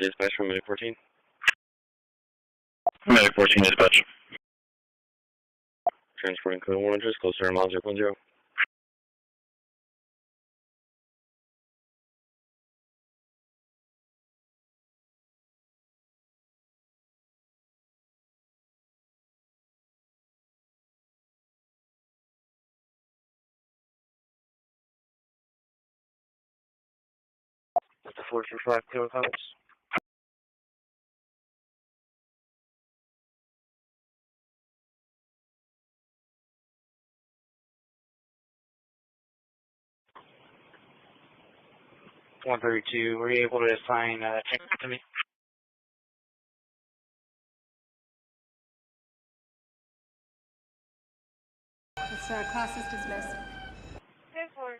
Dispatch from Medic 14. Medic 14, dispatch. Transporting code 100, closer to miles 0.0. Delta 425, clear with comments. $132, were you able to assign check to me? This class is dismissed. Ten four.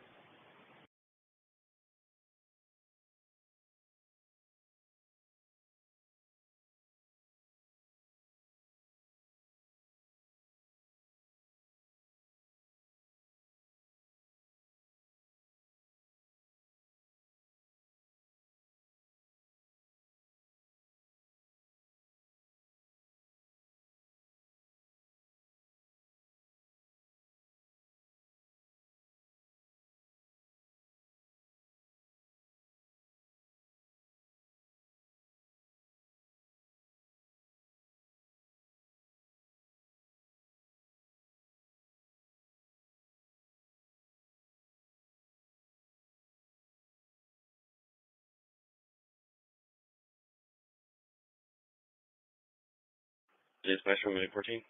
Dispatch from Medic 14.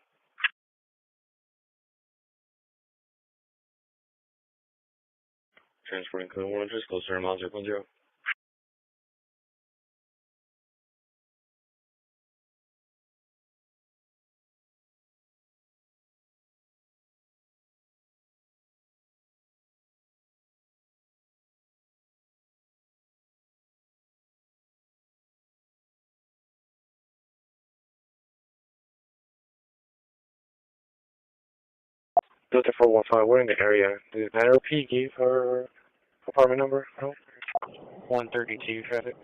Transporting code 100, closer to miles 0.0. Delta 415, we're in the area. Does NRP give her apartment number? No? 132 traffic.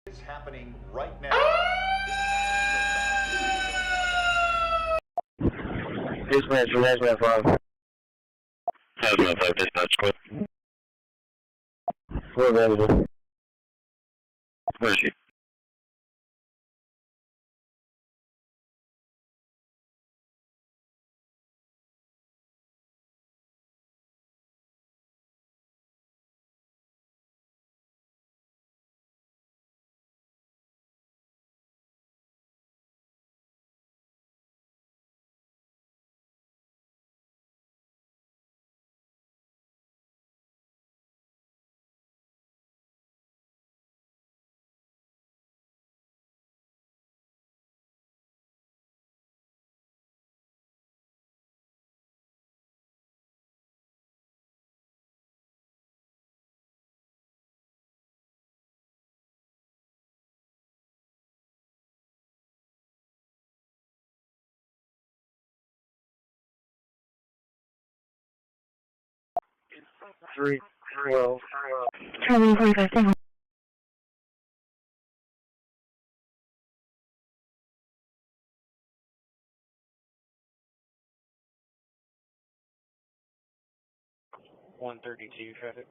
It's happening right now. Dispatch from Hazmat 5. Hazmat 5, dispatch, quick. We're available. Where is she? Three, 12. Charlie 45, thank 132 traffic.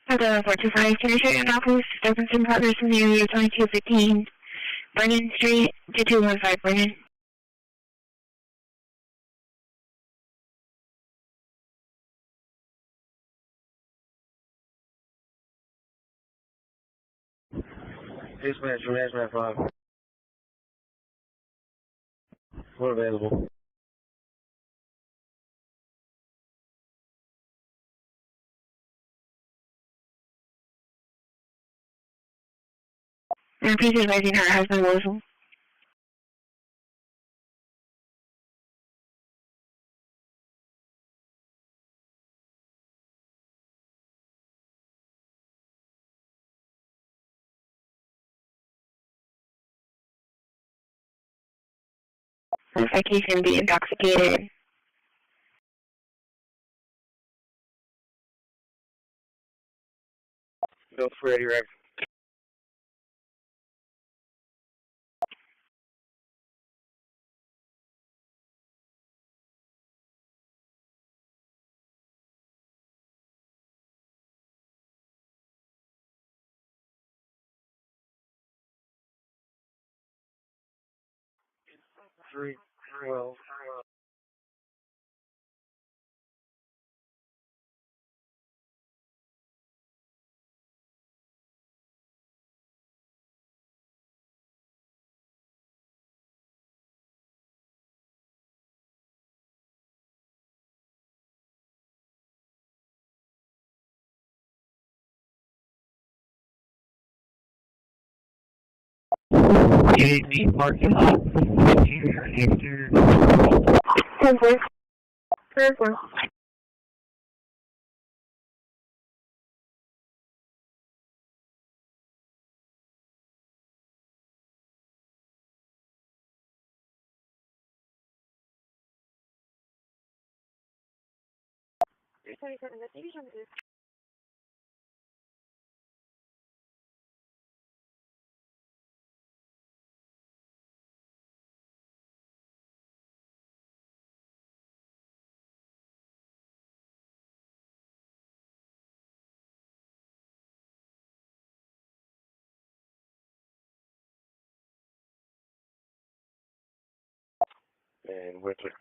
Delta 425, can I show you an office? Open some progress in the area 2215 Brennan Street, 2215 Brennan. Dispatch from Hazmat 5. We're available. Please advising her husband Wilson. Looks like he's going to be intoxicated. Bill 380 reg. Three, well. JD parking lot, interior, exterior. 10-4. 10-4. And we're clear.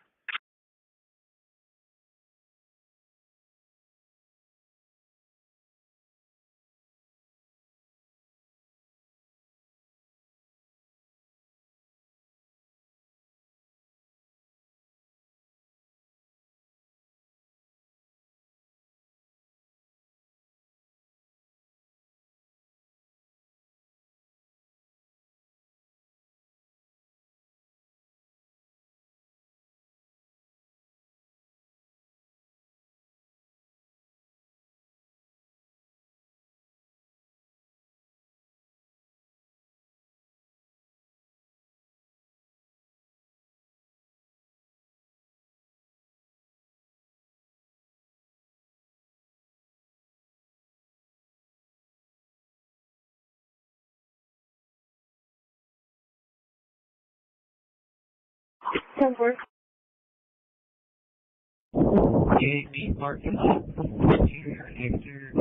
JD parking lot, interior, exterior.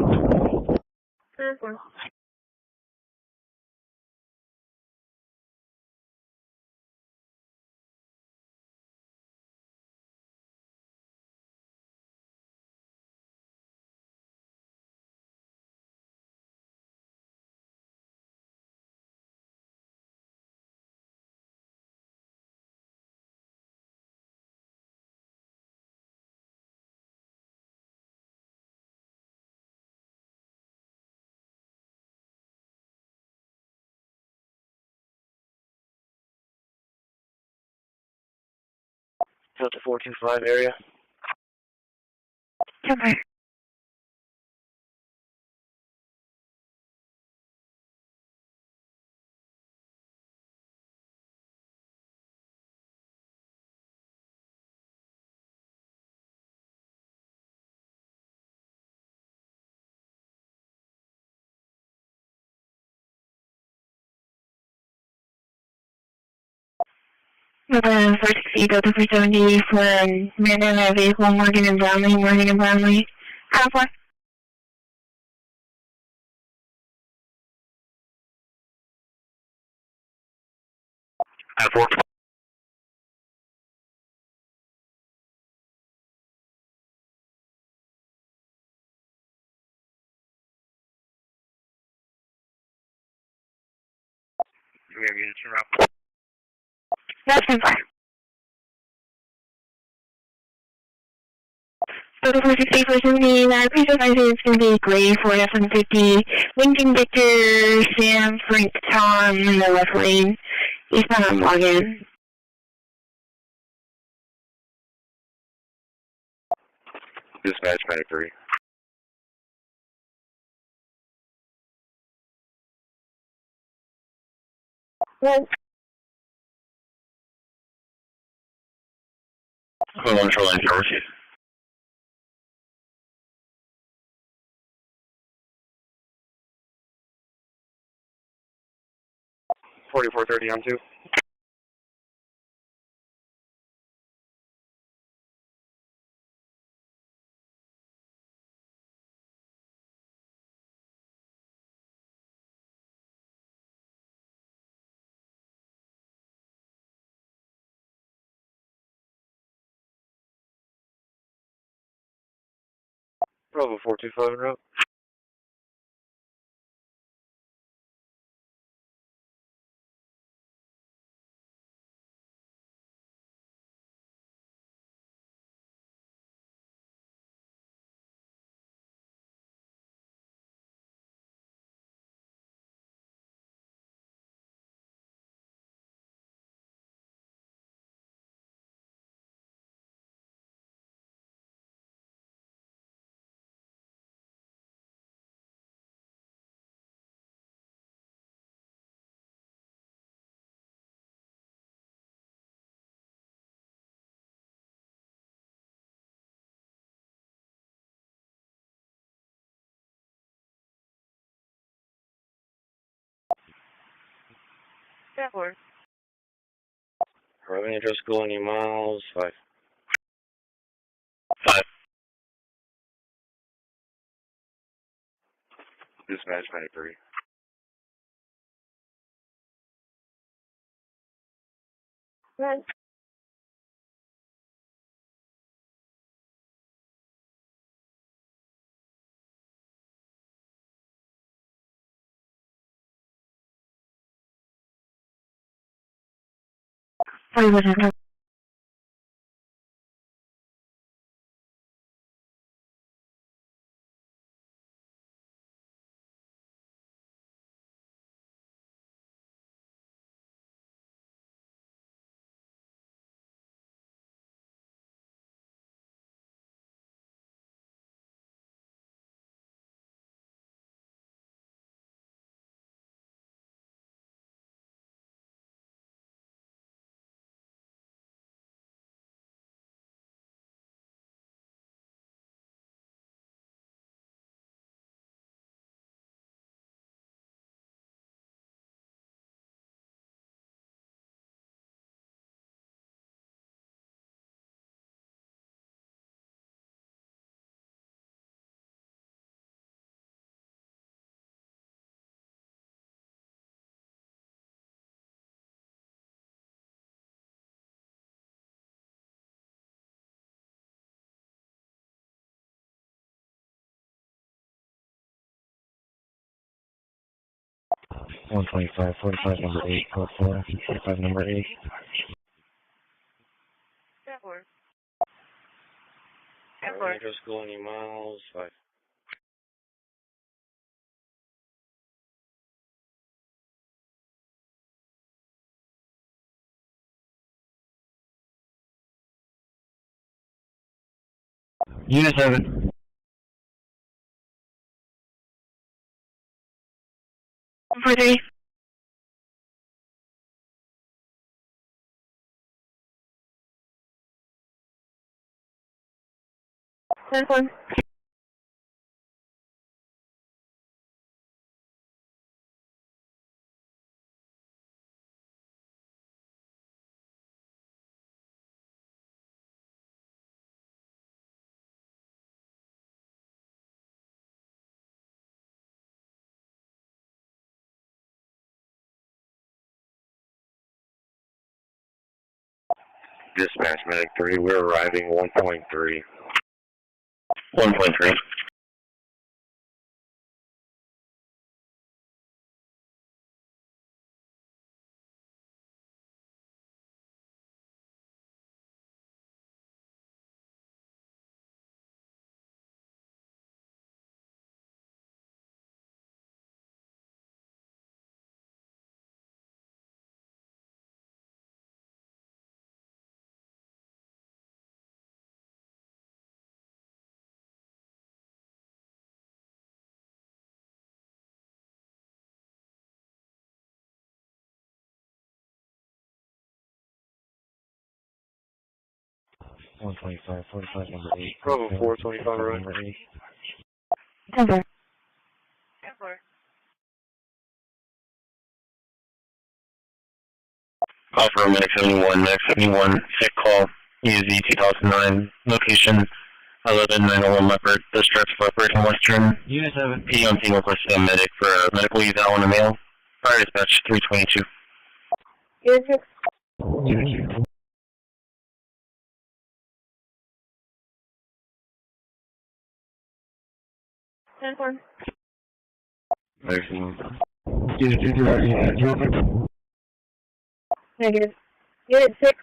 10-4. Delta 425 area. 10-4. November 460, Delta 470 for Amanda in a vehicle, Morgan and Brownlee, Morgan and Brownlee. 4. I 4. We have units around. That's 10-4. Total 460 for 70, please advise you it's going to be gray for F-150, Lincoln Victor, Sam, Frank, Tom, in the left lane, eastbound on login. Dispatch medic 3. One. Code 1 for line service. 4430 on 2. Bravo 425 en route. Revenue address school, any miles? 5. 5. Dispatch medic 3. One. Sorry, what happened? One 45 number 8, code 4, 45 number 8. Revenue address school, any miles? 5. Unit 7. For 3. One. Dispatch medic 3. We're arriving 1.3. 1.3. 125, 45, number 8. Bravo 425, right? Number 8. Denver. Call for Max 71, sick call, EZ 2009, location 11901 Leopard, district of Operation Western, Unit 7. P on team requested a medic for a medical eval on a male, prior dispatch 322. Unit 6. Unit 2. Uniform. Maximum. Unit 2, unit 2. Negative. Unit 6.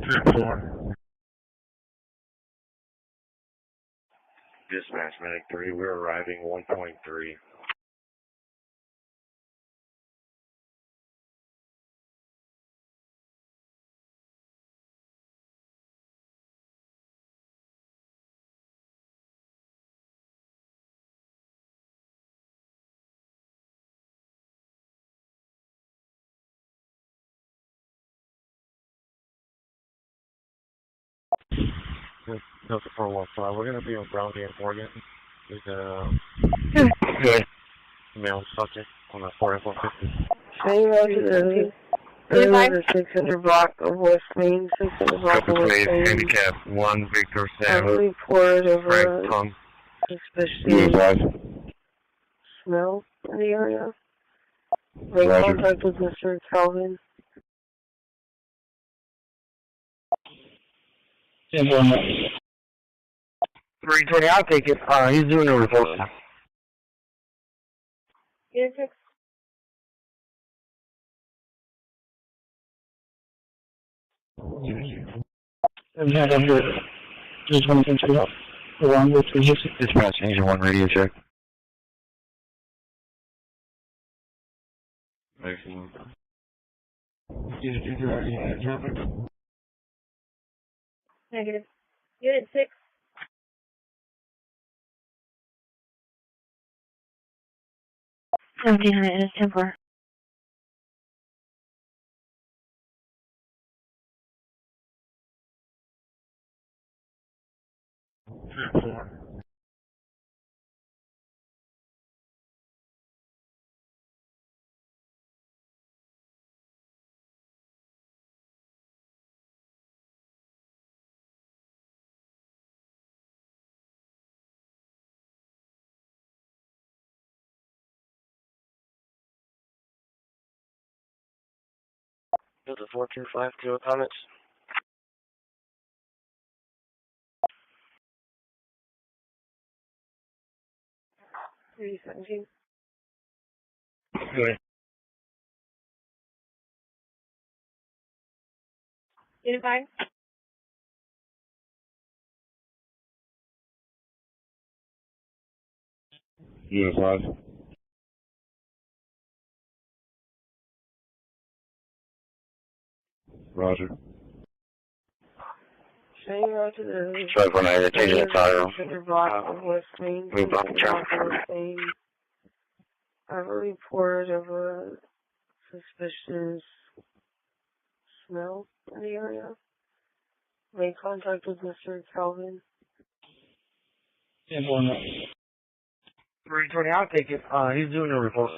Trip 4. Dispatch medic 3, we're arriving 1.3. Delta 415, we're going to be on Brown Dam, Oregon. There's a male subject on the 4F-150. Same road to the river 600 block of West Main, 600 block of Compass West Wave, Main. handicap 1, Victor I Sam, report over Frank Tom. suspicious smell in the area. Make Roger. contact with Mr. Calvin. Denver. 320, I'll take it. He's doing a report. Unit 6. Unit 2. And we have under 320 up. Along with 360. Dispatch engine 1 radio check. Maximum. Unit 2, unit 2. Negative. Unit 6. Unit is temporary. Trip 4. Delta 425, two comments. Three 17. Good. Unit 5. Unit 5. Roger. Same road to the Drive 190, changing the tire. 600 block of West Main, Move on, 600 block of West Main. I have a report of a suspicious smell in the area. Make contact with Mr. Calvin. Denver. 320, I'll take it. He's doing a report.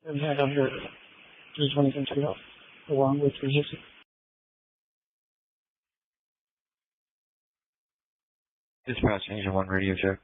And we have under 320 up. Along with 360. Dispatch engine 1 radio check.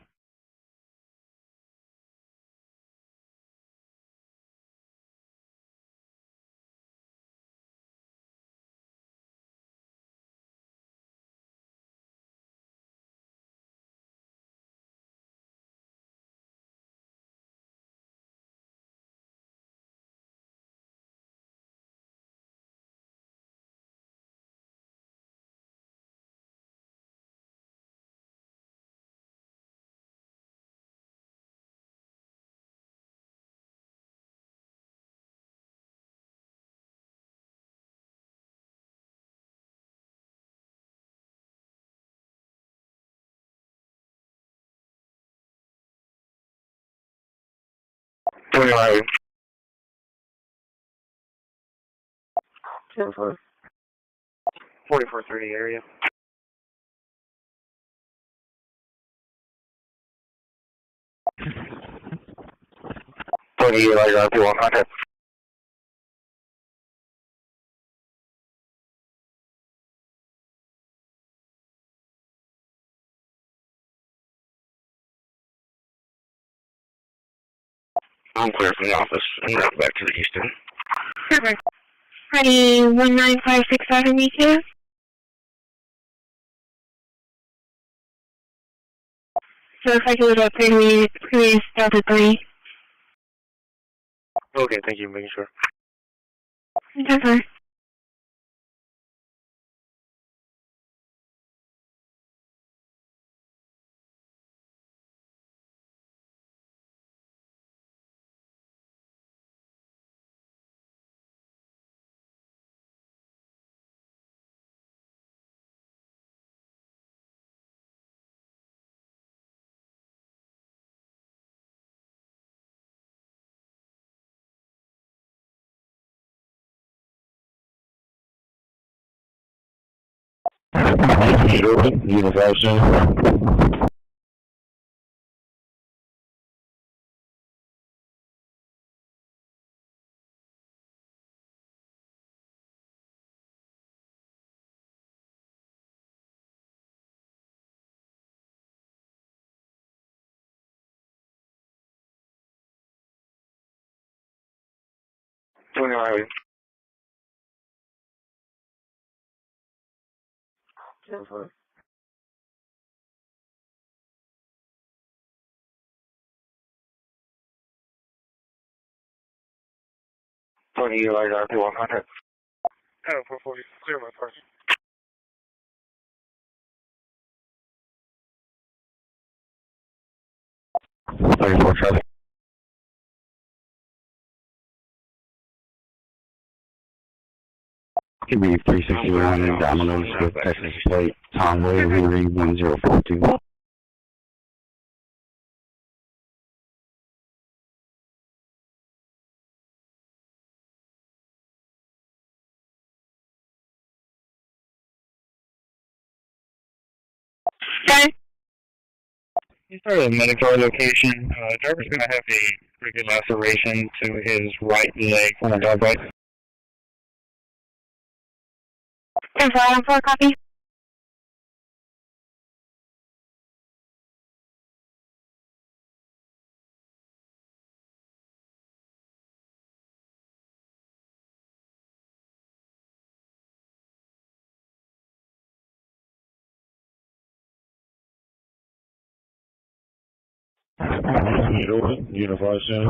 29. 10-4. 4430 area. 28, I got 2 on contact. I'm clear from the office and route back to the Houston. Perfect. Ready, 19567 EQ. So if I go to previous Delta 3. Okay, thank you, making sure. Okay. Unification. Doing Highway. 10-4. 28, I got 2 on contact. 440, clear my parking. 34 traffic. Give me 361 and Domino's with Texas plate. Tom William Henry 1042. Okay. He started at a mandatory location. Driver's going to have a pretty good laceration to his right leg from a dog bite. 10-4, copy. Unification.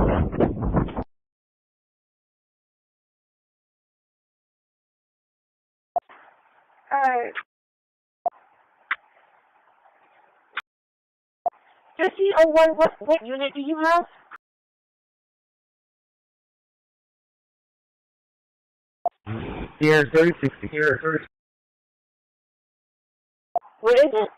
Alright. Just see, what unit do you have? Here, 3060. Here, 30. What is it?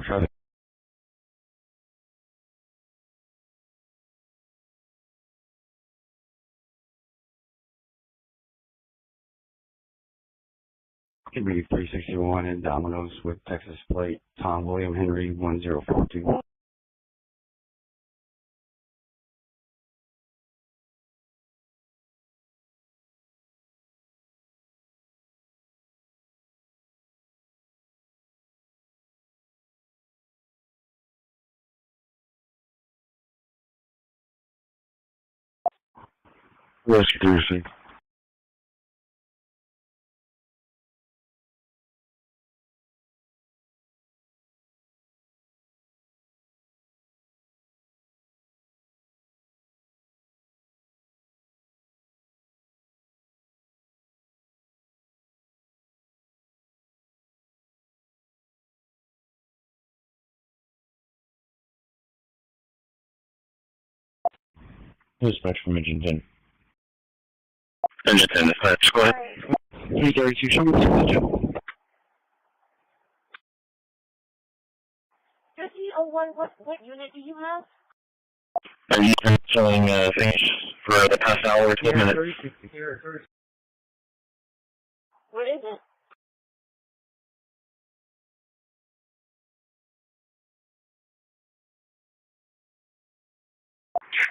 Traffic. Give me 361 and Domino's with Texas plate. Tom William Henry 1042. Whiskey 360. Dispatch from Engine 10. Engine 10, dispatch, go ahead. 332, show me the schedule. Christi, what unit do you have? Engine 10 showing finish for the past hour, 12 minutes. What is it?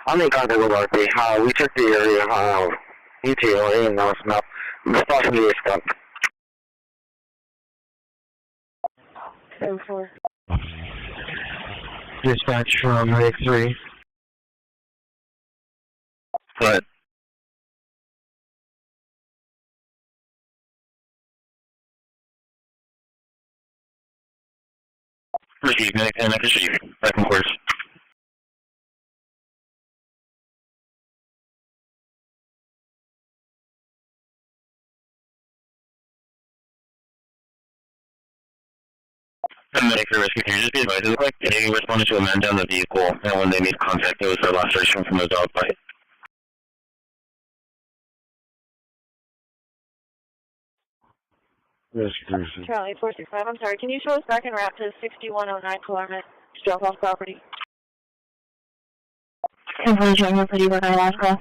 I'm in contact with RP. We took the area, UTLA, and now it's not responsibly stuck. 4. Dispatch from Lake 3. Go ahead. Receive, and I can receive. Back in course. And Medicare Rescue, can you just be advised? It looked like they responded to a man down the vehicle, and when they made contact, it was their laceration from the dog bite. Charlie 465, I'm sorry, can you show us back in route to 6109 Claremont, drop-off property? 10-4, Jungle City, what I last call.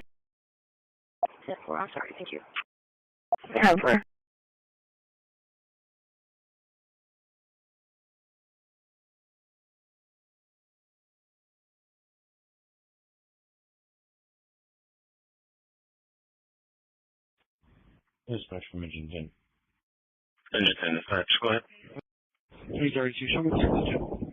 10-4, I'm sorry, thank you. 10-4. Dispatch from Engine 10. Engine 10, dispatch, go ahead. 332, show me the schedule.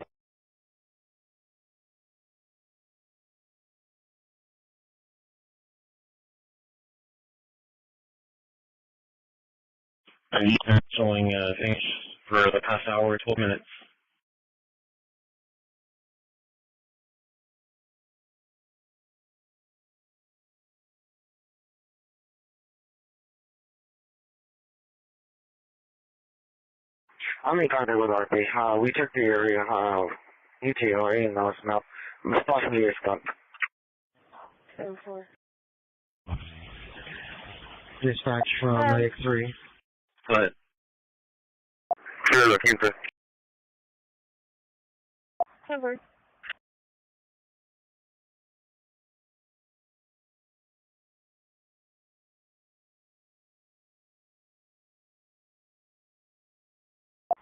Engine 10 showing finish for the past hour, 12 minutes. I'm in contact with RP. We took the area, UTLA, and now it's not responsibly stuck. 4. Dispatch from Lake 3. Go ahead. Sure, looking for. 10-4.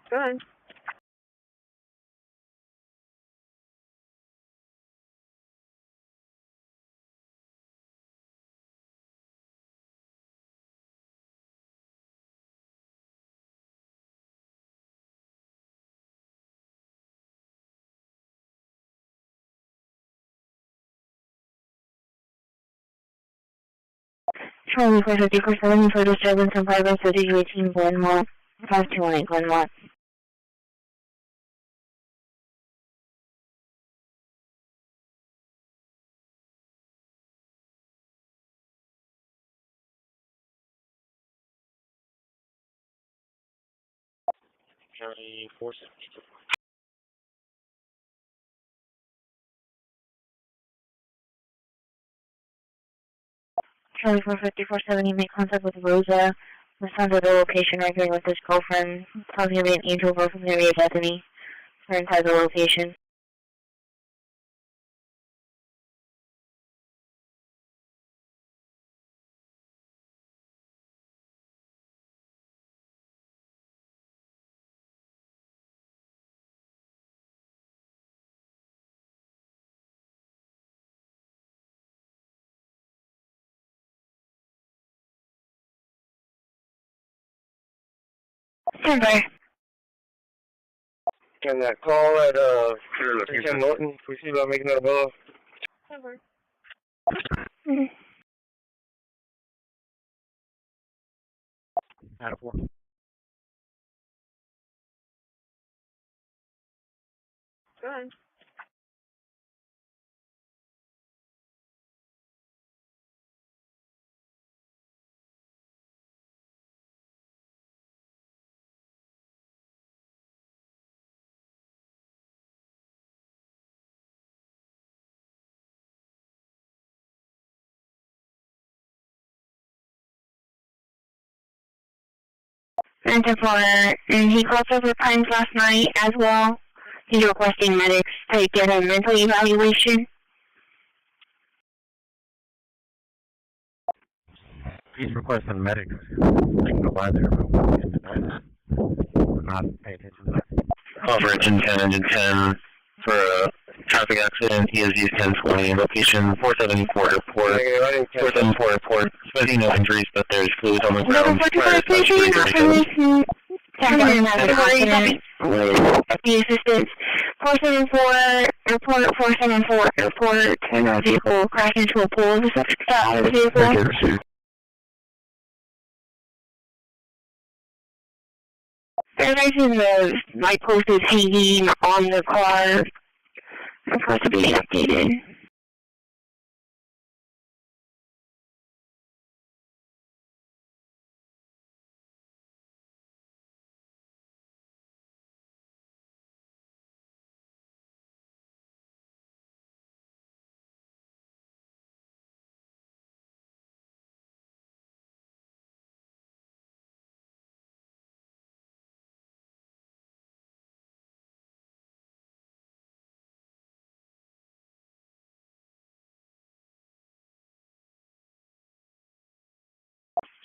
Go ahead. Charlie 454, 7 for disturbance and 5 city 18 Glenmont, 5218 Glenmont. Charlie 462. Charlie 454, 7, you make contact with Rosa. The son's at the location arguing with his girlfriend. Tells him to be an angel girl from the area of Bethany. Her inside the location. Stand by. Can that call at, sure, looking for. Norton, if we see about making that above. 10-4. Out of 4. Go ahead. And he called several times last night as well. He's requesting medics to get a mental evaluation. He's requesting medics. I can go by there, but not pay attention to that. Offer engine 10, engine 10 for a traffic accident, ESG 1020, location 474 airport. 474 airport. Supposing no injuries, but there's fluid on the ground. The assistance 474 airport, 474 airport, and a vehicle crashed into a pool. The subject got out of the vehicle. There's actually my post is hanging on the car. I'm supposed to be updated.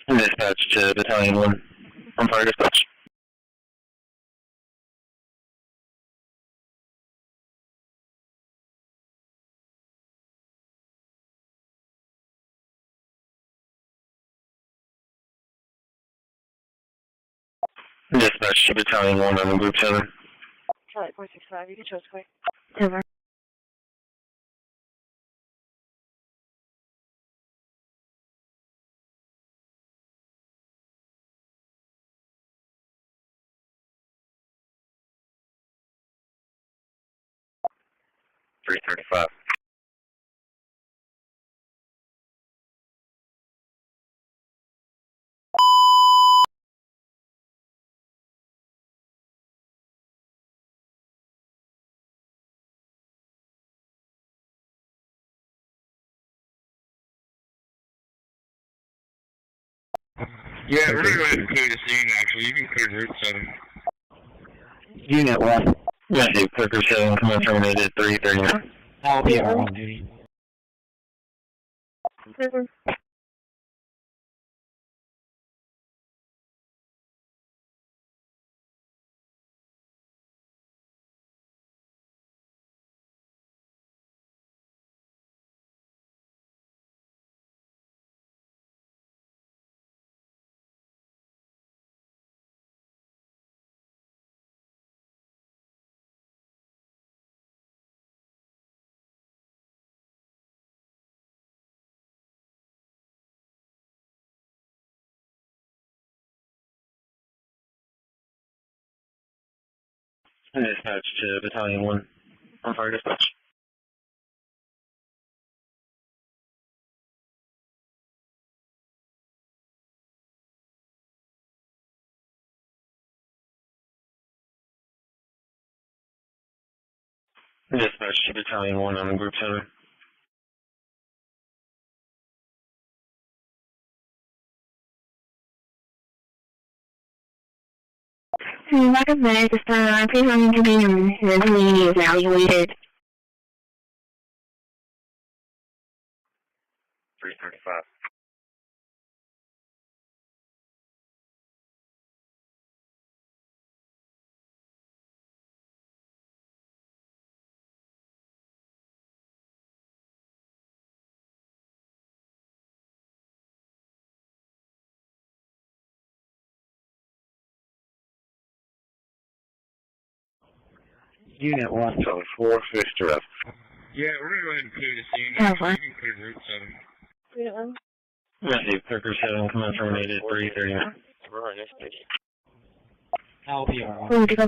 Dispatch to Battalion 1. On fire dispatch. Dispatch to Battalion 1 on Group 7. Charlie 465, you can show us quick. Over. .335. Yeah, we're going to go ahead and clear the scene, actually. You can clear Route 7. Unit 1. Matthew, Clicker 7, command terminated 339. I'll be on duty. Dispatch to Battalion 1. On fire dispatch. Dispatch to Battalion 1 on Group 7. Like I said, this time, please want to be mentally evaluated. 335. Unit 1. Charlie 4, 6 direct. Yeah, we're going to go ahead and clear the scene, Yeah, actually. what? You can clear Route 7. Unit 1. Matthew, Clicker 7, command terminated 339. We're on this stage. I'll be on. Who would you go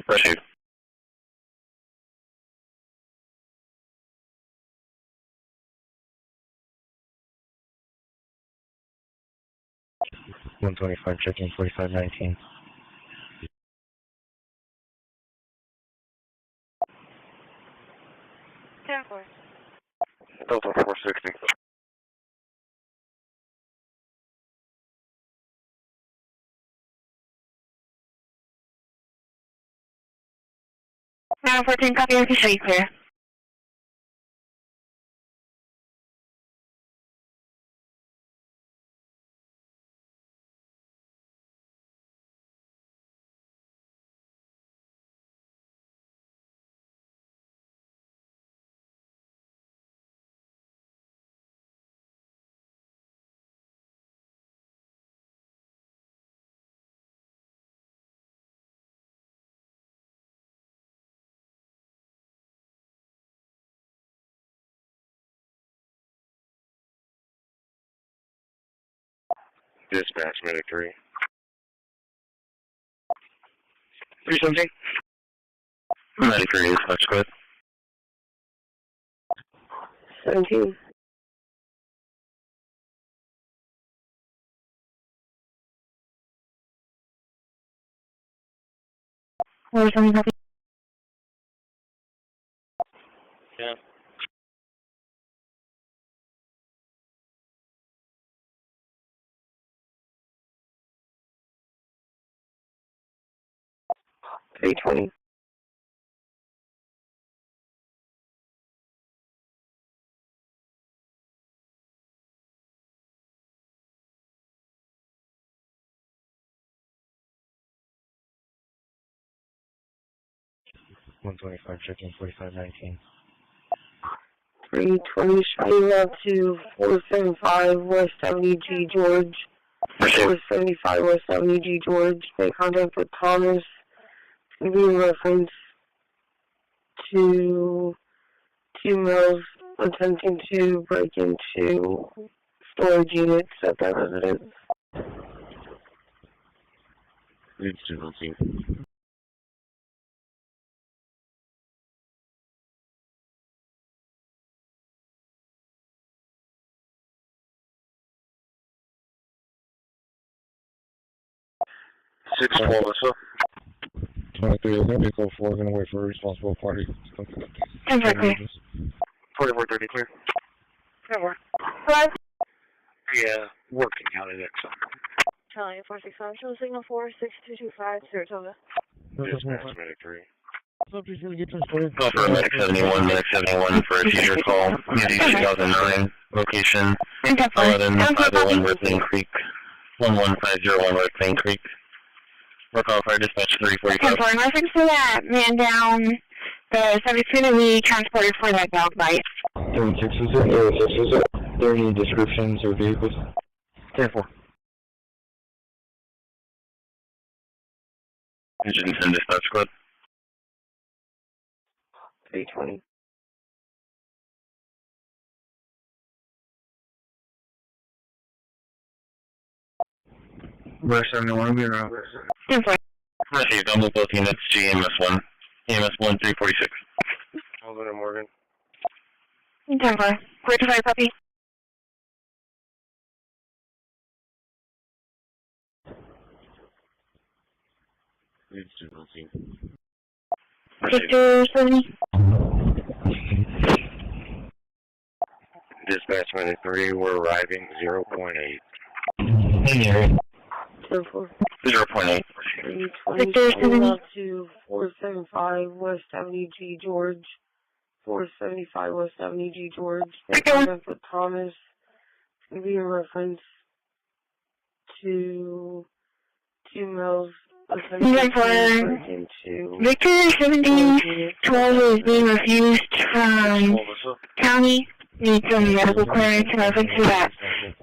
Received. $125, checking 4519. Delta 460. Now 14, copy, I can show you clear. Dispatch, medic 3. 317. Medic 3, dispatch squad. 17. Where's something copy? Yeah. $320. $125, checking 4519. 320, shining up to 475 West 70G George. 475 West 70G George. Make contact with Thomas. It's going to be in reference to 2 males attempting to break into storage units at that residence. Leads to Nancy. Six Melissa. 23 is going to be code 4, going to wait for a responsible party. 10 for clear. 4430 clear. Cover. Yeah, working out at Exxon. Charlie 465, show signal 46225, Saratoga. Dispatch, medic 3. Subject's gonna get transported. Call for medic 71 for a future call. Easy 2009, location 1151 Rippling Creek, 11501 Rippling Creek. We're calling for dispatch 345. 10 for, in reference to that man down, the subject's going to be transported for that dog bite. 36 is it? 36 is it? Are there any descriptions of vehicles? 10-4. Engine 10 dispatch squad. 320. Verse 71, we're around. 10 for. Received on both units, GMS 1. EMS 1, 346. Alvin and Morgan. 10 for. 45 copy. Leads to Nancy. Victor 70. Dispatch, medic 3. We're arriving 0.8. Hey, Gary. 10-4. 0.8. 320, Victor shining 70. up to 475 West 70G George. 475 West 70G George. Make contact with Thomas. It's going to be in reference to 2 males attempting to break into Victor 70, 12 is being refused from Melissa. county. Needs some medical clearance in reference to that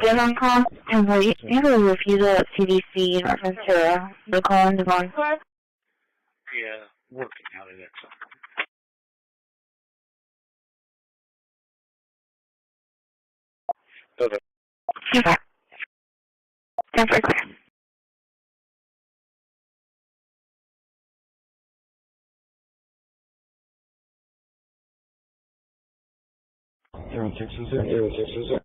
Devon call. And we have a refusal at CDC in reference to the call in Devon. Yeah, working out at Exxon. Delta 10 for clear. 816, is there? 816, is there?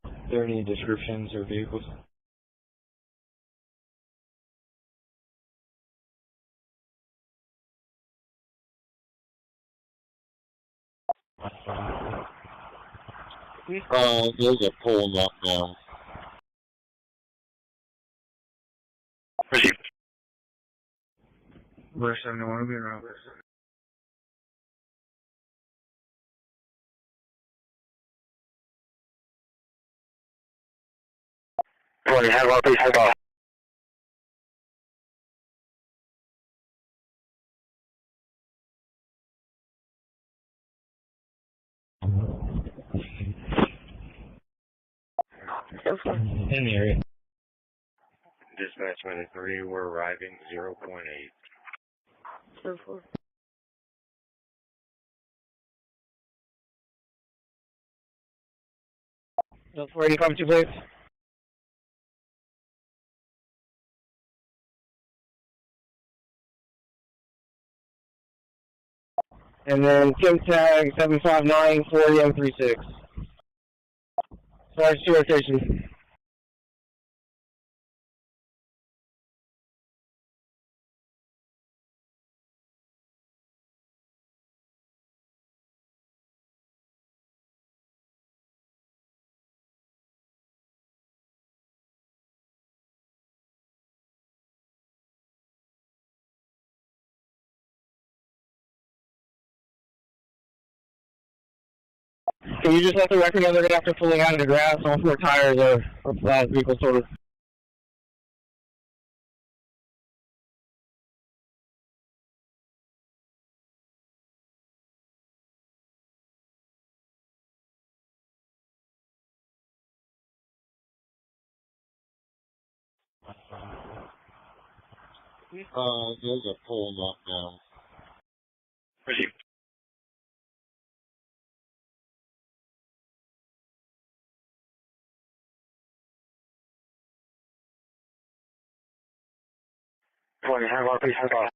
Are there any descriptions or vehicles? There's a pole knocked down. Received. Verse 71 will be around. Morning, have our please hold on. In the area. Dispatch minute 3, we're arriving 0.8. 10-4. No, 485, please. And then Kim tag 759 4M36. Sorry, two rotations. Can you just let the record know they're going to have to fully out of the grass? All 4 tires are flat, vehicle sort of. There's a pole knocked down. Received. Morning, have our please hold on.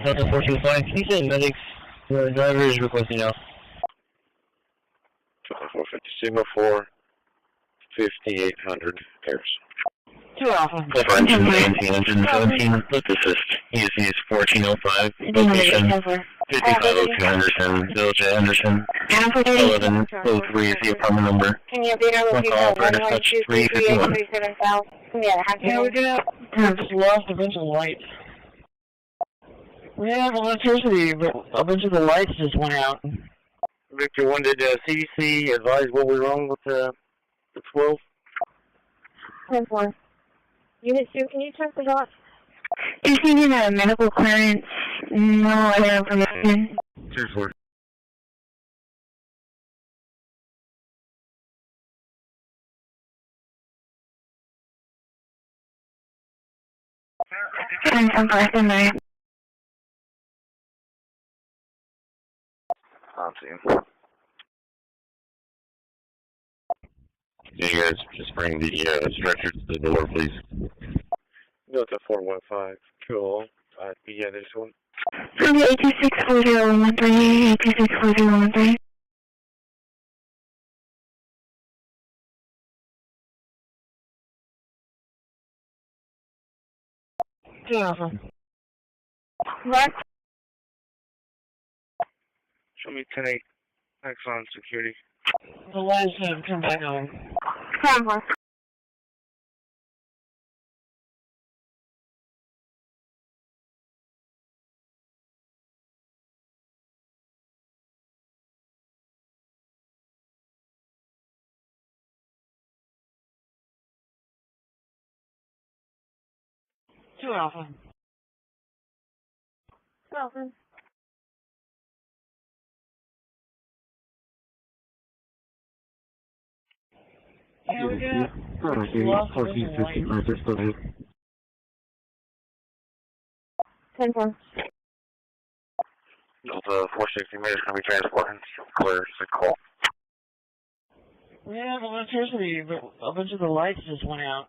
Delta 425, can you say medics? The driver is requesting now. 450, Sigma 4, 5800 pairs. 2 Alpha. Clipper engine 19, engine 17, lift assist. ESC is 1405, location 5502 Henderson, Village at Henderson, 1103 is the apartment number. Can you update our One location call, at operator touch 351. 112-337 South? Yeah, we're gonna just lost a bunch of lights. We have electricity, but a bunch of the lights just went out. Victor 1, did CDC advise what was wrong with the 12? 10-4. Unit 2, can you check the dots? Is he in a medical clearance? No other information. 2-4. I'm correcting my... I'll see him. Can you guys just bring the stretcher to the door, please? Delta 415, cool. Yeah, there's one. 8264013, 8264013. Yeah. What? Show me 10-8. X on security. The lights have come back on. 10-4. Too often. Welcome. Yeah, we got lost of vision light. 10-4. Delta 460 meters going to be transporting. Clear, sick call. We have electricity, but a bunch of the lights just went out.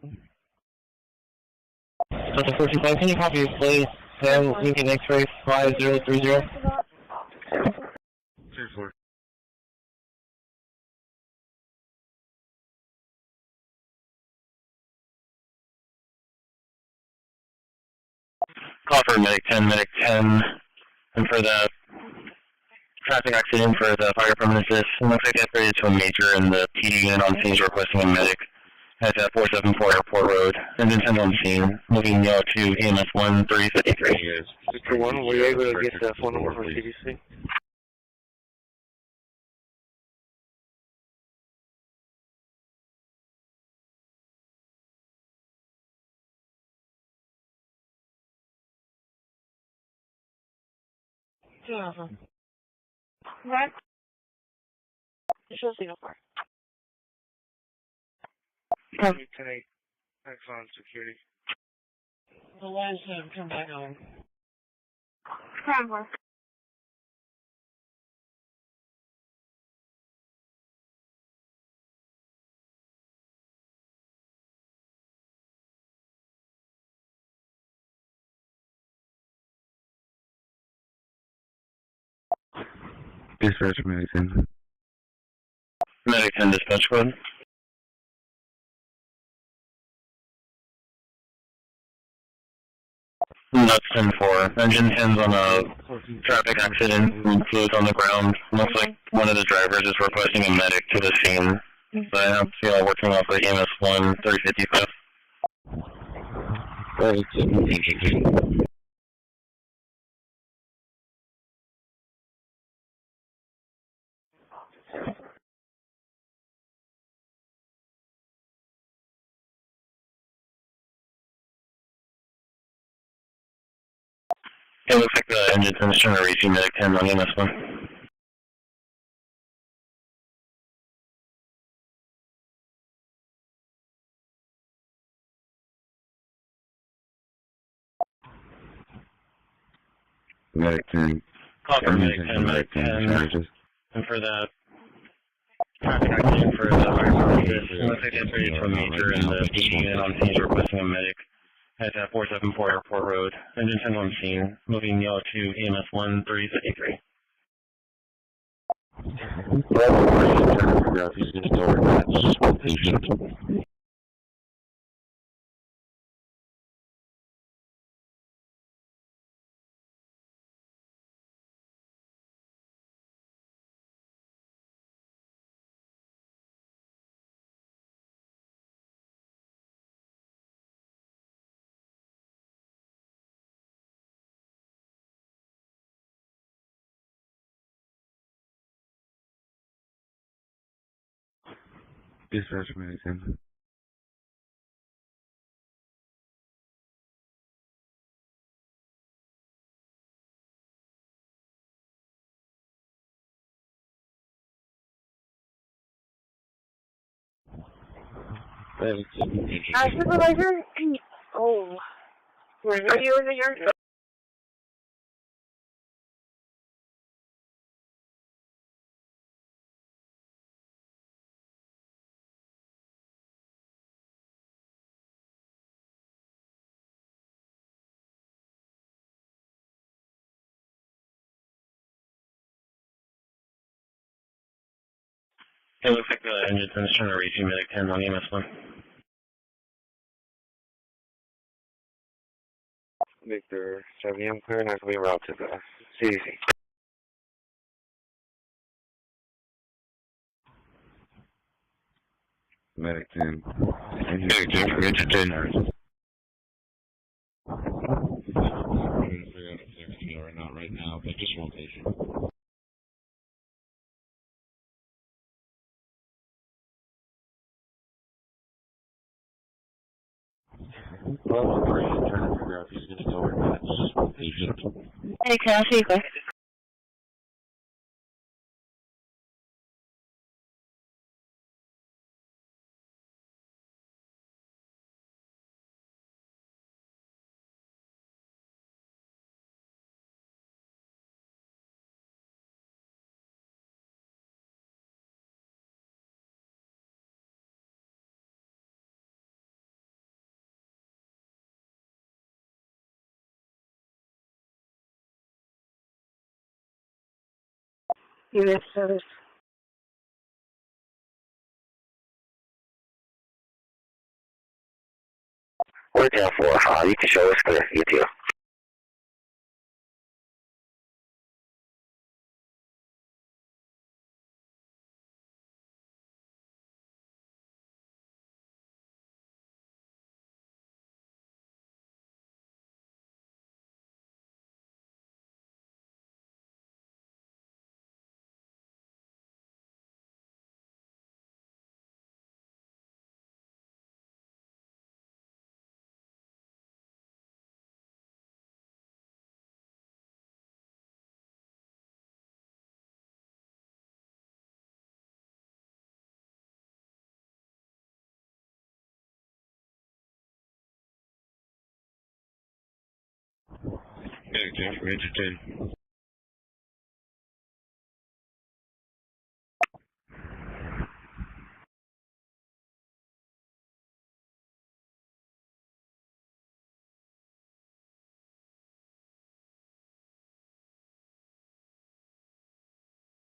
Delta 465, can you copy please? Lincoln X-ray 5030. 2-4. Call for medic 10, and for the traffic accident for the fire premises, it looks like they escalated to a major and the PD unit on scene is requesting a medic at 474 Airport Road. Engine 10 on scene, moving yellow to EMS 1353. Mr. 1, were you able to get the phone number from CDC? Too often. What? It shows the far. Show me 10-8. X on security. The lights have come back on. 10-4. Dispatch medic 10. Medic 10 dispatch code. Nuts 10-4. Engine 10's on a traffic accident, fluids on the ground. Looks like one of the drivers is requesting a medic to the scene. So I have to see working off the EMS 1355. It looks like the engine 10 is trying to reach you, medic 10 on EMS 1. Medic 10. Call for medic 10, and for the traffic accident for the fire premises, it looks like they escalated to a major and the PD unit on scene is requesting a medic at 474 Airport Road. Engine 10 on scene, moving yellow to EMS 1353. Dispatch medic 10. Supervisor? Oh. Were you in your... It looks like the engine 10 is trying to reach you, medic 10 on EMS 1. Victor 70, I'm clear, not going to be route to the CDC. Medic 10. Medic 10 for Richard 10. Right now, but just one patient. Well, I'm trying to figure out if he's going to go or not. It's just one patient. Hey, can I see you, Claire? Unit service. We're down for you can show us clear, you too. Medic 10 for Richard 10.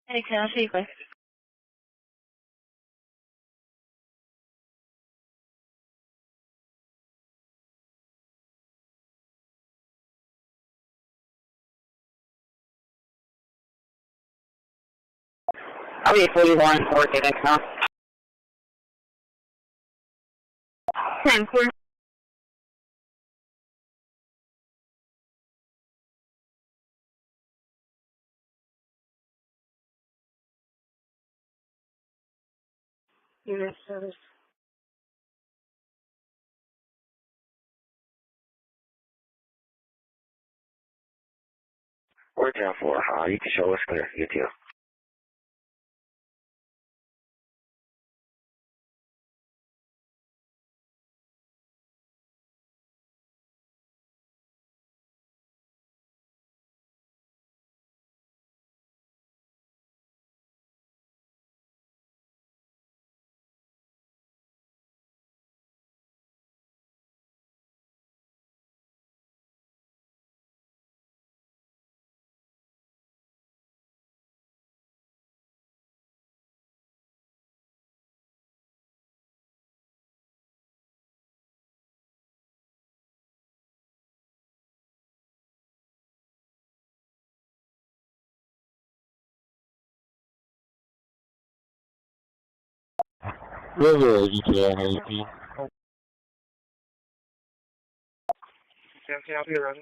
Hey, can I see you, Claire? I'll be 41 for Quebec now. 10, clear. Unit service. We're down for you can show us clear, you too. River ETA 18. Can I be around?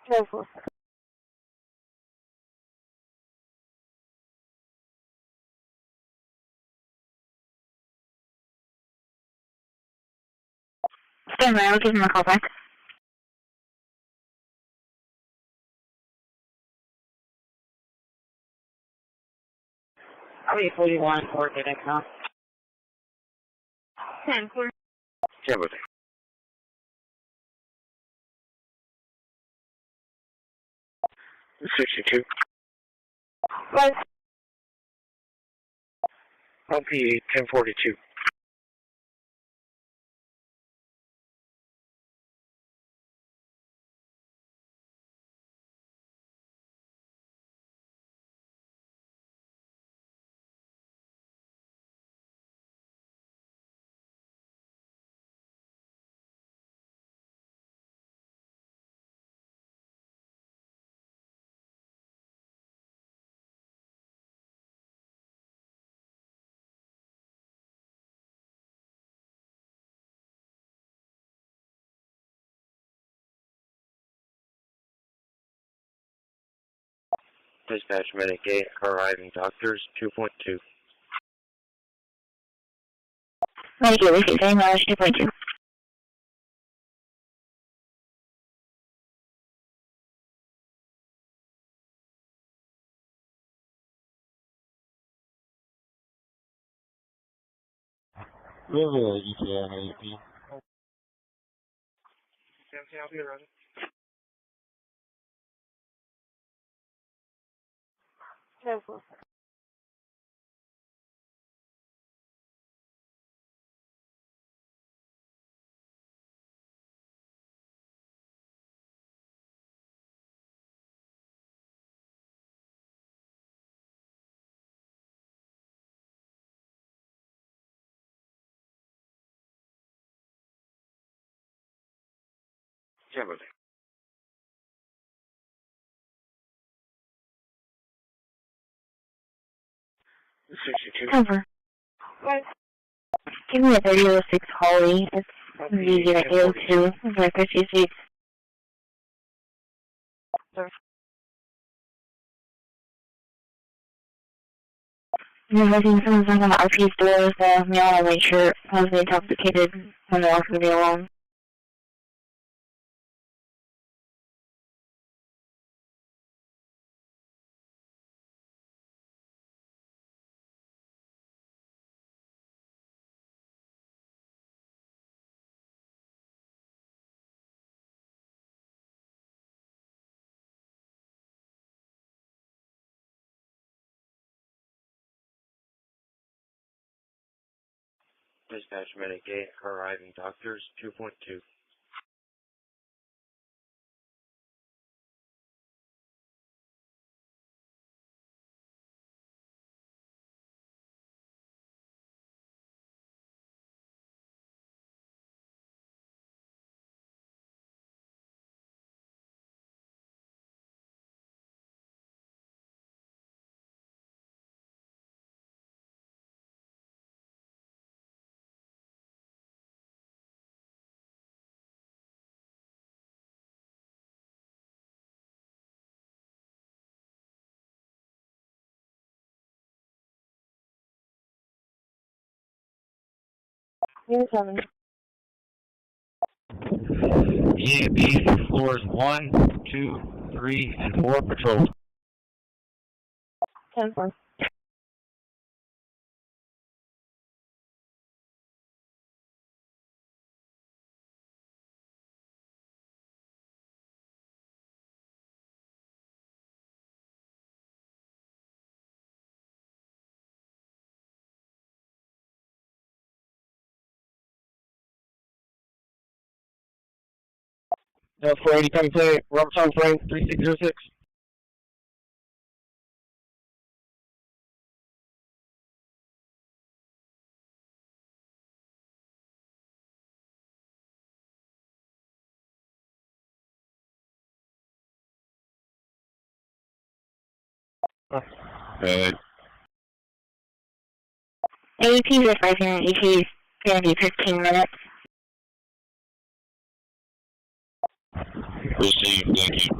Careful. Stand by, I'll give him a call back. I'll be 41 for Quebec now. 10, clear. Yeah, but 62. Right. I'll be 1042. Dispatch medic 8, arriving doctors 2.2. Thank you, this is Amy, 2.2. Really, ETA and AP. I'll be around. Careful. Yeah, buddy. 62. Cover. What? Give me a 3006 Holly. It's using an AO2. It's like 56. You're having someone's on the RP's door, so you want to make sure possibly intoxicated when they're also be alone. Dispatch medic 8, arriving doctors 2.2. You're coming. EAP floors 1, 2, 3, and 4 patrols. 10-4. That's 480 coming play. Robert Tom Frank, 3606. Good. AEP is advising ET is going to be 15 minutes. Received, thank you.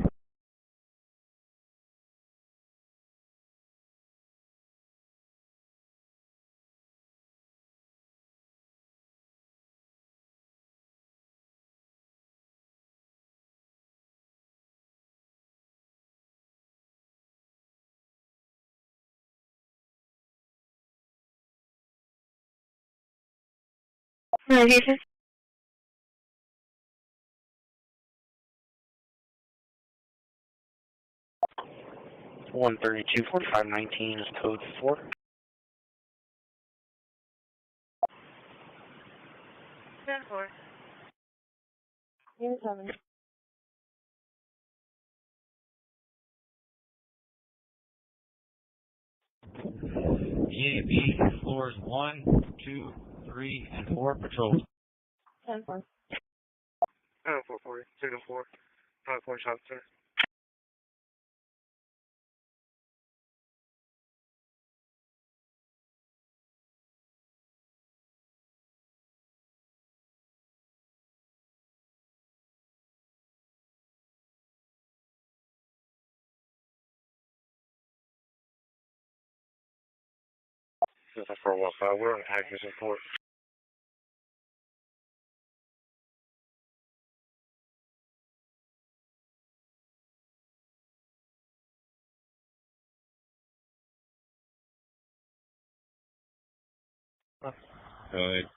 No, this is 132, 4519 is code 4. 10-4. You're coming. EAP floors 1, 2, 3, and 4 patrols. 10-4. 440, signal 4, 5 shot, sir. This is 415. We're on active support. Good.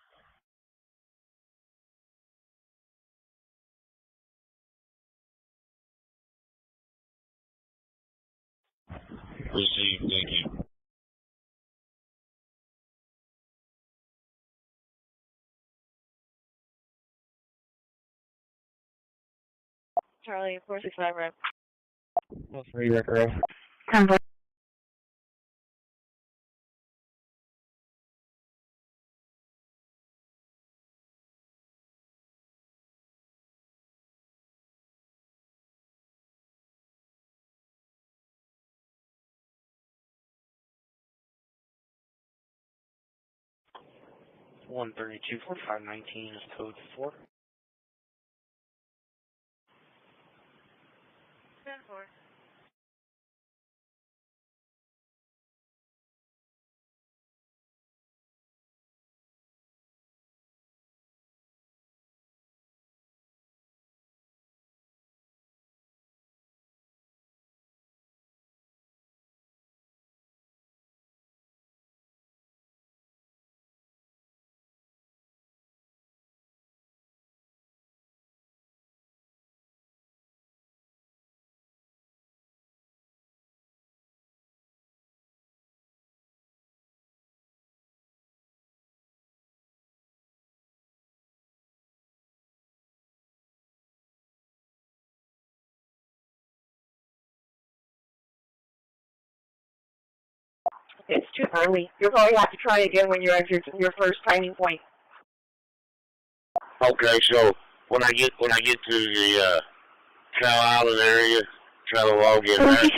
Received, thank you. Charlie, 465 rep. 3 record. 10-4. One 32-4519 is code 4. 10-4. It's too early. You'll probably have to try again when you're at your first timing point. Okay, so when I get to the Cow Island area, try to log in there.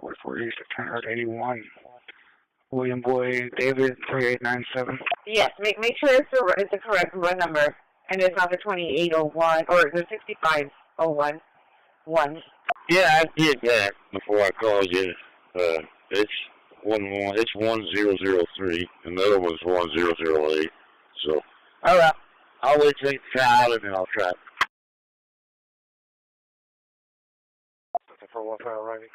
448-81. William Boy David 3897. Yes, make sure it's the correct run number, and it's not the 2801 or the 6501. Yeah, I did that before I called you. It's 1003, and the other one's 1008. So, all right, I'll wait till it's Cow Island and I'll try. 415 right.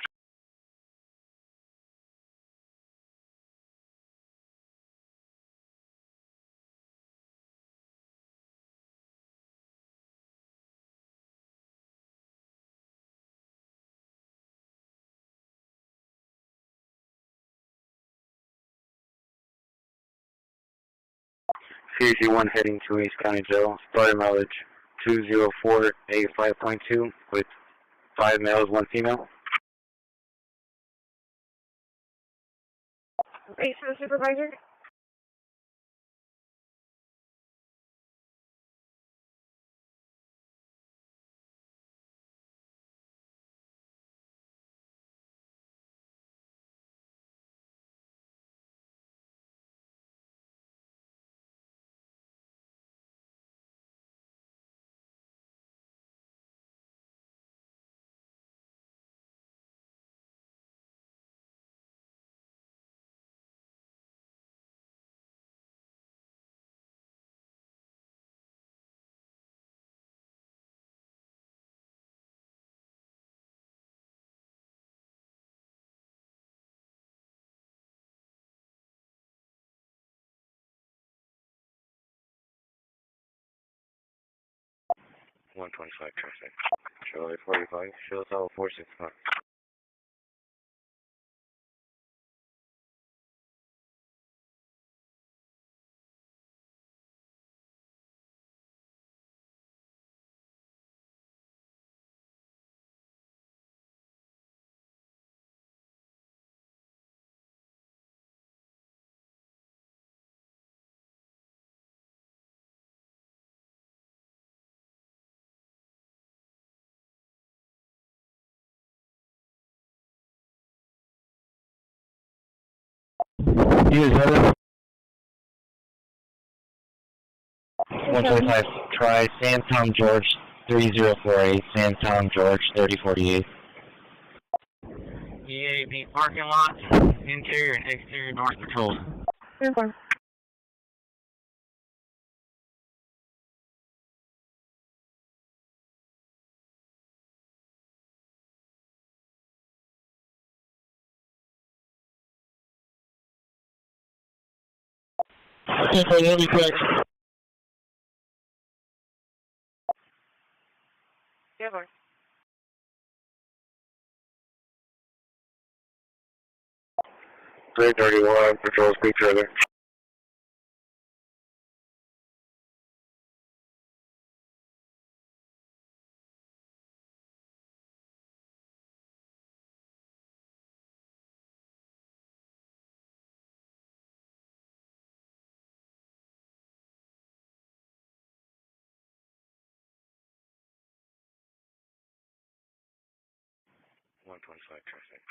CC1 heading to East County Jail. Starting mileage 20485.2 with 5 males, 1 female. Base for the supervisor. One 25 traffic. Charlie 45. Shows all 461. Use other. 125, try San Tom George 3048, San Tom George 3048. Yeah, EAB parking lot, interior and exterior north patrol. 10-4. Okay, so you'll be correct. 10-4. 331, patrol speed trailer. Traffic.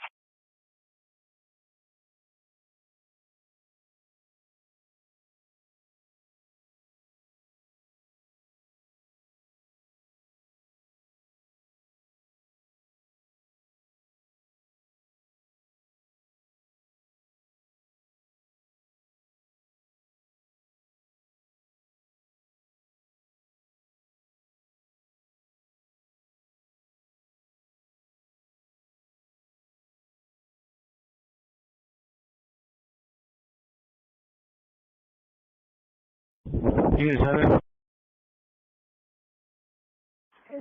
Unit 7.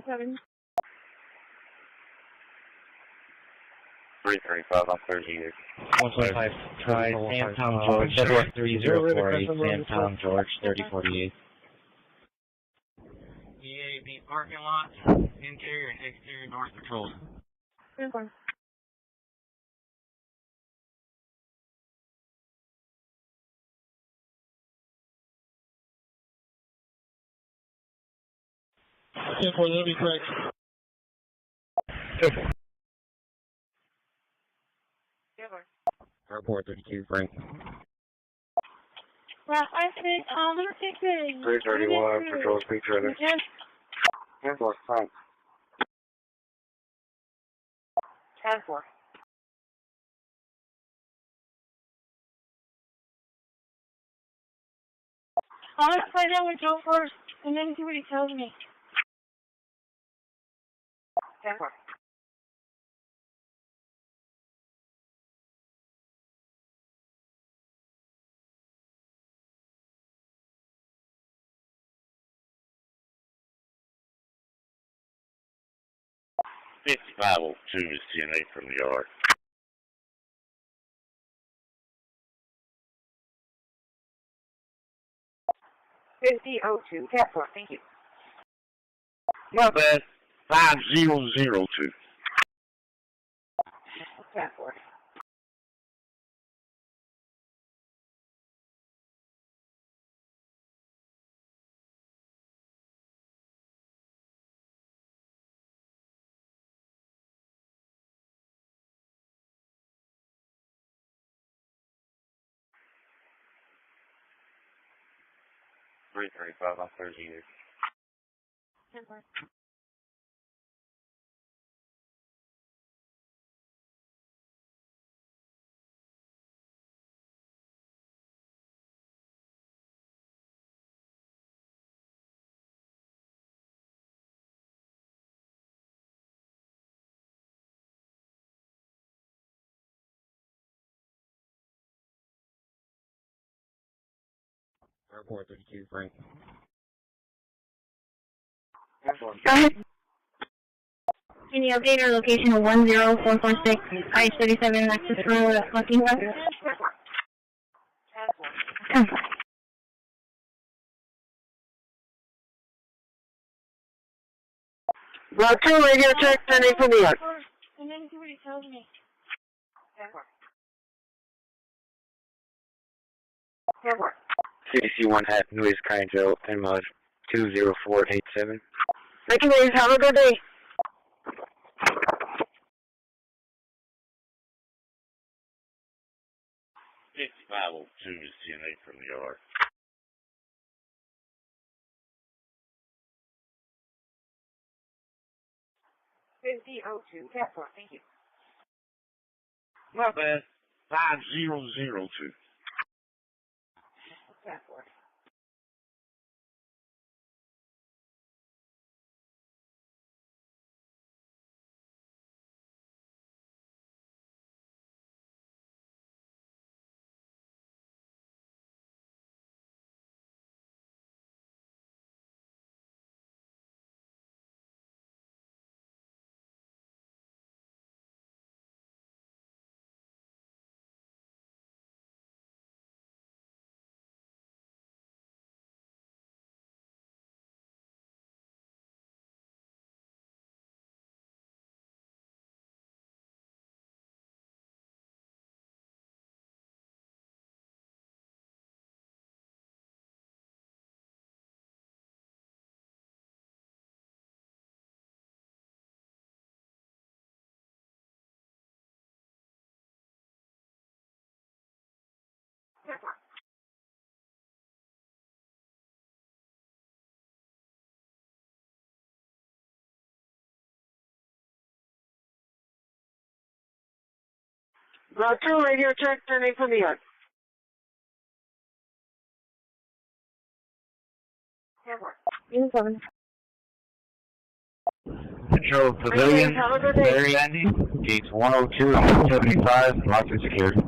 7. 335 on 38. 125. Try Sam Tom George 3048. Sam Tom George 3048. EAB parking lot, interior and exterior north patrol. 10-4. Okay, so you'll be correct. 10-4. Airport 32, Frank. Well, I think, let's take the... 331, patrol speed trailer. 10-4, Frank. 10-4. I'll just find out with Joe first, and then see what he tells me. 10-4. 5502 is CNA from the yard. 5002. 10-4. Thank you. My bad. 5002. 10-4. Three 35 on 38. 10-4. Airport 32, Frank. Can you update our location of 10446 I-37 access road at Lucky West? 10-4. Block 2, radio check, turning from the yard. And then see what he tells me. 10-4. 10-4. CDC 1 hat, Louis Kainjo, MOD 20487. Thank you, ladies. Have a good day. 5502 is CNA from the yard. 5002. 10-4. Thank you. My bad. 5002. Block 2, radio check, turning from the yard. Uniform. Control Pavilion, very landing. Gates 102 and 175, locked and secured.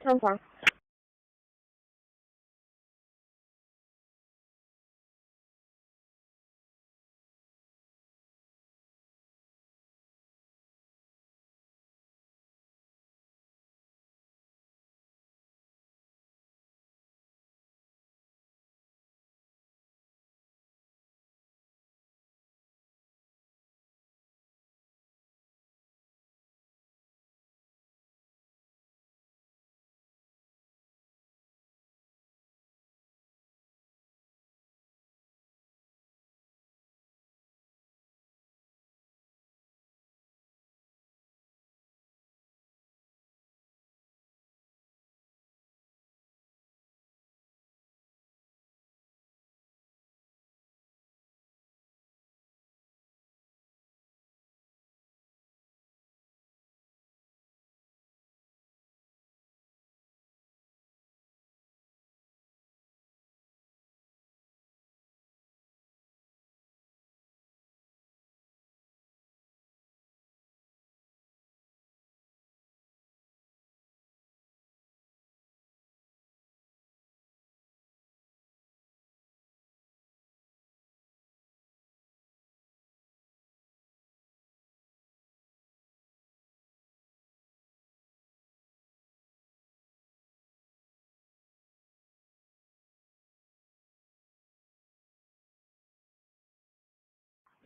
10-4.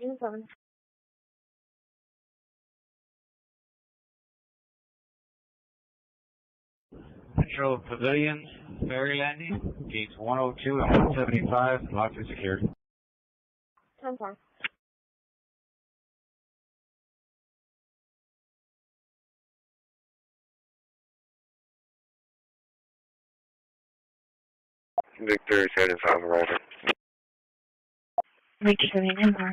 Uniform. Control Pavilion, ferry landing. Gates 102 and 175, locked and secured. 10-4. Victor 75, Roger. Victor 79-4.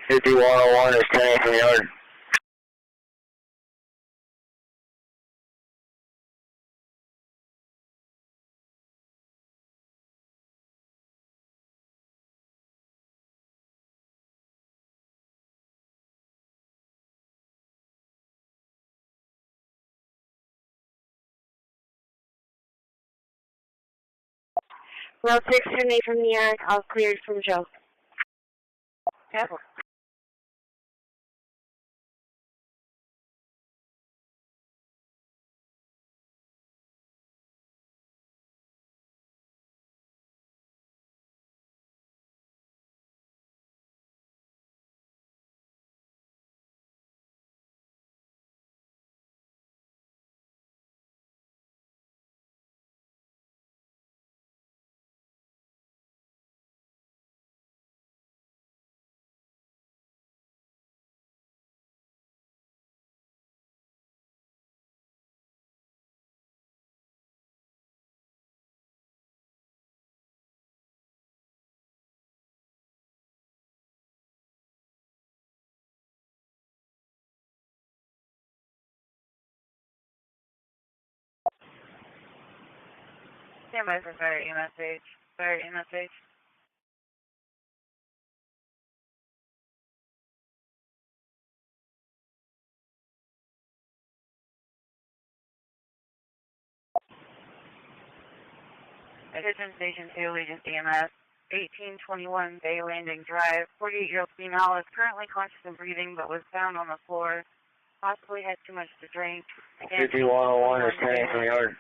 Fifty 101 is turning from the yard. Route 6, turn 8 from the yard, all cleared from Joe. 10-4. Stand by for fire EMS page. Fire EMS page. Attention Station 2, Agent EMS. 1821 Bay Landing Drive. 48-year-old female is currently conscious and breathing, but was found on the floor. Possibly had too much to drink. Again, 5101 is standing from the yard.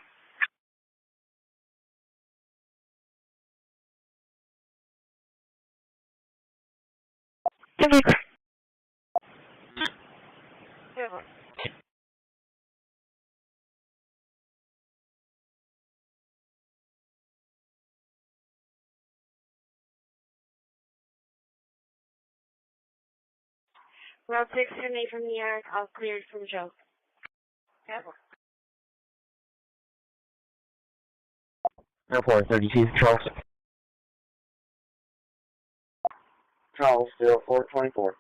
Route 6, Henry from the yard. All cleared from Joe. Airport 32, Charles. Charles 0424.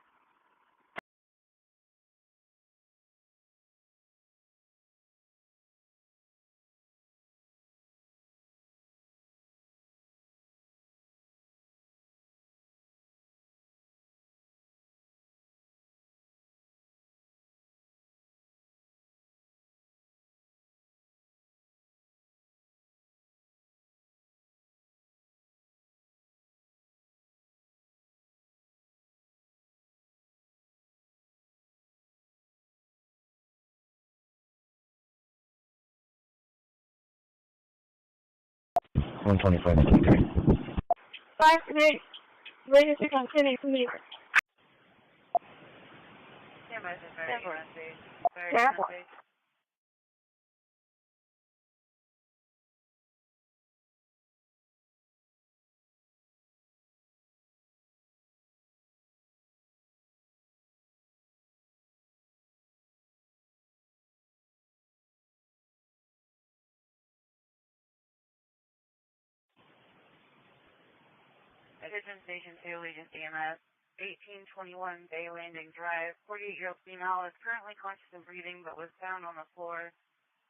One 25. 5 minutes. Wait a second, Henry from the yard. Stand by for fire EMS page. Fire EMS page. Attention Station 2, Agent EMS. 1821 Bay Landing Drive. 48-year-old female is currently conscious and breathing, but was found on the floor.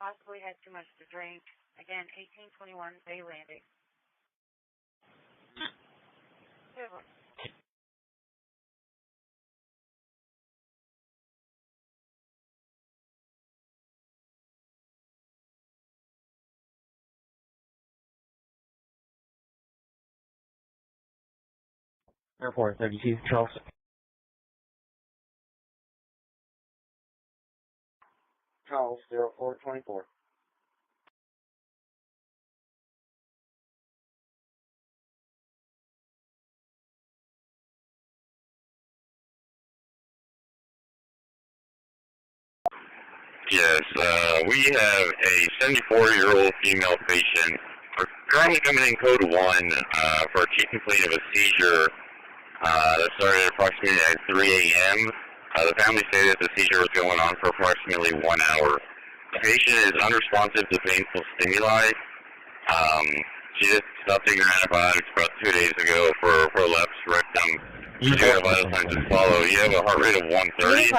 Possibly had too much to drink. Again, 1821 Bay Landing. Airport 32, Charles. Charles 0424. Yes, we have a 74-year-old female patient. We're currently coming in code 1 for a chief complaint of a seizure that started approximately at 3 a.m. The family stated that the seizure was going on for approximately 1 hour. The patient is unresponsive to painful stimuli. She just stopped taking her antibiotics about 2 days ago for prolapse rectum. You do have vital signs to follow. You have a heart rate of 130.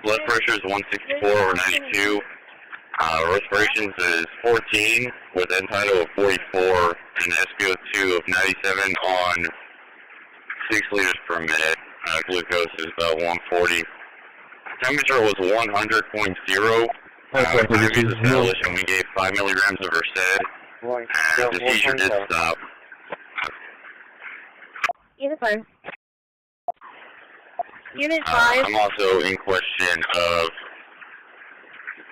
Blood pressure is 164 over 92. Respirations is 14 with end tidal of 44 and SpO2 of 97 on 6 liters per minute. Glucose is about 140. Temperature was 100.0. IV is established and we gave 5 milligrams of Versed. And the seizure did stop. Unit 5. Unit 5. I'm also in question of,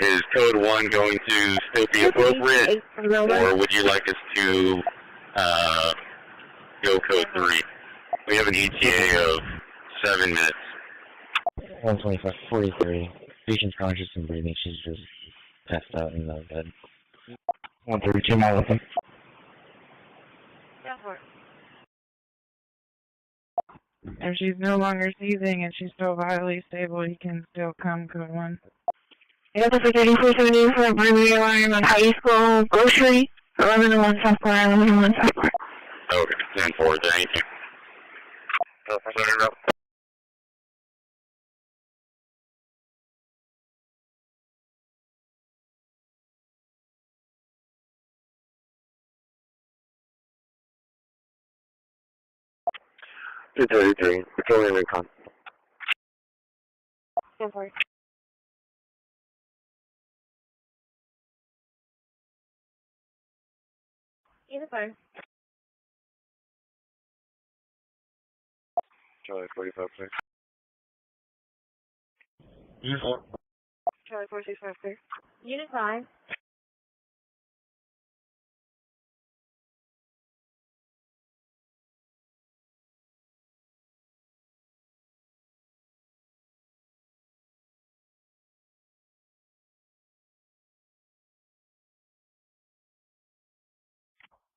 is code 1 going to still be appropriate, or would you like us to go code 3? We have an ETA of 7 minutes. 125, 43. Patient's conscious and breathing. She's just passed out in the bed. 132 mile with him. If she's no longer seizing and she's still vitally stable, he can still come code 1. Delta for 3470 for a primary alarm on high school grocery. 1101 Southport, 1101 Southport. Okay, 10-4, thank you. 233, patrolling recon. Go for it. Either fire. Charlie 45, please. Unit 4. Charlie 465, clear. Unit 5.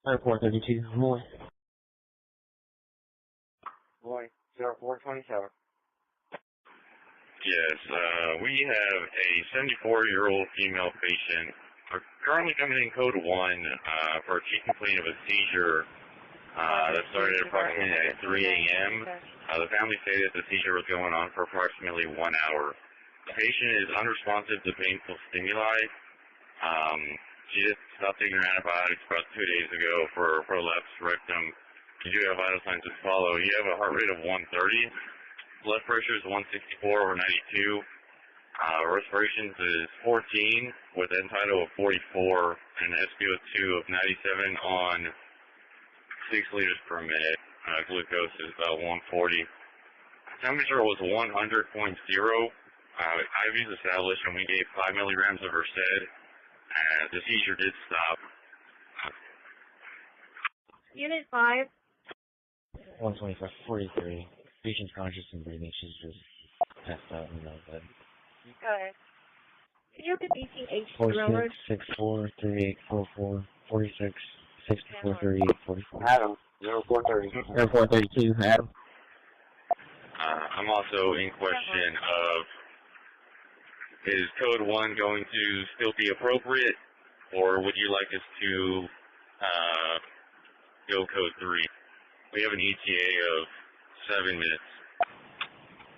Airport 32, Roy. Roy, 0427. Yes, we have a 74-year-old female patient currently coming in code 1 for a chief complaint of a seizure that started approximately at 3 a.m. The family stated the seizure was going on for approximately 1 hour. The patient is unresponsive to painful stimuli. She just stopped taking her antibiotics about 2 days ago for prolapsed rectum. You do have vital signs to follow. You have a heart rate of 130. Blood pressure is 164 over 92. Respirations is 14 with end tidal of 44 and an SpO2 of 97 on 6 liters per minute. Glucose is about 140. Temperature was 100.0. IVs established and we gave 5 milligrams of Versed. The seizure did stop. Unit 5. 125, 43. Patient's conscious and breathing. She's just passed out in the bed. Go ahead. Could you repeat BCH 46, 64, 38, 44, 46, 64, 38, 44. Adam, 0430. Airport 32, Adam. I'm also in question of, is code 1 going to still be appropriate, or would you like us to go code 3? We have an ETA of 7 minutes.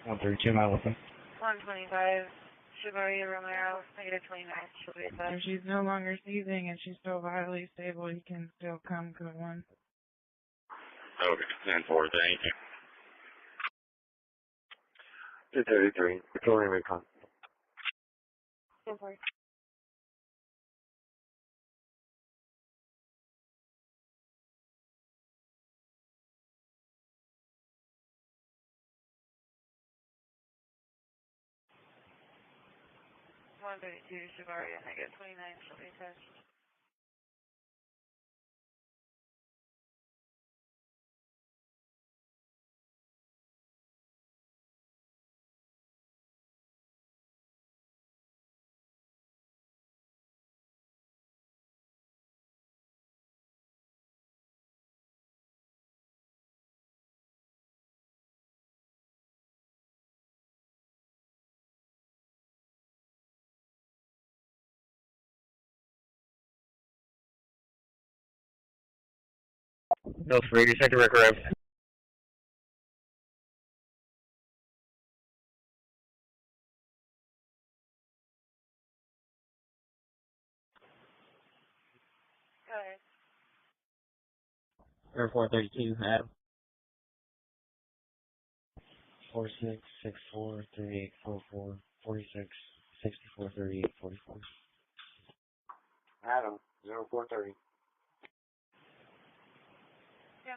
132, my weapon. 125, Shibuya Romero, negative 29, she'll be at If she's no longer seizing and she's still vitally stable, you can still come code 1. Okay, 10-4, thank you. 233, patrolling recon. Go for it. -132, Shibuya, negative 29, she'll be attached. No, 3, second record. Go ahead. Airport 32, Adam. 46, 64, 38, 44, 46, 64, 38, 44. Adam, 0430. 10-4.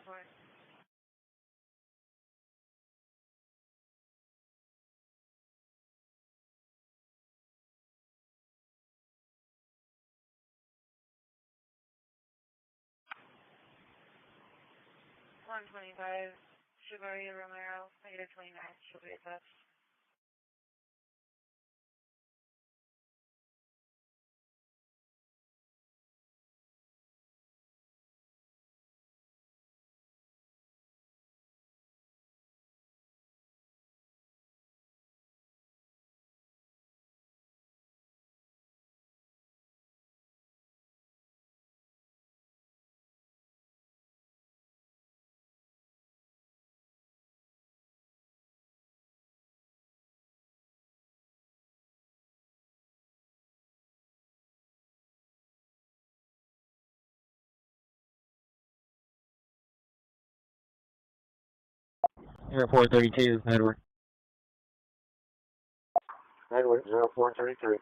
-125, Shibuya Romero, negative 29, she'll be attached. Airport 32, Edward. Edward, 0433.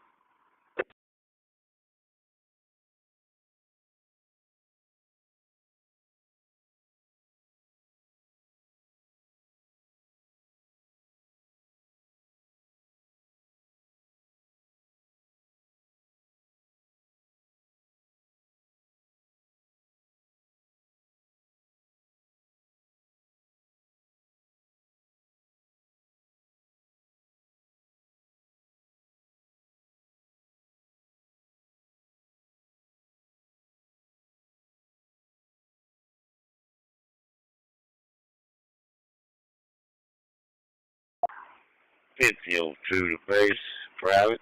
Pittsfield to the base, private.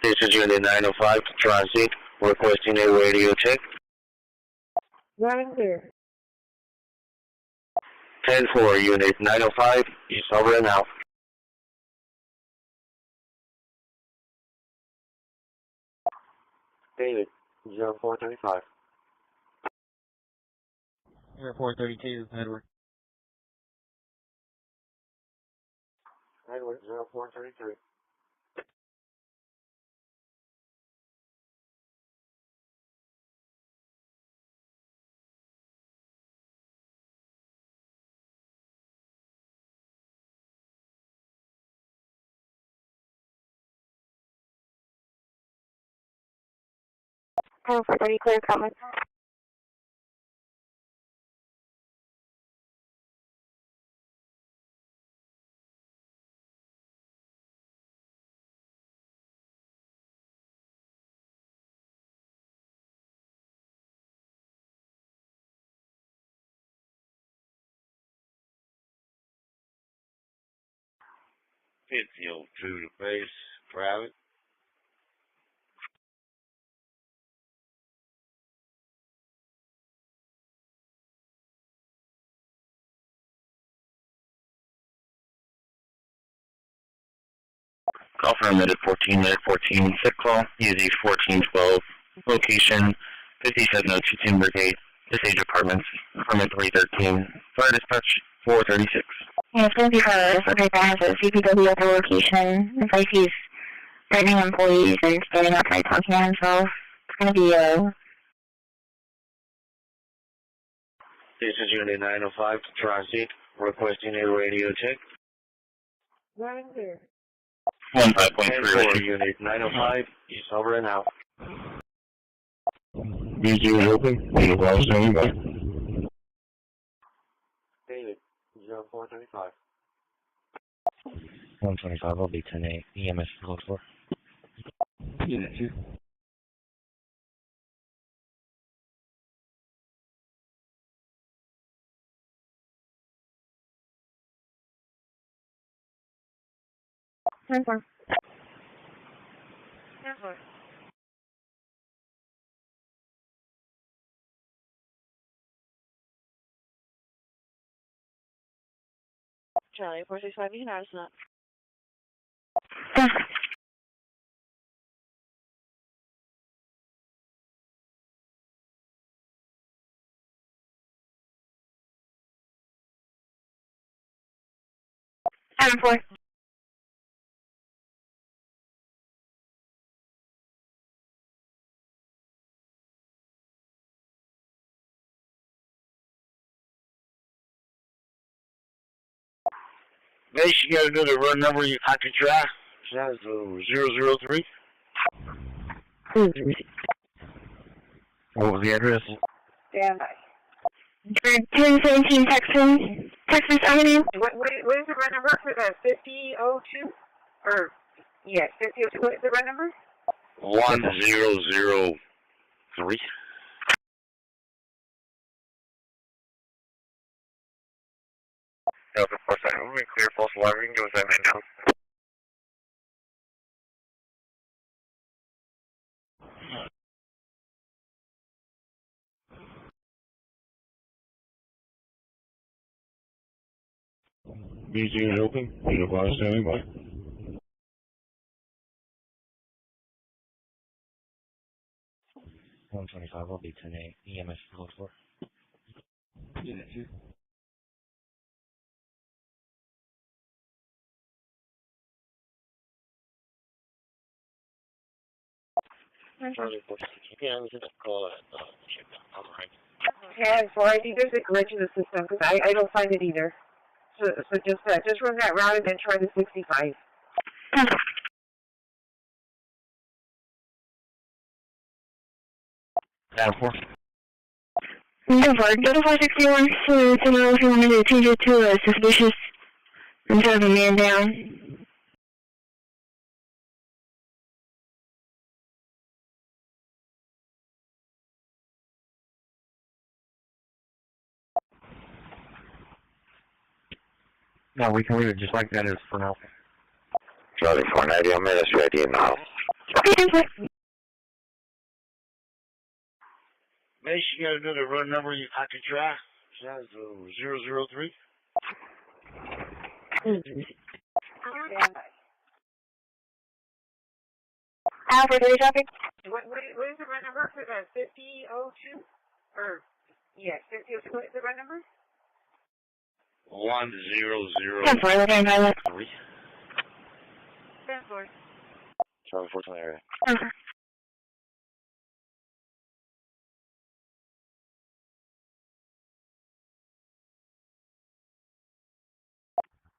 This is Unit 905 to Transit, requesting a radio check. Right here. 10-4, Unit 905, is over and out. David, 0435. Airport 32, Edward. Edward, 0433. For 30 clear comments. Pittsfield to the base, private. Call for omitted 14, sick call, UZ 1412, location 5702 Timbergate, Visage Apartments, apartment 313, fire dispatch 436. Yeah, it's going to be for a subject that has a CPW at the location. It's like he's threatening employees and standing outside talking to himself. It's going to be This is Unit 905 to Transit, requesting a radio check. Right here. 15.3. 10-4, Unit 905, is over and out. BG is open. Be well standing by. David, 0435. 125, I'll be 10-8. EMS is close for. Unit 2. Confirm. Answer. Charlie, 465, you can notice that. for Base, you got another run number I can try? That's 003. What was the address? Stand by. 1017 Texas Avenue. What is the run number for the 5002? Or, yes, 5002. What is the run number? 100 3. Delta 47, moving clear, false alarm, you can give us that man down. BG unit open, unit 5 standing by. 125 will be 10-8, EMS code 4. Unit 2. Charlie 46, yeah, we can call that, alright. Yeah, so I think there's a glitch in the system because I don't find it either. So just run that route and then try the 65. Down 4. Go to 461 to know if you wanted to change it to a suspicious instead of a man down. No, we can leave it just like that is for now. Charlie 490, I'm minutes ready now. Okay, thank you. Mace, you got another run number I can try? That's 003. Alfred, are you talking? What is the run number for that 5002? Or, yeah, 5002, what is the run number? 100. 10-4, looking pilot. 3. 10-4. Charlie 420 area. Okay.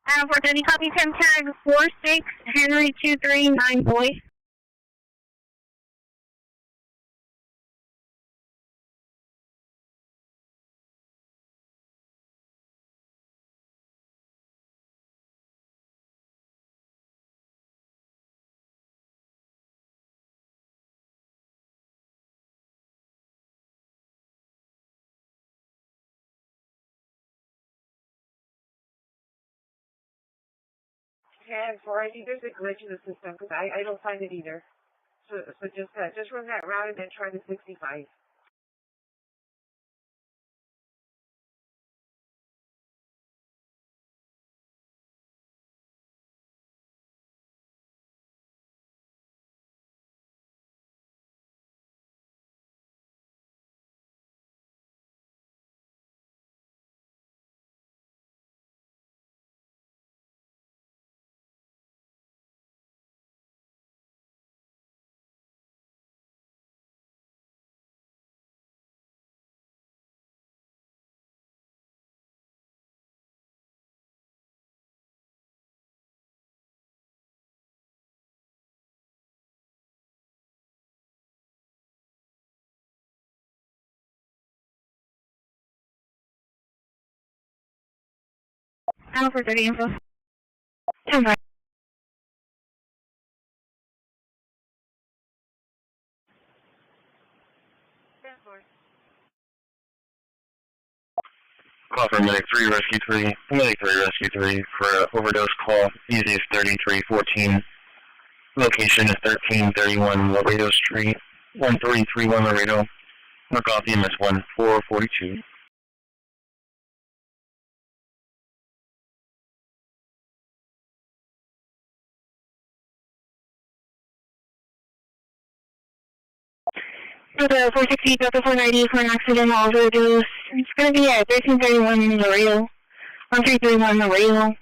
Alfred, any copy 10 tag 46 Henry 239 boy? Yeah, so I think there's a glitch in the system because I don't find it either. So just run that route and then try the 65. Alfred, ready info. 10-4. Call for Medic 3, Rescue 3. Medic 3, Rescue 3 for an overdose call. Easy is 3314. Location is 1331 Laredo Street, 1331 Laredo. Mark off EMS 1442. Delta 460, Delta 490 for an accidental overdose. It's going to be at 1331 Laredo. 1331 Laredo.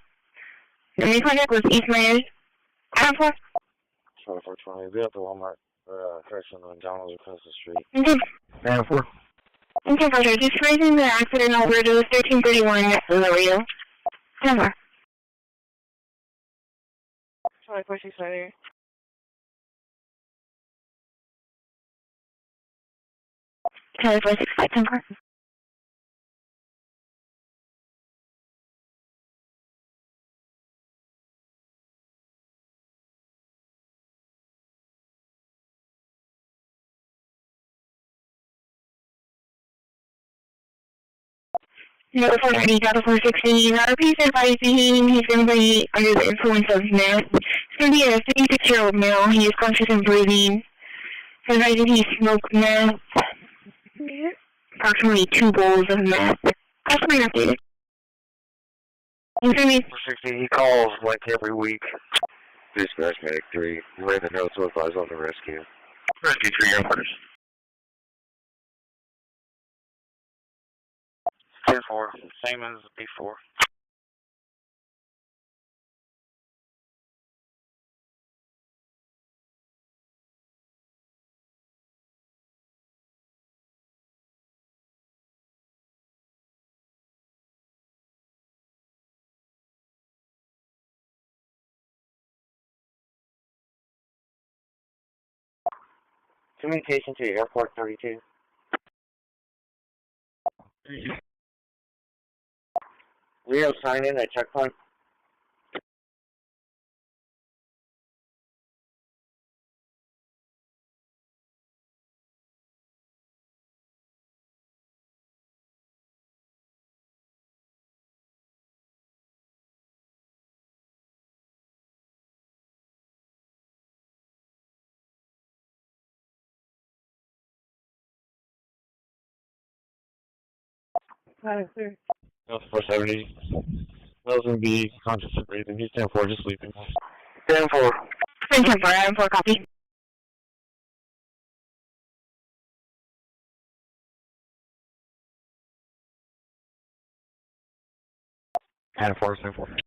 The main contact was East Miami. Alpha. Charlie 420, be at the Walmart, correctional McDonald's across the street. Okay. Down 4. Okay, Roger. Just raising the accidental overdose 1331 Laredo. 10-4. Charlie 465. Charlie 465, 10-4. Delta 490, Delta 460. RP's advising he's going to be under the influence of meth. It's going to be a 56-year-old male. He is conscious and breathing. Advising he smoked meth. Approximately 2 bowls of meth. Possibly updated. Information. 460, he calls like every week. Dispatch Medic 3, you read the notes with eyes on the rescue. Rescue 3 orders. 10-4, same as before. Communication to Airport 32. Leo, sign in at checkpoint. Delta 470. Will's going to be conscious and breathing. He's 10-4, just sleeping. 10-4. 10-4, I'm 4 copy. Kind of 4, 10-4.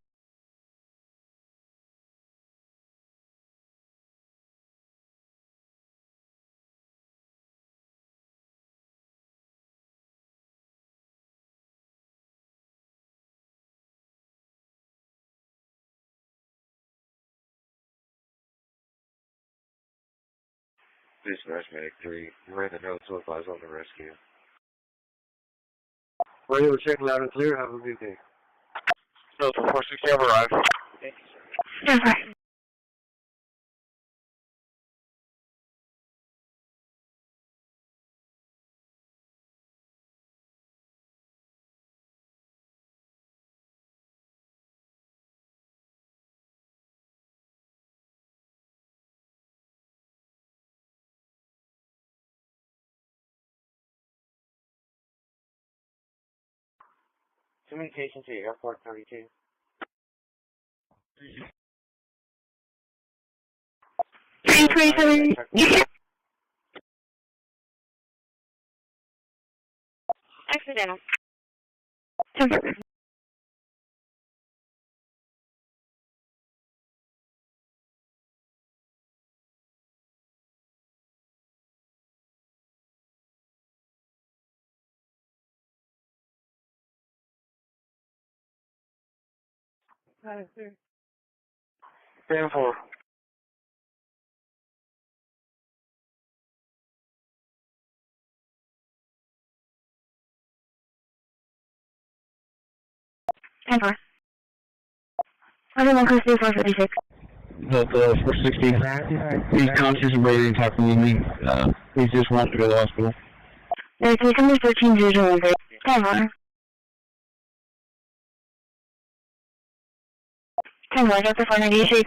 Dispatch Medic 3, you read the notes with eyes on the rescue. Radio check loud and clear, have a good day. Delta 460, have arrived. 10-4. Communication to Airport 32. Three 27. Accidental. 10-4. Got it, sir. 10-4. Everyone goes through 456. Delta 460. He's conscious and breathing, talking to me. He just wants to go to the hospital. There's 13 visual. 10-4. 10-4, Delta 490,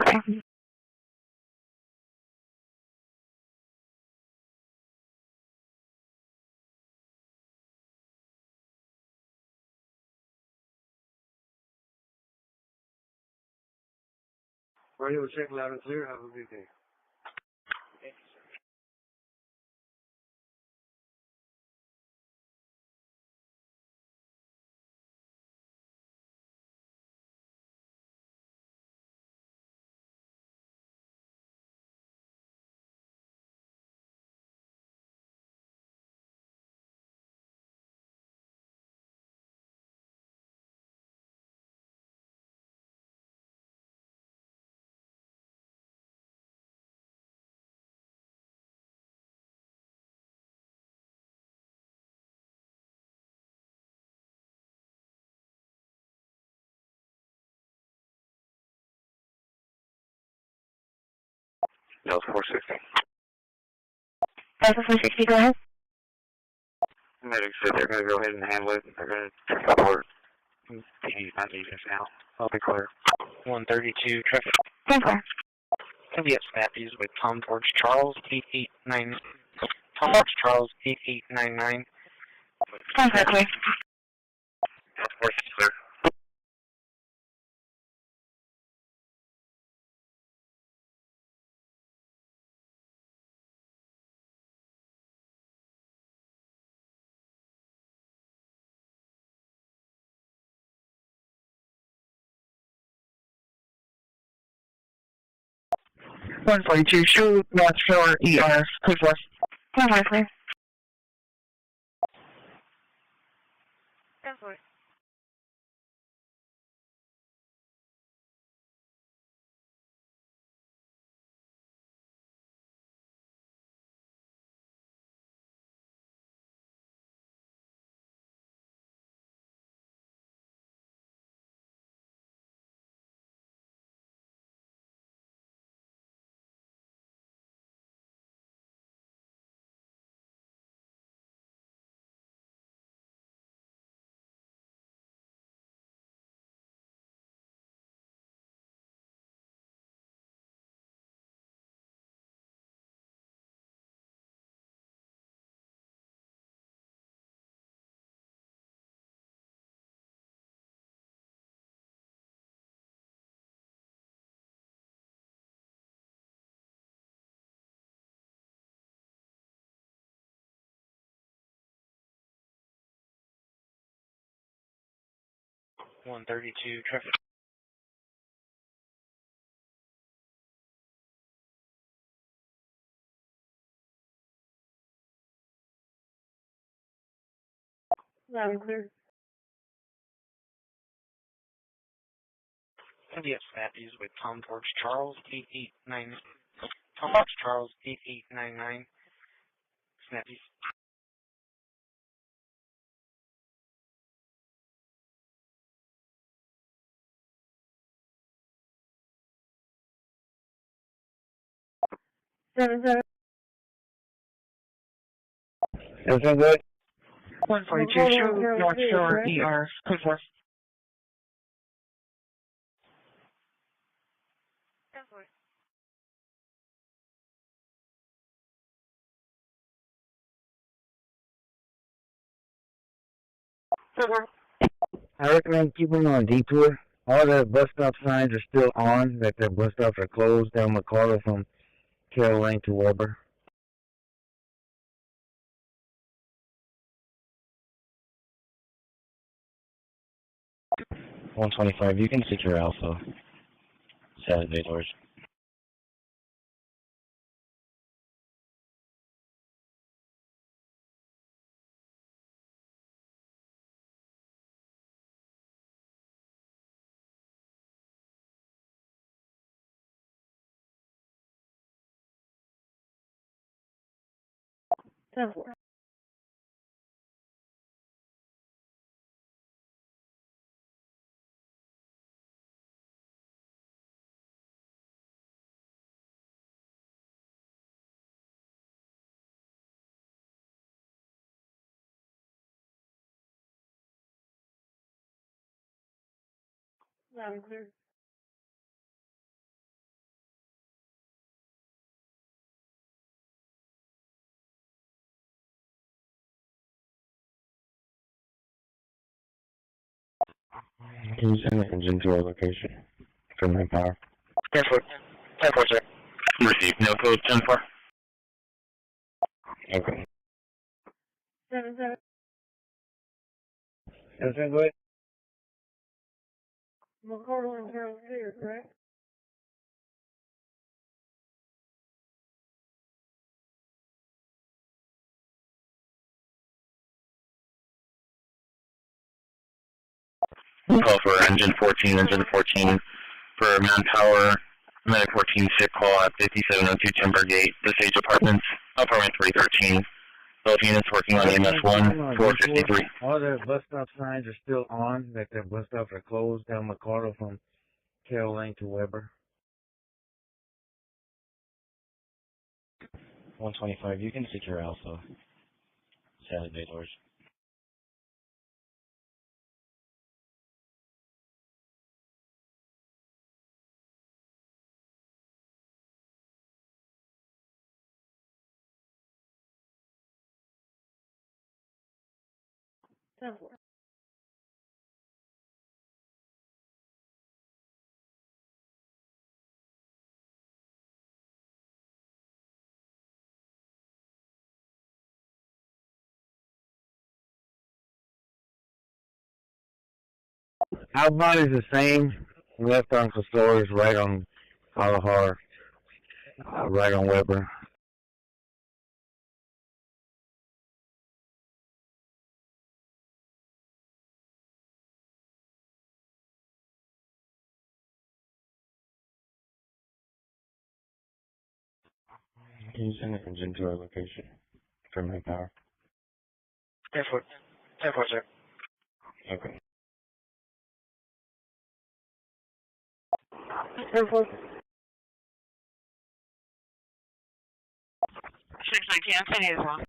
Radio check loud and clear, have a good day. Delta 460. Delta 460, go ahead. Medics said they're going to go ahead and handle it. They're going to take out work. PD's not needed now. I'll be clear. 132 traffic. Okay. Can we get snappies with Tom Torch Charles 889. Tom Torch Charles 8899. Okay, clear. Of course, clear. One 42, shoot, North Shore, ER, clear for us. Okay, clear. Transport. One 32 traffic. Loud and clear. Can we get snappies with Tom Torch Charles 889. Tom Torch Charles 8899. Snappies. Seven. Everything good? 142, shoot, North Shore, ER, clear for us. Transport. I recommend keeping on detour. All the bus stop signs are still on, like the bus stops are closed down McCarter from Carroll Lane to Weber. $125, you can secure Alpha. Saturday doors. Loud and clear. Can you send the engine to our location? For manpower. 10-4. 10-4, sir. Received. No code 10-4. Okay. 7. Everything good? McCardle and Carroll clear, correct? Call for engine 14 for manpower. Medic 14 sick call at 5702 Timber Gate, the Sage Apartments, apartment 313. Both units working on EMS 1, 453. All the bus stop signs are still on, like the bus stops are closed down McCarter from Carroll Lane to Weber. 125, you can secure Alpha. Saturday doors. 10-4. Outbound is the same. Left on Castores, right on Kalahar, right on Weber. Can you send an engine to our location for manpower? 10-4. 10-4, sir. Okay. 10-4. 619, San Diego.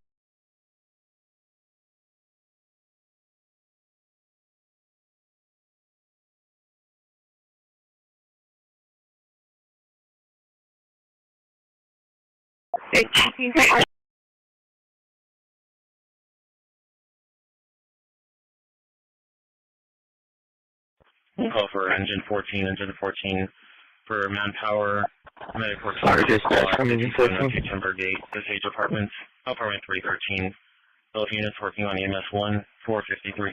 Call for engine 14 for manpower. Medic works Sorry, dispatch from engine 14. Timber Gate, Osage Apartments, apartment 313. Both units working on EMS 1, 453.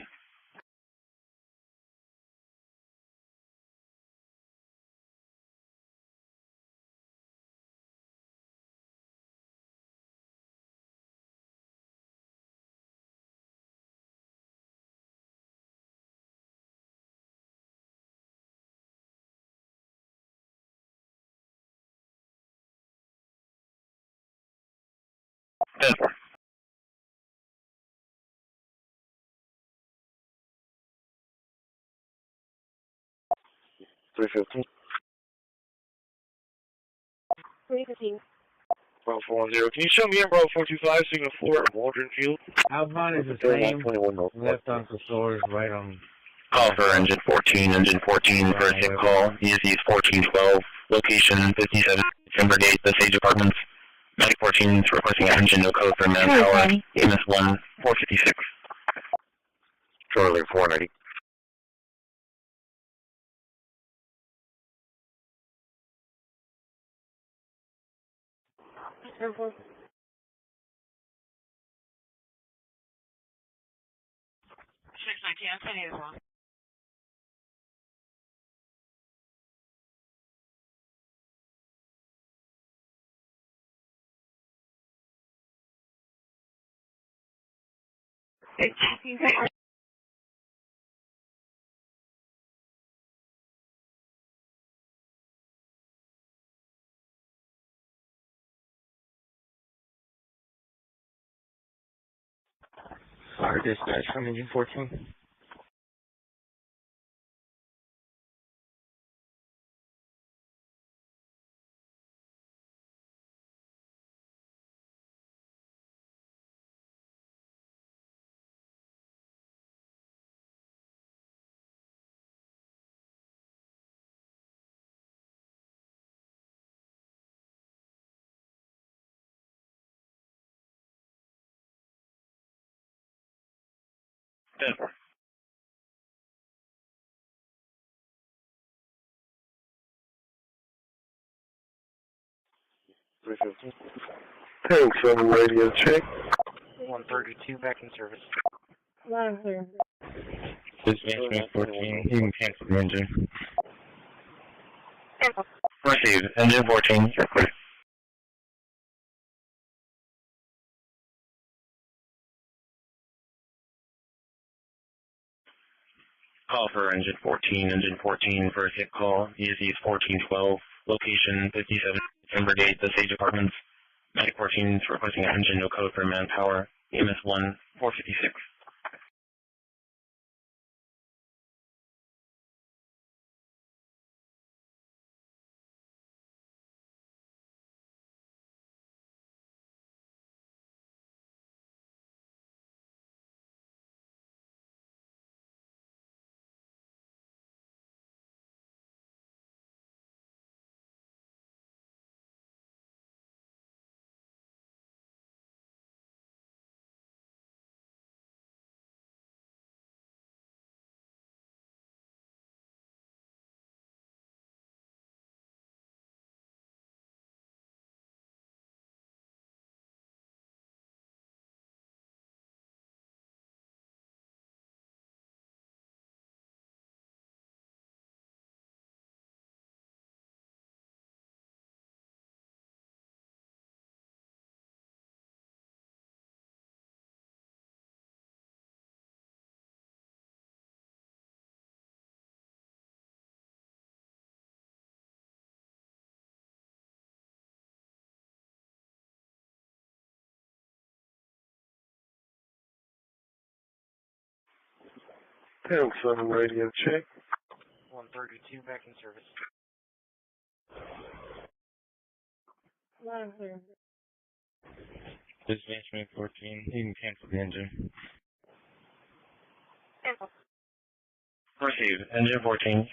Denver. $315. 315. Bravo 410. Can you show me in Bravo 425, signal 4 at Waldron Field? Outbound is the same. 121 north. Left on Castores, right on. Call for engine 14 for a hit call. ESE is 1412. Location 57 Timber Gate, Osage Apartments. Medic 14 is requesting an engine no code for manpower. EMS 1, 456. Charlie 490. Careful. 619, San Diego. Sorry, dispatch from engine 14. Denver. $315. Thanks on the radio check. 132 back in service. Line clear. Dispatch 14. You can cancel the engine. Received. Engine 14, you're clear. Call for engine 14 for a hit call. ESE is 1412. Location 57 Timber Gate, Osage Apartments. Medic 14 is requesting an engine no code for manpower. EMS 1, 456. 10-7 radio check. 132 back in service. Dispatch 14, you can cancel the engine. Receive. Engine 14.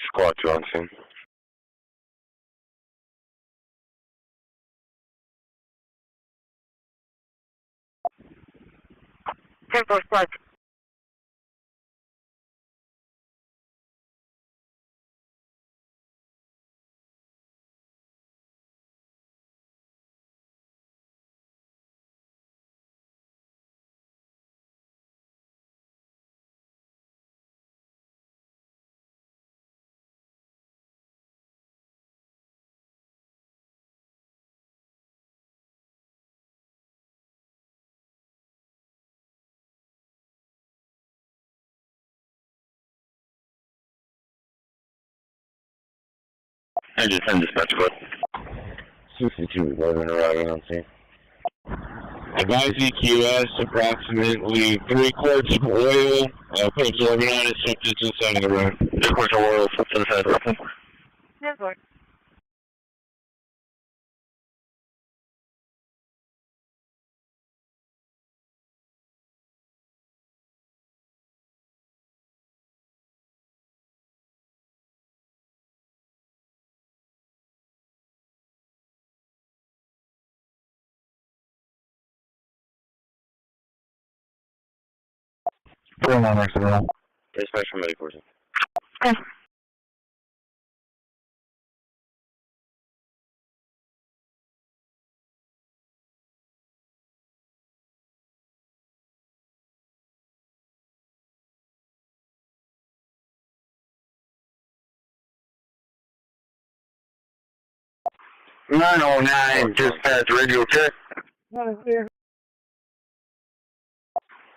Squad 2 on scene. Temple Squad. Engine 10 dispatch squad. 62 11 arriving on scene. Advise EQS approximately 3 quarts of oil. Pumps organized, subject to the side of the road. 3 quarts of oil, to the side of the road. Network. Pulling on next to the road. Dispatch from medic person. Okay. (909) dispatch radio check. 1-4.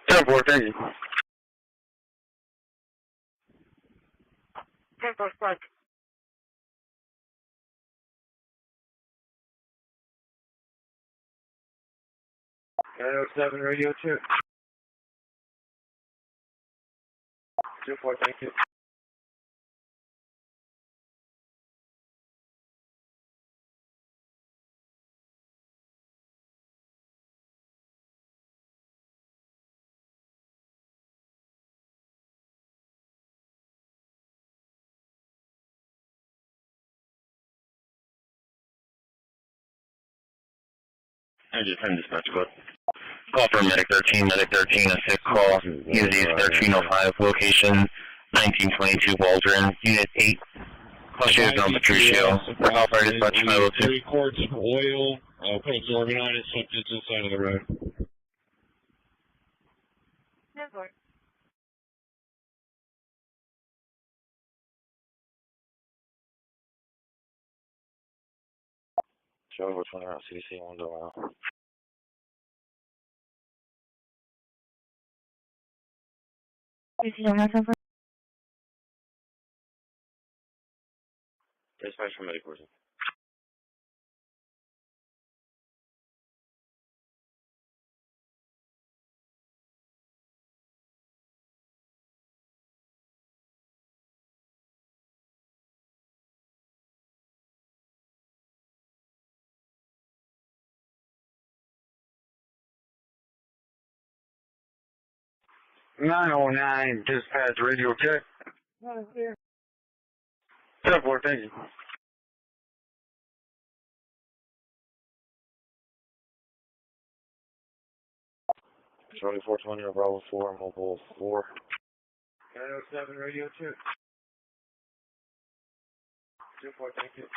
10-4, thank you. Temple Squad. Nine 7 radio check. 2-4, thank you. Engine 10 dispatch squad. Call for medic 13, medic 13, a sick call. Unit 1305, location 1922 Waldron, unit 8. Questions on Patricio. For Alpha dispatch 502. 3 quarts of oil. Pumps organized, subject to the side of the road. Network. Show which one around CDC 1 to allow. Dispatch from medic person. (909) dispatch radio check. 1-4. 10-4, thank you. Charlie 420 Bravo 4, Mobile 4. 907 radio check. 2-4, thank you.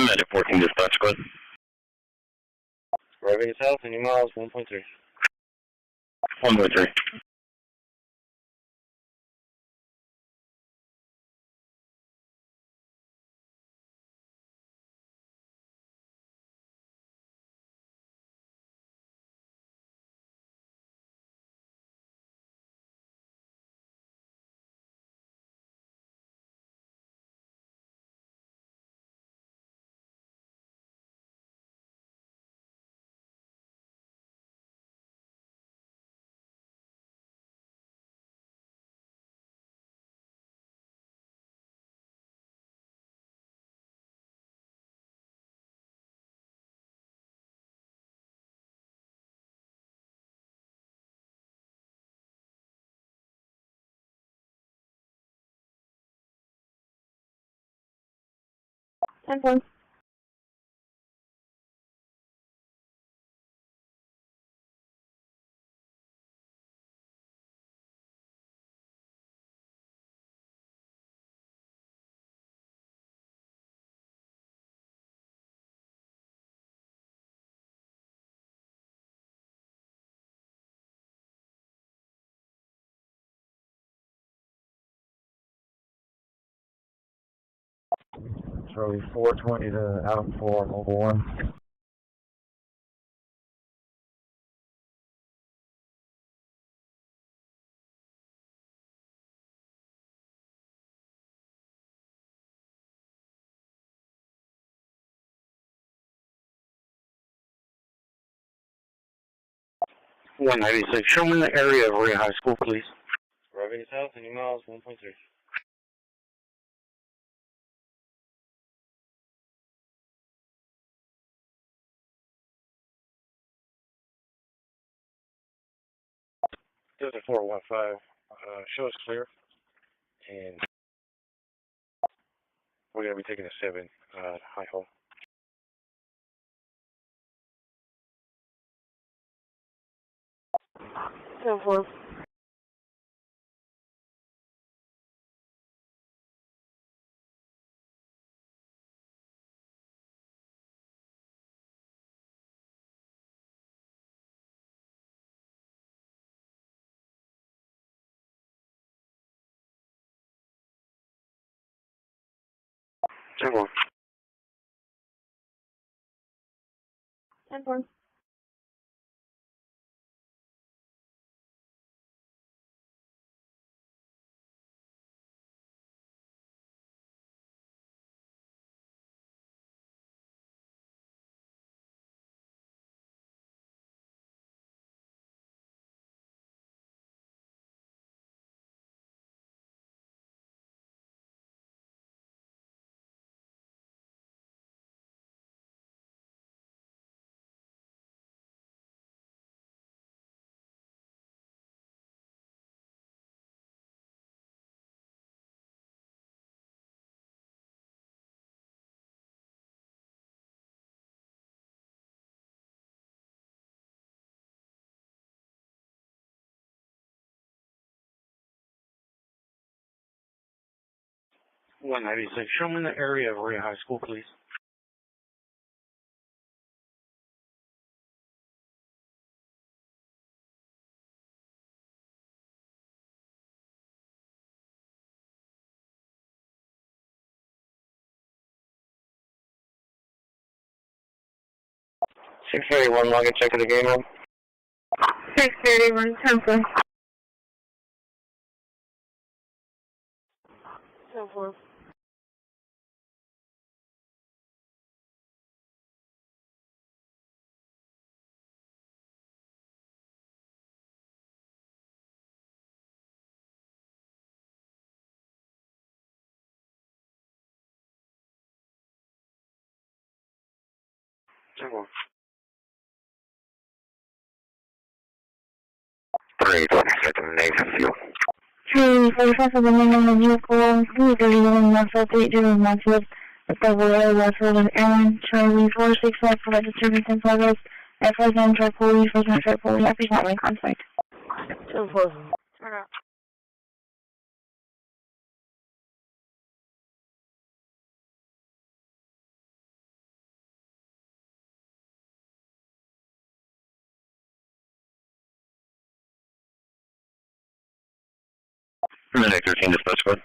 Medic 14 dispatch, go ahead. Driving south, any miles, 1.3. 1.3. Okay. Charlie 420 to out 4, mobile 1. One 96. Show me the area of Ray High School, please. Driving south, any miles, 1.3. There's a 415. Show us clear. And we're going to be taking a 7 high hole. So forth. Turn on. 10-4. One 96. Show me the area of Ray High School, please. $631, log and check of the game room. 631, 10-4. So forth. Turn on. 327, negative fuel. 45 for the name of the vehicle, 331 Westfield, 80 Westfield, with the Royal Westfield and Airline, Charlie 465 for disturbance in progress, FSN Tripoli, FSN Tripoli, I present my contact. So forth. Turn up. Medic 13 dispatch squad.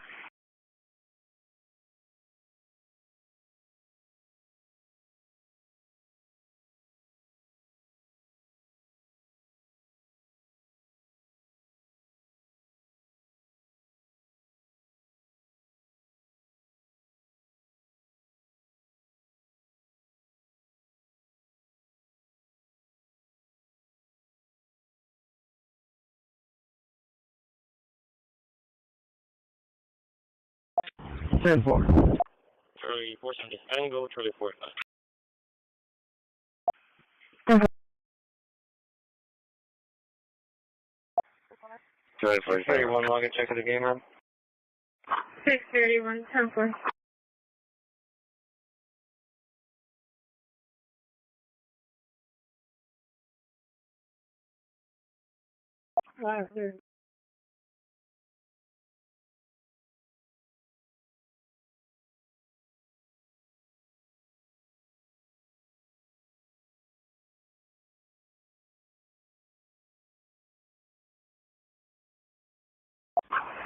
Ten four. Charlie 470 Tango, Charlie 4. Charlie 4. 31 login check of the game, man. 631, 10-4. Clear.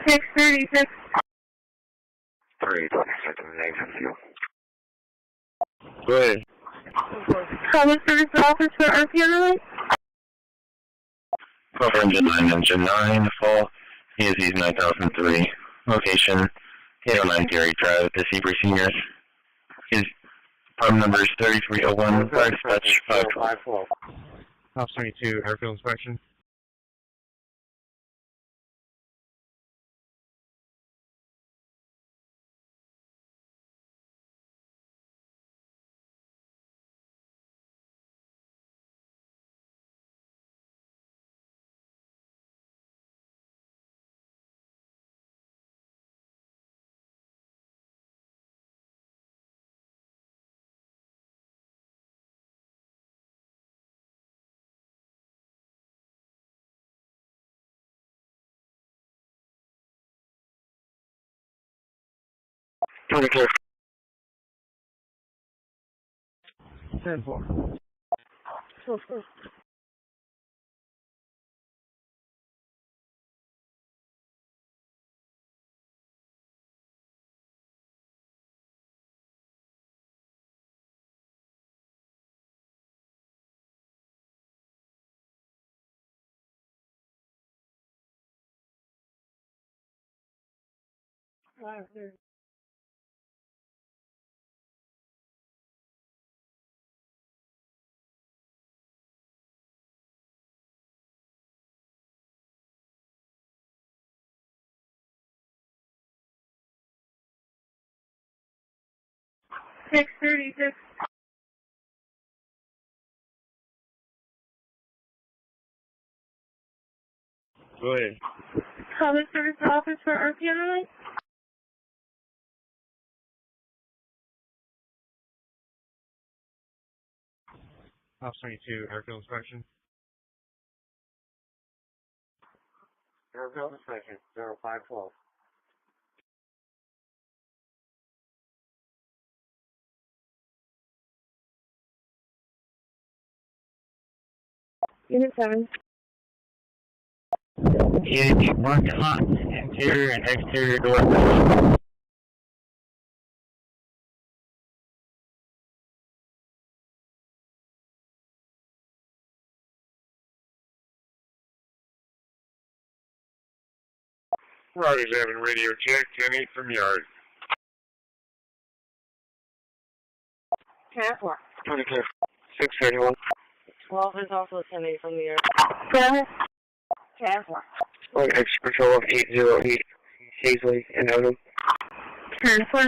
636. 326 negative fuel. Go ahead. Common service office for RPN. Cover engine 9, fall. ESD's 9003. Location 809 Gary Drive, the Seabury Seniors. His farm number is 3301, fire dispatch 512. Ops 22, airfield inspection. Twenty clear. 10 4. Clear. 636. Go ahead. Common service office for RPN. Ops 22, airfield inspection. Airfield inspection, 0512. Unit 7. EAD marked hot. Interior and exterior door. Roger, having radio check, 10-8 from yard. 10-4. 20 clear. 631. 12 is also 10-8 from the air. Go ahead. 10-4. On extra patrol of 808 Hazley and Odom. 10-4.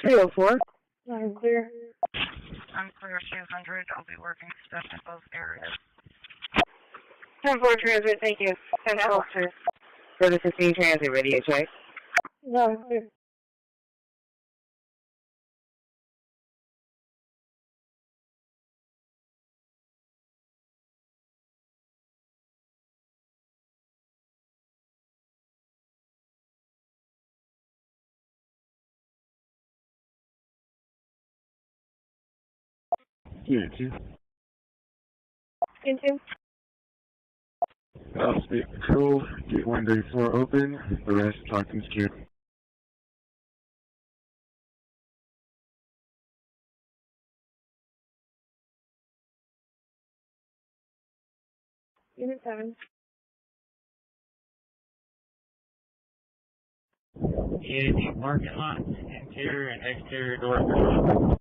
304. I'm clear. I'm clear 200. I'll be working stuff in both areas. 10-4 transmit, thank you. 10-4. For the 16 transit radio check. No, I'm clear. Unit 2. Unit 2. State Patrol, Gate 134 open, the rest talking secure. Unit 7. Unit market lot, interior and exterior door closed.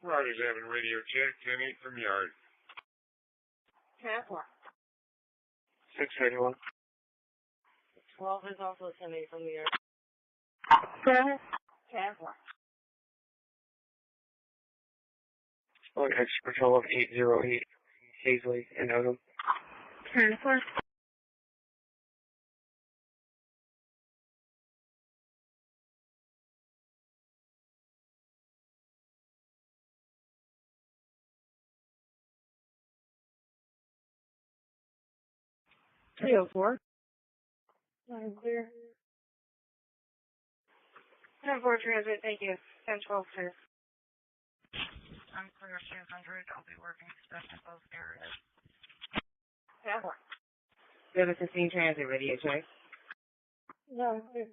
Roger, 7 radio check, 10-8 from yard. 10-4. 631. 12 is also 10-8 from the air. 10-4. Extra Patrol of 808, Hazley and Odom. 10-4. 304. I'm clear. 10-4 transit, thank you. 10-12 clear. I'm clear 200. I'll be working stuff in both areas. 10-4. 715 transit, radio check. No, I'm clear.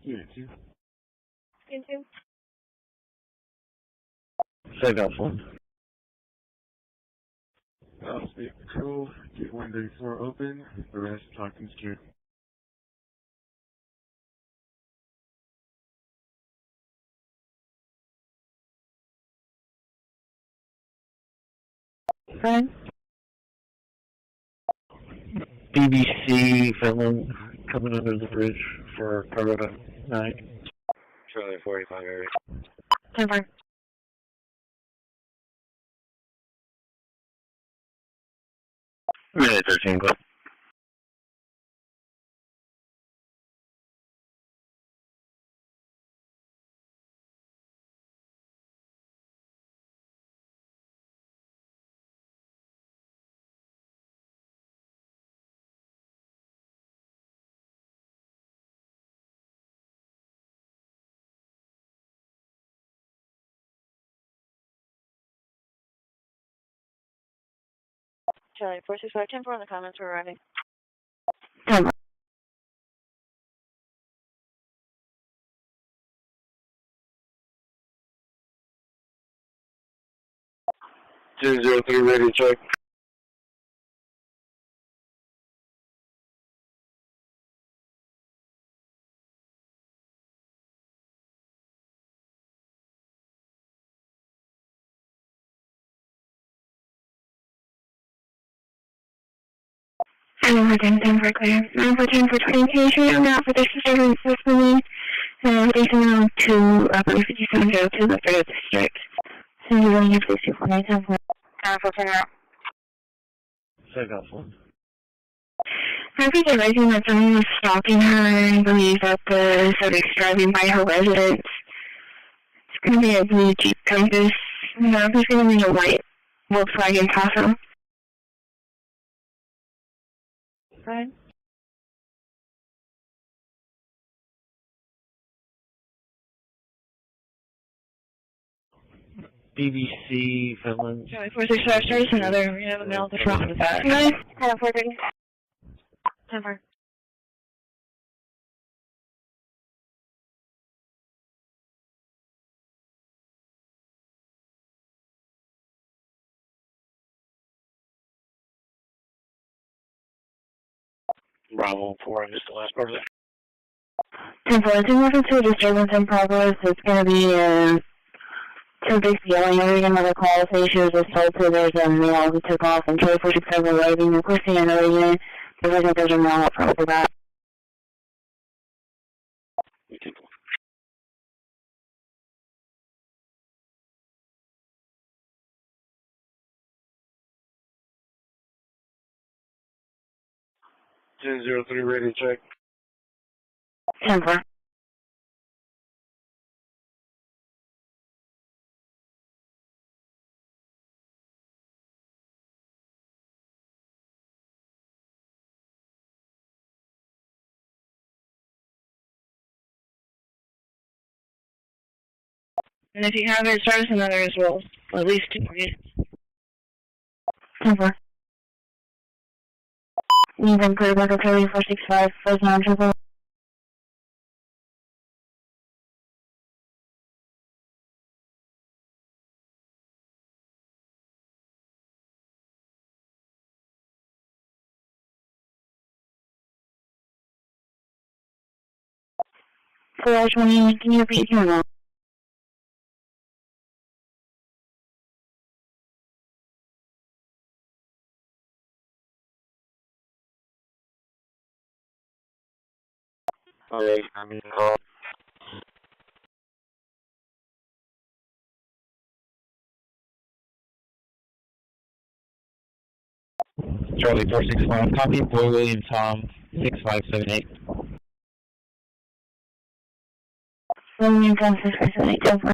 Unit 2. Unit 2. Save that one. State Patrol, Gate 134 open, the rest talking secure. Fine. BBC filling coming under the bridge for Corona 9. Charlie 45 area. 10-4. Minute 13, go. Charlie 465, 10-4 on the comments we're arriving. 10-4. Zero 03 radio check. I'm 10-4 clear. I'm 10-4 communication. I'm out for this disturbance for me. Station on to Operator 5702, the 3rd District. Send you on your 64 10-4. 10-4 out. Save that one. I think the reason that someone was stalking her and believes that the subject's driving by her residence. It's going to be a blue Jeep Compass. No, there's going to be a white Volkswagen Tahoe. Fine. BBC filling. Charlie 465, there's another. We have a male at the front of the back. 430. 10-4. Bravo 4, I missed the last part of that. 10-4, it's moving to a disturbance in progress. It's going to be two big yelling. We're going to call the issue just told to there's a male who took off and Charlie 467 arriving, requesting an alien. There's a male up front for that. 1003 ready to check. 10-4. And if you have it, start us another as well. At least 2 more units. 10-4. You've been cleared back up Charlie 465, first 9 triple. For 20, can you repeat your name? Okay, I'm in call. Charlie 465, copy, Boy William Tom 6578. William Tom 6578, 10-4.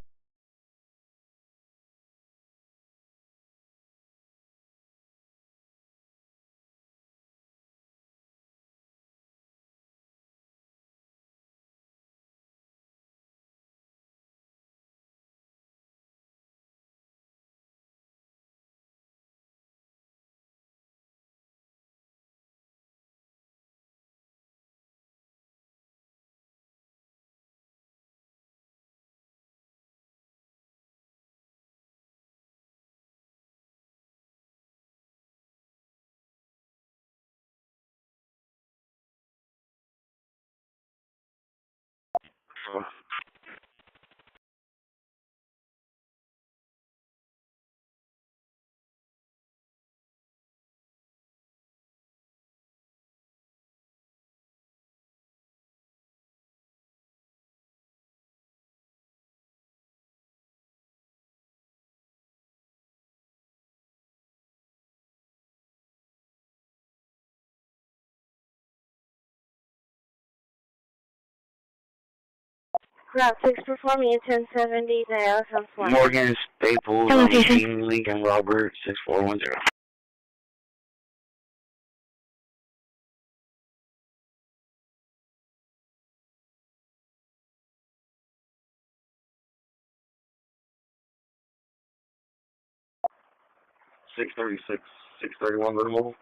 Route 6 performing at 1070 Dallas on Swan. Morgan Staples, Team Lincoln Robert 6410. $636, $631 removal.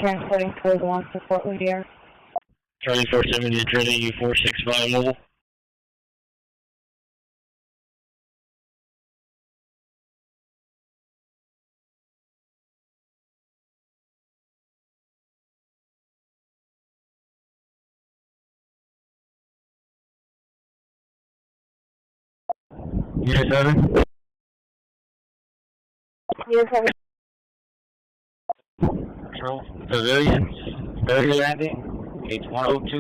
Transporting code 1 to Fort Whittier. Charlie 470 is ready, 465 mobile. Unit 7. Unit 7. Control. Civilians. 30 landing. H102.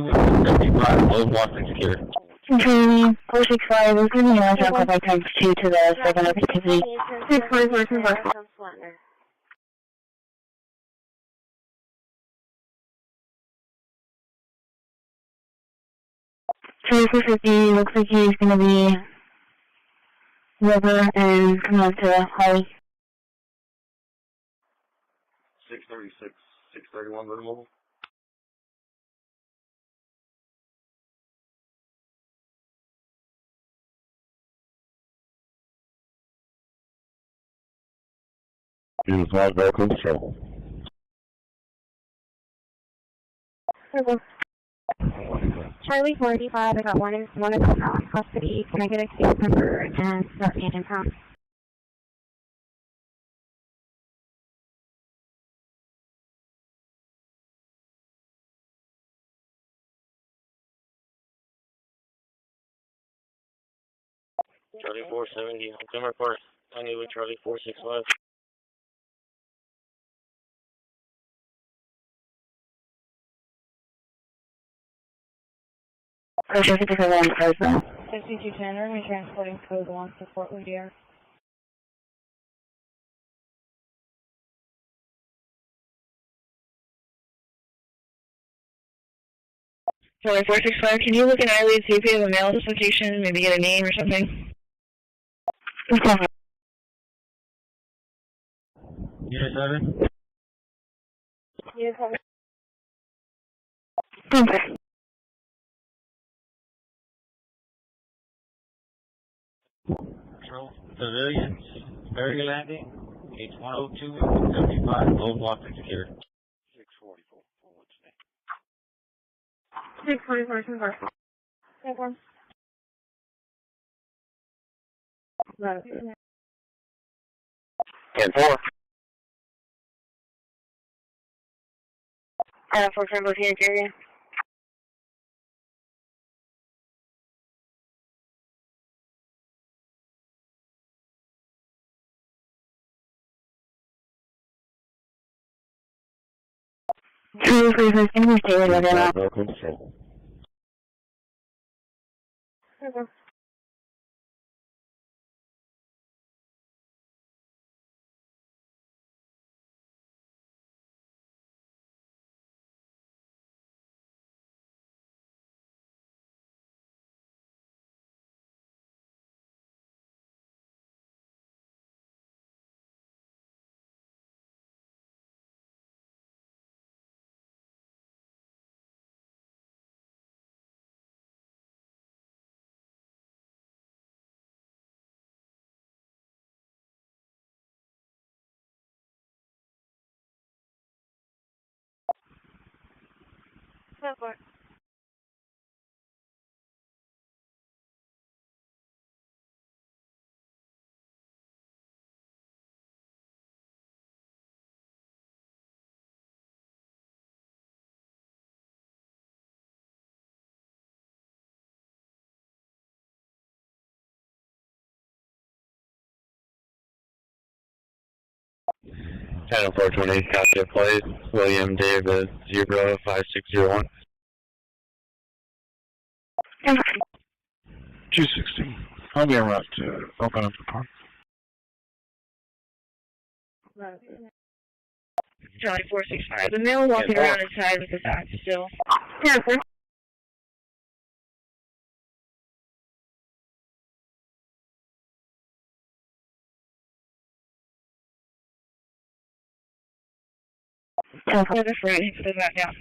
75. Low Boston secure. Controlling 465, is giving you a call by times 2 to the second activity. 644. Charlie 450, looks like he's going to be River and coming up to Holly. 636, 631 removal. Use log back control. Charlie 45, I got one in custody. Can I get a case number and start handing pounds? Charlie 470, October 1st, I need with Charlie 465. Pressure 51 Fresno. 5210, we're transporting code 1 to Fort Whittier. Charlie 465, can you look at Eileen, see if you have a mail dislocation, maybe get a name or something? Unit 7? Unit 7. Okay. Control, civilians, ferry landing, H102, 75, low block secure. 644, what's that? 644, 24. Take one. Right. 10-4. For Trumbo here, area. Two, three, five, can you stay with that? Log back control. Take one. Take one. Channel 420, capture place, William Davis, 05601. 260. I'll be en route to open up the park. Right. Charlie 465, the male walking around inside with his axe still. Yeah, sir. Yeah, that's right, he put it back down.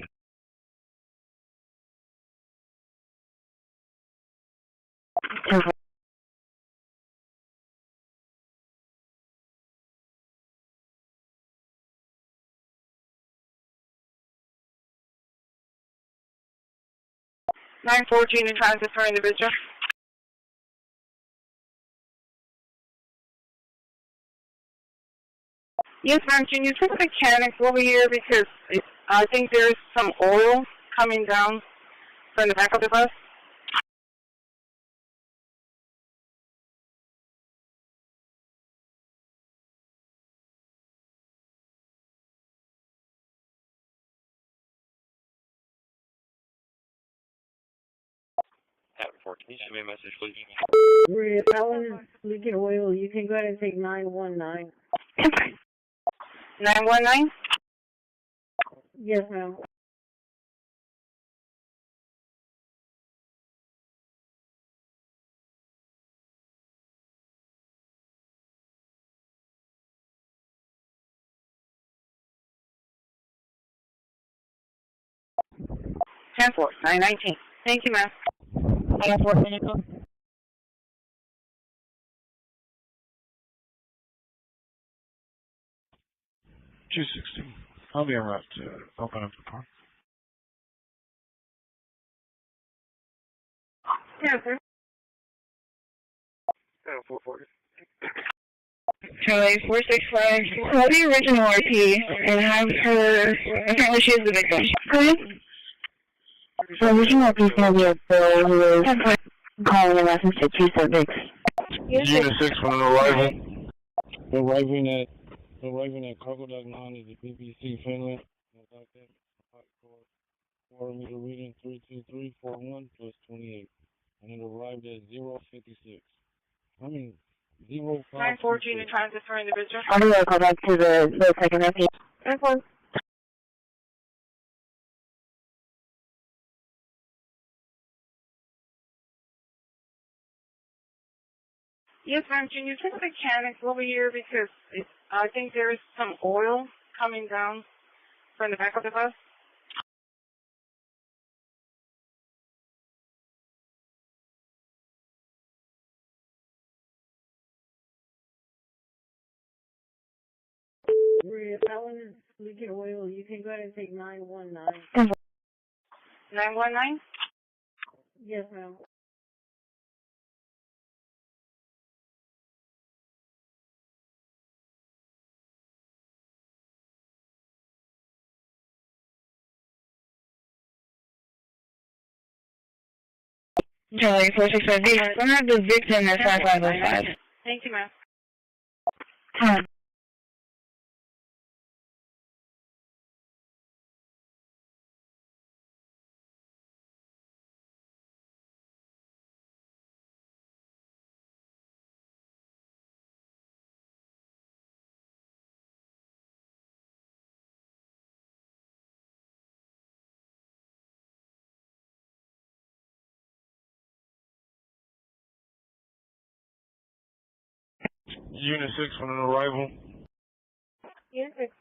Okay. Nine 14 in transit for individual. Yes, ma'am. Can you take the mechanics over here because I think there's some oil coming down from the back of the bus. Captain 4, can you send me a message, please? If that one is leaking oil, you can go ahead and take 919. 919? Yes, ma'am. Transport, 919. Thank you, ma'am. Transport vehicle. 260. I'll be en route to open up the park. Yeah, sir. 440. Charlie 465. Call the original RP and have her. Apparently, she is the victim. Okay. The original RP is going to be a girl who is calling in reference to two subjects. Unit 6 for an arrival. Arriving at Cargo Dock 9 is the BBC Finland. 4-meter reading 32341 plus 28. And it arrived at 056. 914 in transit for individual. I'll do a call back to the second RP. That's one. Yes, ma'am. Can you send the mechanics over here because I think there is some oil coming down from the back of the bus. If that one is leaking oil, you can go ahead and take 919. 919? Yes, ma'am. Charlie 465. I'm going to have the victim at 5505. Thank you, ma'am. Time. Unit 6 for an arrival. Unit 6.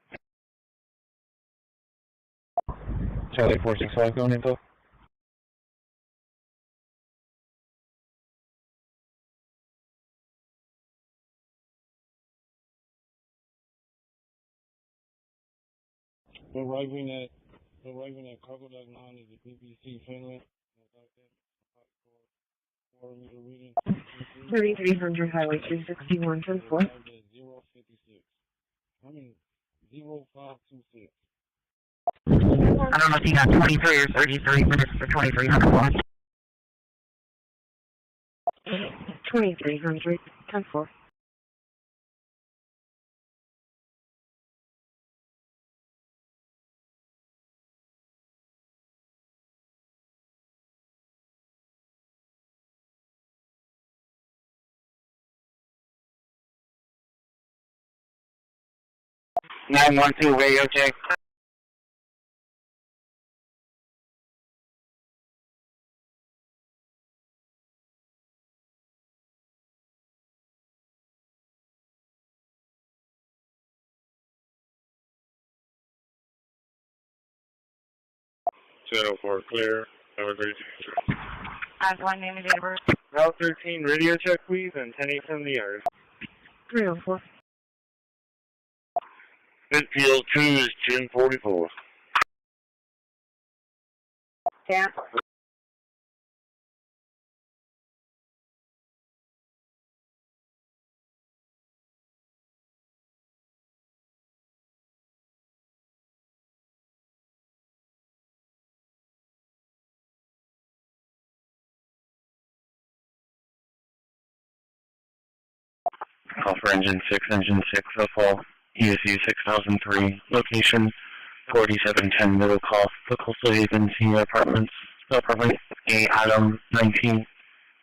Charlie 465 going info. Arriving at Cargo Dock 9 is the BBC Finland. 4-meter reading 3300 Highway 361, 10-4. 056. 0526. I don't know if you got 23 or 33 minutes for 2300 watts. 2300, 10-4. Nine one two radio check. Channel 4 clear. Have a great day. I have one name and date of birth. Route 13 radio check, please, and 10-8 from the yard. 304. Midfield 2 is 1044. Yeah. Call for engine 6 fall. ESU 6003. Location 4710 Middle Call. Local Haven Senior Apartments. Apartment A Adam 19.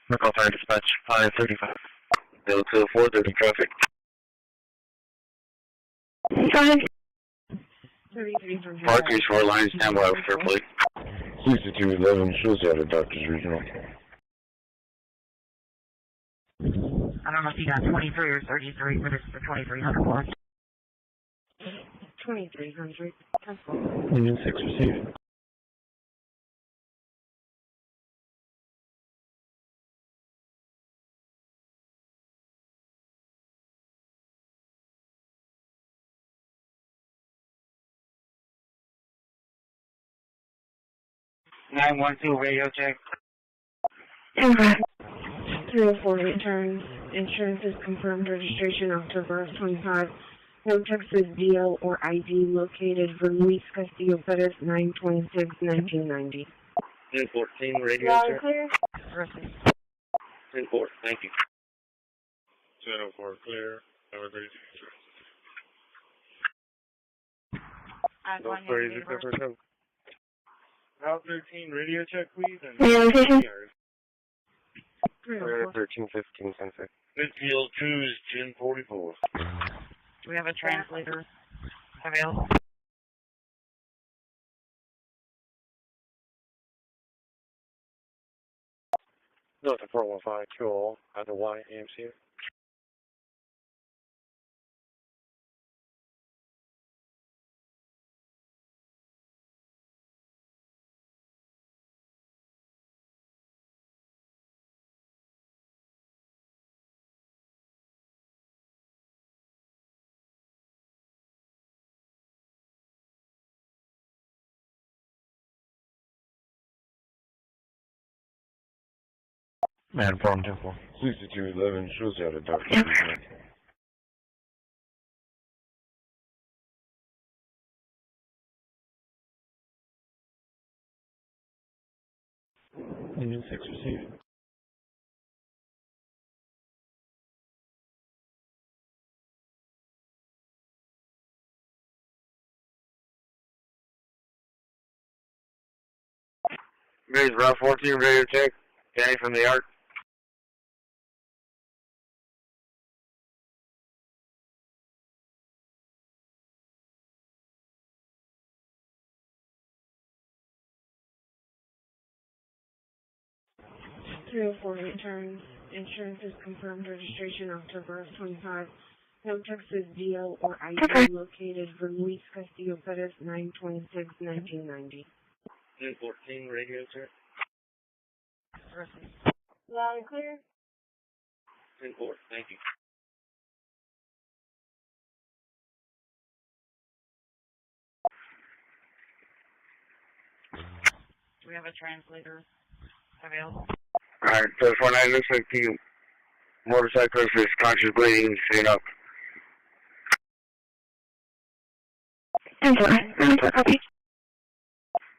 Local Fire Dispatch 535. Middle 430 traffic. Go ahead. 3300. Parkers for line standby with fair plate. 6211 shows out of Doctor's Regional. I don't know if you got 23 or 33 minutes for 2300 watts. 2300, 10-4. Union 6 received. 912 radio check. 304 return. Insurance is confirmed. Registration October 25. No Texas DL or ID located. Luis Castillo Perez, 9/26/1990. 1014 radio check. Clear. 10-4, thank you. 10-4 clear. Have a great day. No queries except for some. Route 13 radio check, please. And 1315 Sunset. Midfield Cruise 1044. Do we have a translator available? Delta 415 QO at the YAMC. Man, from Temple. 6211 shows you how to duck. Union 6 received. Raise Route 14 radio check. Danny from the Arc. Return. Insurance is confirmed. Registration October 25. No Texas DL or ID located. Luis Castillo Perez, 9/26/1990. 1014 radio check. Loud and clear. 10-4, thank you. Do we have a translator available? Alright, so 49 looks like the motorcyclist is conscious bleeding, staying up. Okay.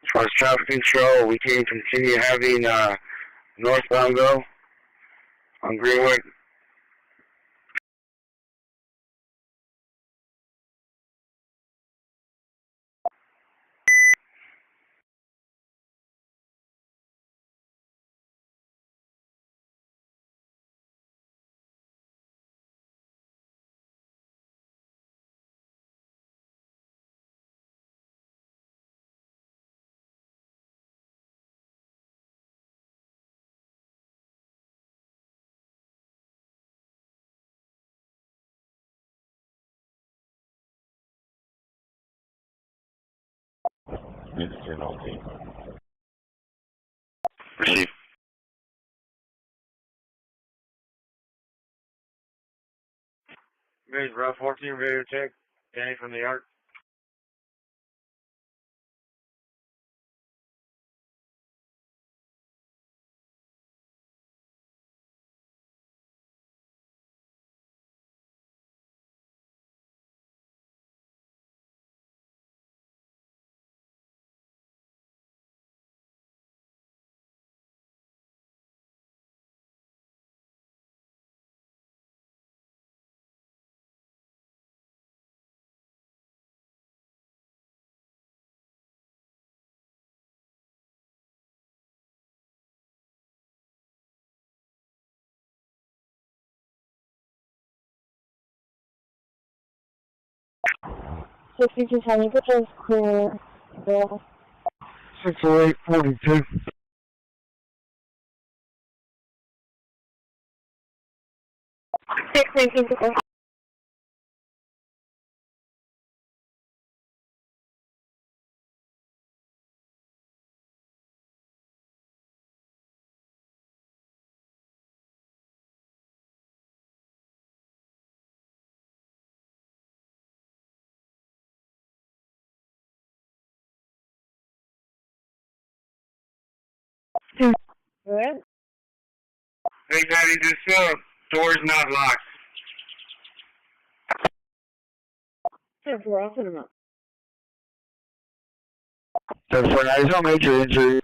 As far as traffic control, we can continue having northbound go on Greenwood. It's 10-14. Receive. Raise Route 14 radio check. Danny from the Arc. Just having put those clear. 608-42. 619. Good. Hey, Daddy, this door's not locked. 10-4, I'll put him up. 10-4, now there's no major injury.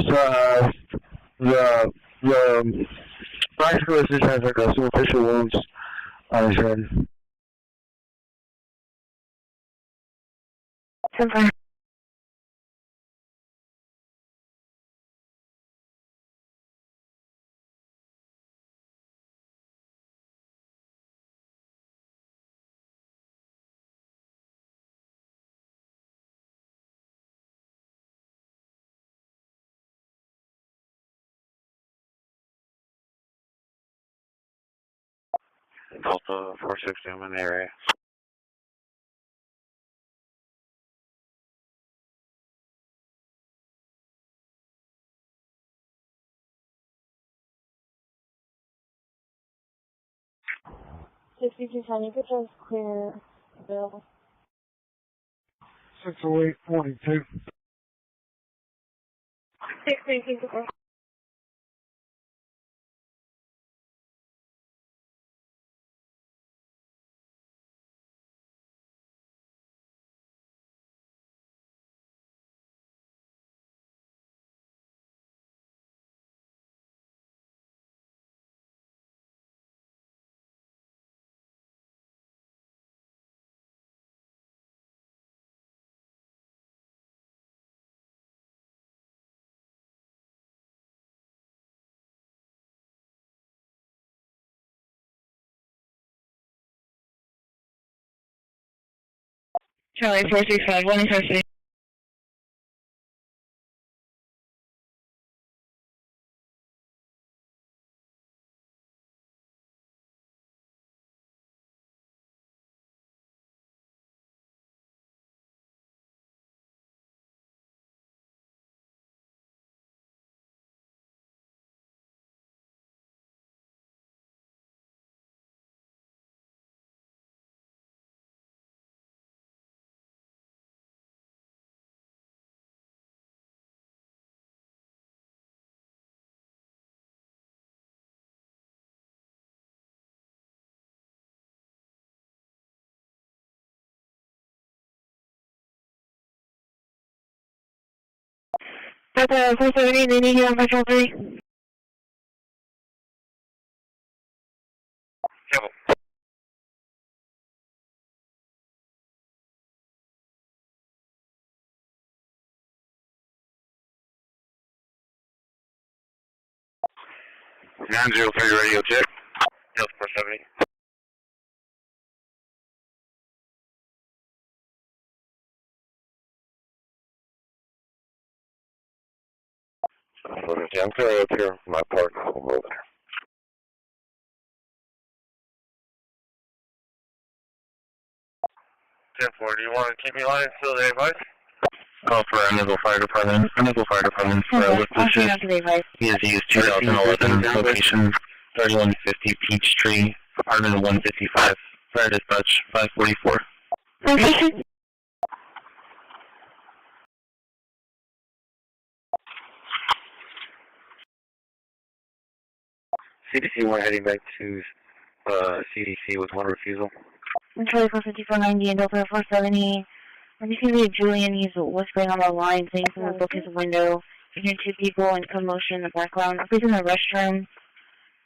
So, the bicyclist just has like a superficial wounds on his head. 10-4. Delta 460, I'm in the area. You could just clear Bill. 608-42. 619-4. Charlie 465, 1 in custody. At 470, they need you on Patrol 3. Careful. Nine zero 3 radio check. Delta 470. Yeah, I'm coming up here from my park over there. 10-4, do you want to keep me line until they advise? Call for Amiable Fire Department. Amiable Fire Department for lift assist. ESE 2011, location 3150 Peachtree, apartment 155. Fire dispatch 544. Location? CDC 1 heading back to CDC with 1 refusal. Charlie 45490 and Delta 470. When you can read Julian, he's whispering on the line, saying from the book his window. You hear 2 people in commotion in the background. If he's in the restroom,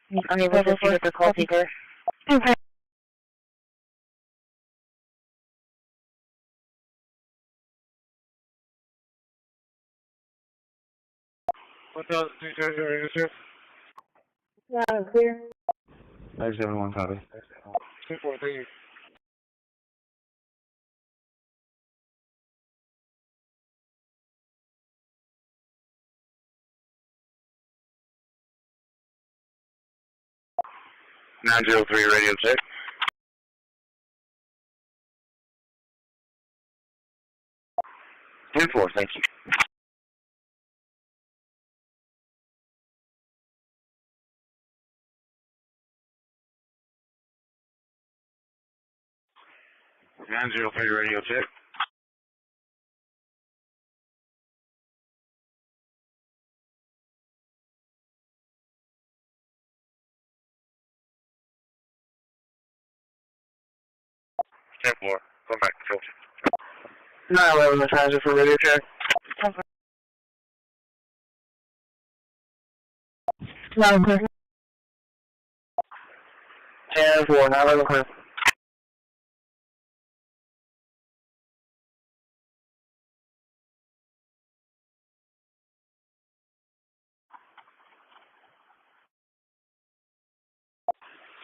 he's unable to see with the call taker. Okay. What's up, 200, Yeah, clear. 571 copy. 2-4, thank you. Nine zero 3 radio check. 10-4, thank you. 903 radio check. Ten four. Go back to filter. 911, the transit for radio check. 9 clear. 10-4, 911 clear.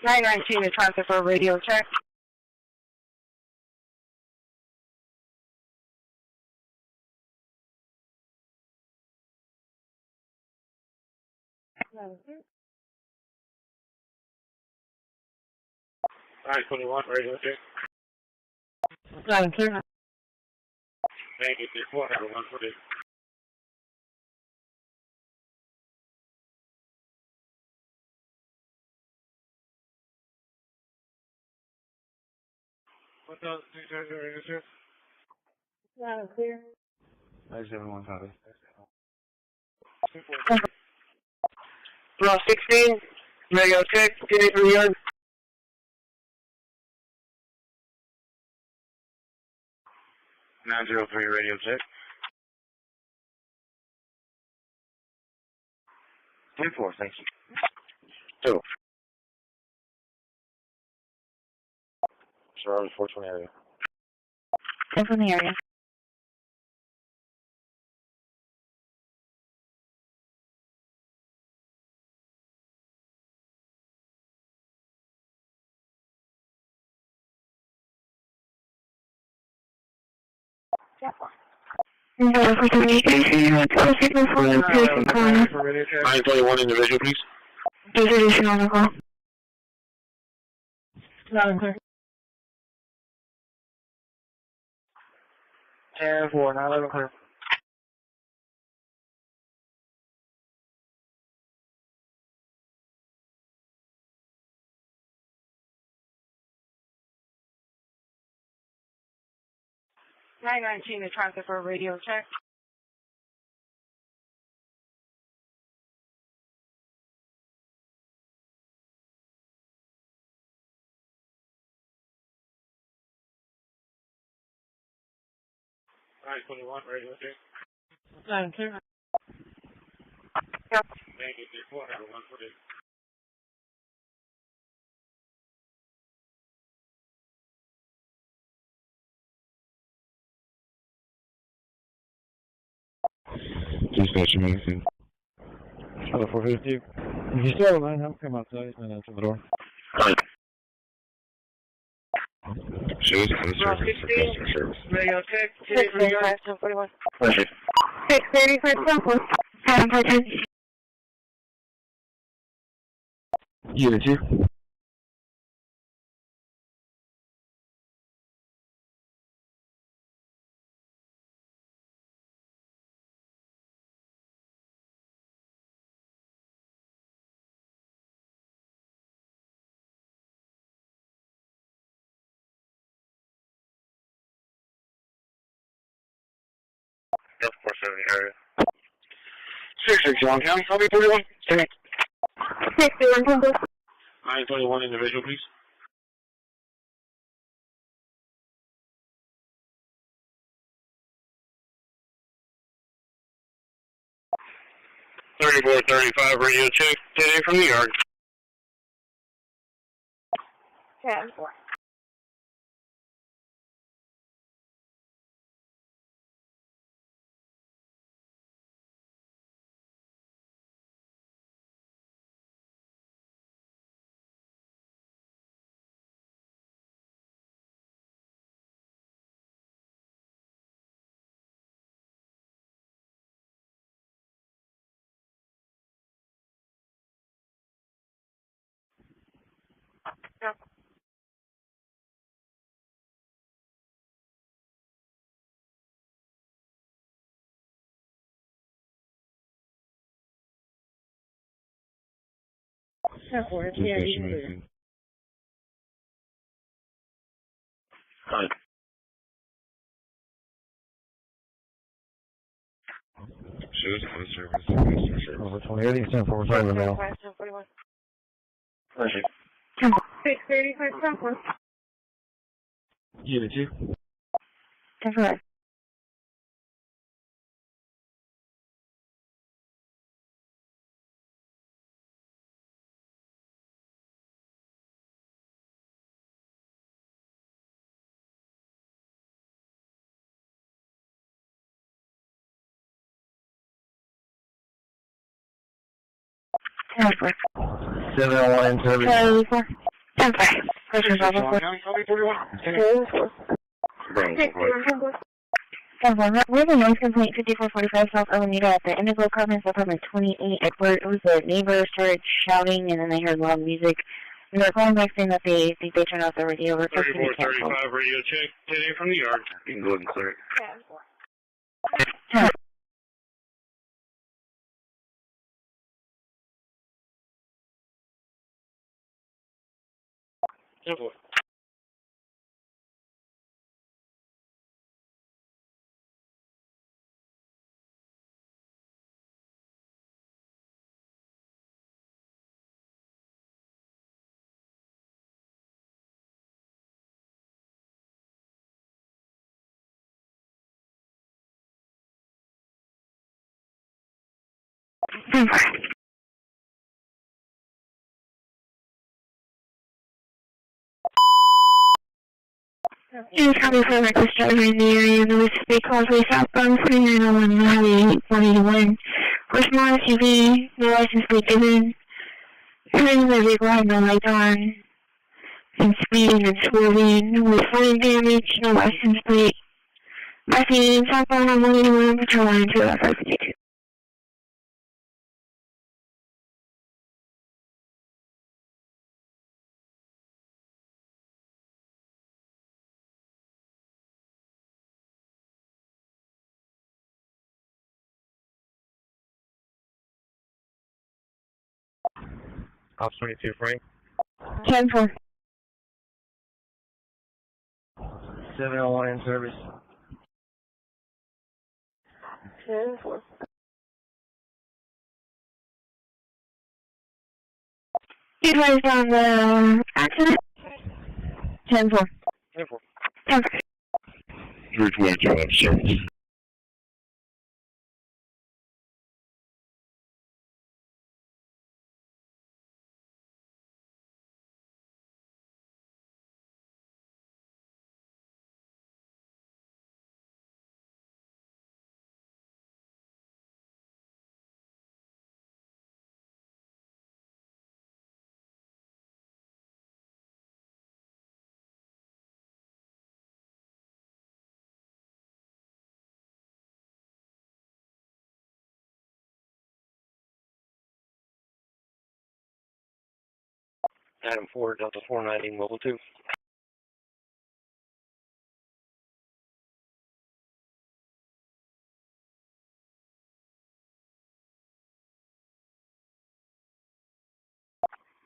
Nine 19 to transit for radio check. Alright, 21, radio check. 9 clear. Thank you, 4, have a 140. What's up, radio check? 9 clear. 971 copy. Row 16, radio check, get 3 yards. 903 radio check. 10-4, thank you. 2. Charlotte 420 area. 10 from the area. For communication, call signal for the patient corner. 921 individual, please. Resolution on the call. 9 clear. 10-4, 911 clear. Nine 19 to transit for radio check. Alright, 21, radio check. 9 clear. Thank you, 4, have a 140. Dispatch, anything. Hello, 450. If you still have a line, have him come outside and answer the door. Shows on Row service for 16, customer service. radio check, get 3 yards. 41. Perfect. 635 Southwest. Adam Parton. Unit 2. That's 470 area. 661 County, copy 41. 61 Southwest. 921 individual, please. Thirty-four, 35 radio check. Today from New York. 10 4. Dispatch, anything. this close service. Customer service. Over 20, everything's 10 4, sorry, Lamel. 1041. Pleasure. 635 Southwest. Unit 2. 10-4. Ten-4. 701 service. Charlie 4. 10-4. Questions level 4. 10-4. 10-4. We have a noise complaint 5445 South Alameda at the Indigo Apartments, apartment 28. It was the neighbor started shouting and then they heard loud music. We were calling back saying that they think they turned off the radio. We're testing to cancel. 3435 radio check. 10 from the yard. You can go ahead and clear it. 10. In County for reckless driver in the area, the Mississippi Causeway southbound 3901 Highway 841. Push more SUV, no license plate given. Turning the vehicle had no lights on. And speeding and swerving with fire damage, no license plate. Passing southbound on 181, patrol line 20552. Ops 22, Frank. 10-4. 701 in service. 10-4. You guys on the accident? 10-4. 10-4. 10-4. 322 service. Adam 4, Delta 490, Mobile 2.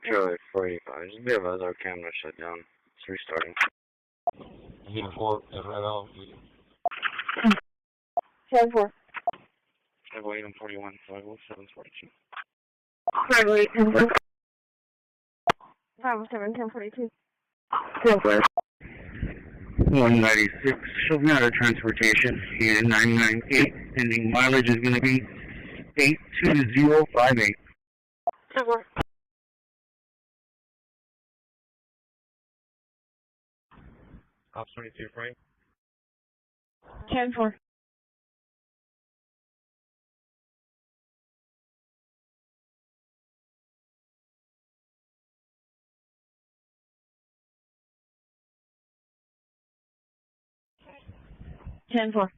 Charlie 485. Just be advised our camera shut down. It's restarting. Unit 4, that's right now. 10-4. 508 and 41, 507, 42. 508, 10-4. 507, 1042. 10-4. 196, showing out of transportation. Unit 998, pending mileage is going to be 82058. 10-4. Ops 22, Frank. 10-4. 10-4.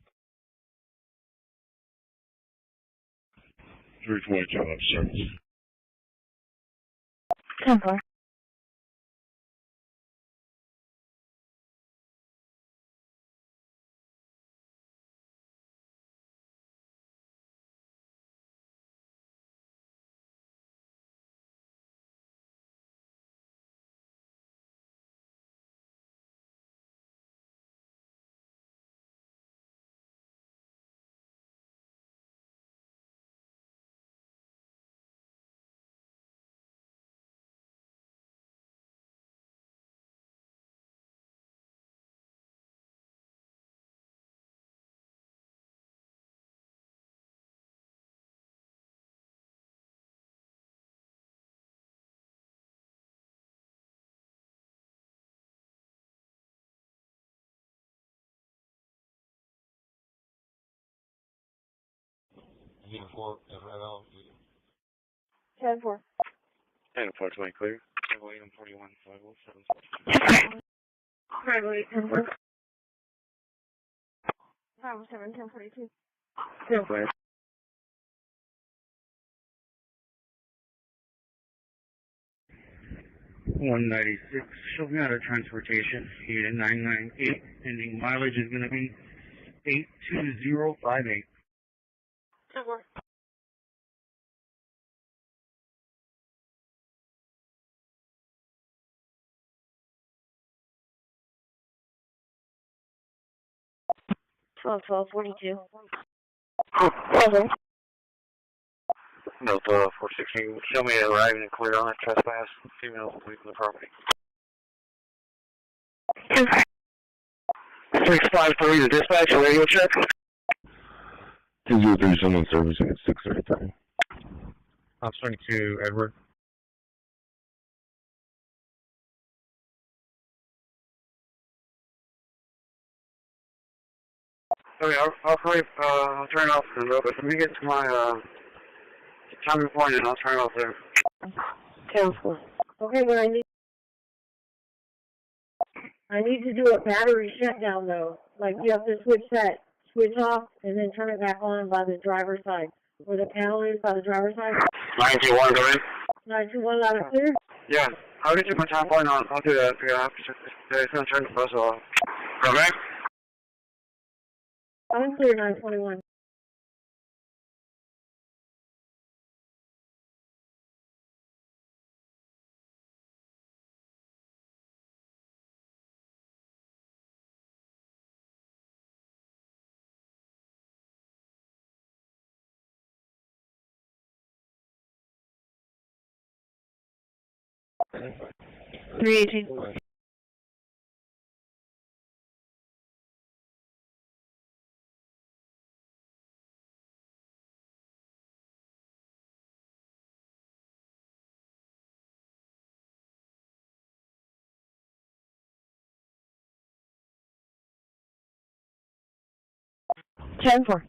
322 service. 10-4. 10-4. 10-4, clear. 41, 507. Highway 10-4. 507, 1042. 10-4. $196, show me out of transportation, unit 998, ending mileage is going to be 82058. 10-4. $12, 42. Okay. No, 416, show me arriving and clear on that trespass. Female leaving the property. 653 to dispatch, radio check. 203, someone servicing at 633. Ops 22, Edward. Okay, I'll turn off the road, but let me get to my, timing point and I'll turn off there. 10-4. Okay, but I need to do a battery shutdown though. Like you have to switch off and then turn it back on by the driver's side. Where the panel is by the driver's side. 921, go in. 921, loud and clear? Yeah, I'll get you my time point on. I'll do that. It's going to turn the bus off. Okay? I'm clear 921. Okay. 318. Ten four.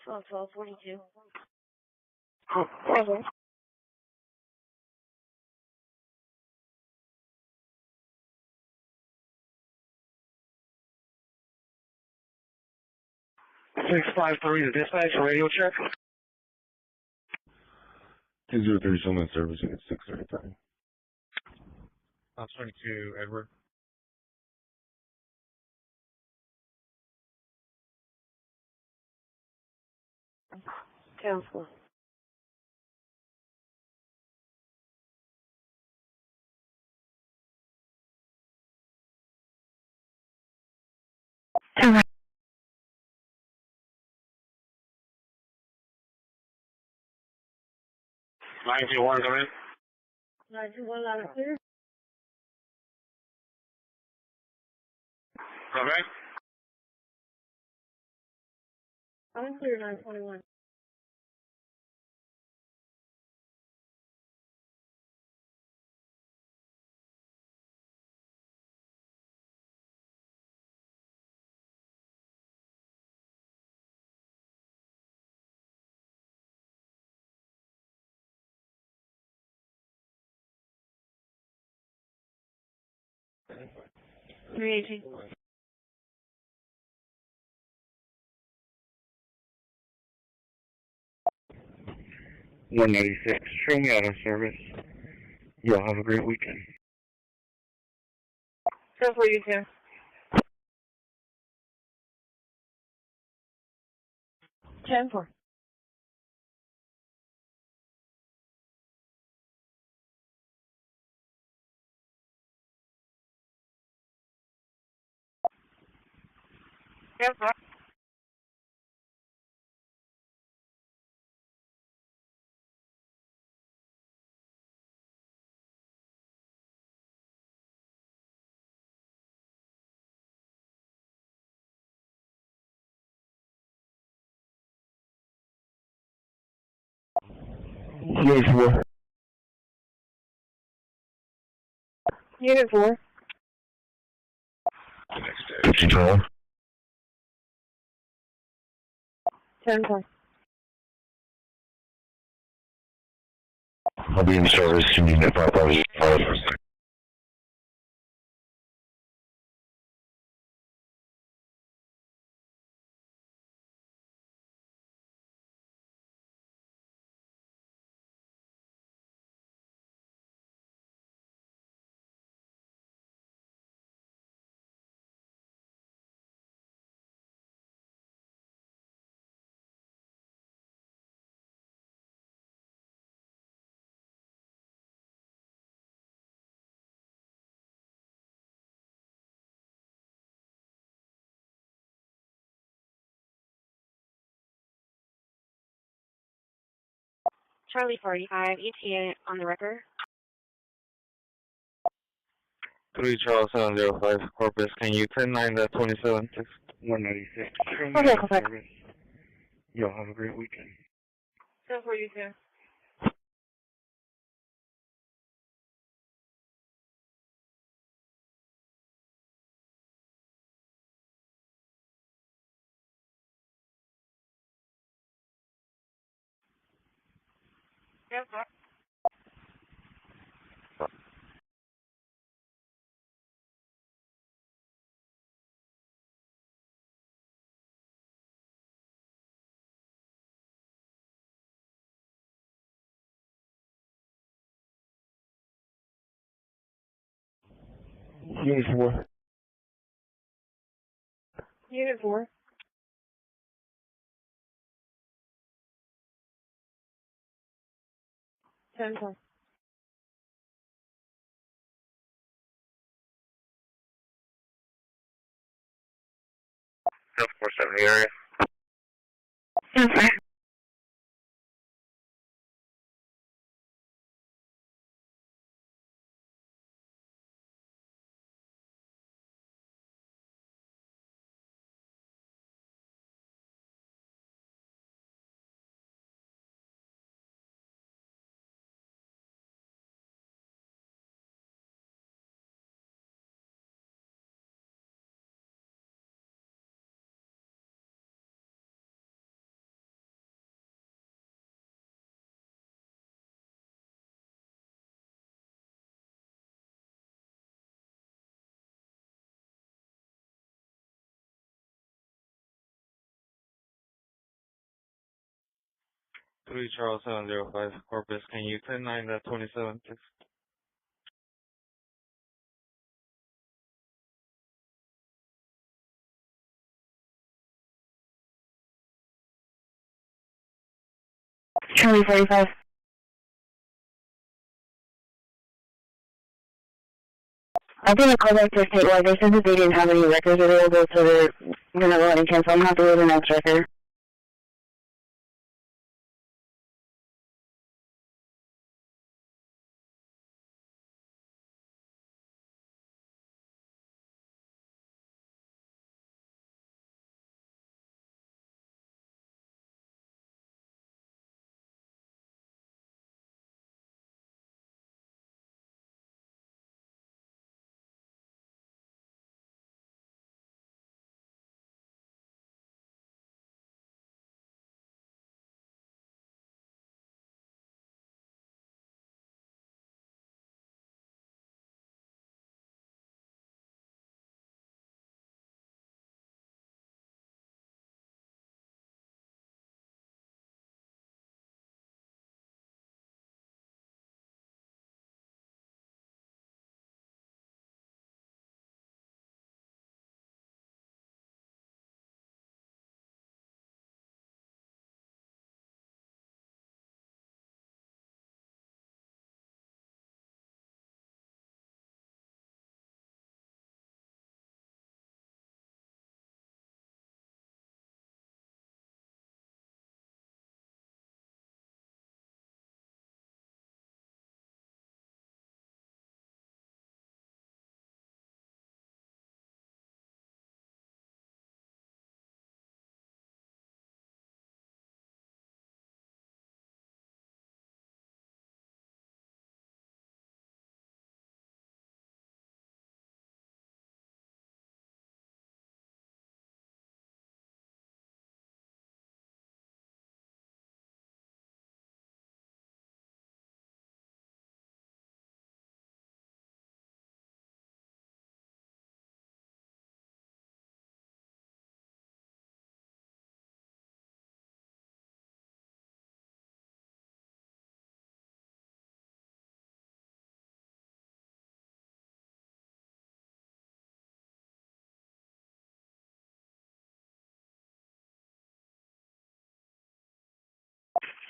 12, 42. Okay. Six five three to dispatch, radio check. 203, someone servicing at 633. Ops 22, Edward. Council. All right. 921, come in. 921, loud and clear. Okay. I'm clear 921. Okay. 318. $196, show me out of service. Y'all have a great weekend. So for you too. 10-4. Yes, sir. Unit 4. Unit 4. Control. 10-4. I'll be in service to unit 555. Charlie 45, ETA on the record. 3 Charles 705, Corpus, can you 10-9 that 27, 196? Okay, go back. Y'all have a great weekend. 10-4, you too. Yes, sir. Unit 4. Unit 4. Ten four. Delta 470 area. Okay. Three Charles 705, Corpus, can you 10-9 that 27, Charlie 45. I did a call back to statewide. They said that they didn't have any records available, so they're going to go ahead and cancel. I'm going to have to leave the next record.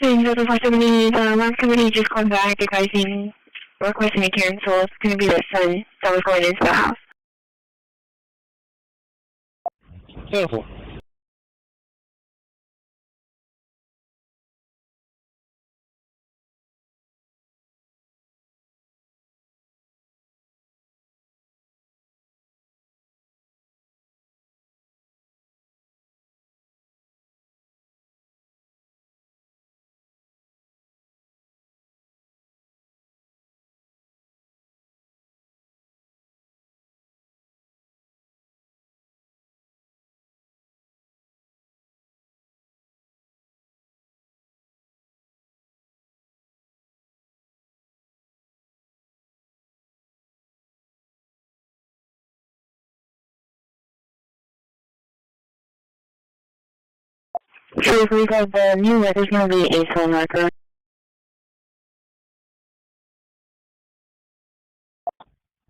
And the 470, the last company just called back advising, requesting a cancel. It's going to be the son that was going into the house. Cancel. So if we got the new record, it's going to be a phone record.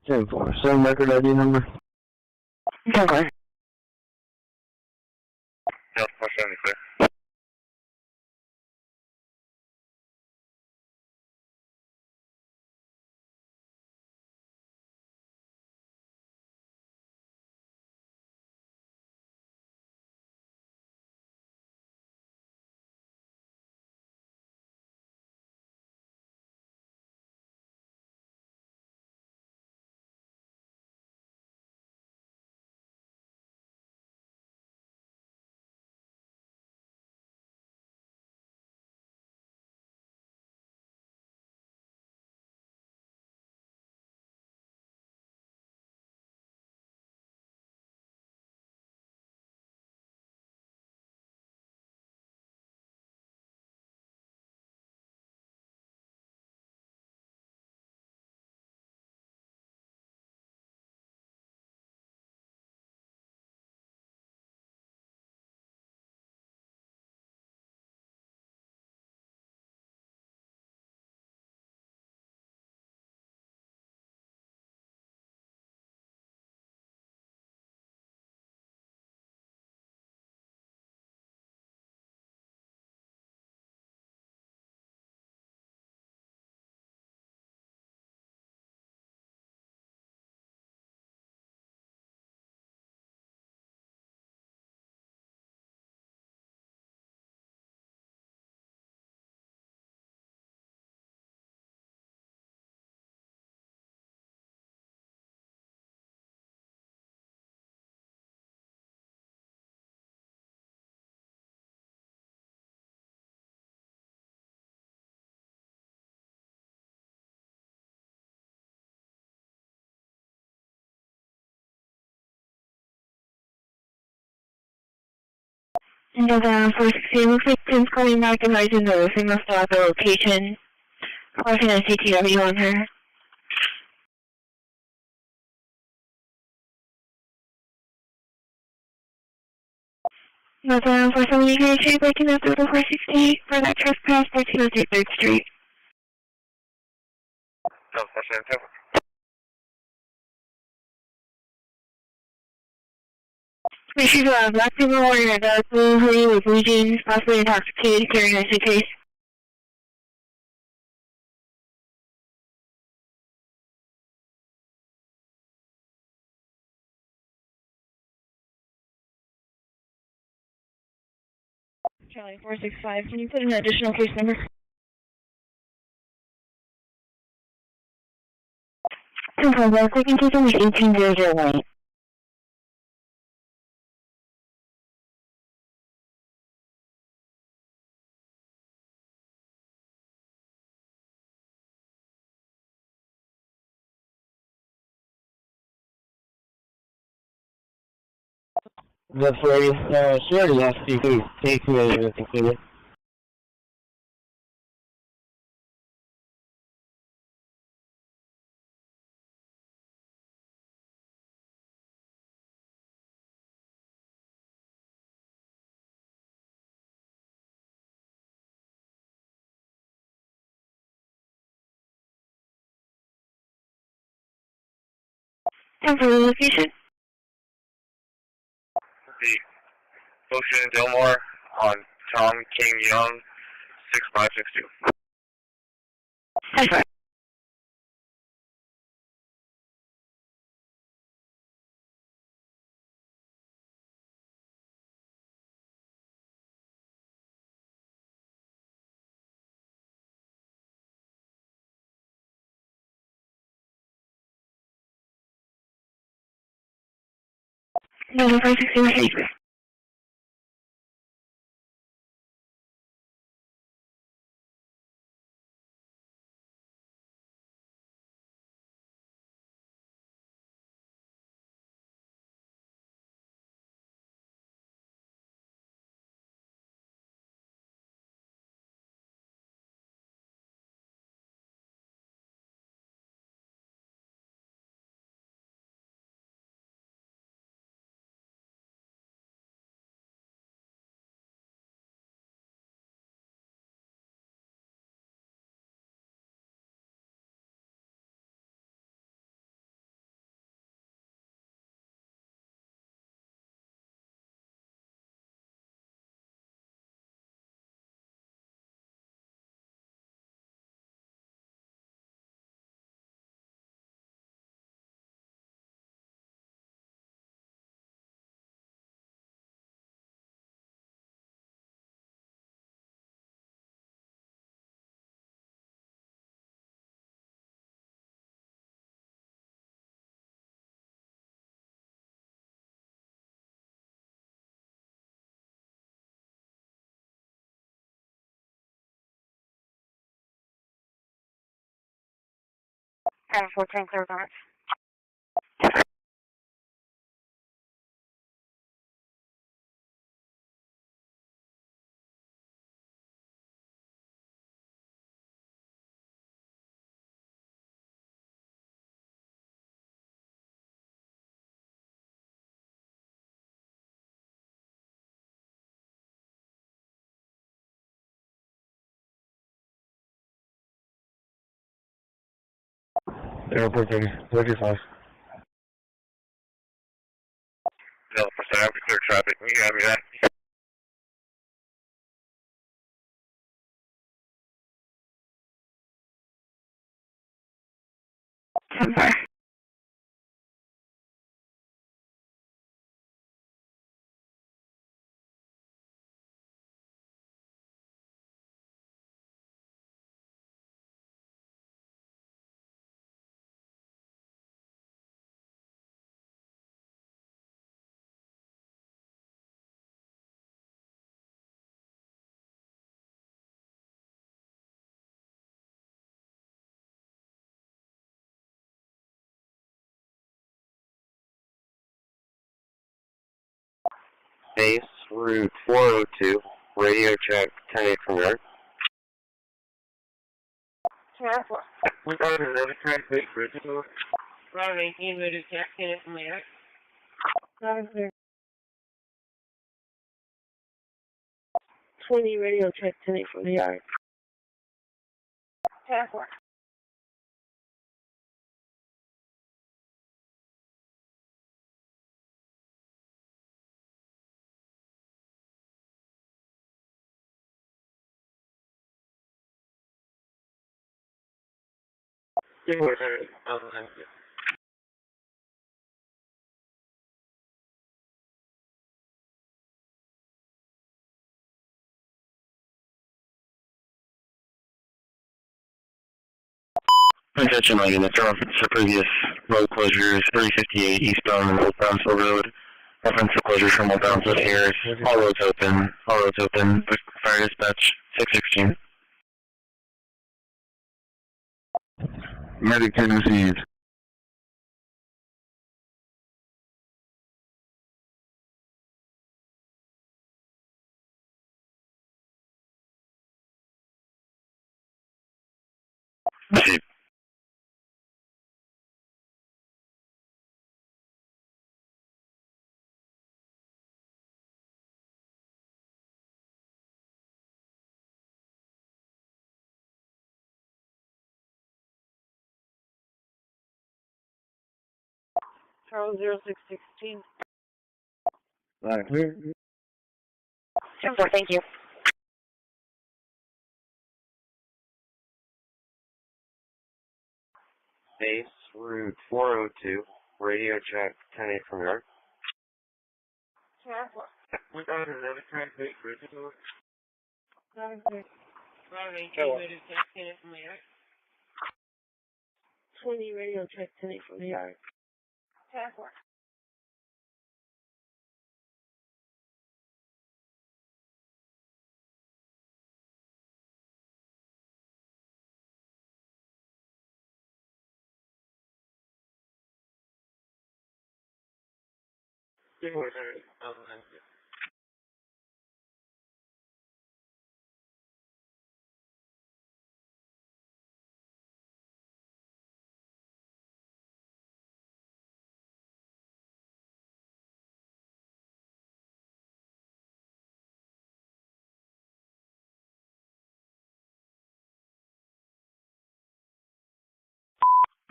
10-4. Same record ID number? 10-4. Yeah, 470 clear. And the 460 looks like Tim's calling back advising the signal still at the location. Requesting a CTW on her. The 470 can I breaking up through the 460 for that trespass 1303 3rd Street. Yeah, 470. Make sure to have black people wearing a dark blue hoodie with blue jeans, possibly intoxicated, carrying a suitcase. Charlie 465, can you put in an additional case number? 10-4, second case number 18001. That's right. She already asked you who take who is included. Temporary location. The Ocean Delmore on Tom King Young, 6562. Okay. No, 561. And 14 clear guards. Airport 35. Delta 7, clear traffic. We have you that. Okay. Base route 402, radio check 10-8 from yard. Sure. What are the road track wait for it to go? Roger, 18, radio check, 10 from the yard. Roger. 20 radio check, 10 from the yard. 10-4. Thank you. Attention lighting, it's reference to previous road closures, 358 eastbound and westbound Silver Road. Reference to closures from westbound to here. All roads open. All roads open. Fire dispatch 616. Medic 10 received. Received. Charles 0616. Clear. 10-4, thank you. Base route 402, radio check 10-8 from York. We got another transmit group. Traffic. Radio check 10-8 from the yard. 20 radio check 10-8 from the yard. Traffic.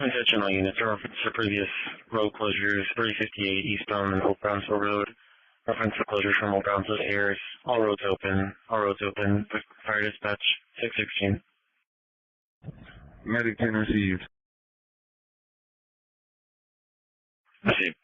Intentional units are reference to previous road closures, 358 eastbound and Old Brownsville Road. Reference to closures from Old Brownsville to Ayers. All roads open. Fire dispatch 616. Medic 10 received. Received.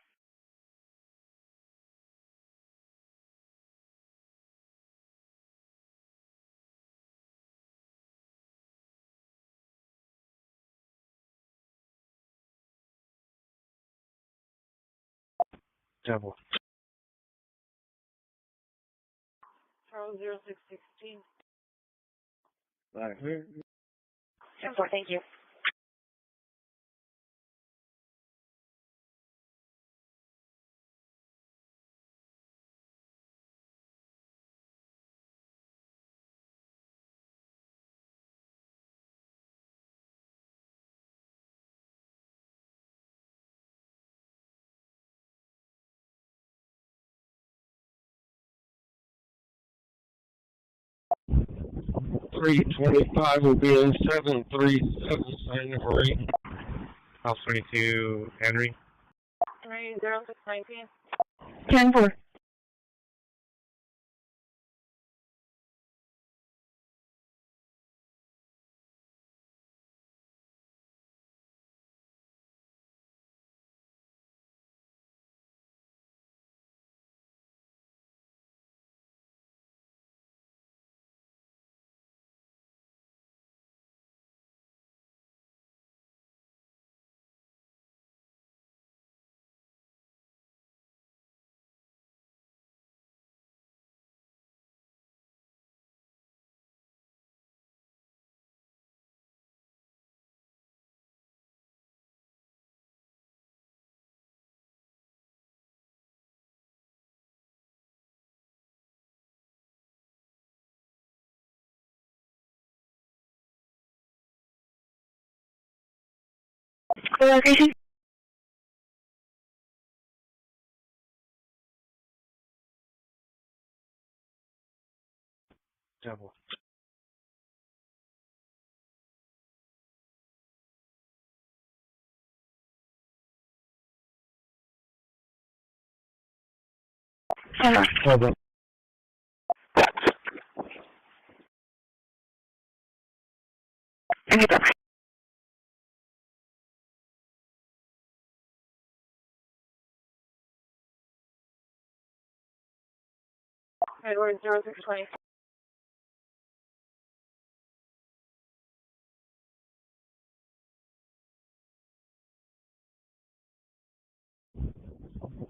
Double. Charles 0616. Bye. 10-4, thank you. .325 will be in 737, sign number 8. House 22, Henry. Henry 0619. 10-4. Location? Double. Double. Edward 0620.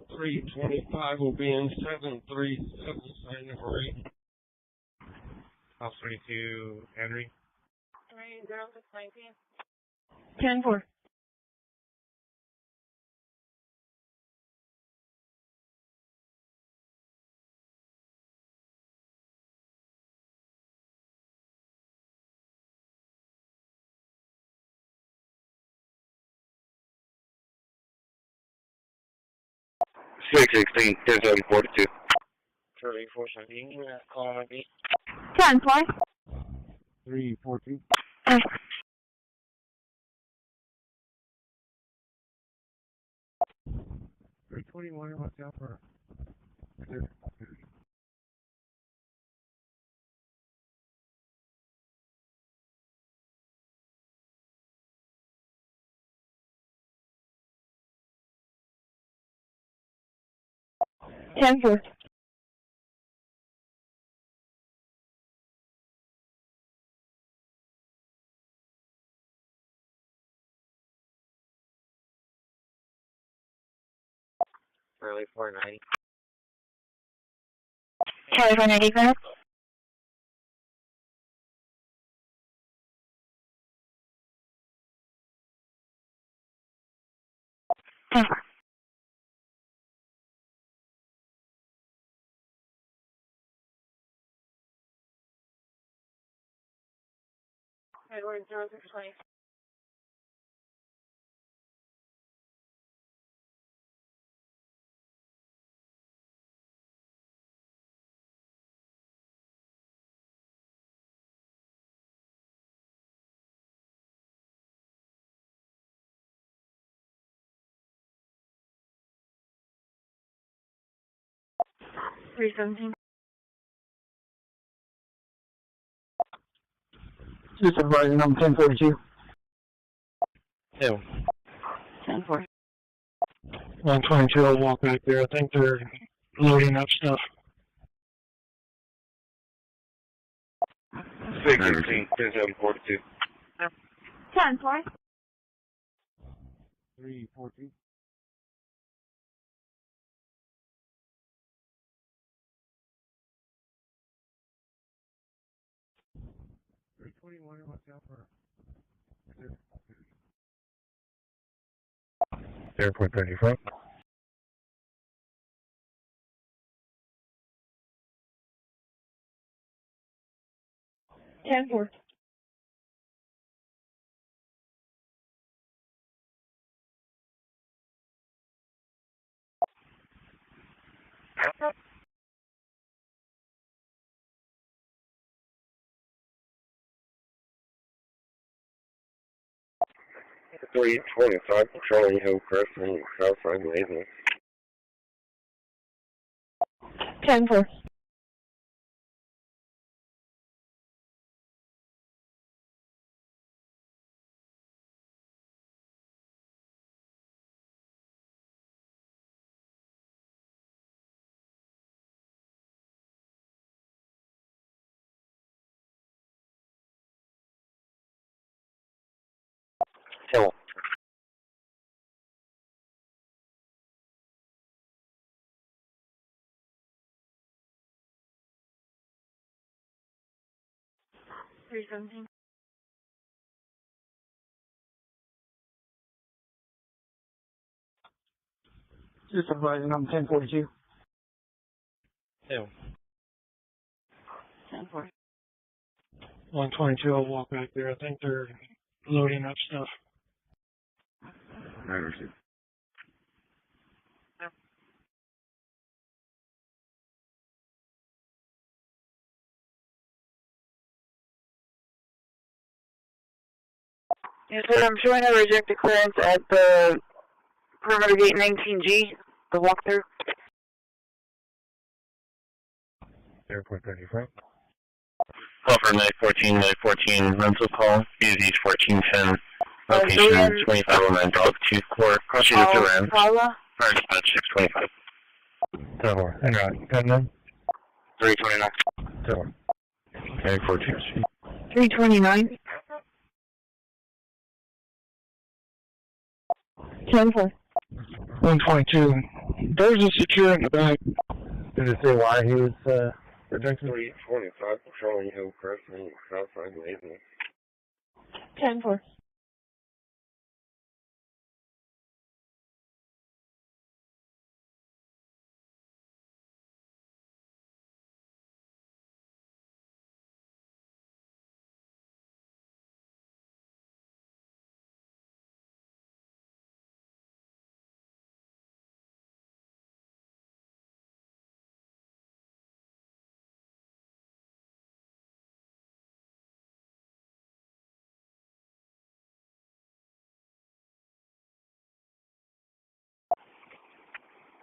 .325 will be in 737, sign number 8. House 22, Henry. Henry 0619. 10-4. Six 16, 10-7-42. Charlie 417, call my beat. 10-4. 342. 321, what's out for? 10-4. Early 490. Charlie 495. Edward 0620. Supervisor number 1042. 2. 10-4. 122, I'll walk back there. I think they're loading up stuff. 616, 1042. 10-4. 342. Watch out for Airport 30 front. Ten four. Three 25, Charlie Hillcrest, and Southside Laziness. 10-4. Hill. Three 17. Supervisor number 1042. 2. 10-4. 122, I'll walk back there. I think they're loading up stuff. Yes, sir, I'm showing a rejected clearance at the perimeter gate 19G, the walkthrough. Airport 30 front. Call for 914, rental call, BZ 1410, location 2509 Dog Tooth Court, cross you to Rams, Paula? fire dispatch 625. 10 more. Hang on. 10 then? 329. 10 more. Okay, 42. 329. 10-4. 122. There's a secure in the back. Did it say why he was rejected? 325, Charlie Hillcrest, and Southside Laziness. 10-4.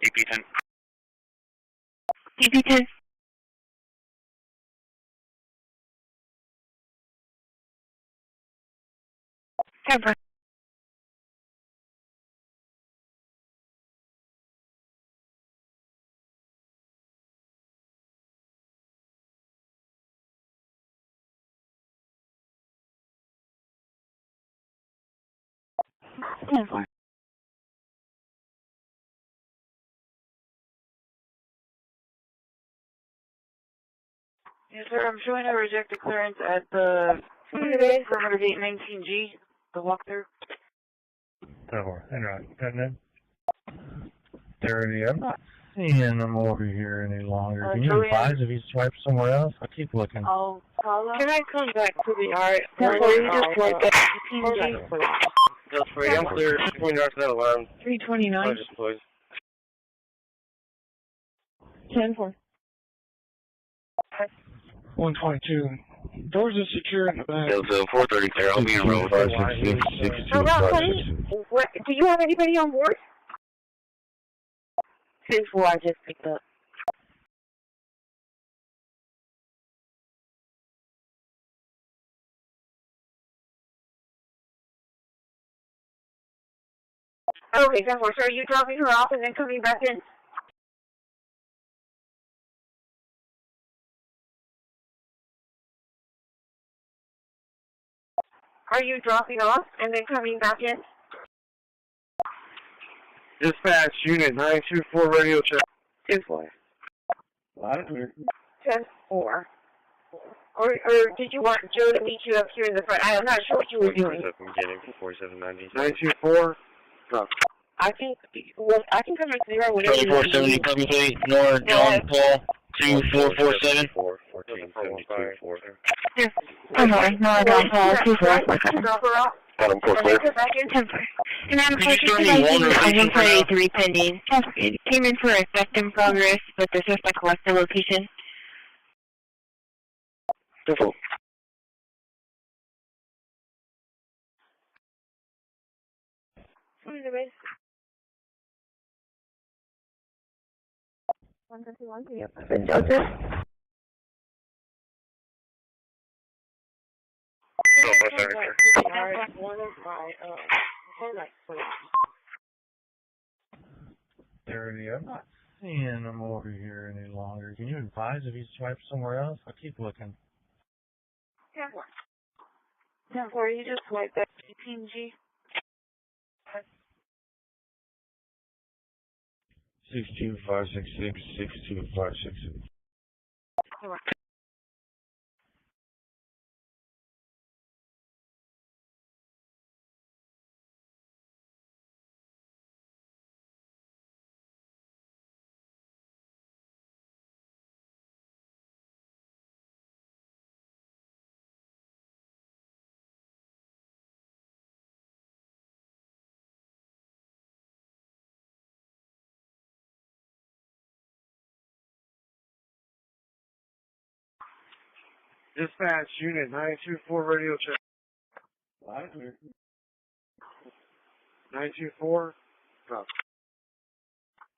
DP10. DP10. 10-4. 10-4. Yes, sir. I'm showing a rejected clearance at the perimeter gate 19G, the walkthrough. 10-4. And then 30. I'm not seeing him over here any longer. Can you advise if he's swiped somewhere else? I keep looking. I'll follow. Can I come back to the art? 10-4, you just swiped at 19G. That's free. I'm clear. 20 yards to that alarm. 329. Just please. 10-4. 122. Doors are secure in the back. Delta 430 there. I'll be in row 566. How about honey? What, do you have anybody on board? 10-4, I just picked up. Okay, 10-4. So are you dropping her off and then coming back in? Are you dropping off and then coming back in? Dispatch unit 924 radio check. 10-4. Loud and clear. 10-4. Or did you want Joe to meet you up here in the front? I'm not sure what you were doing. Getting 4790. 924. Drop. I can come at 0 whenever you 2470, copy plate, North, John, Paul, 2447. 1472. No, Paul, 2-4. Drop her off. Got him And then come back in. 10-4. And I'm Could you closest show to me ID one item location for now? 43 pending. It came in for a theft in progress, but the suspect left the location. Default. Who's the base? 151. Yep. Joseph. Dirty. I'm not seeing him over here any longer. Can you advise if he's swiped somewhere else? I keep looking. 10-4. 10-4, you just swiped at 18G. 62566, 62566. Dispatch unit 924 radio check. Loud and clear. 924. Drop.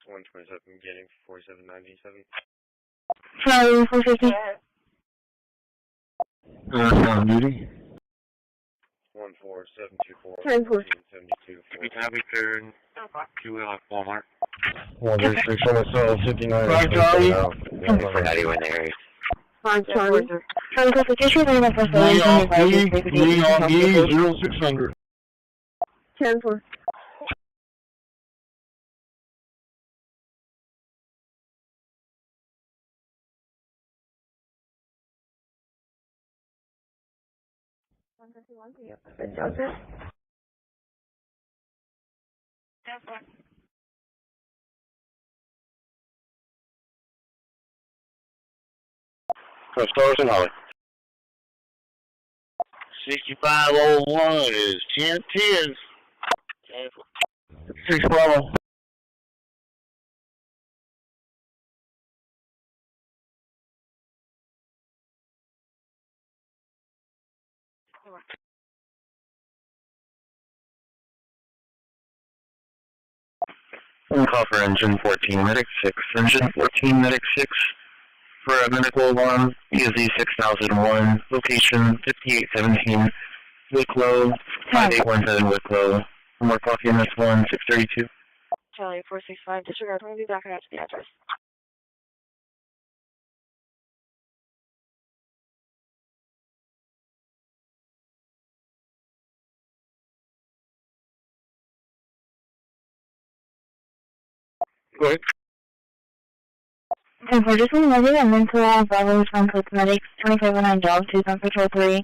127. Getting 4797. Charlie, 450. On duty. 14724. 10-4. 72. Copy cleared. Walmart. Well, there's 59. Right, Charlie. For anyone there. 5 Charlie. Charlie, just your name and first Lee name. on E 0600. 10-4. Yep. Joseph. 10-4. Stars and Holly. 6501 is 1010. 6 Bravo. Call for engine 14, medic 6. Engine 14, medic 6. For a medical alarm, ESD 6001, location 5817, Wicklow, 5817 Wicklow. More coffee in this one, 632. Charlie, 465. Disregard. We'll be back after the address. Go ahead. 10-4, just want to know that mental Bravo response with medics 2509 dog 2 on patrol 3.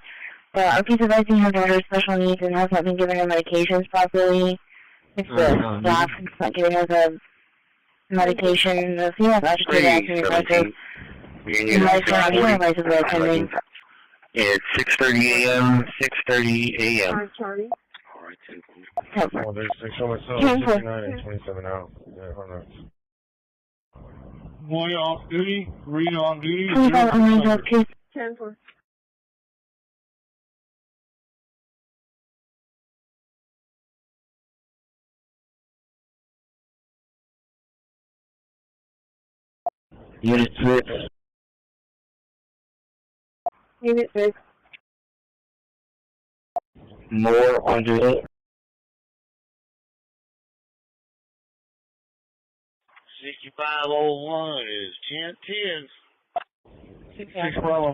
But our piece advising her daughter has special needs and has not been giving her medications properly. If the staff is not giving her the medication, the female agitated acting aggressive. It's 6:30 a.m. 6:30 a.m. Alright, Charlie. Alright, 10. Oh, there's 69 and 27 out. Yeah, hold on. Boy off duty, read on duty. 2509 dog 2. 10-4. Unit 6. Unit 6. More on duty. 6501 is 1010. 6 Bravo.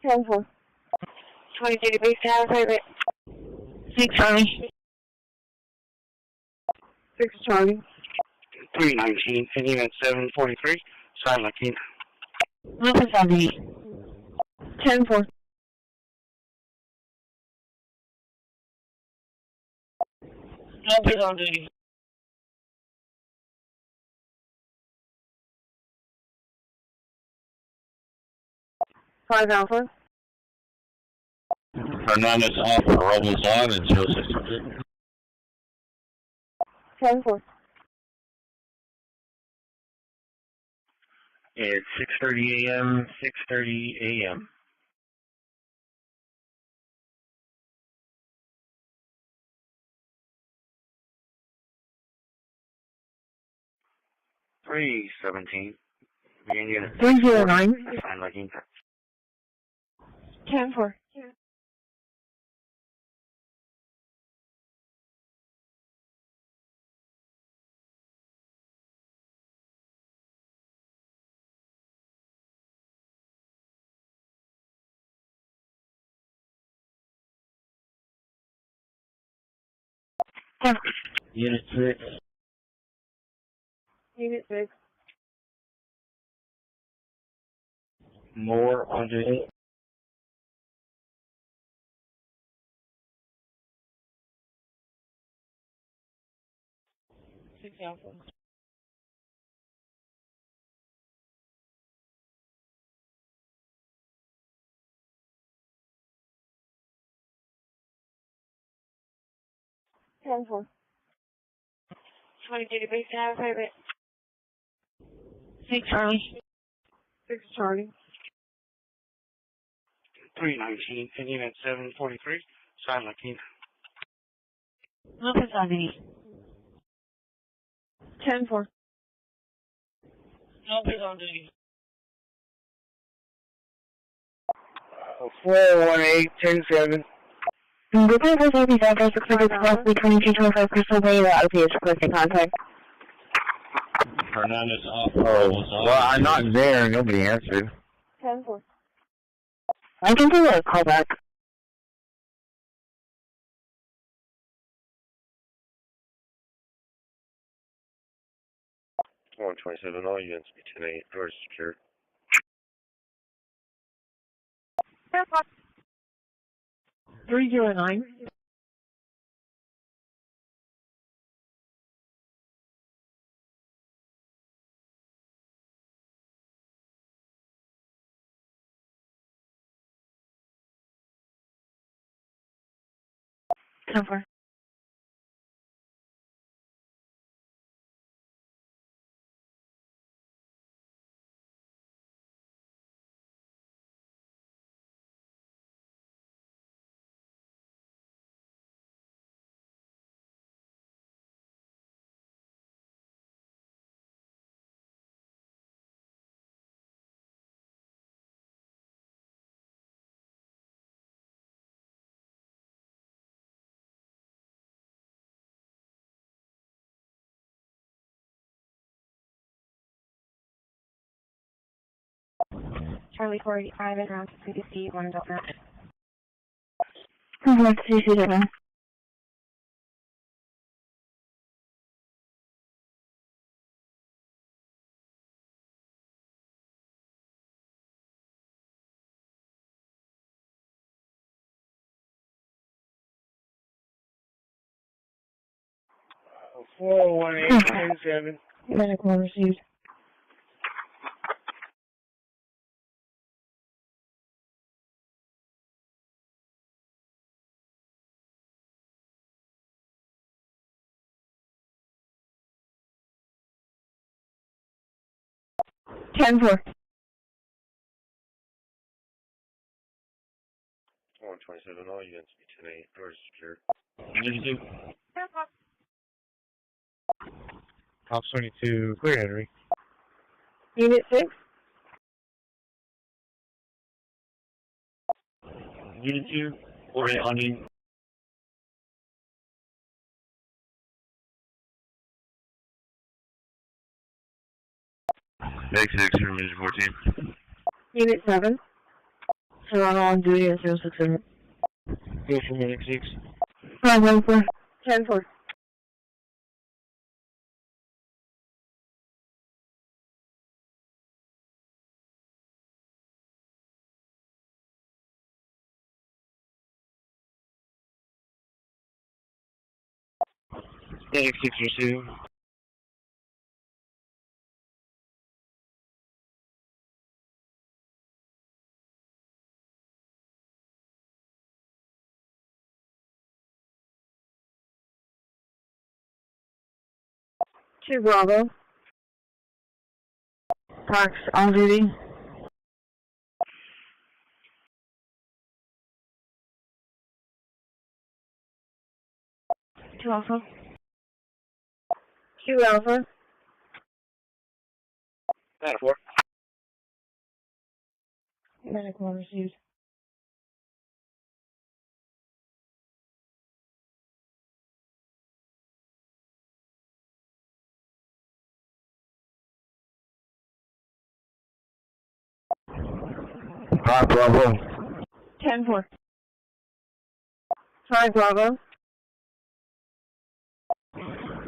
Ten four. 22 degrees tower, private. 6 Charlie. 6 Charlie. 319, ending at 743. Sign Latina. Lucas on duty. 10-4. Lucas on duty. 5 Alpha. Hernandez off, Robles on, and 062. 10-4. It's 6:30 a.m. 6:30 a.m. Three 17. Begin unit 309. Sign Latina. 10-4. 10. Unit 6. Unit 6. More on duty. 6 Alpha. 10-4. 22 degrees tower, private. 6 Charlie. 6 Charlie. 319, ending at 743. Sign Latina. Lucas on duty. 10-4. Lucas on duty. 418, 10-7. The paper safety address looks like it's possibly 2225 Crystal Bay. The OP is requesting contact. Hernandez off, Robles on. Well, I'm not there. Nobody answered. 10-4. I can do a call back. 127, all units be 10-8. Doors secured. 309. 10-4. Charlie 485 and round 61.net. Let's see if you don't know. Oh, 41827. Medical received. Ten four. 127, all units be 10-8, doors secure. Unit 2. Ops 22, clear Henry. Unit 6. Unit 2, 48 landing. Make 6 from engine 14. Unit 7. Toronto on duty at 067. Go from Unit 6. 514. 10-4. Medic 6 received. Two Bravo. Cox on duty. Two Alpha. Two Alpha. 9-4. Medical received. Bravo. 10-4. 5 Bravo.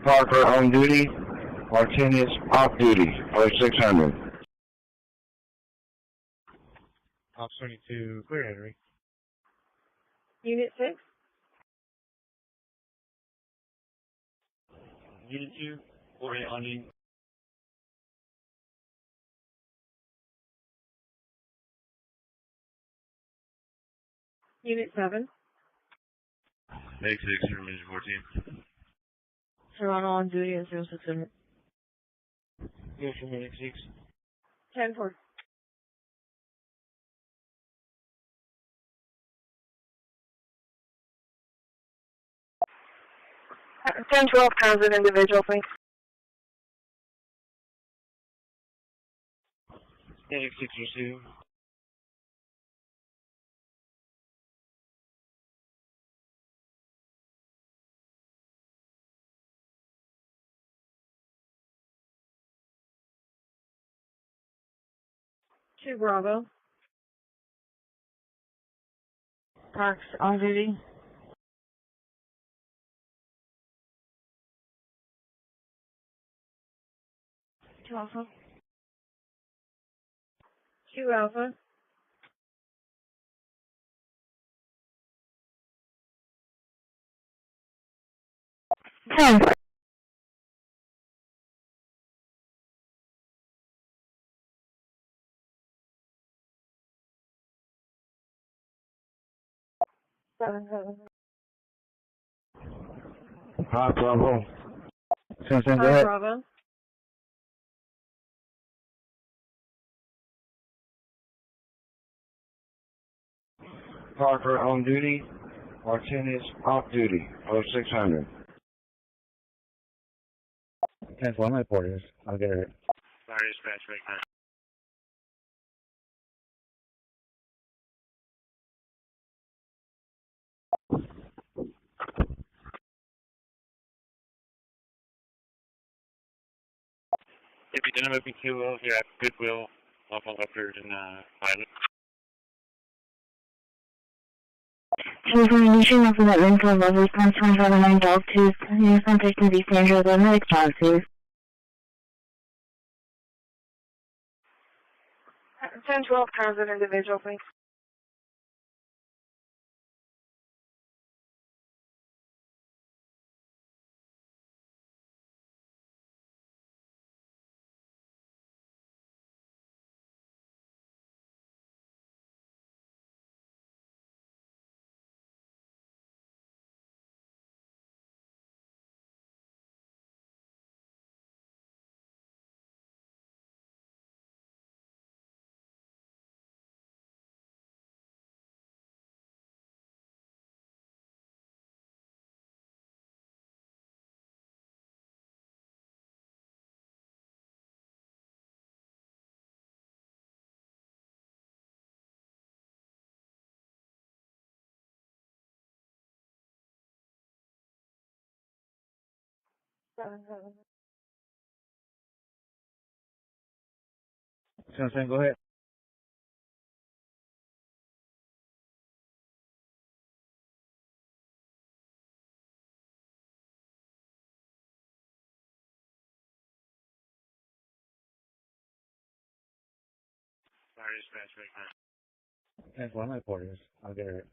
Parker on duty. Martinez off duty. 0600. Ops 22, clear Henry. Unit 6. Unit 2, 48 landing. Unit 7. Make 6 from engine 14. Toronto on duty at 067. Go from Unit 6. 10-4. Ten 12 transit individual, please. Medic 6 received. Two Bravo. Cox on duty. Two Alpha. Two Alpha. 10. Bravo. Go 5 ahead. Bravo. Parker on duty. Martinez off duty. 0600. 10-4, my porters. I'll get it. Fire dispatch, make 9. If you didn't move me too well, you're at Goodwill cell phone appeared in pilot. Information of that info level response 2509 Dog Tooth. Your contact can be standard of the medic policy. 1012 transit individual, please. Go ahead. Sorry, dispatch right now. That's one of my porters. I'll get her.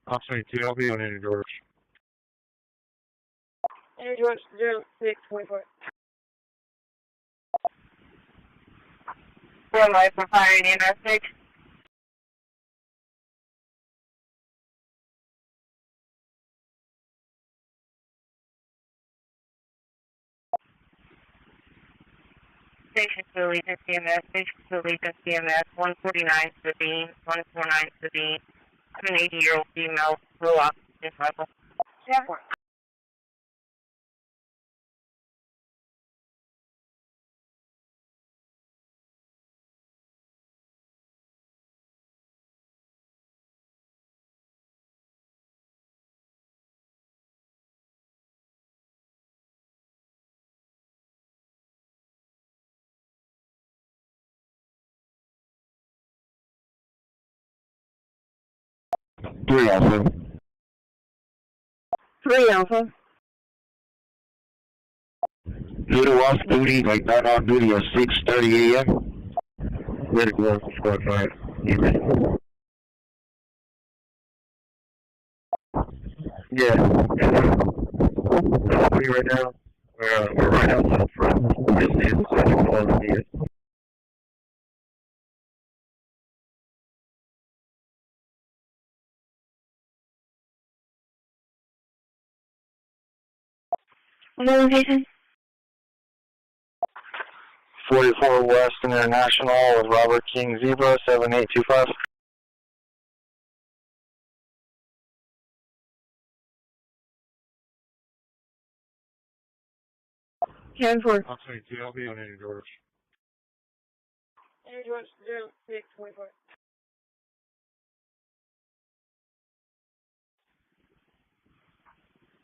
Officer 2, I'll be on Inner George. Inner George 0624. One life for fire and EMS. Station Allegiance CMS, Station Allegiance CMS, 149 Sabine, 149 Sabine. I'm an 80-year-old female, low oxygen level. Yeah. 3 Alpha. 3 Alpha. Due to off duty, like that off duty at 6:30 a.m. Medic 1, squad 5. Yeah. Right now. We're right outside front. This is such a quality. Location? 44 West International with Robert King Zebra 7825. Can for Officer 2, I'll be on Inner George. Inner George 0624.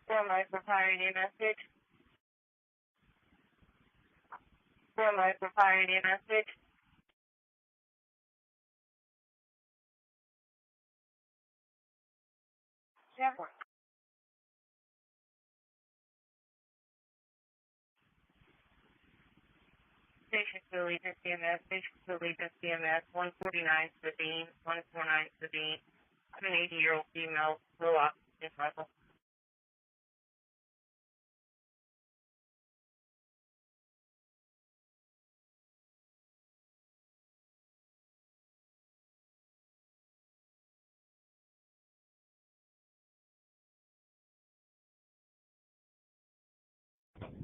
One life for fire and EMS. One life for fire and EMS. Yeah. Station Allegiance CMS, Station Allegiance CMS, 149 Sabine, 149 Sabine. I'm an 80-year-old female, low oxygen level.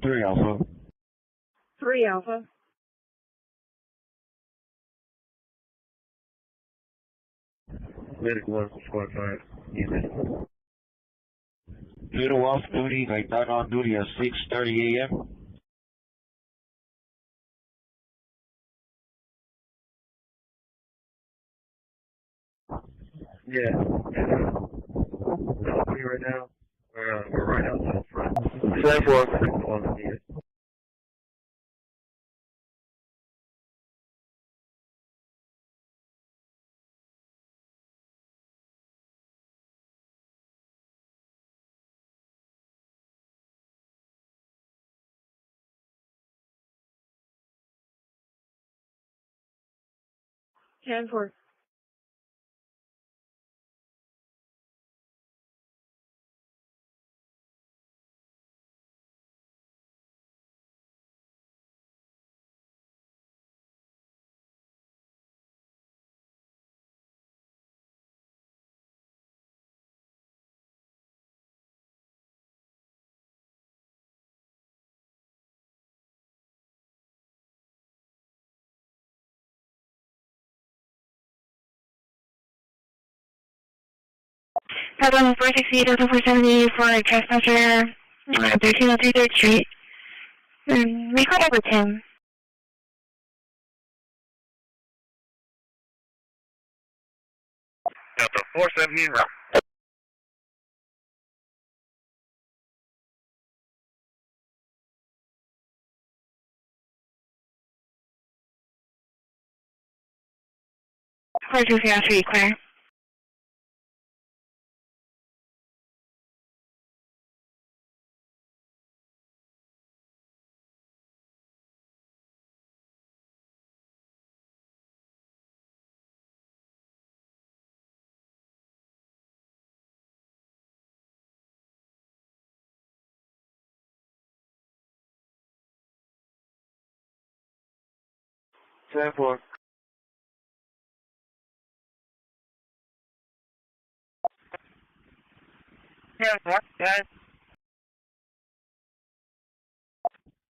Three Alpha. 3 Alpha. Medic 1 Squad 5. EMS. Little off duty, like got on duty at 6:30 a.m. Yeah. Company right now. We're right outside front. 7-4 on the unit. Ten four. Headline 468 470 for a trespasser, 1303 3rd Street. Record over Tim. Delta 470 route. Clear to 303, clear. Ten four. Guys.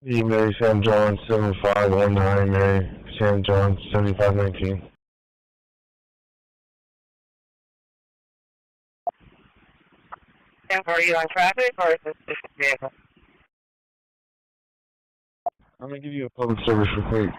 Mary Sam John 7519, Mary Sam John 7519. Are you on traffic or is this just a vehicle? I'm gonna give you a public service report.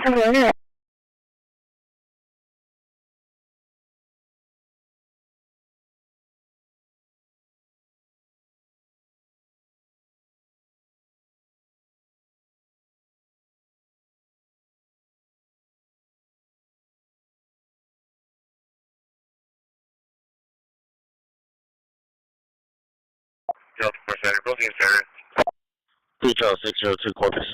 Hello. Delta 470, closing service. 3 Charles 602 Corpus.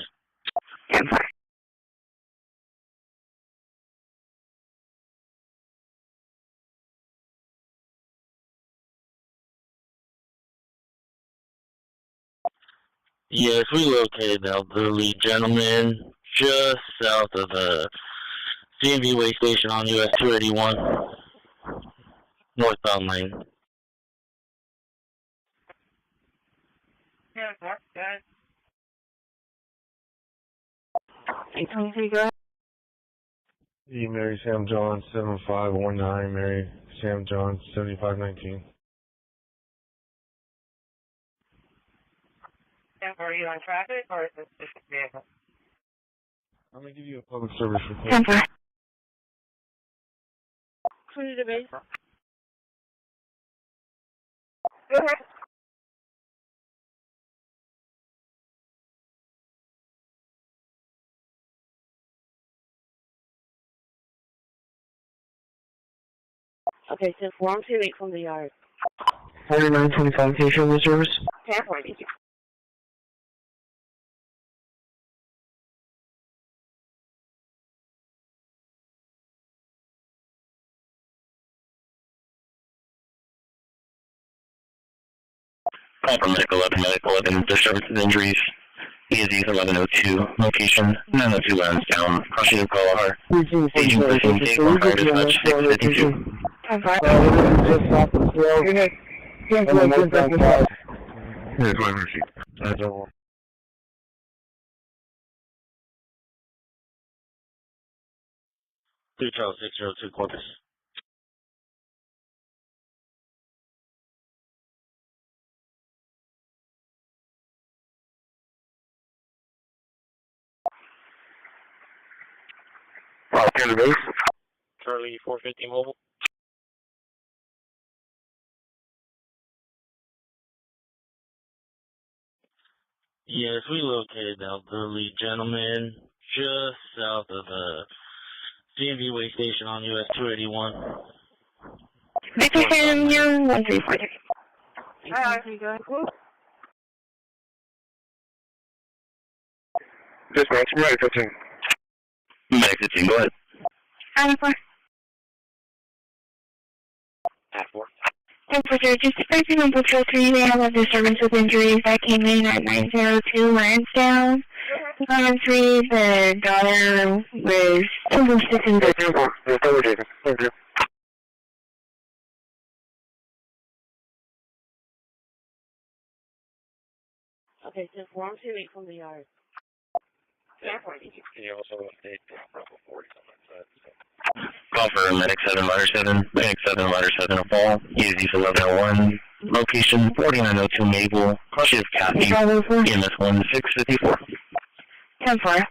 Yes, we located the elderly gentleman just south of the CMV way station on US 281, northbound lane. Guys. 823, go ahead. Mary Sam John 7519, Mary Sam John 7519. Are you on traffic or is this just a vehicle? I'm gonna give you a public service report. 10-4. Clear to base. Go ahead. Okay, so 128 from the yard. 4925, can you show the service? 1040. Call for medic 11, disturbance and injuries. ESD 1102, location 902 Lounge down. Caution to call our agent pushing vehicle fire dispatch 652. Just off the scale. On the northbound side. Here's my receipt. That's all. 30602 corpus. Base. Charlie 450 mobile. Yes, we located the elderly gentleman just south of the CMV way station on US 281. Victor Sam Young, 134. Hi, how you doing? Dispatch, medic 15. Medic 15, go ahead. Alpha. At 4. Temperature, just expecting on Patrol 3, they have a disturbance with injuries that came in at 902 Lansdowne. On 3, the daughter was 206 in the... Thank you. Okay, just 128 from the yard. Can you also update the 40 Call for medic 7 ladder 7, medic 7 ladder 7 a fall. ESD 1101, location 4902 Maple, shift Kathy, EMS 1654. 10-4.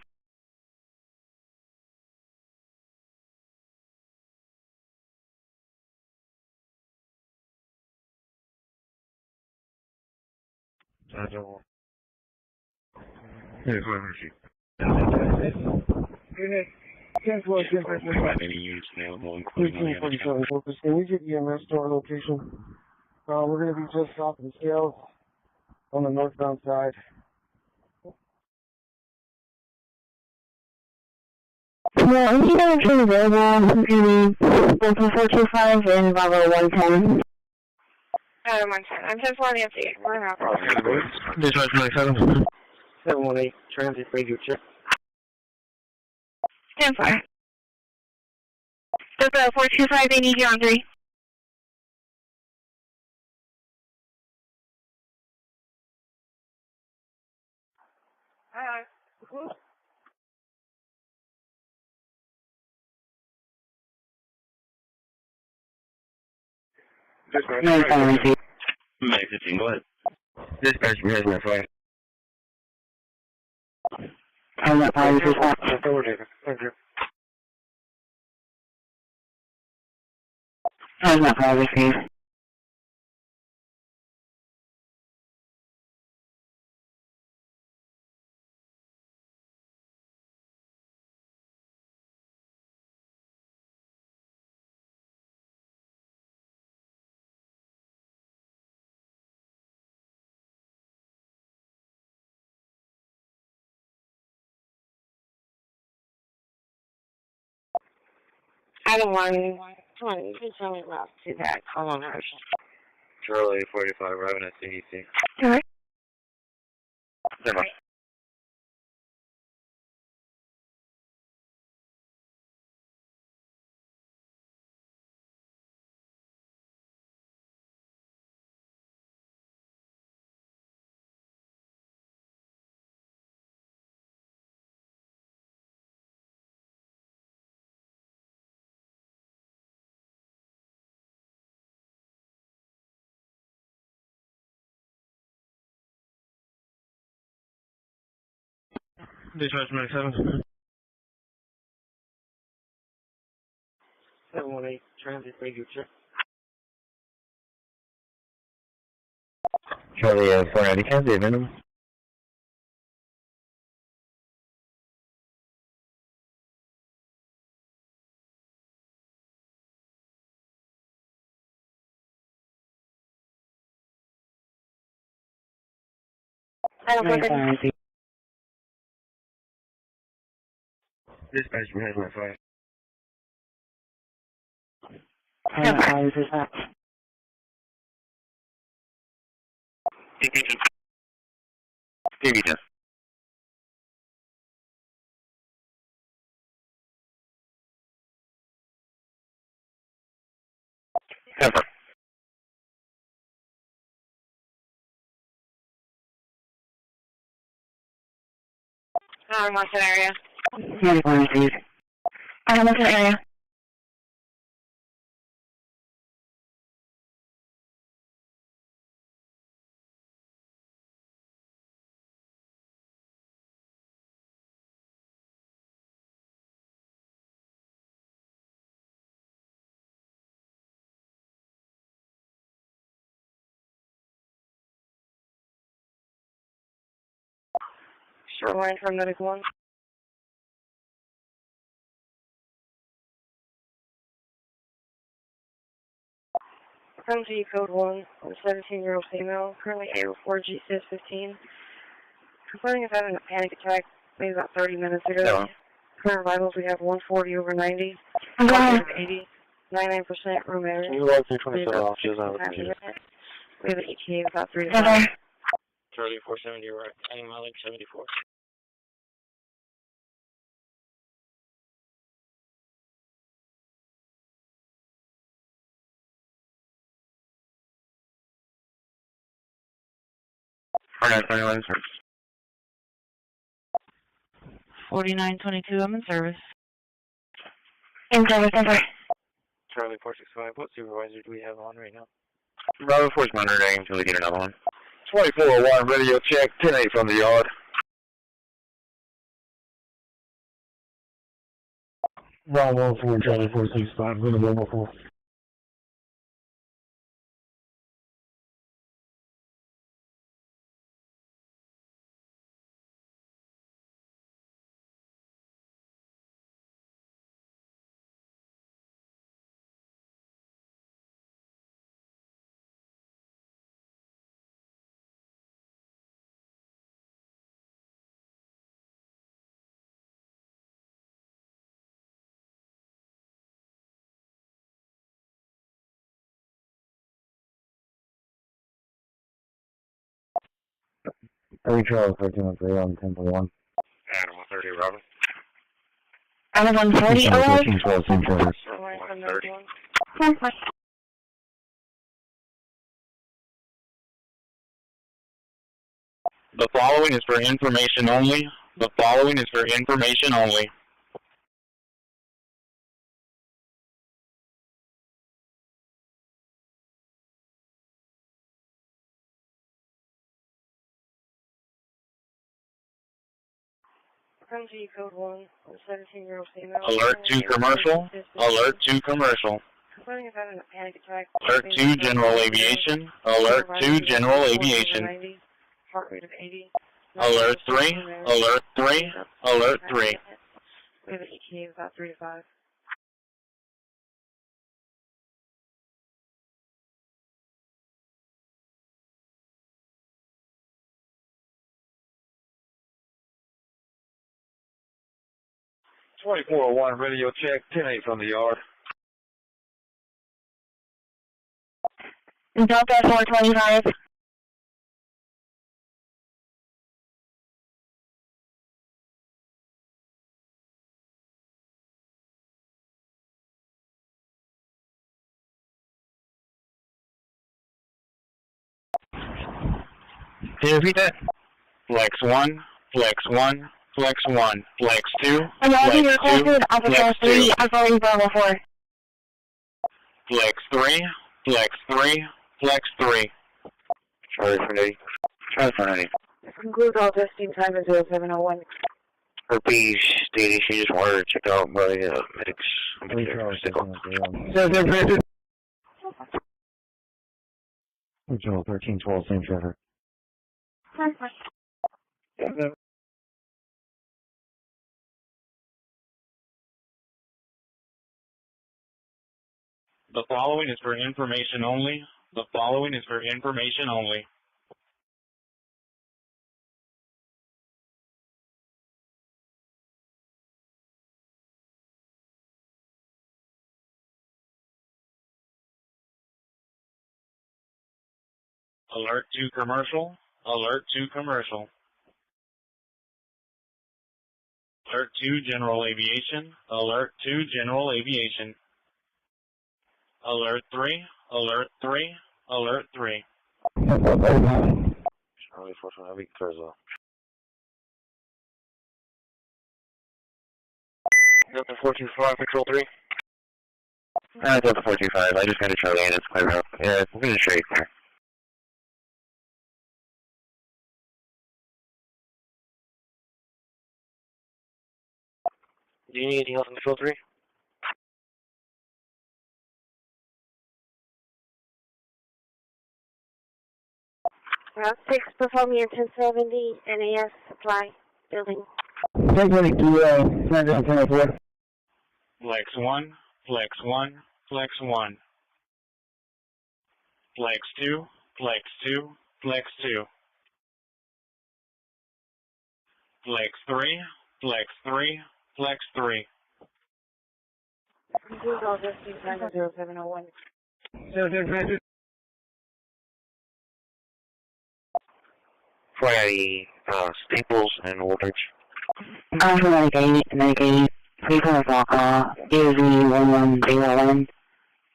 That's all. Here's my receipt. Any use now, Can we get EMS to our location? We're going to be just off of the scales on the northbound side. Well, I'm actually available to both 425 and Bravo 110. I'm just wanting to update. We're out. Dispatch medic 7. 718, transit radio check. 10-4. Delta 425, they need you on 3. Hi. Dispatch, Medic 15, go ahead. Dispatch, here's my flight. I'm not fine. Thank you. I'm not fine with you. I don't want anyone. Come on, you can tell me about to that. Hold on, Charlie 45, arriving at CEC. Alright. Never mind. Dispatch medic 7. 718, transit radio check. Charlie 490, can I see a venom? Dispatch, here's my flight. TV10. Ever. What's that area? What's that area? Shoreline from Medic 1. Come to you, Code 1, a 17-year-old female, currently A4 G6 15. Complaining of having a panic attack maybe about 30 minutes ago. No. Current vitals, we have 140/90, Go ahead. 80, 99% room area. Can you log 327 off? She doesn't have a computer. We have an ETA of about 3 to Go 5. ahead. Charlie 470, right? Animal Link 74. Alright, 21. 4922, I'm in service. In service, in service. Charlie 465, what supervisor do we have on right now? Bravo 4's monitoring until we get another one. 2401, radio check, 10-8 from the yard. Bravo 4, Charlie 465, go to Bravo 4. Every Charlie 1313 on 1041. Animal 30, Robin. I was on 40, Charlie alright? 1312, same service. Shoreline from Medic 1. Perfect. The following is for information only. The following is for information only. Come to you, Code 1, a 17-year-old female. Alert 2 commercial. Alert 2 commercial. Complaining of having a panic attack. Alert 2 general aviation. Alert 2 general aviation. Heart rate of 80. Alert 3. Alert 3. Alert 3. We have an ETA of about 3 to 5. One radio check, 10-8 from the yard. Delta 425. Can you repeat that? Flex 1. Flex 1. Flex 1. Flex 2. I'm already Flex 2. requested Officer Flex 3, 2. I'm going Bravo 4. Flex 3. Flex 3. Flex 3. Charlie 480. Charlie 480. This concludes all testing time at 0701. Her B stated she just wanted to check out by medics. Every Charlie 1313. Original 1312, same server. Perfect. The following is for information only. The following is for information only. Alert to commercial. Alert to commercial. Alert to general aviation. Alert to general aviation. Alert 3. Alert 3. Alert 3. Charlie 4 Heavy Thursday. Delta 425, Patrol 3. Delta 425, I just got a Charlie and it's clear out. Yeah, we're going to show you clear. Do you need anything else on Patrol 3? Route 6, perform your 1070 NAS supply building. 1022, 904. Flex 1. Flex 1. Flex 1. Flex 2. Flex 2. Flex 2. Flex 3. Flex 3. Flex 3. Google just 0701. For any Staples and Woolbridge. Medicaid, 344 call, EZ1101,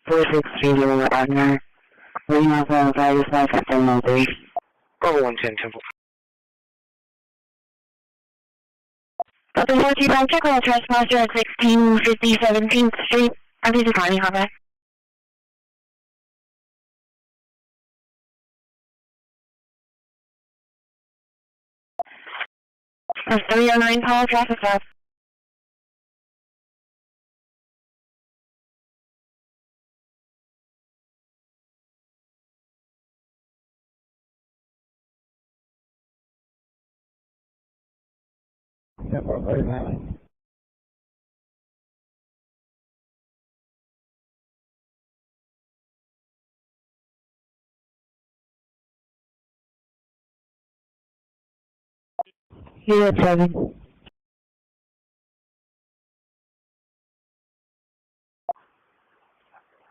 4630 Wagner, Lima 45 dispatch at 1003. Bravo 110 Temple. Delta 425, check on Trespasser at 1650 17th Street. I'm busy calling, call back. That's 309 call, traffic stop. Unit 7.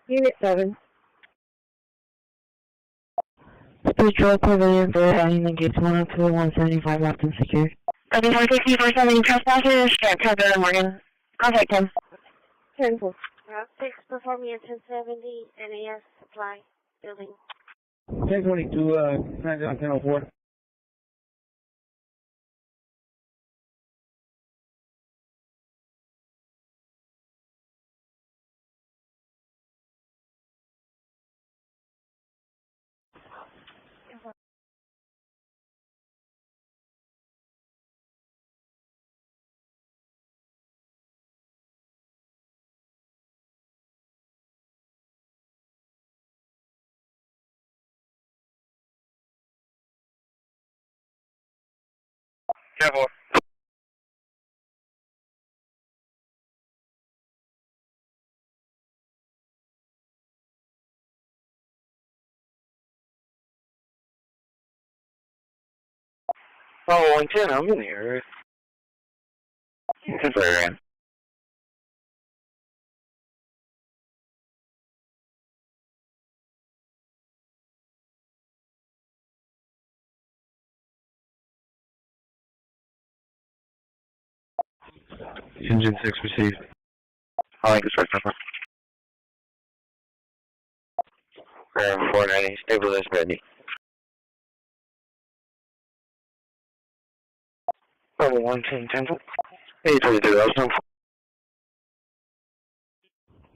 Unit 7. Patrol Pavilion for adding the gates 102 and 175 left and secure. Delta 460 for sending trespassers, strap cover Morgan. Contact him. 10-4. Route 6, perform your 1070 NAS supply building. 1022, 904. Careful. Oh, 110, I'm in the area. That's where I ran. Engine 6 received. I like this right now. Ground 490, stabilize ready. Bravo 110 Temple. 822, I was on.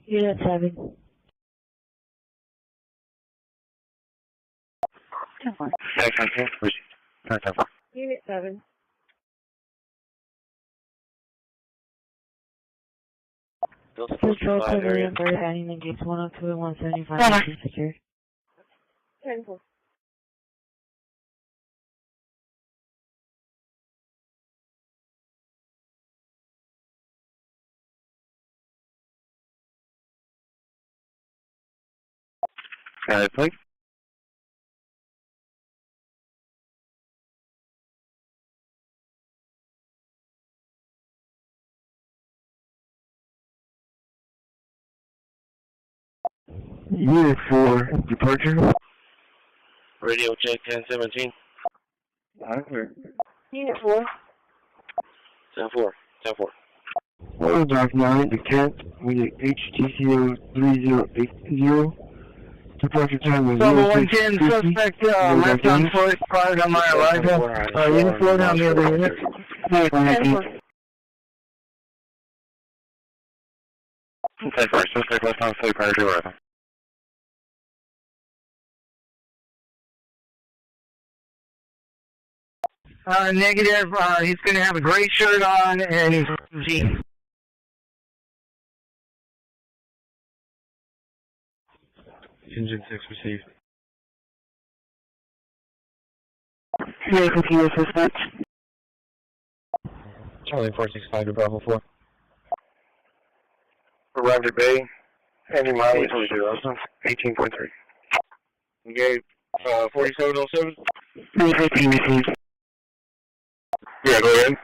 Unit 7. 10-4. Excellent, here. Received. Unit 7. Patrol Pavilion for adding the gates 102 and 175 left and secure. 10-4. Please. Unit 4, departure. Radio check 1017. Unit 4. 10-4. 10-4. Hello, Dark 9 to Kent. We HTCO 3080. Departure time is Level 110, suspect left on foot, prior on my arrival. Unit 4 down the other unit. 10-4. 10-4. Suspect left on foot, prior to arrival. Negative, he's going to have a gray shirt on and he's jeans. Engine 6 received. Vehicle to suspect. Charlie 465 to Bravo 4. Arrived at Bay. Any mileage? 18.3. Okay, 4707. 315 received. Yeah, go ahead.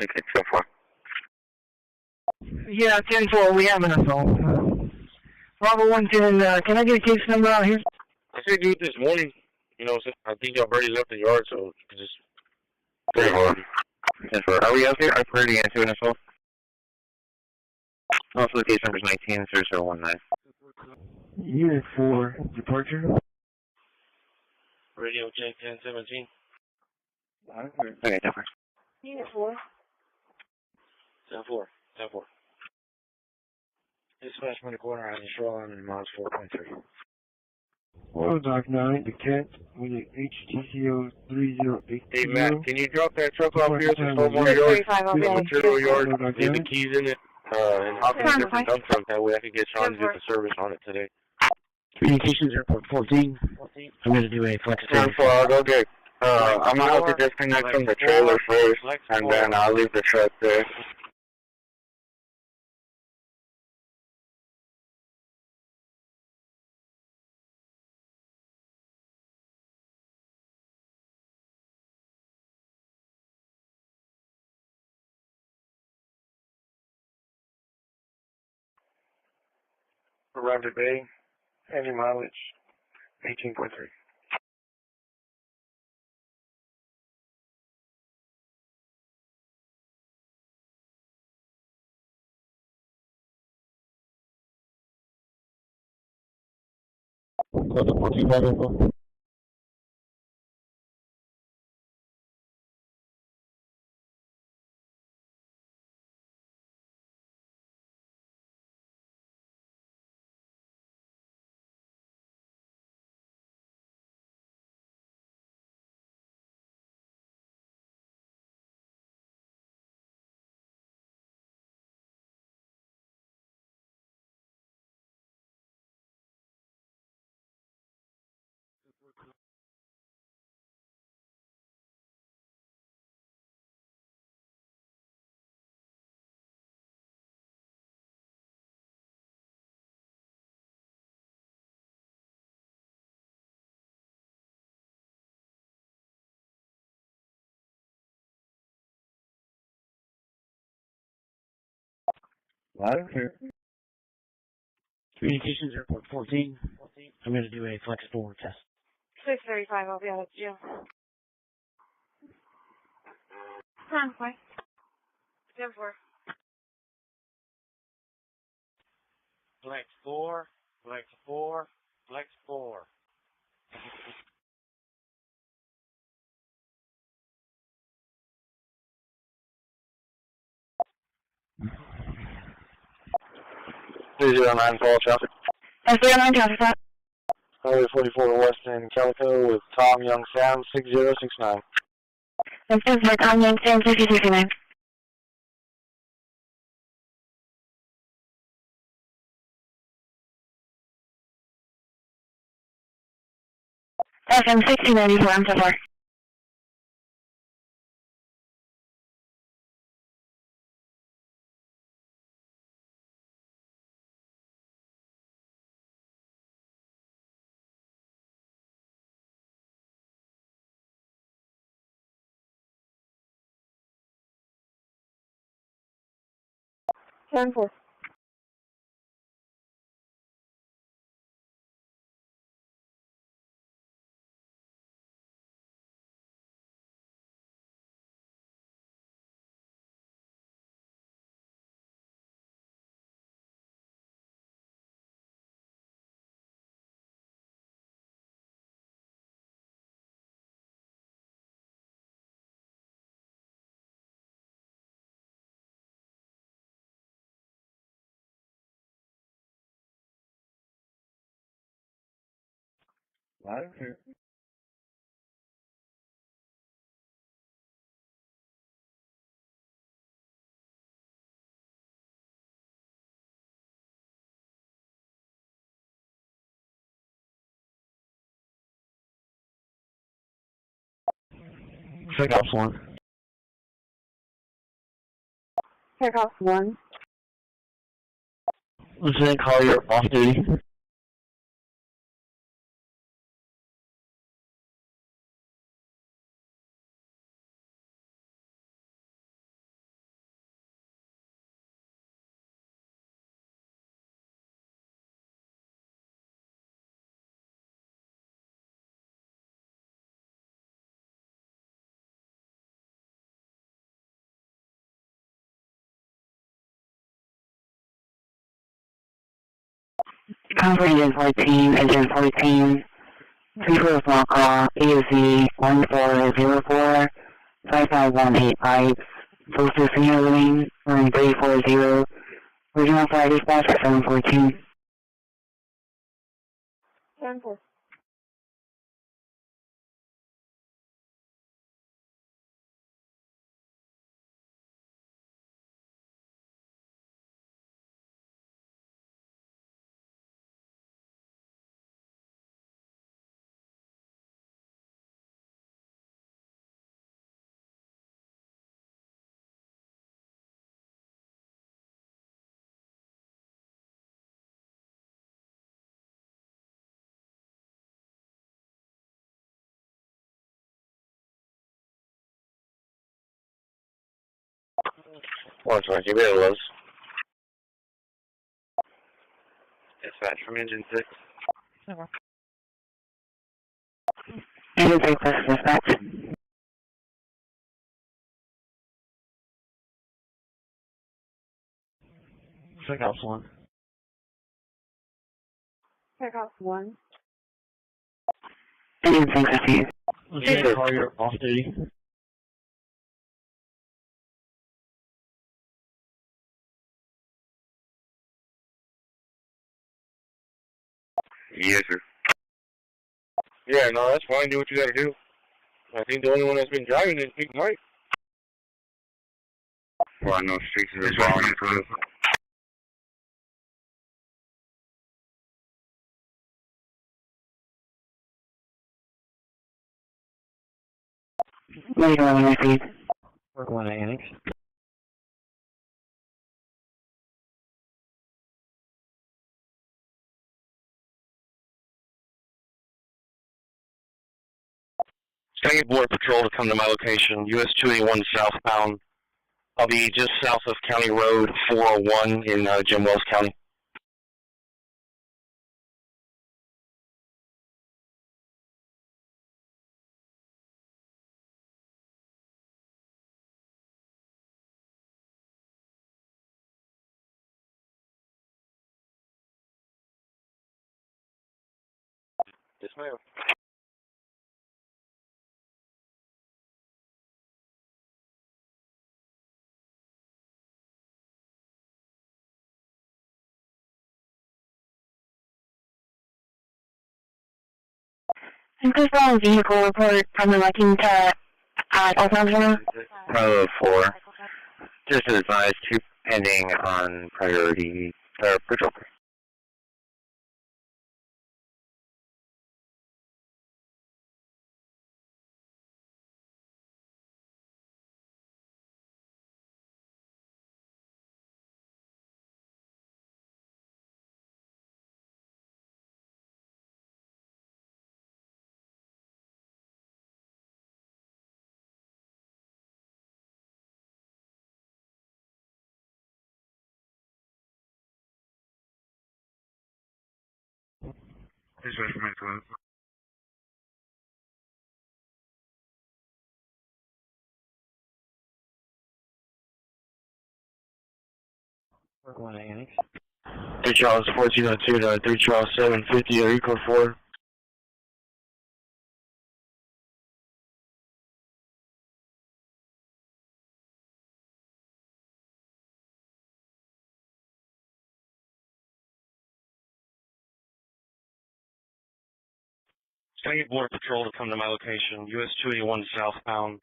Okay, so far. Yeah, 10-4, we have an assault. Bravo 110, can I get a case number out here? I said do it this morning. You know, I think y'all already left the yard, so you can just... 10-4. Are we out here? I'm ready to answer an assault. Also, the case number is 19-0019. Unit 4, departure. Radio check 1017. Okay, 10-4. Unit 4. 10-4. 10-4. Dispatch on the corner on the shoreline in miles 4.3. Hello, Dark 9 to Kent. We HTCO 3080. Hey, Matt, can you drop that truck off here at the Stillmore yard? 635, I'll be The on material the yard, Dark leave the 9. keys in it, and hop in a different dump truck. That way I can get Sean to do the service on it today. Communications Airport 14. I'm going to do a flex 10-4, I'll go get, I'm going to have to disconnect from the trailer first, and then I'll leave the truck there. Arrived at Bay. Any mileage? 18.3. Code 45 info. Louder, clear. Communications Airport 14. I'm going to do a flex 4 test. 635, I'll be out of jail. Fine. 10-4. Flex 4, flex 4, flex 4. .309 Paul traffic. 09 traffic stop. Highway 44 West in Calico with Tom Young Sam 6069. This is my Tom Young Sam 6069. FM 6094, I'm so far. 10-4. Check out 1. Check off 1. Lieutenant Collier, off duty. Comprehension 14, Engine 14, 34 small call, EOC 1404, 55185, postal signaling, room 340, original flight dispatch for 714. 10-4. Watch, you better Lowe's. Dispatch from engine 6. Engine 6 plus dispatch. Check out 1. Check off 1. Engine 6 received. Lieutenant Collier, off duty. Yes, sir. Yeah, no, that's fine. Do what you gotta do. I think the only one that's been driving is Pink Mike. Well, I know streets is a volume for this. Later on received. We're going to annex. Second Border Patrol to come to my location, US 281 southbound. I'll be just south of County Road 401 in Jim Wells County. Yes, ma'am. Increase vehicle report from the Viking to Alfonso. Bravo 4. Just advised, 2 pending on priority patrol. This is my phone. We're going to Annex. 3 Charles 1402 to 3 Charles 750 or equal 4. Can I get Border Patrol to come to my location, US 281 southbound.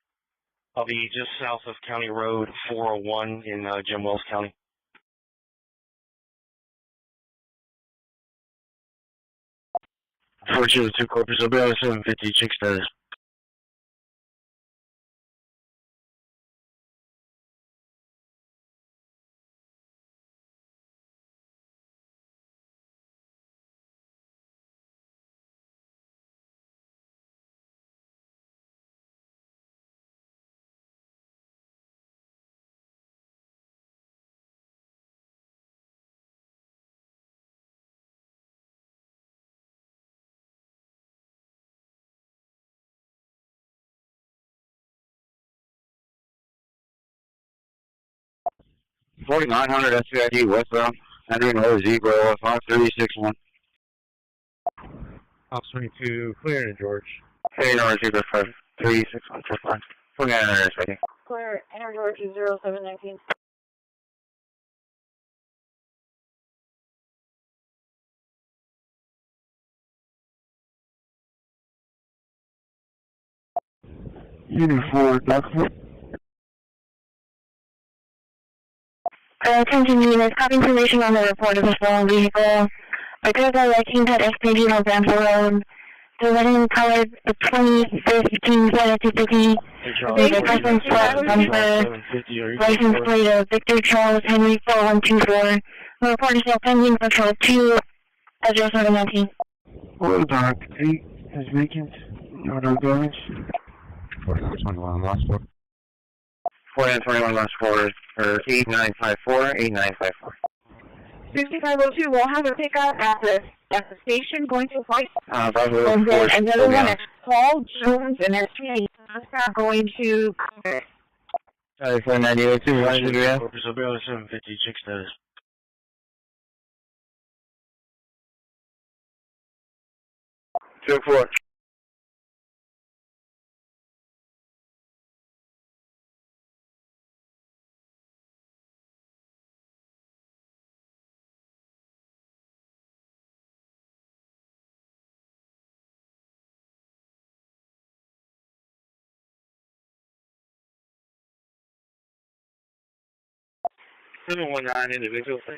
I'll be just south of County Road 401 in Jim Wells County. 402 corpus, I'll be on 750, check status. $4,900 SCID westbound, entering Low Zebra 5361. Ops 22, clear to George. Hey, number Zebra 5361, first line. $4,900 SCID. Clear, enter George 0719. Unit 4, document. Attention units, copy information on the report of a stolen vehicle. Recovered by King Pet SPD on Granville Road. The running colored 2015 250. The license plate number, license plate of Victor Charles Henry 4124. The report is still pending for Control 2, address 719. Oil Dock 8 is vacant. No damage. 4421 last 4. 4921 last 4 for 8954, 8954. 6502, we'll have a pickup at the station going to a flight. And 504. then another one at Paul Jones and SPA going to Congress. 4982, line to the Corpus, I'll be on 750, check status. Two 4. 719 individual thing.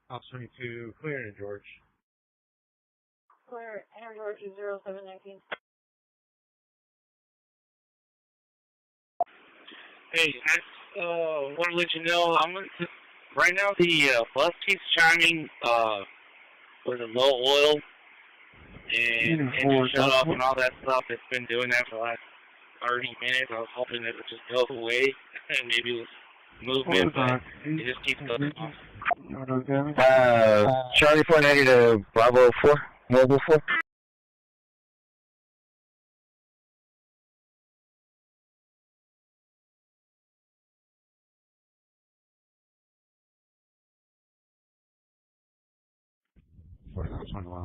Ops 22, clear to George. Clear, enter George 0719. Hey, I want to let you know, right now the bus keeps chiming with a low oil and engine shut off and all that stuff. It's been doing that for the last 30 minutes. I was hoping it would just go away and maybe it was movement, but it just keeps going off. No damage. Charlie 490 to Bravo 4, Mobile 4.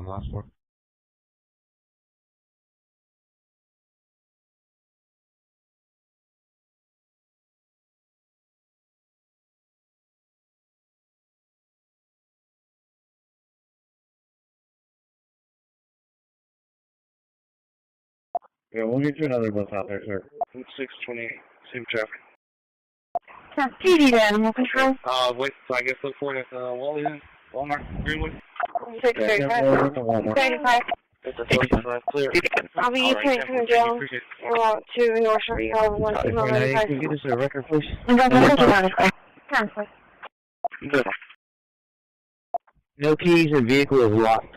Last 4. Yeah, we'll get you another bus out there, sir. 628, same traffic. That's TV to Animal Control. Wait, so I guess look for it at Walmart, Greenwood. 635. 35. It's a 35, clear. I'll be using from Jones to North Shore. You have 1 Can you get us a record, please? Good. No keys and vehicle is locked.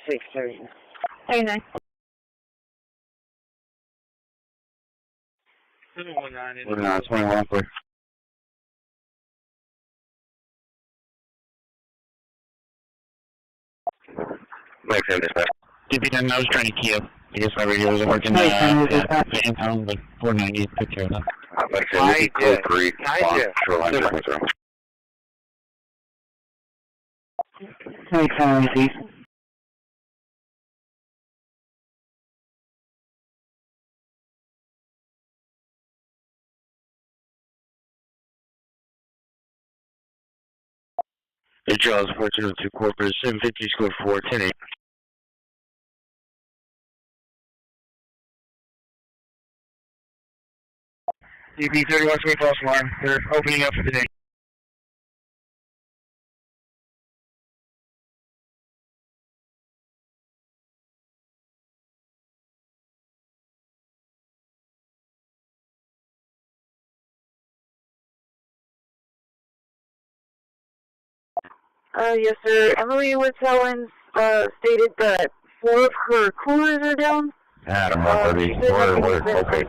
639. 719. 21, clear. Wait for dispatch. DP10, I was trying to key up. I guess my radio wasn't working. In town, but 490 took care of that. Like I said, we'll be code 3, shoreline 0.0. Thanks, Andy. Hey, Charles, 402 corpus, 750 score 4, 10-8. DP 31 false alarm. They're opening up for the day. Yes, sir. Emily Woods-Hellens, stated that 4 of her coolers are down. Adam, we're okay.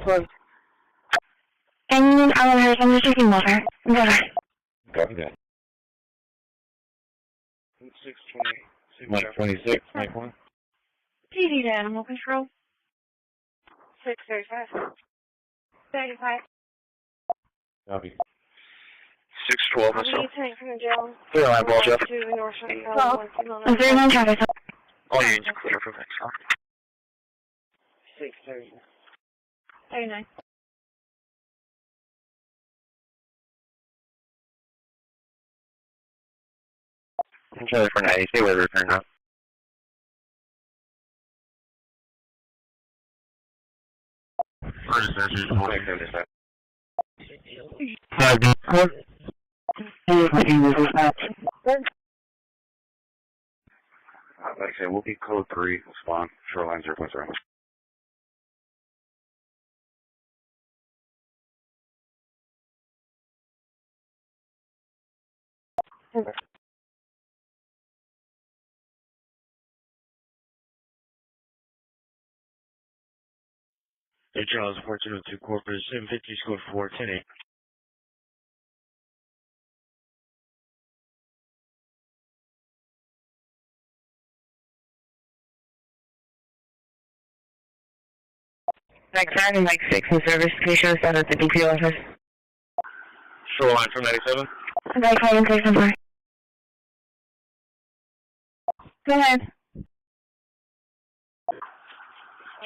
And I'm just taking over. Bye-bye. Okay. 620. 26, Mike 1. PD to Animal Control. 635. 35. Copy. 612, How many tanks from the jail? Clear line, ball, Jeff. To the north side. I'm 39 traffic. All units clear for next stop. 630. 39. Charlie for 90, stay where we're turned up. First, that's usual. Like I said, we'll be code 3, spawn, shoreline 0.0. Hey, Charles, 402 corpus, 750 score 4, 10-8. Mike 5 and Mike 6 in service. Can you show us out at the DP office? Shoreline from 97. Mike 5 and 6 and 4. Go ahead.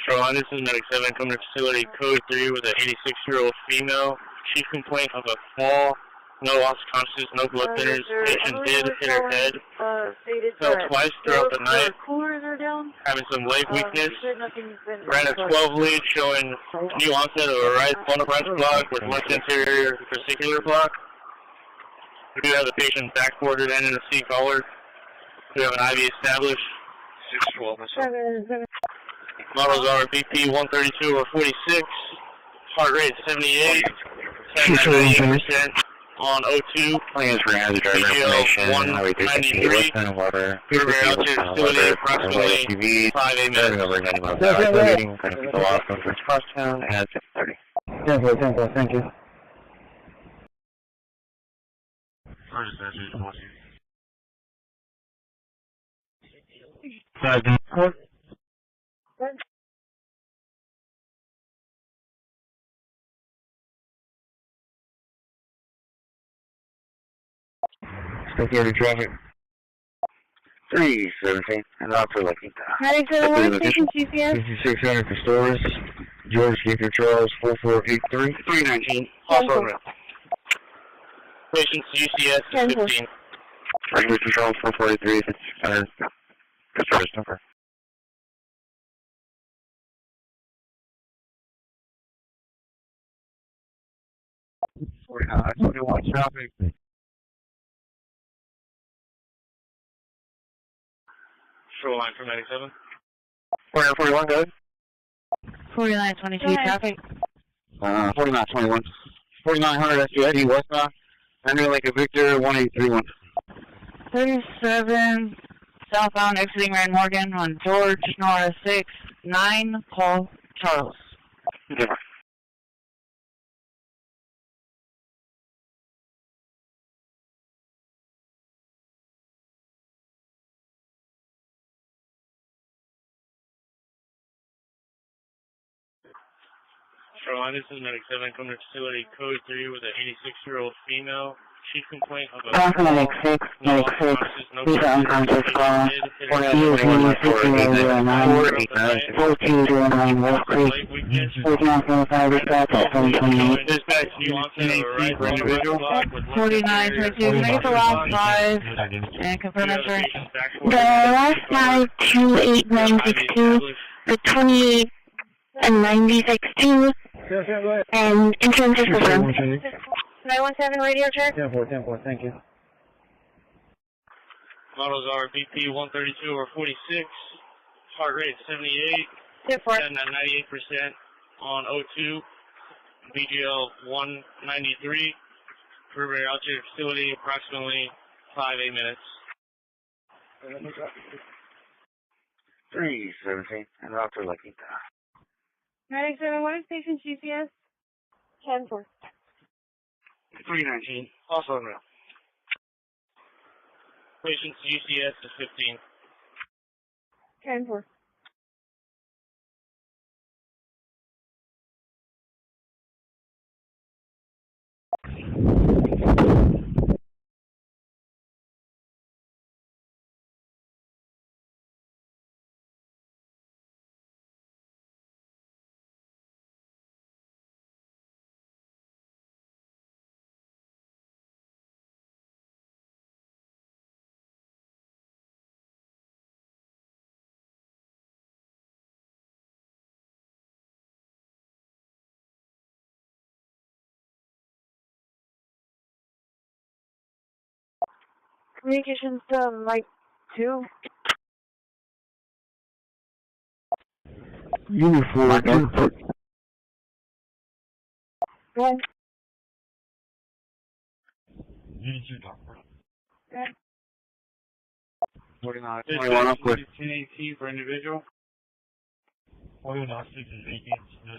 Shoreline, this is Medic 7 coming to facility code 3 with an 86-year-old female. Chief complaint of a fall, no loss of consciousness, no blood thinners. Patient did hit her head. Fell twice throughout the night. Coolers are down. Having some leg weakness. Nothing's been Ran a 12 lead showing new onset of a right frontal branch block with left anterior vesicular block. We do have the patient backboarded and in a C collar. We have an IV established. 612, Models are BP 132 or 46. Heart rate 78. 78% on O2. Plans for hazard driver information. Highway 368, westbound water. We're out to the facility approximately 5 a.m. Over 90 miles per hour. Leading, going to be the loss of first crosstown at 6:30. Thank you. First, that's usual. 5 Spectator traffic. 317, and Dr. Lucky. Medic 01, station CCS. 5600 for stores. George Gator Charles 4483. 319, also red. Patient CCS is 15. Regular control 443, 5600. Good service number. 21 traffic. Shoreline from 97. 41, go ahead. 4922 traffic. 4921. 4900, that's you, Eddie, westbound. Henry Lake Victor, 1831. 37 southbound exiting Rand Morgan on George Nora 6, 9, Paul Charles. Okay. Shoreline, this is Medic 7 coming to facility code 3 with an 86-year-old female. Chief complaint of a Alpha Medic 6, Medic 6, these are unconscious calls. EOG 6009, 4209 Wolf Creek, 4945 dispatch at 728. Dispatch, you want to right for individual? 4922, can I get the last 5 and confirm answer? The last 5, 28962, the 28 and 962, and insurance is confirmed. 917 radio check? 10-4, thank you. Models are BP 132 or 46, heart rate 78, 10-4. and at 98% on O2, BGL 193, River out to your facility approximately 5-8 minutes. 317, and Dr. Lucky. 97, what is patient GPS? 10-4. 319, also on rail. Patient's UCS is 15. 10-4. Communications to Mike 2. Uniform, Go ahead. Unit 2, Doctor. Go ahead. 49, 21 up with 1018 for individual. 49, 6 is 18, no,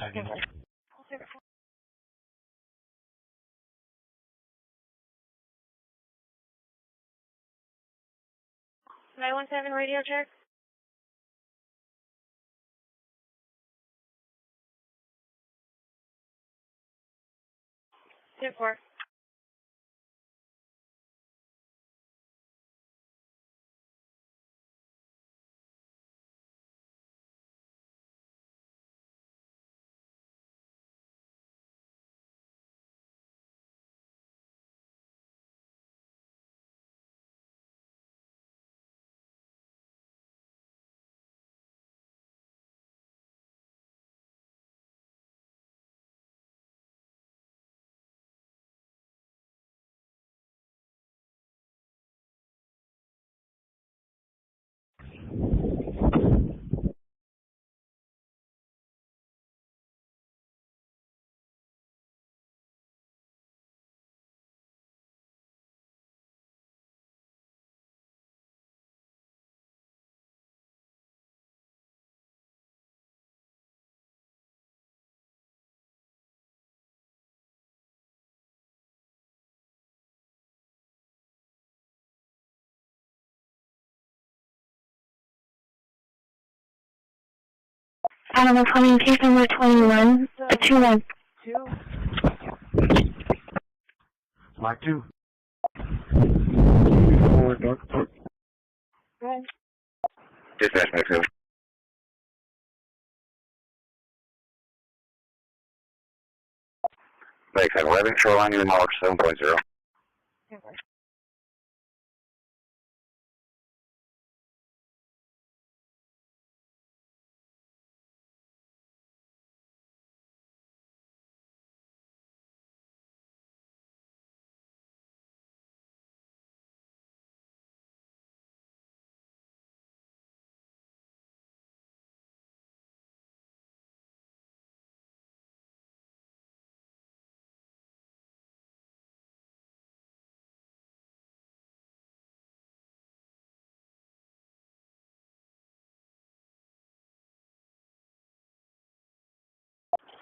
917 radio check? Tip 4. Animal coming, case number 21, 21. Mike 2. Uniform, Doctor. Go ahead. Dispatch, Medic 7. Medic 711, Shoreline, unit mileage 7.0.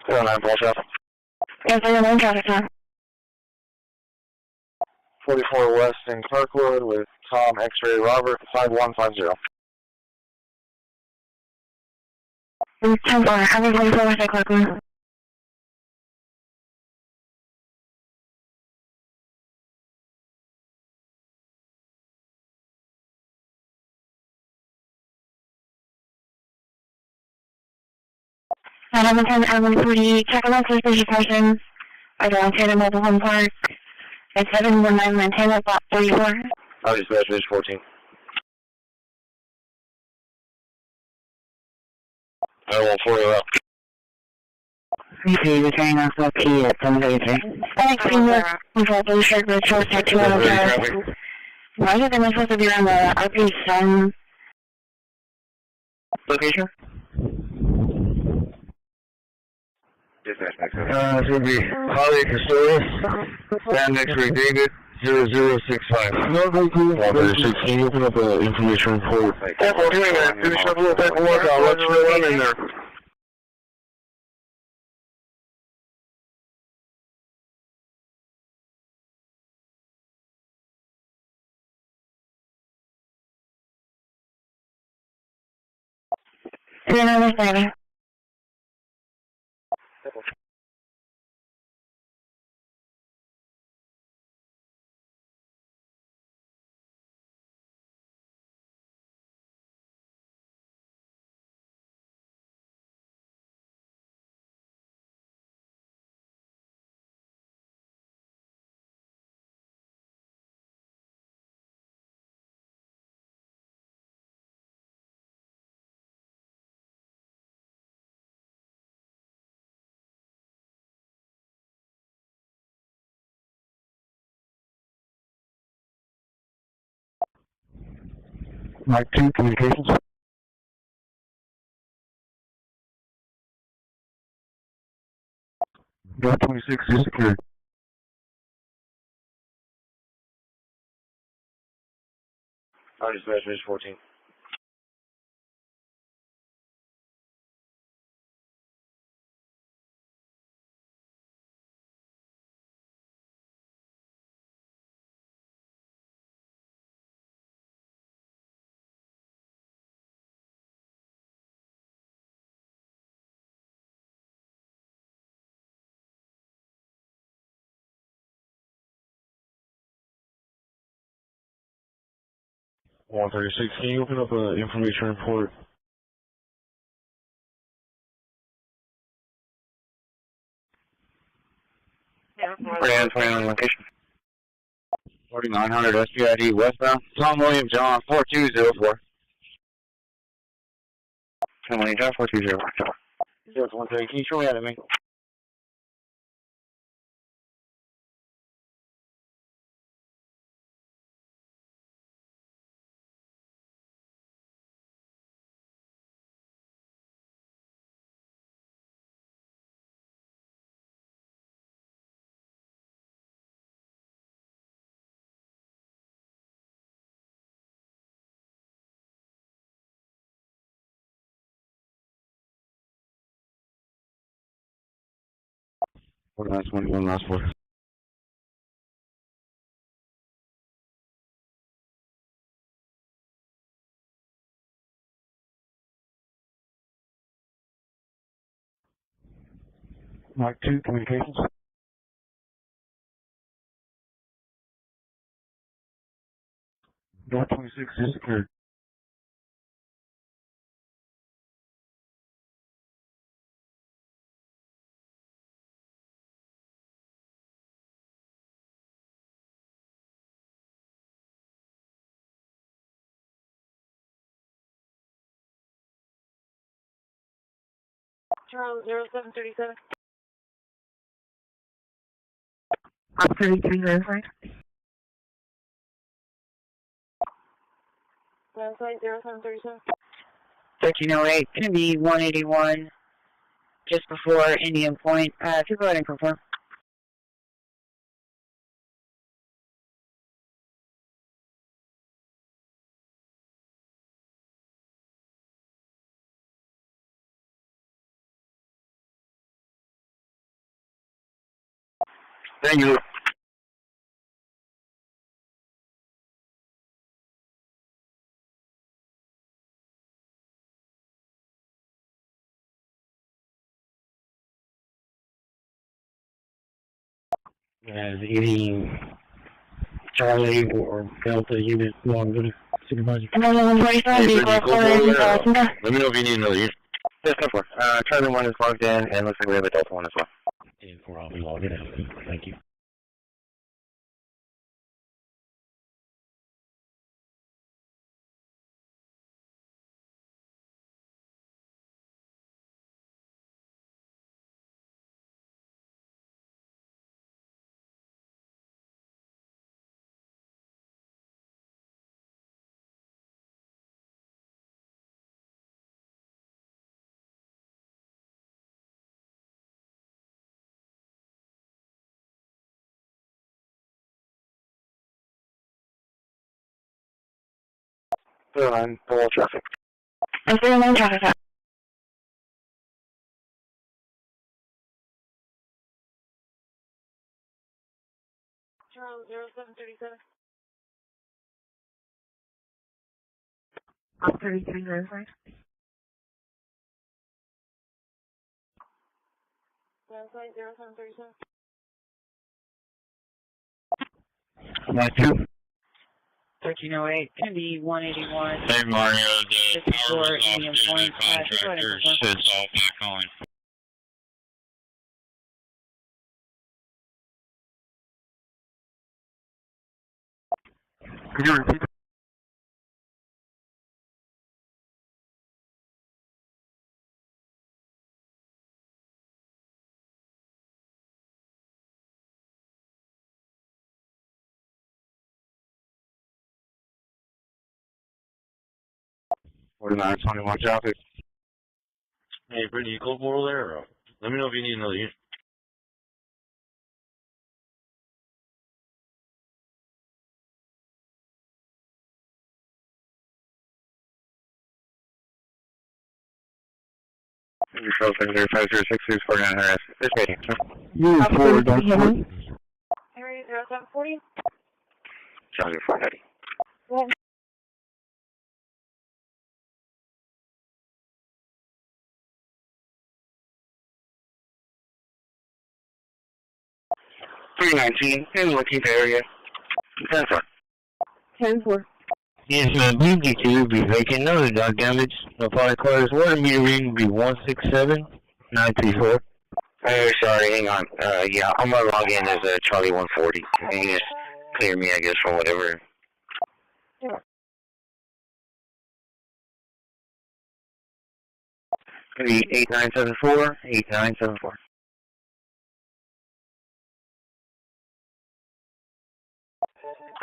Go 9, Paul South. Yes, I am on traffic now. 44 West in Clarkwood with Tom X-Ray Robert 5150. 10-4, have a 44 West at Clarkwood. 1110 L140, check on the suspicious person. I don't see the mobile home park. It's 719 Montana, block 34. I'll dispatch Ridge 14. I want 40 up. CP, returning off the P at 733. Thanks, Senior. Control, please check the short at 205. Why is it supposed to be on the RP Sun location? Dispatch next week. It's going to be Holly Castores, and next week David 0065. No, very cool. 136, open up an information report. Okay, man. Finish up a little paperwork. I'll let you know when I'm in there. Understanding. Mike 2, communications. Door 26 is secured. I'll dispatch Ridge 14. One 36, can you open up an information report? Brand 29 location. 4900 SPID westbound. Tom William John 4204. Tom William John 4204. 013, can you show me that at me? Last one last four. Mike 2, communications. Door 26 is secured. Charles 0737. Up 33 verified. Website 0737. 1308, going to be 181, just before Indian Point. If you go ahead and confirm. Thank you. As any Charlie or Delta unit belong to the supervisor. And then 145, Hey, vehicle Brittany, go forward, forward. Let me know if you need another unit. Yes, 10-4. Charlie 1 is logged in, and looks like we have a Delta 1 as well. 10-4, I'll be logging in. Thank you. I'm full traffic. I'm still in traffic. Charles 0737. Up 3395. Website 0737. My 2. 1308, Kennedy 181. Hey Mario, the power 54, was off Indian due to point, the contractor. It's all back on. Could you repeat? Forty-nine 21 traffic. Hey, Brittany, you close portal there? Or let me know if you need another unit. Control 70506 49 harass. This meeting. You Up forward, 3300. Area 0740. Charlie 490. Well, 319 in the Lakeith area. 10-4. 10-4. Yes, ma'am. BD2 will be vacant. No dog damage. No product cars. Water meter reading will be 167934. Oh, sorry, hang on. Yeah, I'm gonna log in as a Charlie 140. And you just clear me, I guess, from whatever. Gonna be 8974, 8974.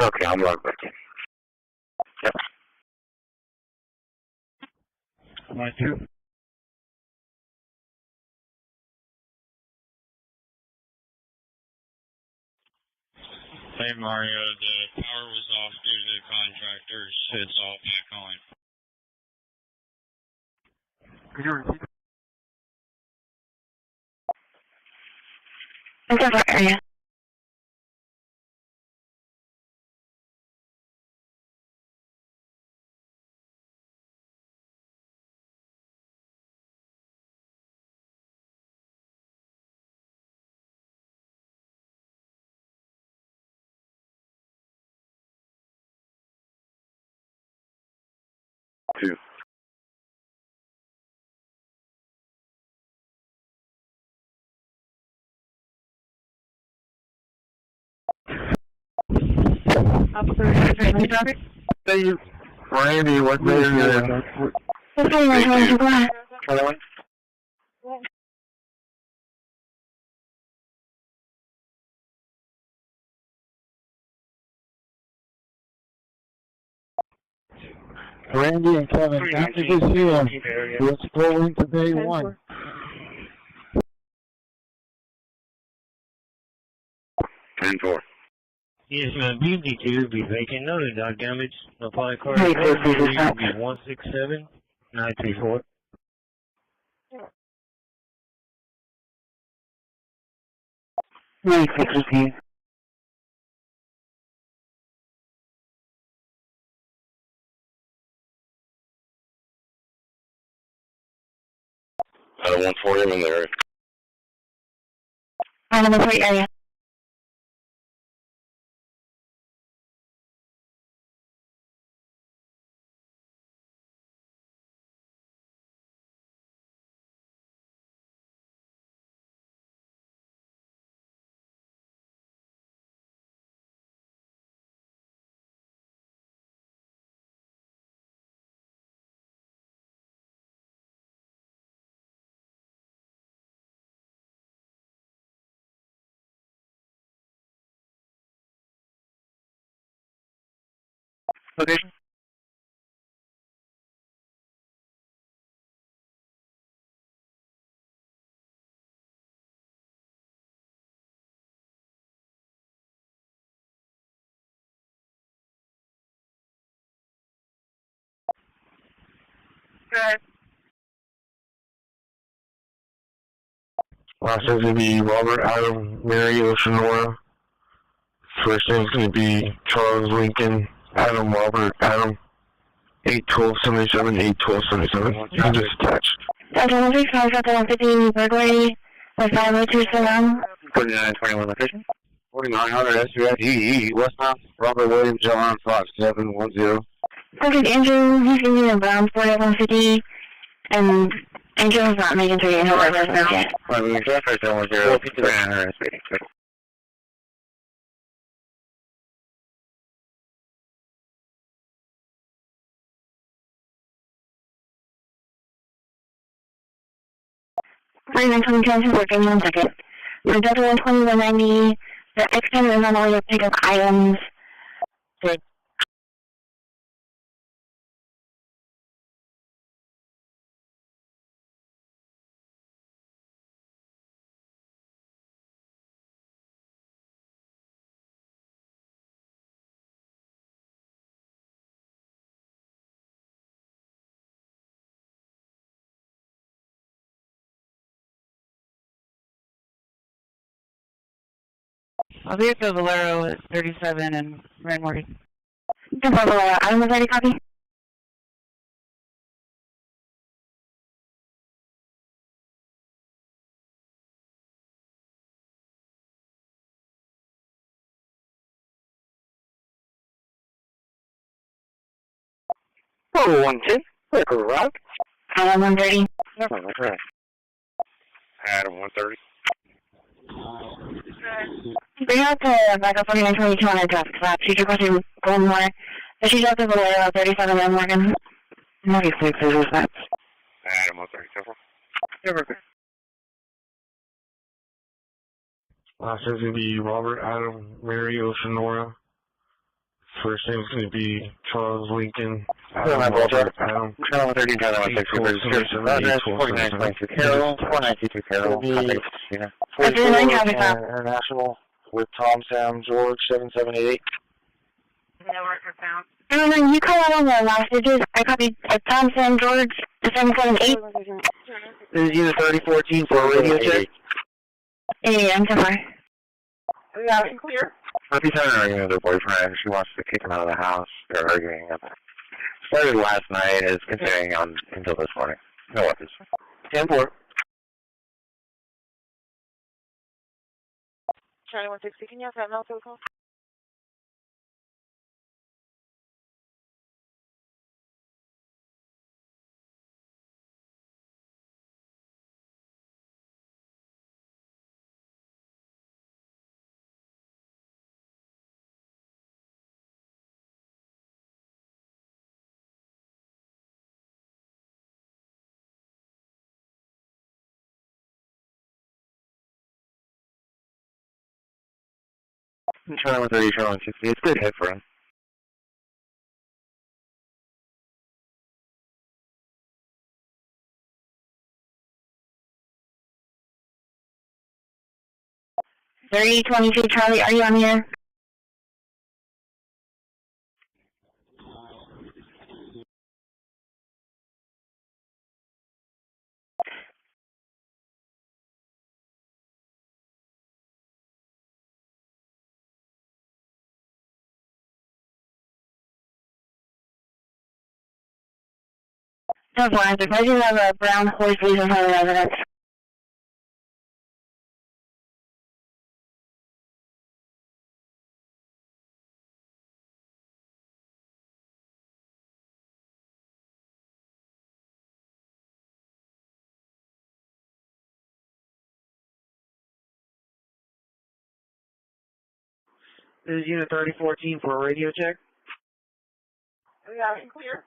Okay, I'm logged back in. Yep. My 2. Hey Mario, the power was off due to the contractors. It's all back on. Could you repeat? I'm traffic area. Two. Up 3300 traffic. Thank you. Randy, what day are you in? I'm still in traffic. Go ahead. 21? Randy and Kevin, after this year, let's go into day 10-4. 1. 10-4. Yes, ma'am. BD2 will be vacant. No dog damage. No product cars. Hey, Water please, meter please, reading will be 167934. Nice, thank you. I don't want 40 in there. I'm in the plate area. Location? Good. Last name's going to be Robert Adam Mary Oceanora. First name's going to be Charles Lincoln Adam Robert Adam. 81277, 81277. You can just attach. Delta 165, Delta 150, burglary with 5027. 4921 location. 4900 SUS westbound. Robert Williams John 5710. Okay, Andrew, he's going to be in Brown, 4150, and Andrew is not making sure you know where residence yet. Well, we can first 10 4900 SUS. Raven 2010, give me 1 second. For Delta 120, 190, the X10 is on the way to pick up items. Good. I'll be at the Valero at 37 and Rainwater. Valero, items ready, copy? Oh, 12, Liquor Rock. Item 130. That's right. Adam 130. Bring out the backup 4922 on our traffic stop. She's requesting Goldmore. So she's up to Valero 37 and Morgan. 96 is that. Adam 130, several. Last name's going to be Robert Adam Mary Oceanora. First name's going to be Charles Lincoln Adam Robert Adam. Channel 13, Channel 16, address 4922 Carroll, 4922 Carroll, contact International with Tom Sam George 7788. No record found. You call out on the last digit. I copied Tom Sam George 778. This is unit 3014 for a radio check. Yeah, I'm so far. We got it clear. Puppy's having an argument with her boyfriend. She wants to kick him out of the house. They're arguing. Started last night. Is continuing on until this morning. No weapons. 10-4. Charlie 160, can you have that mail to the call? Charlie 130, Charlie 160. It's a good hit for him. Thirty 22 Charlie, are you on here? No fine. I do have a brown horse leaving from the residence. This is unit 3014 for a radio check. We got it clear.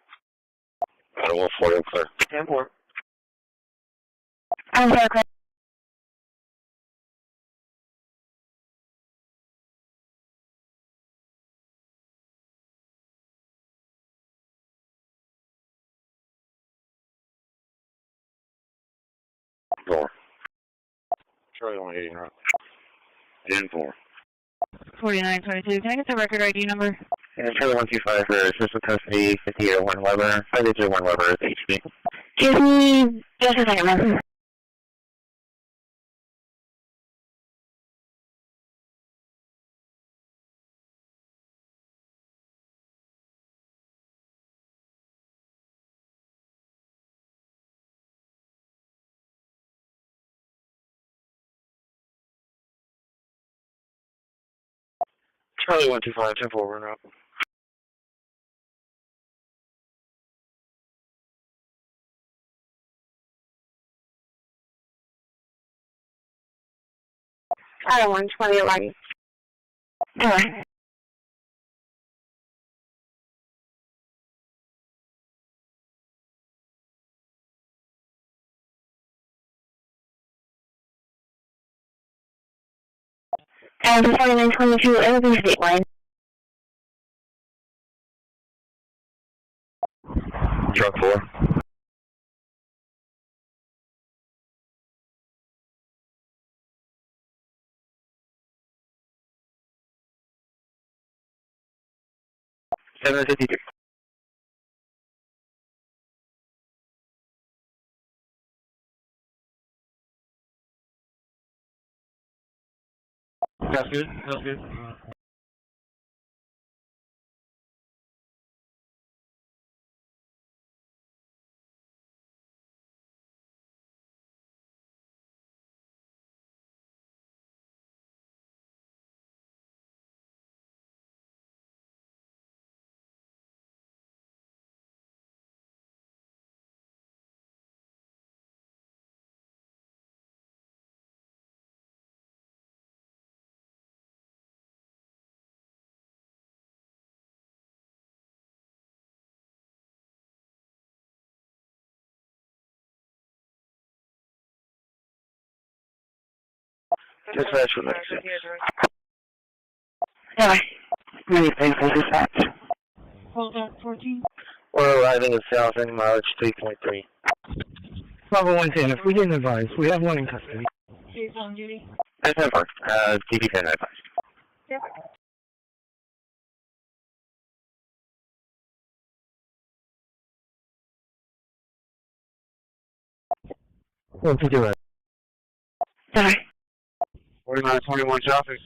Adam 140, clear. 10-4. I'm sorry, 4. Charlie 180 route. 10-4. 4922. Can I get the record ID number? And Charlie 125 for assistant custody, 5801 Weber, 5801 Weber is HB. Give me just a second, man. Charlie 125, 10-4, we're up. Charlie 120 right. Alright. And 4922, everything's Dateline. Truck 4. $753. That's good. That's good. Dispatch for next 6. Alright. Many thanks for dispatch. Hold on, 14. We're arriving in South End, mileage 3.3. Bravo 110, if we didn't advise, we have one in custody. She's on duty. That's not far. DP 10 advised. Yep. What to do it? Alright. 4921 traffic.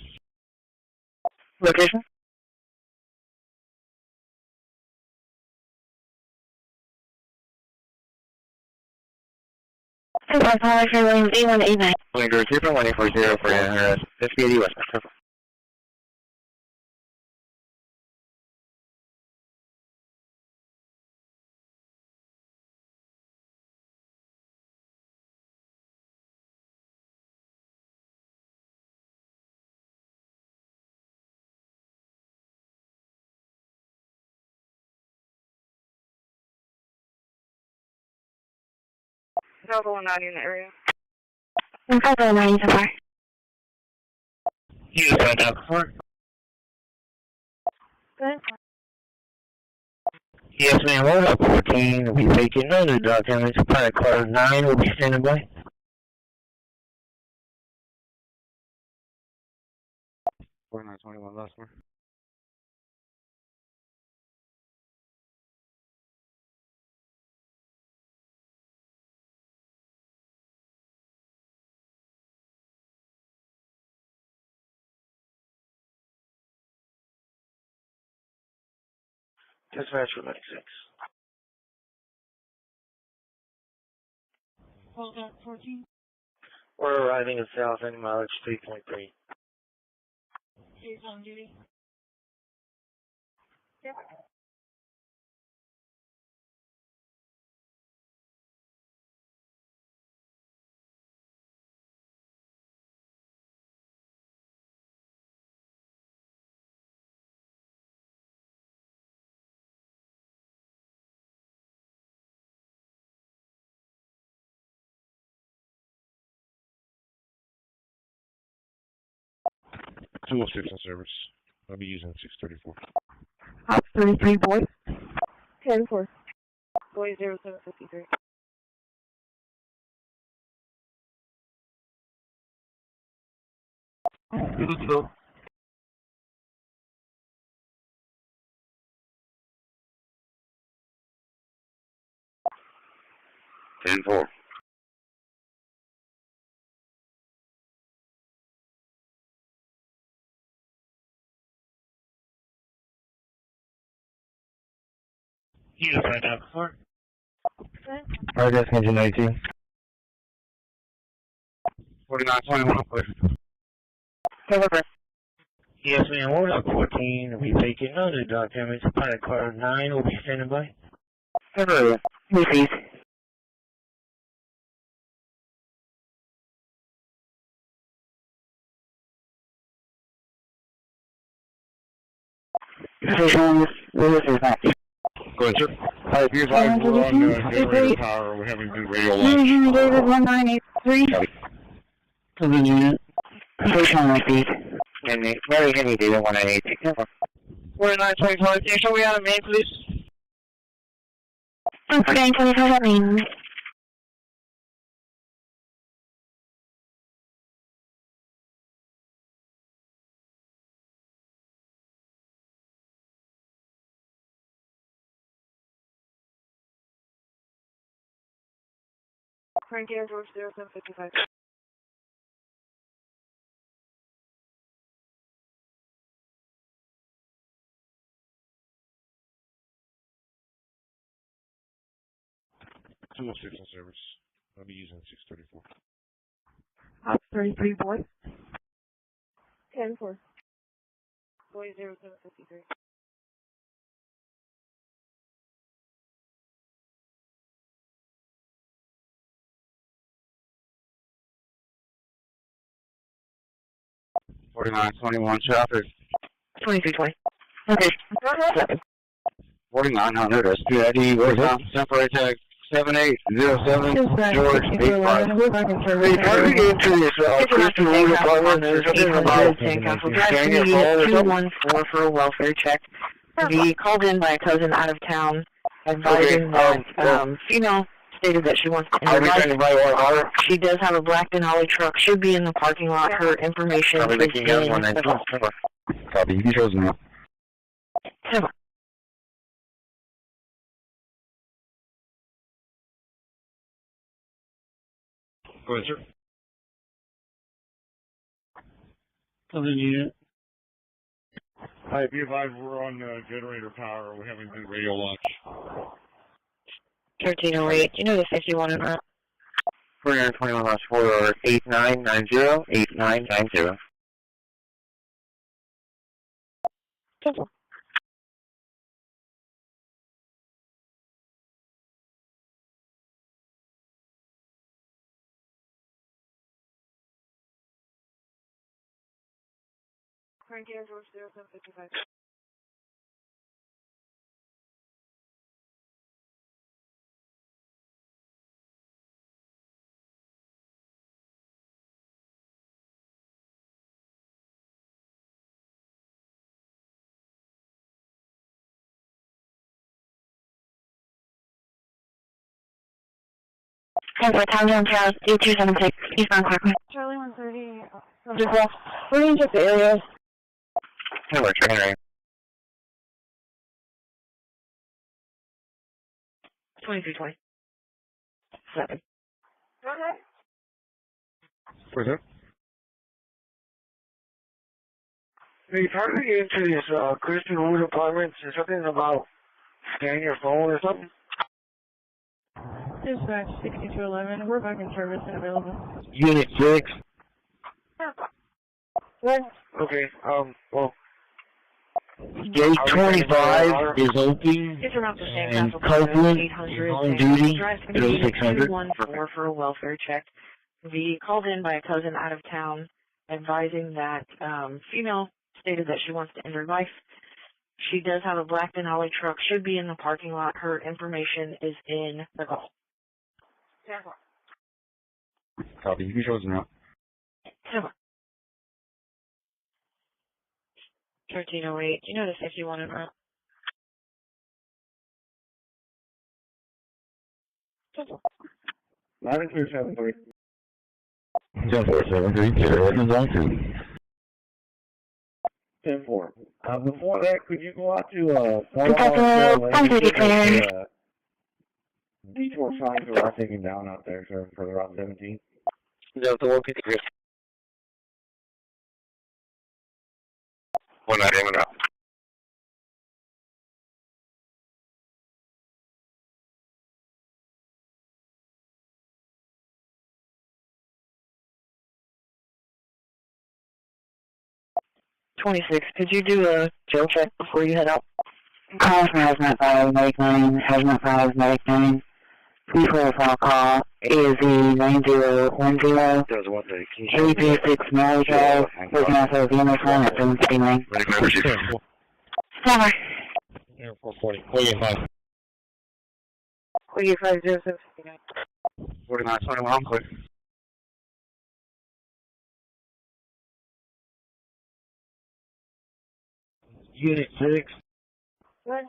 Location? Super caller for William A189. Winger 3.1840 for NRS 5080 West. Bravo 190 in the area. Bravo 90 so far. You signed up for? Good. Yes, ma'am. We're up 14. We'll be taking another documents. Pilot car 9 will be standing by. 4921 last one. Dispatch for 96. Hold on, 14. We're arriving in South End, mileage 3.3. She's on duty. Yep. Two 206 in service. I'll be using 634. Hop 33 boy. 10-4. Boy 0753. So. 10-4. You right now, Clark. Alright, that's engine 19. 4921, please. Yes, ma'am. Hold up 14. We'll be taking other documents. Pilot car 9 will be standing by. Hello. Repeat. Station, this is Matt. Go ahead, sir. Alright, here's why we're on generator power. We're having good radio launch. Henry David 1983. To the unit. Station, repeat. Mary Henry David 1983. 4925, can you show me how to main, please? Okay, 25 at main. Frank Air George 0755. Two 6 on service. I'll be using 634. Op 33 boy. 10-4. Boy 0753. traffic. 2320. Okay. 4900 SPID. Where's that? Temporary tag 7807 George 85. Hey, how do you get into this Christian Road apartment? There's something about Unit 214 for a welfare check. Be called in by a cousin out of town, advising that female stated that she wants to invite. She does have a black Denali truck. Should be in the parking lot. Her information is in the Copy. You chosen now. 10. Go ahead, sir. To the unit. Hi, be advised we're on generator power. We're having good radio launch. 1308. You know the 51 and up. 4921 last 4 8990 8990. Frank Air George 0755. For Town Charles 8276, eastbound Clarkman. Charlie 130. We're in just the area. Hey, Richard Henry. 2320. 7. Okay. Where's that? Hey, how do you get into this Christian Road apartments? Is something about scanning your phone or something? Dispatch 6211. We're back in service and available. Unit 6. What? Okay, well, Gate 25 is open, It's around the same and time. Copeland is 800. on duty Drive at 0600. 214 for a welfare check. Be called in by a cousin out of town, advising that female stated that she wants to end her life. She does have a black Denali truck. Should be in the parking lot. Her information is in the call. 10-4. Copy. You chosen now. 1308. You know the 51 and up. 927 3. 104730, zone 2. 10-4. Before that, could you go out to detour signs that are taken down out there, sir, for the Route 17? Delta 153. One night in and out. Could you do a jail check before you head out? Call from Hazmat 5, Medic 9, Hazmat 5, Medic 9. Please clarify call AZ 9010, 336 Mary Drive, looking out for a VMS line at 759. Stand by. Air 440, 485. 485, 0759. 4921, I'm clear. Unit 6. What?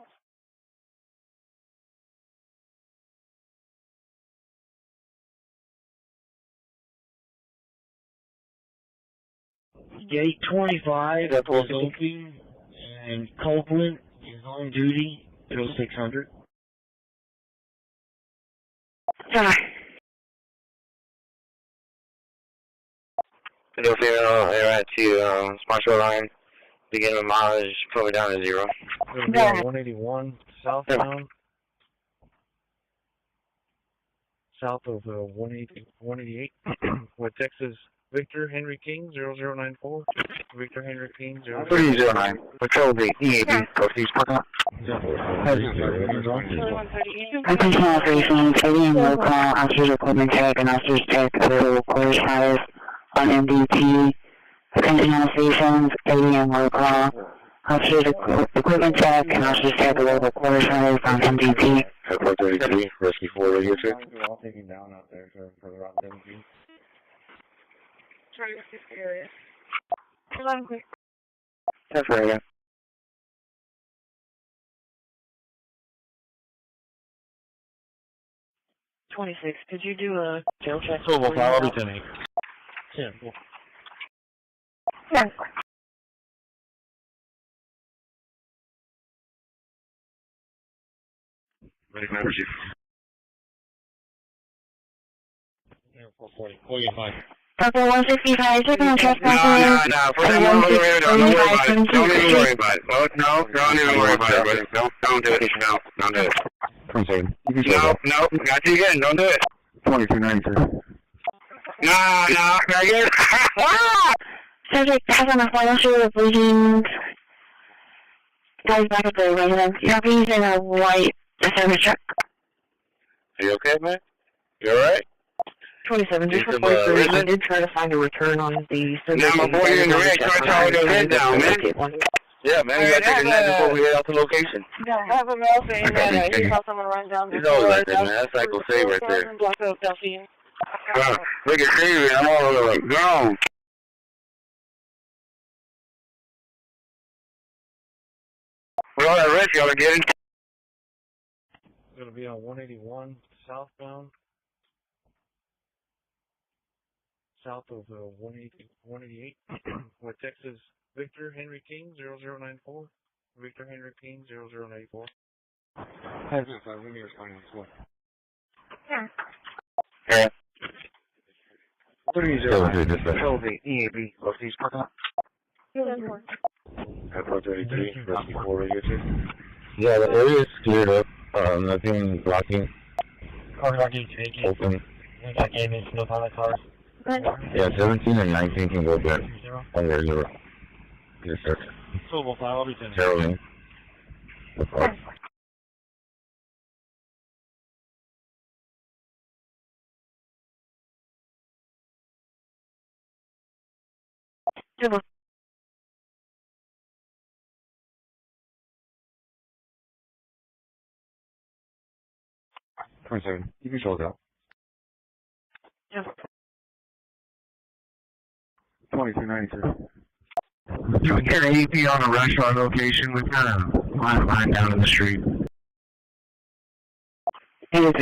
Gate 25 is open, and Copeland is on duty till 600. Philadelphia, they're at to Smart Shore Line. Beginning of mileage, probably down to 0. It'll be on 181 southbound. South of 188 with Texas Victor Henry King 0094. Victor Henry King 309. Patrol the EAB. Northeast parking lot. Attention operations, 30 and low call, officers equipment check, and officers check available quarters fires on MDT. Attention all stations, 80 and low call, officers equipment check, and officers check available quarters fires on MDT. Airport 33, Rescue 4 radio check. We're all taken down out there, sir, for the Route 17. Try to get the area. Hold on quick. That's right, yeah. Could you do a jail check? So we'll follow everything. 10. Yeah. Ready for membership. Air 440, 485. Delta 165, checking on trespasses. No, for that moment, don't worry about it. Don't even worry about it. No, don't even worry about it, brother. Don't do it. No, don't do it. 27. No, got you again. Don't do it. 2292. No, not again. Subject has on the final shoot of bleeding. Guys back at the residence. You're using a white service truck. Are you okay, man? You alright? 27, just before I did try to find a return on the... Now, my boy, you're in the red. Try to hold your head down, man. Yeah, man, we gotta take a nap before we head out to location. Yeah, have him also in that. He saw someone run down the He's always like that, man. That's Cycle Save right there. Look at David. I'm all gone. What all that rest y'all are getting? It's going to be on 181 southbound. South of 188 with Texas Victor Henry King 0094. Victor Henry King 0094. Has it? Let me respond to this one. Yeah. 30. Control the EAB. Northeast parking lot. Airport 33, Rescue 4 radio check. Yeah, the area is cleared up. Nothing blocking. Cars are getting shaky. Open. Like any no pilot cars. Yeah, 17 and 19 can go back. Under 0. Yes, sir. So we'll file everything. Geraldine. No problem. You can show it out. Yeah. 2293. You can get an AP on a restaurant location. We've got a line down in the street. Delta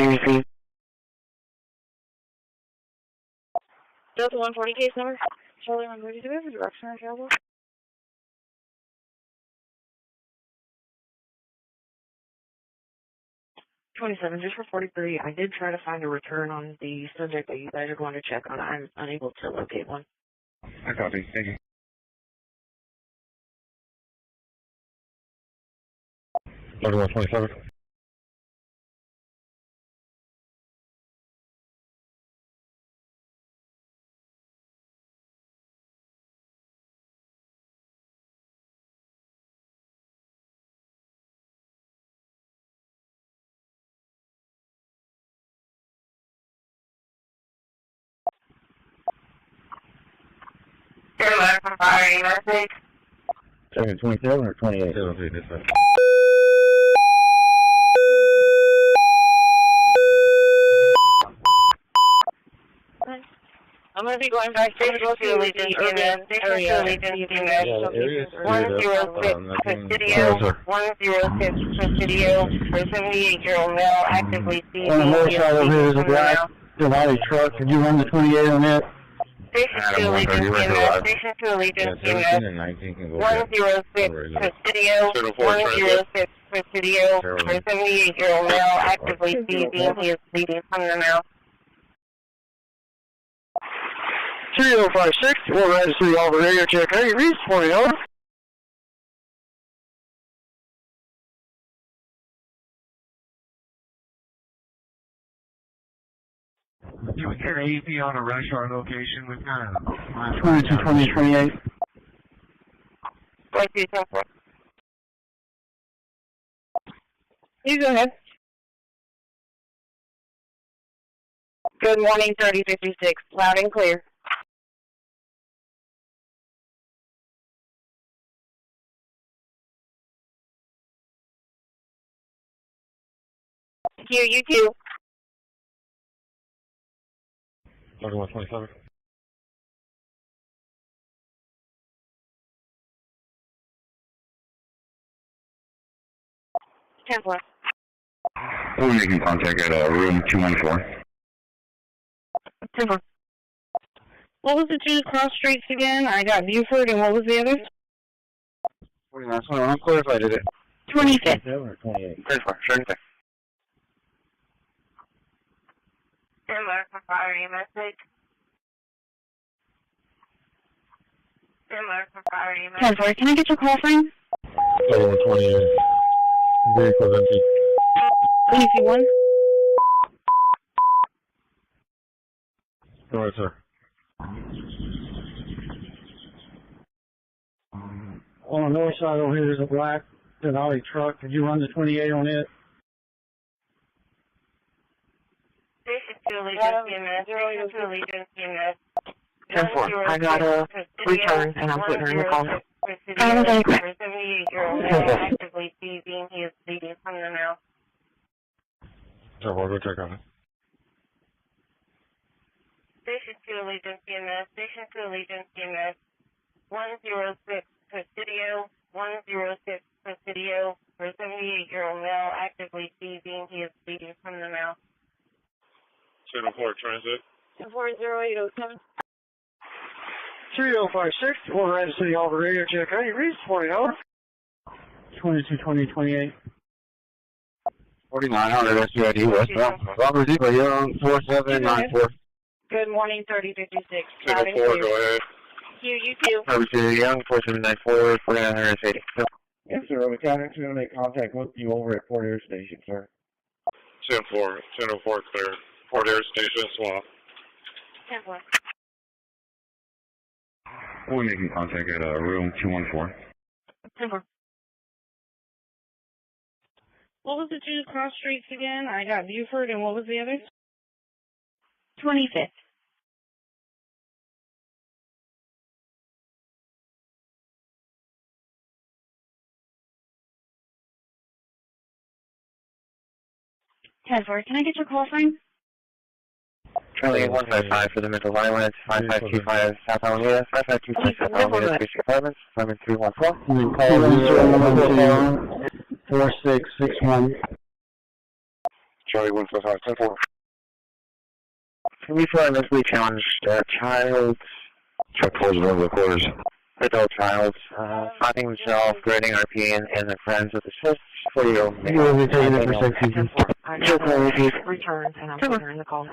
140 case number. Charlie 132 is direction available. 27, just for 43, I did try to find a return on the subject that you guys are going to check on. I'm unable to locate one. I copy. Thank you. 3127. Good luck, fire message. 27 or 28? 17, this one. I'm going to be going back to the Allegiance area. 106 Presidio, 106 Presidio, for 78-year-old male, actively seizing. On the north side over here is a black Denali truck. Could you run the 28 on that? Station to Allegiance EMS, Station to Allegiance EMS, 106 Presidio, 106 Presidio, for 78-year-old male, actively seizing. He is bleeding from the mouth. 3056, we're ready to see all the radio check. Hey, reads for you, over. You would hear AP on a rush hour location with kind of 22, 20, 28. You go ahead. Good morning, 3056, loud and clear. You too. 3127. Temple. We're making contact at room 214. Temple. What was the two cross streets again? I got Buford, and what was the other? 49, I'm clarified, did it? 25th. 27 or 28? Clarify, sure thing. Good luck for firing message. Good luck for firing message. Temple, can I get your call sign? 3128. Vehicle empty. Easy one. Go ahead, sir. On the north side over here is a black Denali truck. Could you run the 28 on it? Station to Allegiance EMS, Station to Allegiance EMS. 10-4. I got a return, and I'm putting her in the call. For 78-year-old male, actively seizing. He is bleeding from the mouth. So we'll go check on it. Station to Allegiance EMS, Station to Allegiance EMS. 106 Presidio, 106 Presidio, for 78-year-old male, actively seizing. He is bleeding from the mouth. 704 transit. 40807. 3056, we're ready to see all the radio check. Hey, reads for you, over. 22, 20, 28. 4900 SUID westbound. Robert Zebra, you're on 4794. Good morning, 3056. 704, go ahead. You too. Robert Zebra, Young, 4794, 4980. Yes, sir. We're trying to make contact with you over at Port Air Station, sir. 10-4, 10-04 clear. Port Air Station, Swamp. 10-4. We're making contact at room 214. 10-4. What was the two cross streets again? I got Buford, and what was the other? 25th. Can I get your call sign? Charlie 155 for the mental violence, 5525 South Alameda, 5525 South Alameda, District Apartments, 7314. And then call 4661. Charlie 155, 10-4. Can we find this challenged child? Truck pulls one of the quarters. adult child, finding himself, grading RP and their friends with a 4-year-old male. You're taking it for safety. I just returned and I'm returning the call.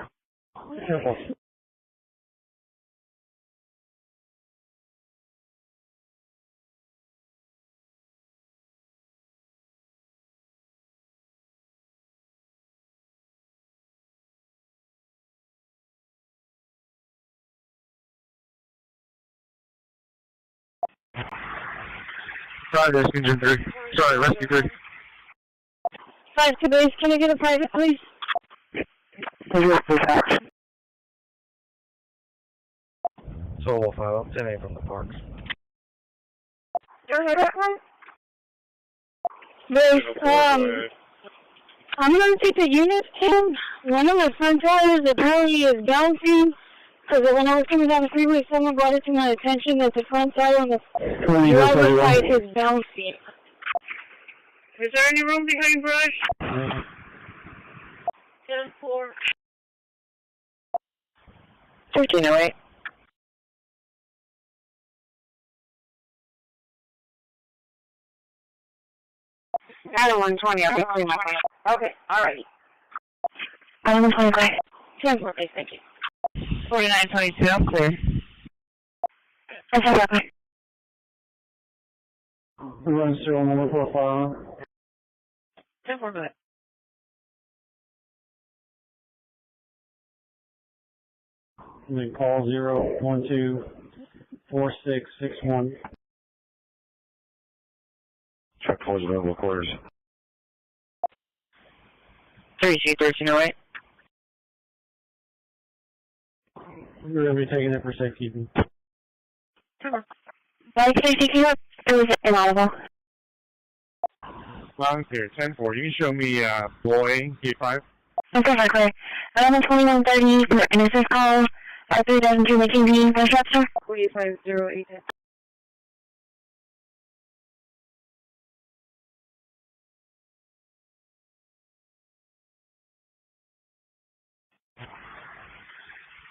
Sorry, Rescue Engine 3. Sorry, Rescue 3. 5 to base, can I get a private, please? Solo 5, 10A from the parks. Base, I'm going to take the units in. One of the front tires apparently is bouncing. Because when I was coming down the freeway, someone brought it to my attention that the front tire on the driver's side is bouncing. Is there any room behind brush? 10-4. 1308. Item 120, I'll be calling my phone. Okay, alright. Item 125. 10-4, base, thank you. 4922, I'm clear. Okay, okay. 10145. 10-4, go ahead. And then call 0124661. Check towards the middle quarters. 1308. We're going to be taking it for safety. Light safety, can you it was inaudible. Loud and clear, 10-4. You can show me boy, gate 5. Okay, clear. 112130 for an assist call. 3002 making the first officer. 48508.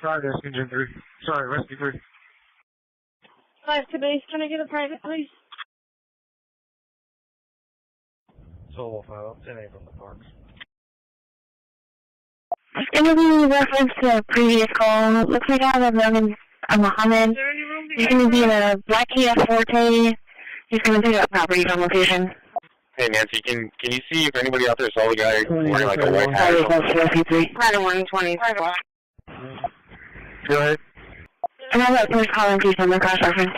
Sorry, Rescue Engine 3. Sorry, Rescue 3. 5 to base, can I get a private, please? Solo 5, 10A from the parks. It will be reference to a previous call. Looks like I have a Mohammed. He's going to be in a black Kia Forte. He's going to pick up property from location. Hey Nancy, can you see if anybody out there saw the guy wearing like a white hat? Sorry, that's 433. Item 120. Go ahead. And I'll let first call in case I'm the cross reference.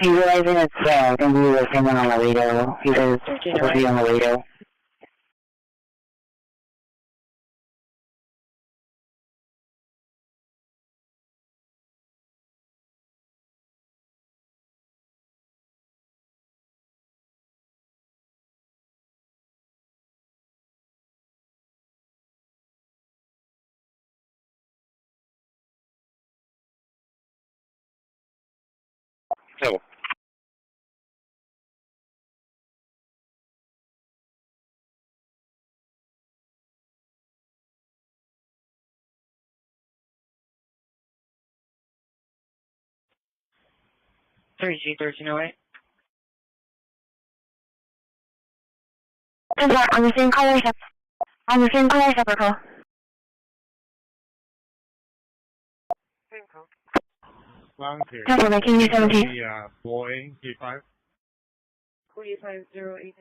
He's realizing it's going to be with him on the radio. He says he'll be on the radio. No. G 1308. On the same call or separate? On the same call or separate call? Same call. Loud and clear. Okay, making you 17. The boy, gate 5. 48508.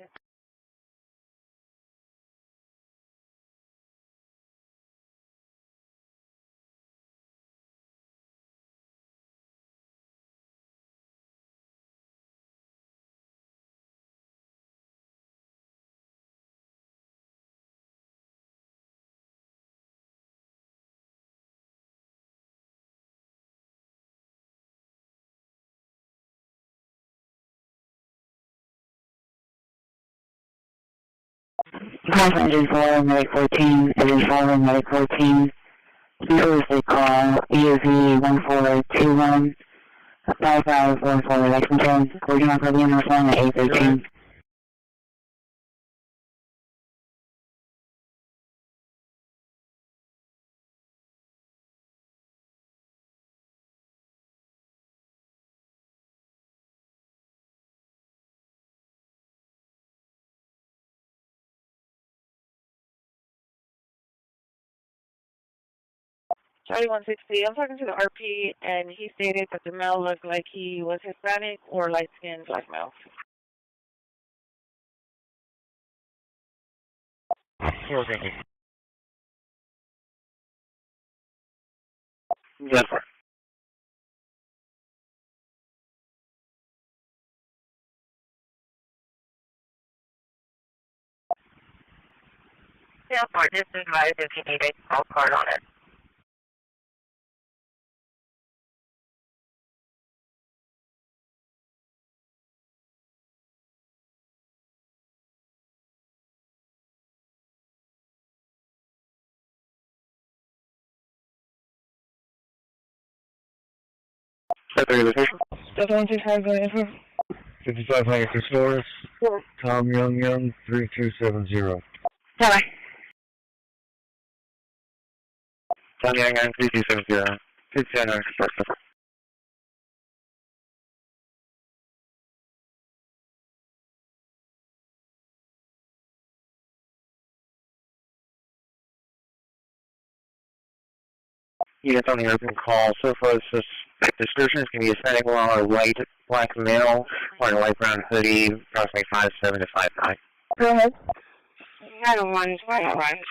Call engine 4, medic 14, engine 4, medic 14. Previously call EOV 1421 5544 Lexington. Working on for the MS line at 813. Charlie 160, I'm talking to the RP, and he stated that the male looked like he was Hispanic or light-skinned black male. Okay. Yes, sir. Yeah, for just advise if you need a call card on it. That's 165 going info. 5500 Christoris. Tom Young 3270. Bye-bye. Tom Young 3270. 5700 Christoris. Units on the open call. So far, the description is going to be a Hispanic or a white, black male, wearing a light brown hoodie, approximately 5'7" to 5'9". Go ahead. 901, 901.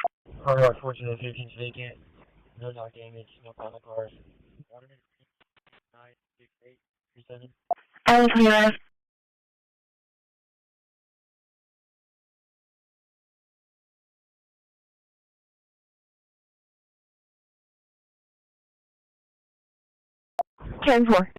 Car lot 14 and 15 is vacant. No knock damage, no on the cars. 96837. I will clear us. Ten four.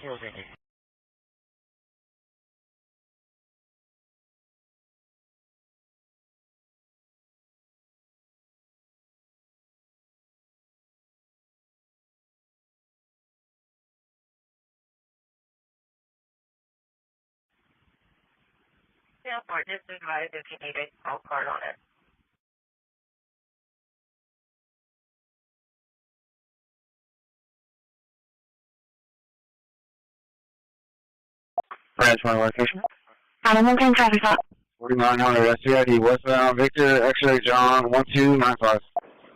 Okay. Yeah, for just advise if you need a call card on it. Branch 1 location. I'm on 10 traffic stop. 4900 SCID westbound Victor X-ray John 1295.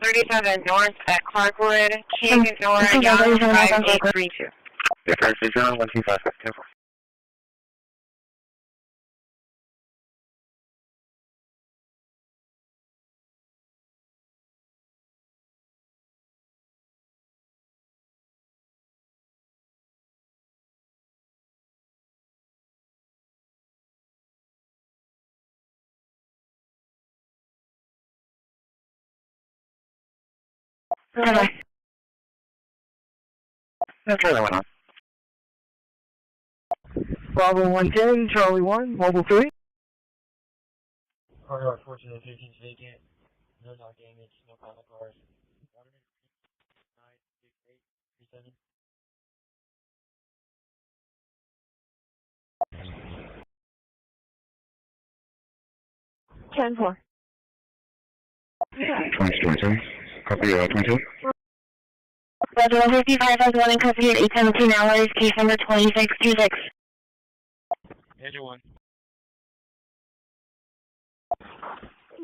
37 north at Clarkwood, King Nora, Young 5832. Victor X-ray John 1255. Bye-bye. That's where that went on. Bravo 110, Charlie 1, Mobile 3. Car lot 14 and 15 is vacant. No knock damage, no on the cars. 96837. 10 4. 22. Copy 22. Roger 155 has one in custody at 817 hours, case number 2626. Major 1. I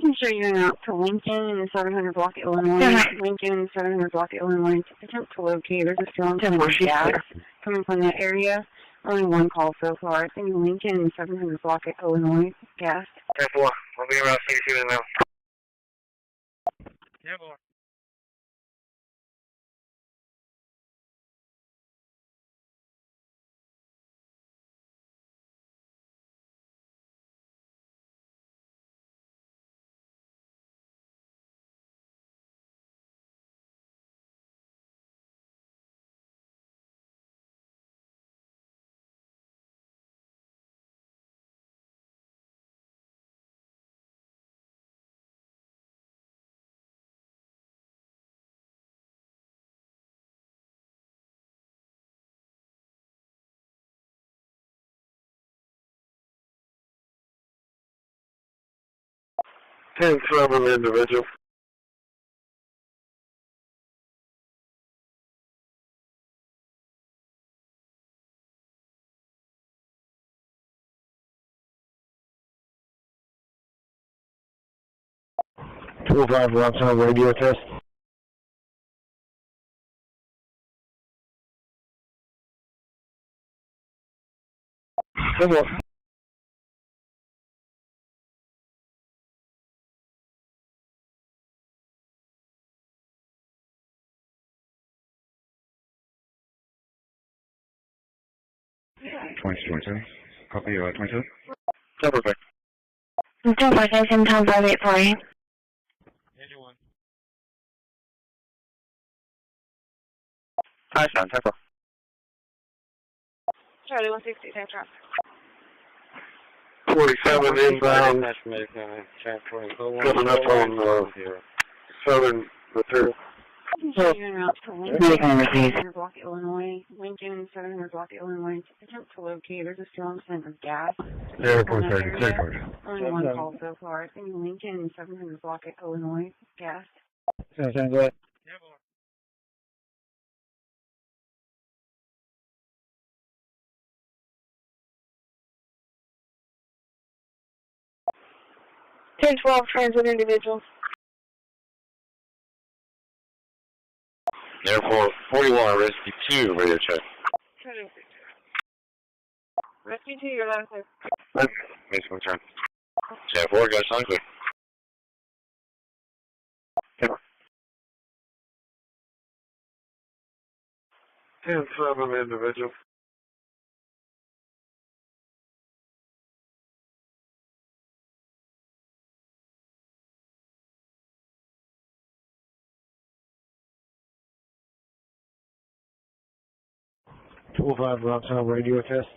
can show you an out to Lincoln in the 700 block, Illinois. Lincoln, 700 block, Illinois. Attempt to locate. There's a strong gas coming from that area. Only one call so far. I think Lincoln, 700 block, Illinois. Gas. 10-4. We'll be around 62 now. Yeah, boy. Ten trouble individual. 205 Rocktown radio test. Come on. Copy, 22. Perfect. 257 Tom 584. 81. Hi, Sean. Tempo. Charlie 160, same traffic. 47 inbound. Coming up on 7 material. Continuing route to Lincoln, 700 block, Illinois. Lincoln, 700 block, Illinois. Attempt to locate. There's a strong scent of gas. Airport 36. Only one call so far. It's in Lincoln, 700 block, Illinois. Gas. Sounds good. Yeah, boy. 1012 transit individuals. Airport 41, Rescue 2, radio check. Rescue 2, you're loud and clear. Makes one turn. Chat 4, got sign clear. 10-7 individual. .205 Rocktown radio test.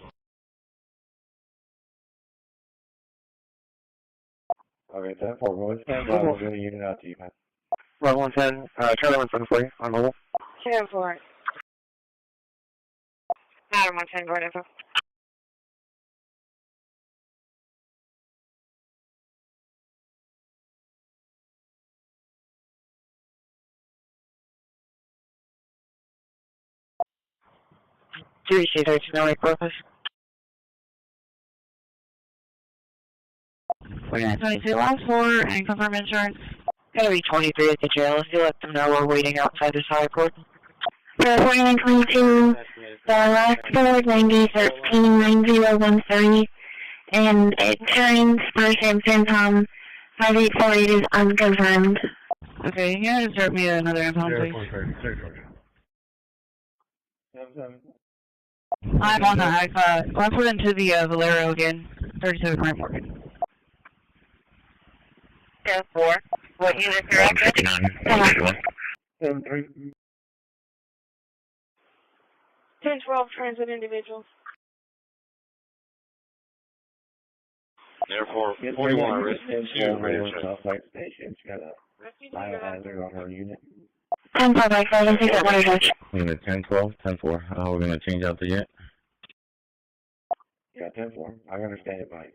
Okay, 10-4, going to stand by. We'll get a unit out to you, man. Right 110, Charlie 174 on mobile. 10-4. Adam 110, guard info. GC corpus. 22 last 4 and confirm insurance. Gonna be 23 at the jail. If you let them know we're waiting outside this high court. 4922, the last 4 90 13 9013, and insurance for Samson Tom 5848 is unconfirmed. Okay, you can insert me another impound, please. I'm on that. I'll put into the Valero again. 37 Grant Morgan. 10-4. What unit are you at? 159, 1012 transit individuals. Airport 41, Rescue 2, radio check. Station's got a biohazard on her unit. 10-4 by 5 what is it? Unit 10-12, 10-4. We're going to change out the unit. Yeah, 10-4. I understand it, Mike.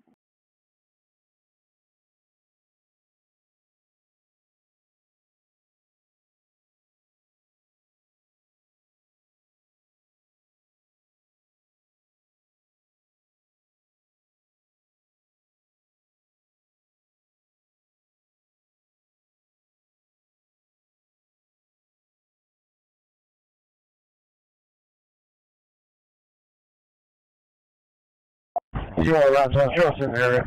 You are around Johnson area.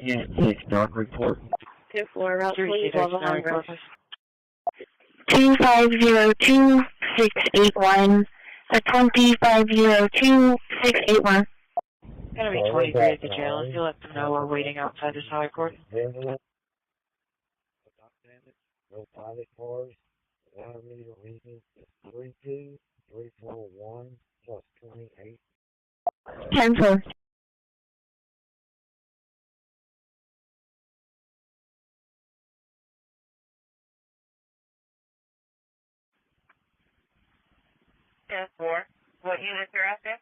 Unit 6, dark report. 2-4, route 3, 1200. 2502 681, 2502 681. Gonna be 23 at the jail. If you let them know we're waiting outside this high court. No pilot cars. Immediate reason is 32341 plus 28. 10-4. What unit are you at there?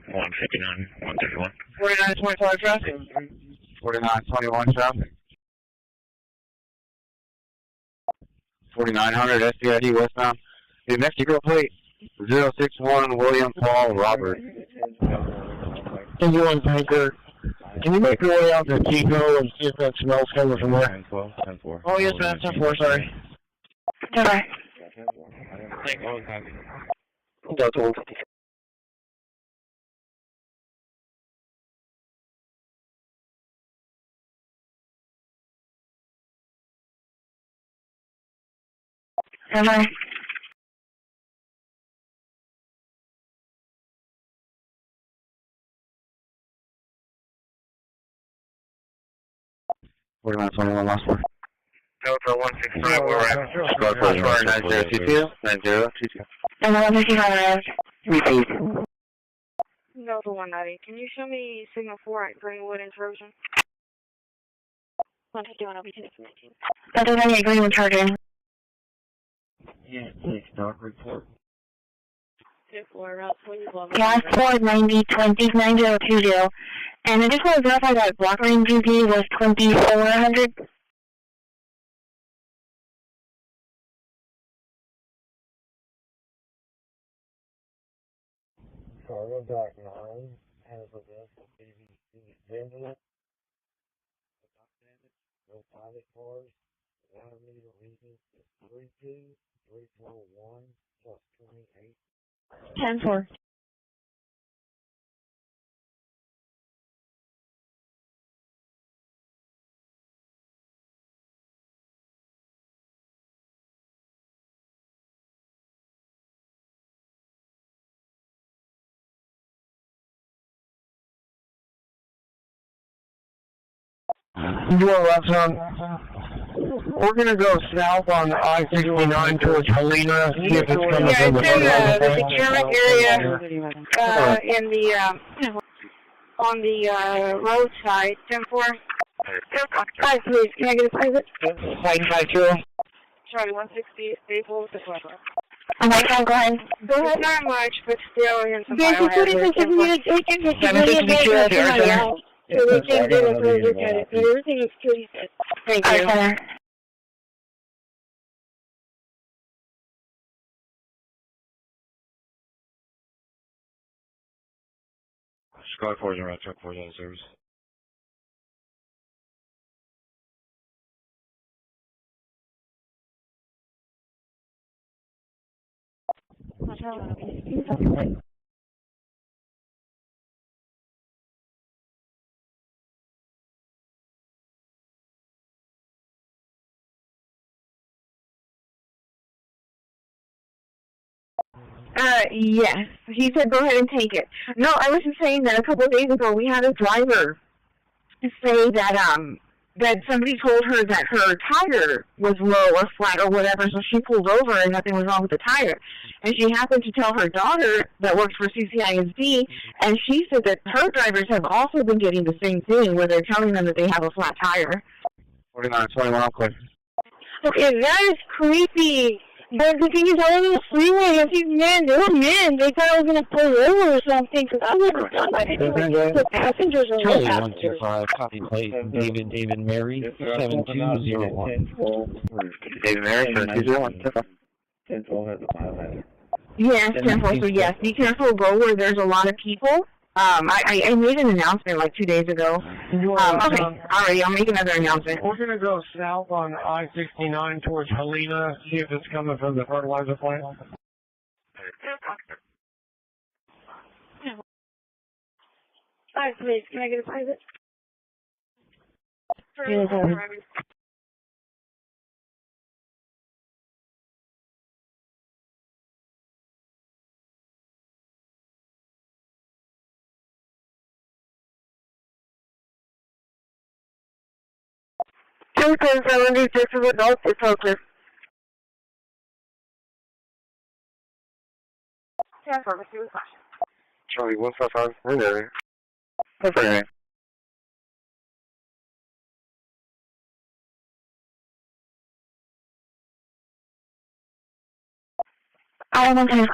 159, 131. 4925 traffic. 4921 traffic. 4900 SCID westbound. New Mexico plate 061 William Paul Robert. Can you untanker? Can you make your way out to Chico and see if that smell's coming from there? 10-12, 10-4. Oh, yes, ma'am. 10-4, sorry. Bye-bye. Delta 150. Bye-bye. What am I 21 last one? Delta 165, we're right. Squad 4 9022 9022. And 155 repeat. Delta 190. Can you show me signal 4 at Greenwood and Trojan? 151 will be 219. Delta 98 Greenwood charging. Yeah, it's dark report. Passport 9020 9020. And I just want to verify that block range UP was 2400. Cargo Dock 9 has a vessel BBC Vigilant. No pilot cars. 1 meter reading is 32341 plus 28. 10-4. You are left on. We're going to go south on I-69 towards Helena, see if it's coming from the procurement area in the on the roadside. 10-4. Hi, please. Can I get a private? 552. Charlie 160. Staples. I'm right now, go ahead. Go ahead. Not much, but still in some There's a 46 minutes. We can just really advance. So we can do a further look at it. But everything is pretty good. Thank you. Squad 4 is around, truck 4 is out of service. Yes. He said go ahead and take it. No, I was just saying that a couple of days ago we had a driver say that that somebody told her that her tire was low or flat or whatever, so she pulled over and nothing was wrong with the tire. And she happened to tell her daughter that works for CCISD, and she said that her drivers have also been getting the same thing where they're telling them that they have a flat tire. 4921, clear. Okay, that is creepy. But the thing is, I was in the freeway, and these men, they were men. They thought I was going to pull over or something, because I never done that. The passengers are Charlie no passengers. 125, copy plate, David Mary, 7201. David Mary, 7201. 10-12 has a pilot. Yes, 10-4, so yes, be careful, go where there's a lot of people. I made an announcement like 2 days ago. Okay, alright, I'll make another announcement. We're going to go south on I-69 towards Helena, see if it's coming from the fertilizer plant. Hi, please. Can I get a private? Two 1076 is adult, it's all clear. 10-4, proceed with caution. Charlie 155, we're there. That's right. I don't know.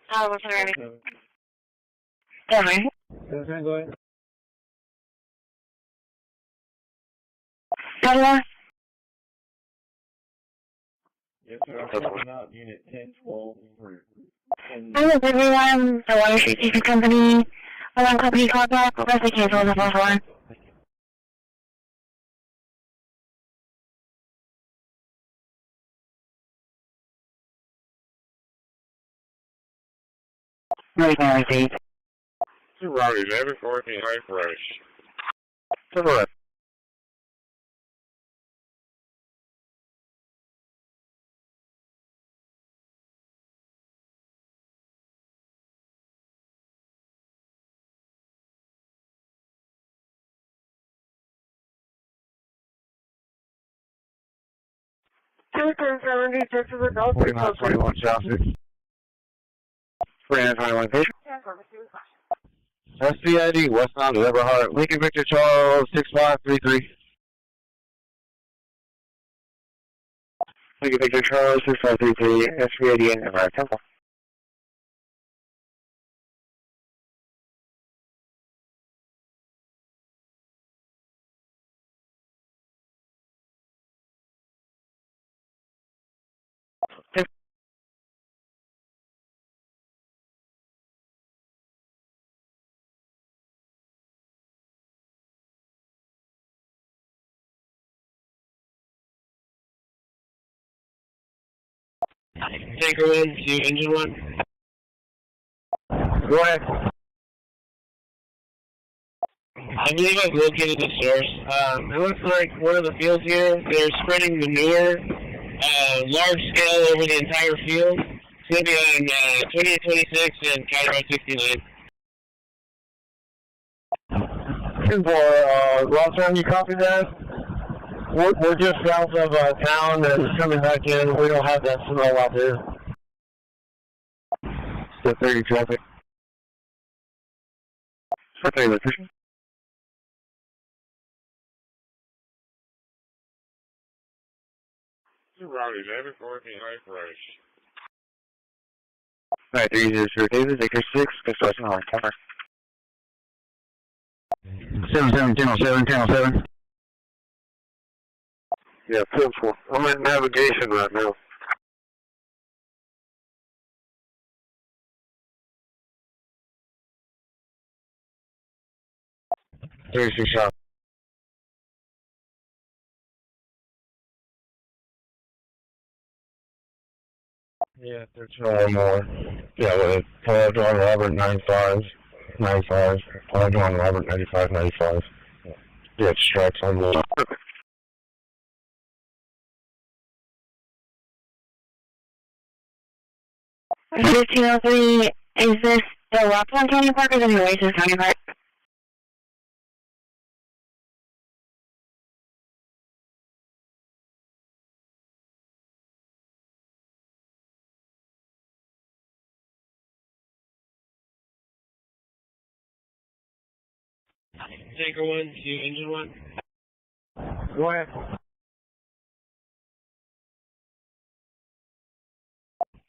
What's ready? Tell me. Okay, go ahead. Hello? Yes, sir. I'm calling out unit 1012 for... Hello, everyone. The Water Street Safety Company. Alarm company called back. Request to cancel the phone line. Right now, I see. Robbie, 1114 High Fresh. To the left. Just as adults. 4921 South 6. 4921 patient. SCID, westbound to Everhart, Lincoln Victor Charles, 6533. Lincoln Victor Charles, 6533, SCID in Everhart Temple. Tanker 1 to engine 1. Go ahead. I believe I've located the source. It looks like one of the fields here, they're spreading manure, large scale over the entire field. It's going to be on 2826 and County Road 69. Good boy, Lawson, you copy that? We're just south of town and coming back in. We don't have that smell out there. Still 30 traffic. Still 30 location. Robbie, 1114 High Fresh. 9300 David, Acre 6, construction on camera. 77, channel 7, channel 7. Yeah, 10-4. I'm in navigation right now. 36 shot. Yeah, 13 more. Yeah, with Paul John Robert 95, 95. Paul John Robert 95, 95. Yeah, it strikes on the. 1503, is this the Rockland County Park or the Oasis County Park? Tanker 1 to engine 1. Go ahead.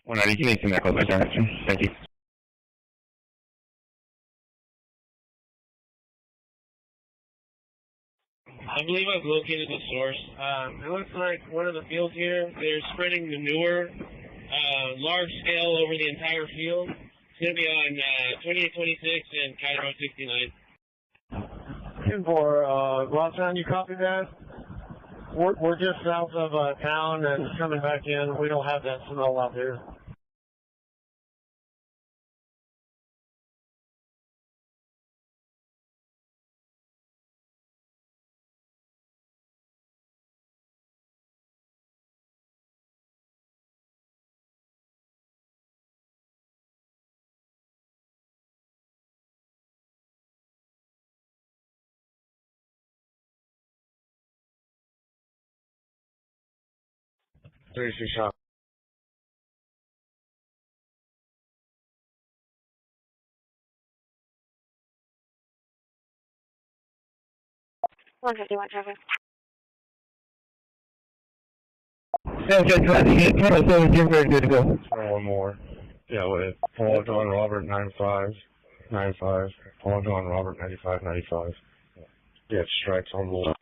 Well, you can make that close direction. Thank you. I believe I've located the source. It looks like one of the fields here, they're spreading manure, large scale over the entire field. It's going to be on 2826 and County Road 69. For Lawson, you copy that? We're just south of town and coming back in. We don't have that smell out there. Thirty-six shot. One 51 traffic. 7 good to go. One more. Yeah, with Paul John Robert 95. Paul John Robert 95. Yeah, strikes on the left.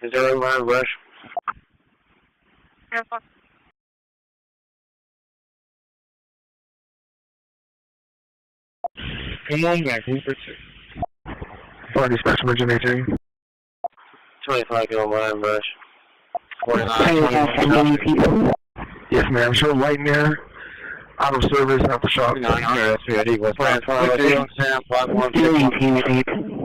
Is there a line rush? Careful. Come on back, Rupert. Fire dispatch emergency 18. 25 kill line rush. 49, people. Yes, ma'am. Show light near. Out of service, out the shop. 900 SPID was plan 5 Sam 516.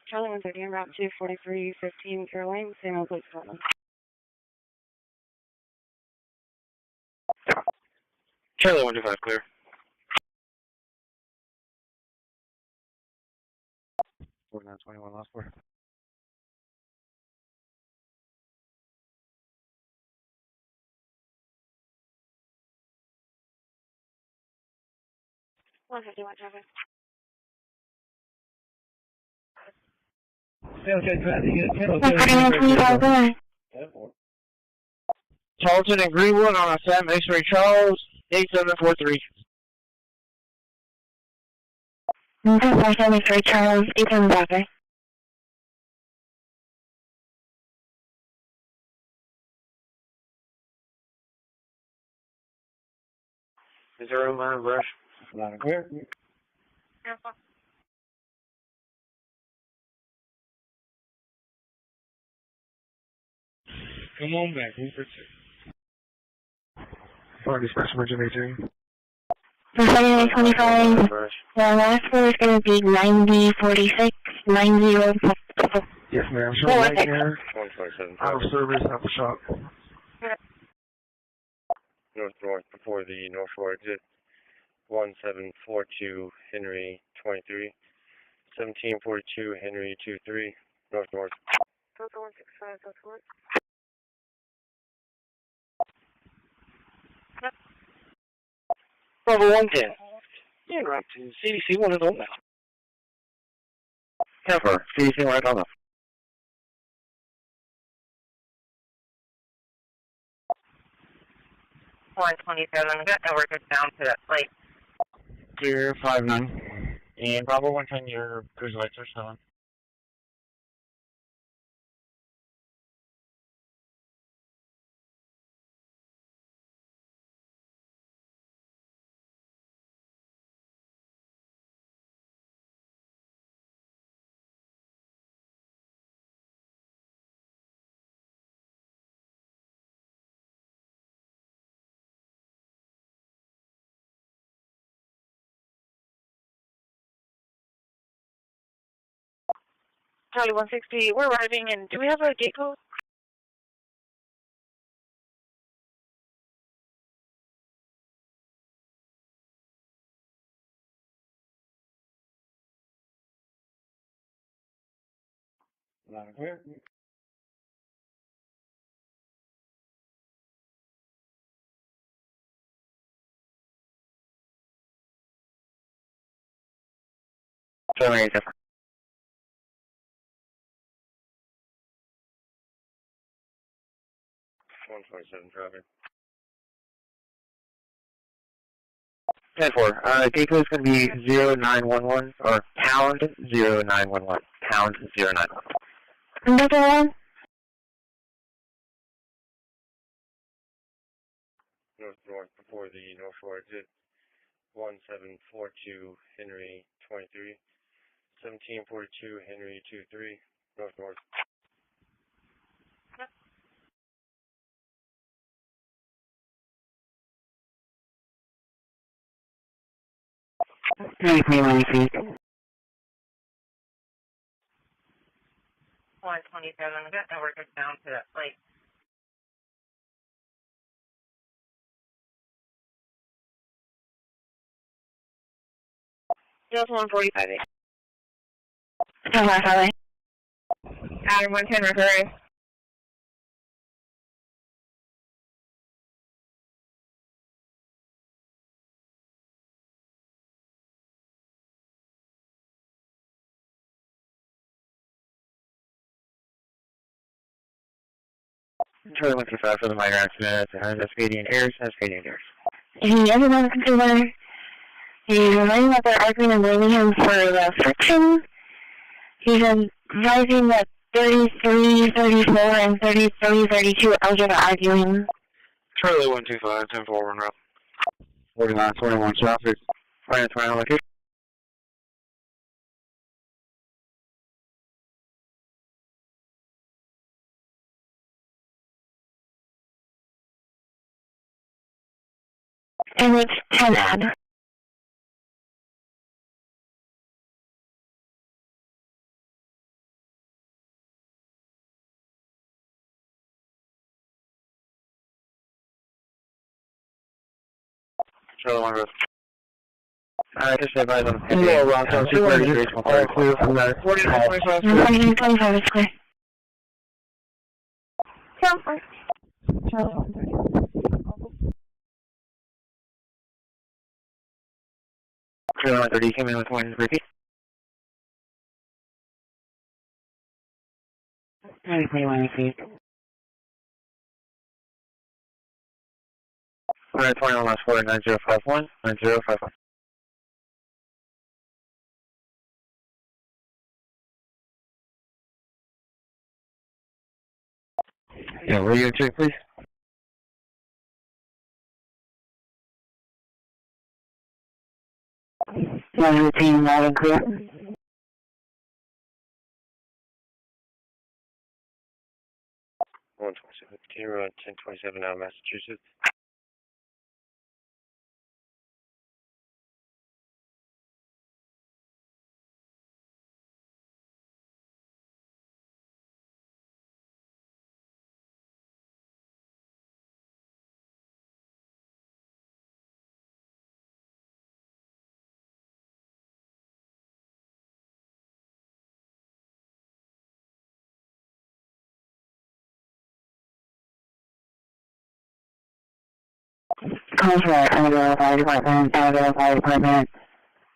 Charlie 130 en route to 4315 Caroline, same old place, Scotland. Charlie 125 clear. 4921 last 4. Traffic. Charlton and Greenwood on a 7 X-ray Charles 8743. 473 Charles, 8743. Is there a line rush? Line clear. Careful. Come on back, Rupert. Fire dispatch emergency 18. 425, the last one is going to be 9046, 90. Yes, ma'am. Show light near. 127. Out of service, out the shop. North before the North Shore exit. 1742 Henry 23. 1742 Henry 23. North. Delta 165, Delta 1. Bravo 110. En route to CDC 1 is on now. Careful, CDC 1 is on now. Got network down to that plate. Clear 59. And Bravo 110, your cruise lights are showing. Charlie 160, we're arriving, and do we have a gate code? Line clear. Terminator. 127 traffic. 10-4. Gate code is going to be 0911 or pound 0911. Pound 0911. Another one? North before the North Shore exit. 1742 Henry 23. 1742 Henry 23. North. 331 feet. 127. I've got no workers down to that place. Just 145. Highway. Adam 110 referring. Charlie 125 for the minor accident. Investigating errors. He has another consumer. He's reminding that they're arguing and blaming him for the friction. He's advising that 33, 34, and 33, 32 are arguing. Charlie 125, 10-4, route. 49, 21 traffic. 29 location. And it's 10 ad. Charlie 1 road. Just advise on the Yeah, wrong time. 233. All clear from there. 49, 25. 25 is clear. Charlie 130. Charlie 130 came in with 1 repeat. 331 feet. 21 last 4, 9051, 9051. Yeah, where are you check, please? Routine, loud and clear. 127, 1027 out of Massachusetts. Calls for Annabelle Fire Department, Annabelle Fire Department.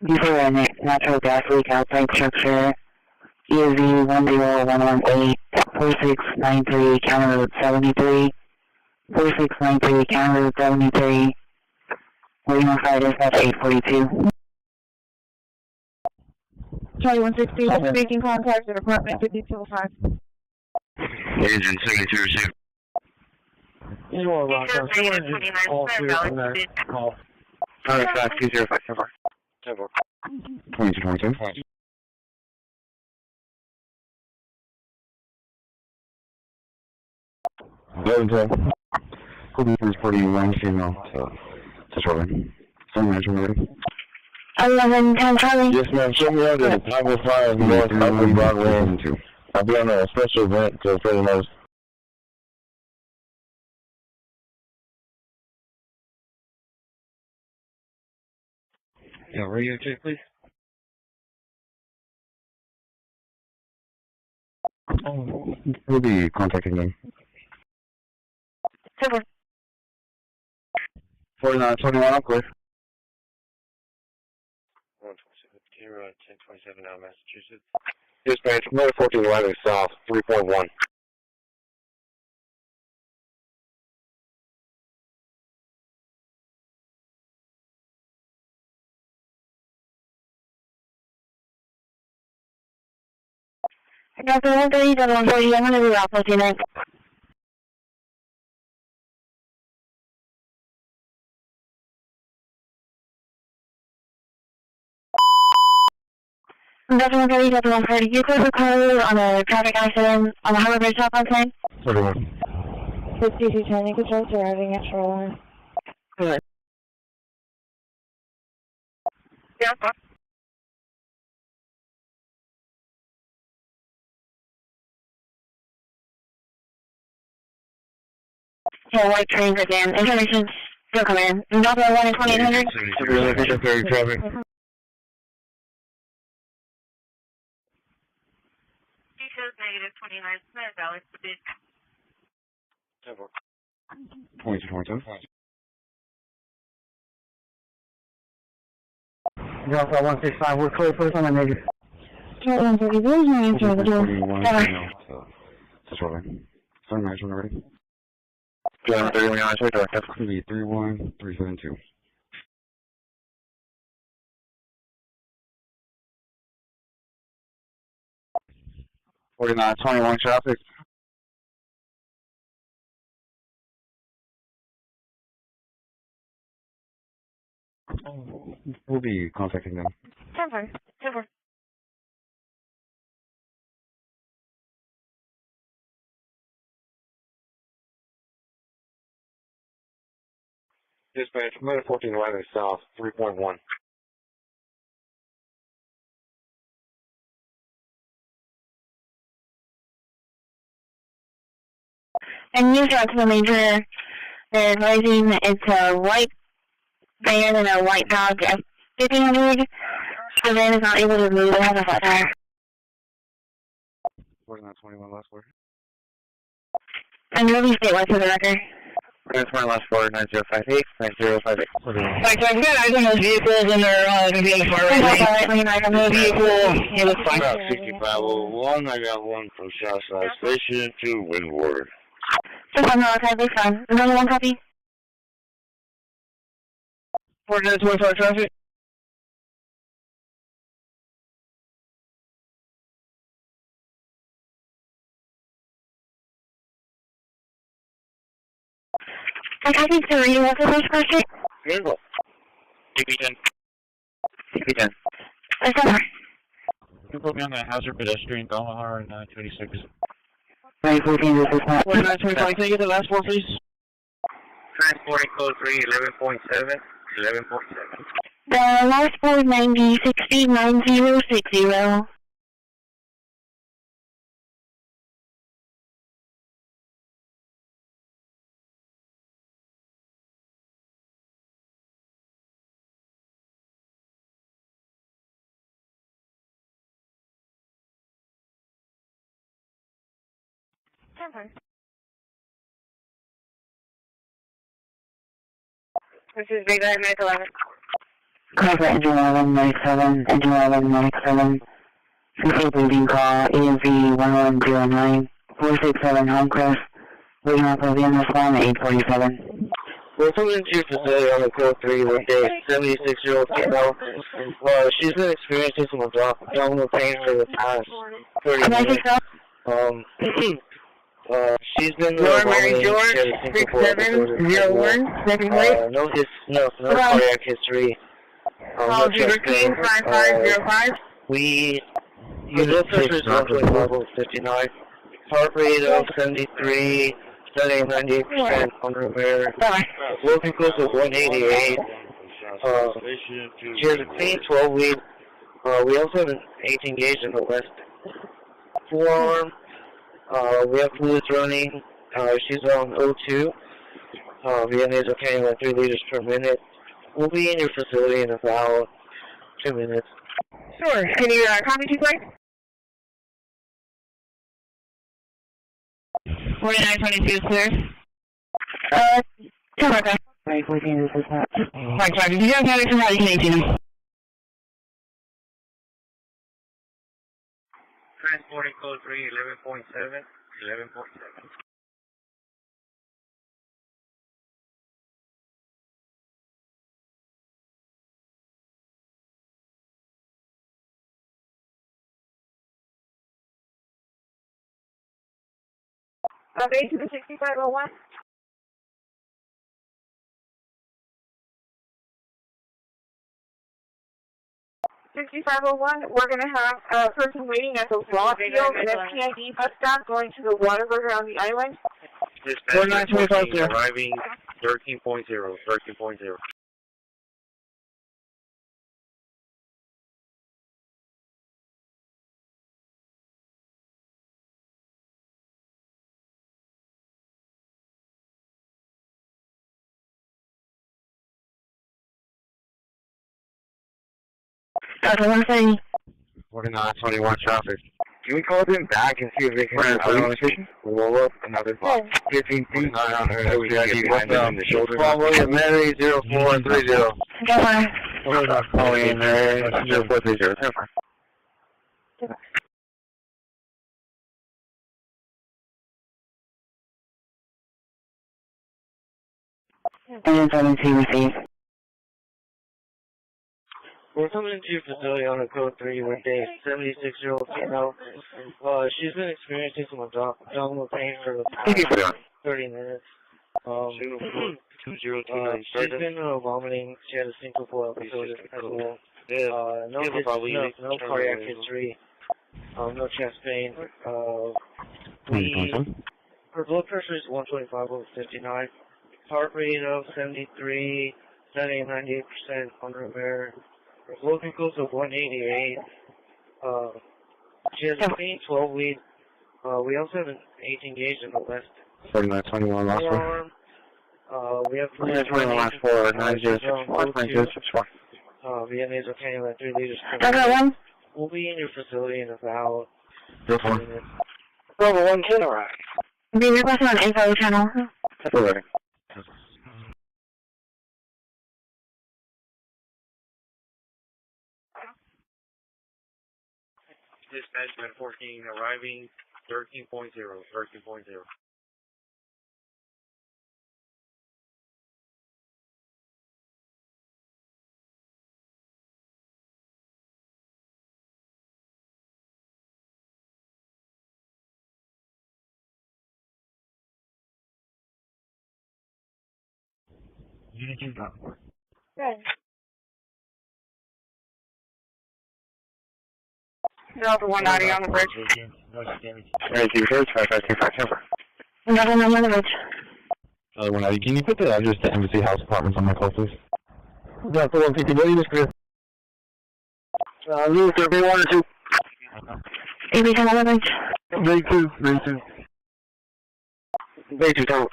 Before a natural gas leak outside structure. ESV 10118 4693 County Road 73. 4693 County Road 73. Waiting on fire dispatch 842. Charlie 160, making contact with apartment 5205. Agent 72 received. You know what, wrong time. 200 all clear from there. Call. Alright, 205, 10-4. 22. 11-10. Could be 41 female. So, Charlie. Some mention already. 11-10 Charlie. Yes, ma'am. Show me out at the top of 5 North Upper Broadway. I'll be on a special event till Friday night. Yeah, where are you check, please? We'll be contacting them. Super. 4921, I'm clear. 1027 out of Massachusetts. Dispatch, another 14 riding south, 3.1. I got the 130 to 140. I'm going to be off with you next. That's 130 to 140. You close the car on a traffic accident on the Harbor Bridge stop on site? 31. 5210, you can start arriving at shoreline. Good. Yeah. Yeah, white trains again. Information still coming in. Delta 1 and 2800. Traffic. Shows negative 29 Smith, Alex, bid. 22. Delta 165, we're clear for on negative. 130, there's no answer over there. Just rolling. Sorry, nice one already. 31 on check, direct. That's going to be 31372. $49.21 traffic. We'll be contacting them. 10-4. 10-4. Dispatch, Motor 14 Riley South, 3.1. And news out to the major, they're advising it's a white van and a white dog at 1500. The van is not able to move, it has a flat tire. 4921 last word. And release statewide for the record. 49 last word, 9058, 9058. Like I said, I think those vehicles in there are going to be in the far right lane. The vehicle, he looks fine. About 6501, I got one from Southside Station to Windward. Just on the outside, they're fine. Another one copy? 4924 traffic. I copy the reading of the first question. Rainbow. CP10. CP10. That's over. You put me on the hazard pedestrian Omaha and 926. 914, this is not. 4925, can you get the last four, please? Transporting code 3, 11.7, 11.7. The last four, 9060, 9060. This is Big Eye Mike 11. Copy, engine 1197, engine 1197. Central Building call, AMV 1109, 467 Homecrest. Waiting off of the MS line at 847. We're coming to your facility on the code 3 with a 76-year-old female. She's been experiencing some abdominal pain for the past 30 minutes. She's been Mary George, 6701, second plate. No cardiac history. Call Zebra King 5505. You look for his level 59. Heart rate of 73, studying 98% on repair. Working close to 188. She has a clean 12 lead. We also have an 18 gauge in the left forearm. We have fluids running. She's on O2. VNA is okay at 3 liters per minute. We'll be in your facility in about 2 minutes. Sure. Can you copy 2 plates? 4922 clear. Come on, guys. 914, this is not. Mike, sorry, did you guys have anything that you can 18 them? Transporting code 3, 11.7, 11.7. Base to the 6501. We're going to have a person waiting at the ball field and a PID bus stop going to the Whataburger on the island. 4925 arriving 13.0, 13.0. Delta 130. 4921 traffic. Can we call them back and see if they can Right, police station? Roll up another block. 15 feet. So we gotta get behind them in the shoulder. Paul William Mary 0430. Delta. Paul William Mary 0430. And 17 received. We're coming into your facility on a code 3 with a 76-year-old female. She's been experiencing some abdominal pain for the past 30 minutes. She's been vomiting. She had a syncopal episode as well. No cardiac history. No chest pain. Her blood pressure is 125/59. Heart rate of 73, setting 98% on her air. Her blood glucose of 188. She has a clean 12 lead. We also have an 18 gauge in the left 4921 last one. forearm. We have 4921 last 4, 9064. We have nasal cannula at 3 liters per Delta minute. 1. We'll be in your facility in about 4. 10 minutes. Bravo 110 arrived. Be requested on info channel. That's already. Dispatch 914 arriving 13.0. Unit 2 drop. Good. Delta 190 on the bridge. Alright, you heard 5525. Delta 9 on the bridge. 190, can you put the address to Embassy House Apartments on my call, please? Delta 150, William is clear. Lewis, be 1 or 2. AB 10 on the bridge. Bay 2, Bay 2. Bay 2, total.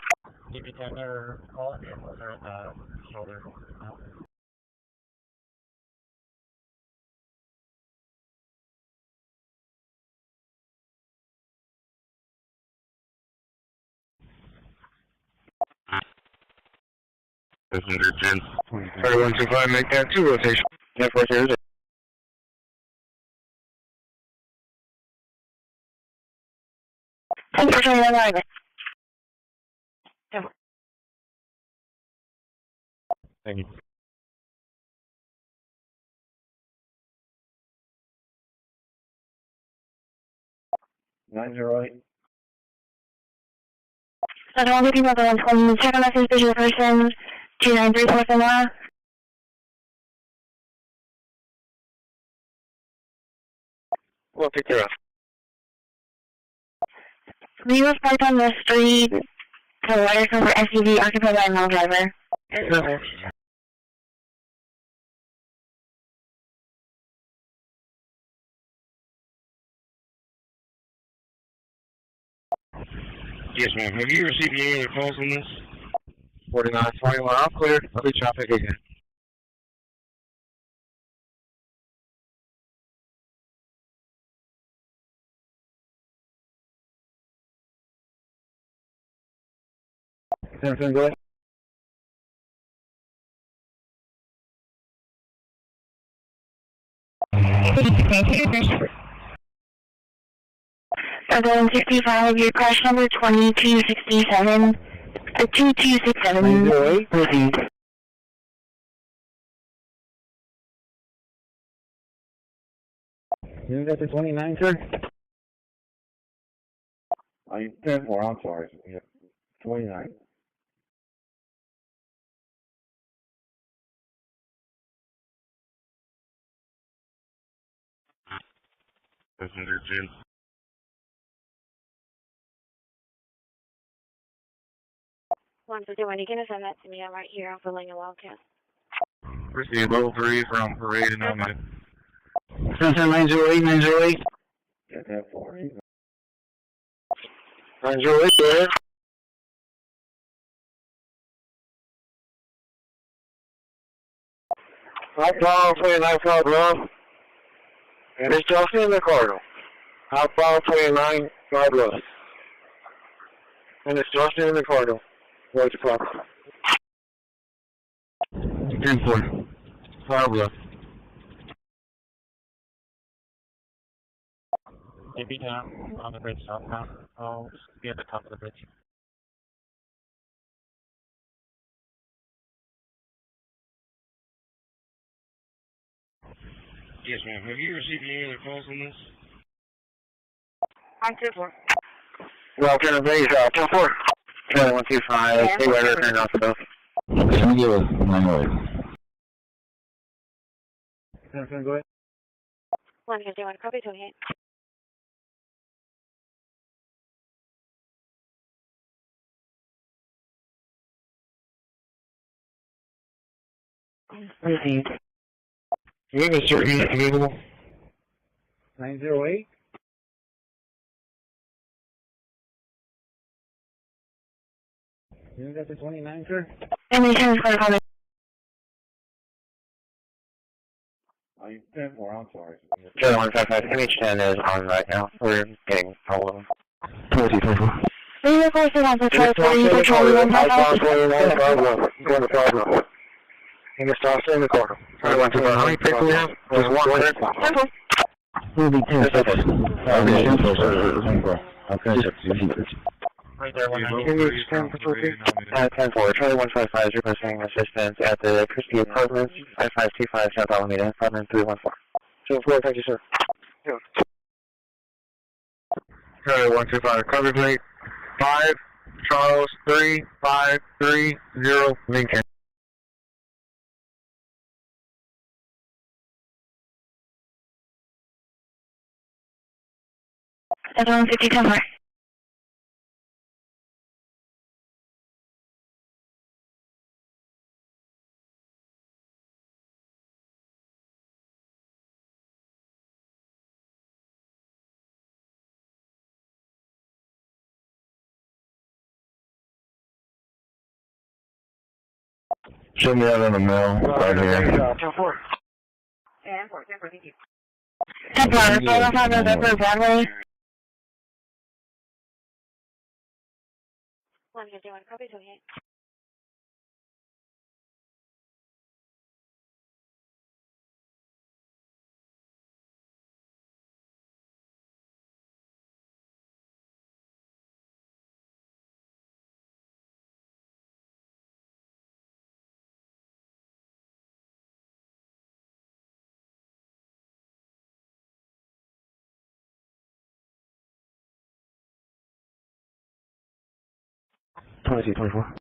AB 10 or call it, shoulder. Passenger 10. 3125, make that 2 rotation. Yeah, 430. Thank you for showing the arrival. Thank you. $908. Delta 150, Delta 120. Check on message, visual person 29341. We'll pick her up. We was parked on the street. The water cover SUV occupied by a male driver. Yes, ma'am. Have you received any other calls on this? 4921, I'm clear. I'll be traffic again. Something good? Delta 165, your crash number 2267. 2267. Received. You got the 29, sir? I'm 10-4, I'm sorry. Yeah. 29. Passenger 10. One for when you gonna send that to me? I'm right here. I'm filling a wildcat. Received level 3 from Parade and Nomad. 908, 908. Got that 4. 908, go ahead. Night call, 29 call, bro. And it's Justin in the Cardinal. Outbound 29, God bless. And it's Justin in the Cardinal. What's the clock? 10-4. God bless. Maybe down on the bridge southbound. I'll be at the top of the bridge. Yes, ma'am. Have you received any other calls on this? I'm 2-4. Well, turn the base out. 10-4. 125. Stay right there, turn off the bell. Okay, let me give it 908. Go ahead. 151, copy 28. Received. You have a certain available? 908? You got the 29, sir? And the 10-4, copy. Oh, you 10-4, I'm sorry. 155, MH10 is on right now. We're getting all of them. 24. Leave the course on patrol 40, patrol 155. 29, 5-1. Going to 5-1. And it's Austin in the corner. How many people we have? There's one. 10-4. Moving 10-6. Okay. Right there, 10-4. Charlie 155 is requesting assistance at the Christi Apartments, 5525 South Alameda, apartment 314. 10-4, thank you, sir. Charlie 125, cover plate 5, Charles 3530, Lincoln. That's 150, 10-4. Show me that in the mail right here. 10-4. And 4, thank you. 10-4, so that's on November Broadway. 151, copy 28. Twenty 24.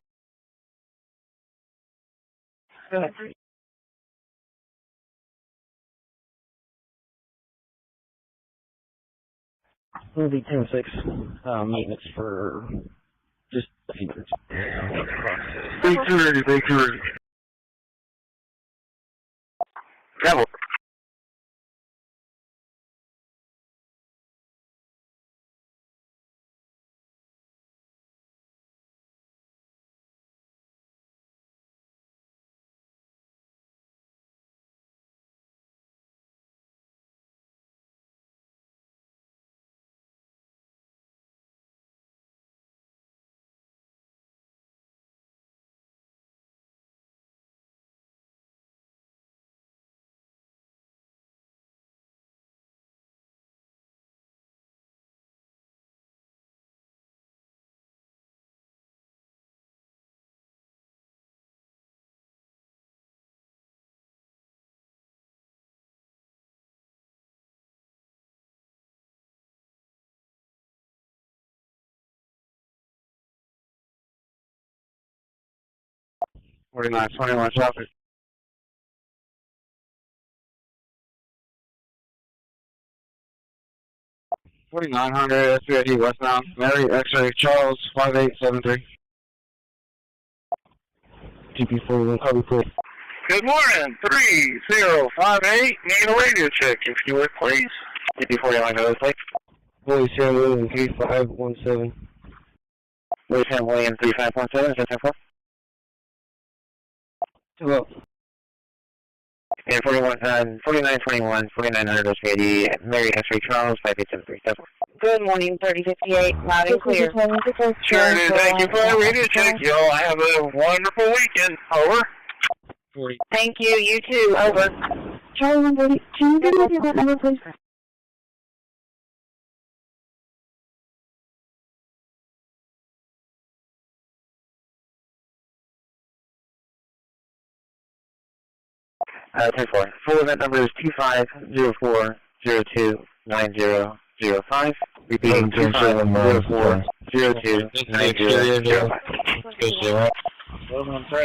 Good. Movie 10-6, maintenance for just a few minutes. Thank you, ready. Travel. $49, 21 traffic. $4,900 SPID westbound. Mary X-ray Charles 5873. GP41 copy please. Good morning, 3058. Need a radio check, if you would, please. GP41 go please. Willie Sam William 3517. Willie Sam William 3517, is that 10-4? Hello. And 4921, 4900 Katie, Mary X-ray Charles, 5873. Good morning, 3058, loud and clear. Sure it is. Thank you for the radio check. Y'all have a wonderful weekend. Over. 40. Thank you, you too, over. Charlie 130, can you give me that number, please? Ten four. Full event number is 2504029005. Repeating 2504029005.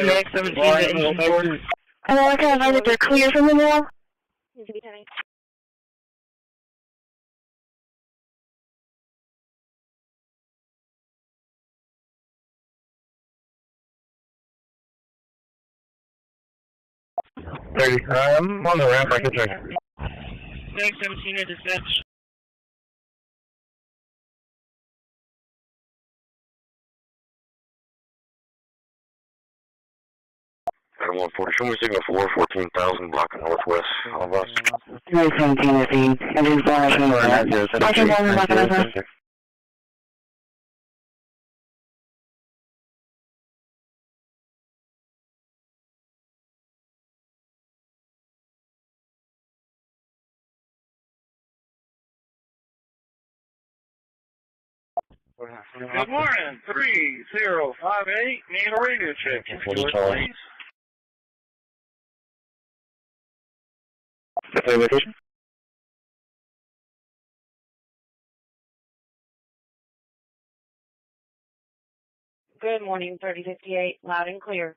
Next 17 to 18. And I can advise that they're clear from the wall. I'm on the ramp, I can check. Next 17 to dispatch. Item 140, show me signal 14,000 block northwest, all of us. 17 to 18, engine flash and we're Good morning, 3058. Need a radio check. Please. Location? Good morning, 3058, loud and clear.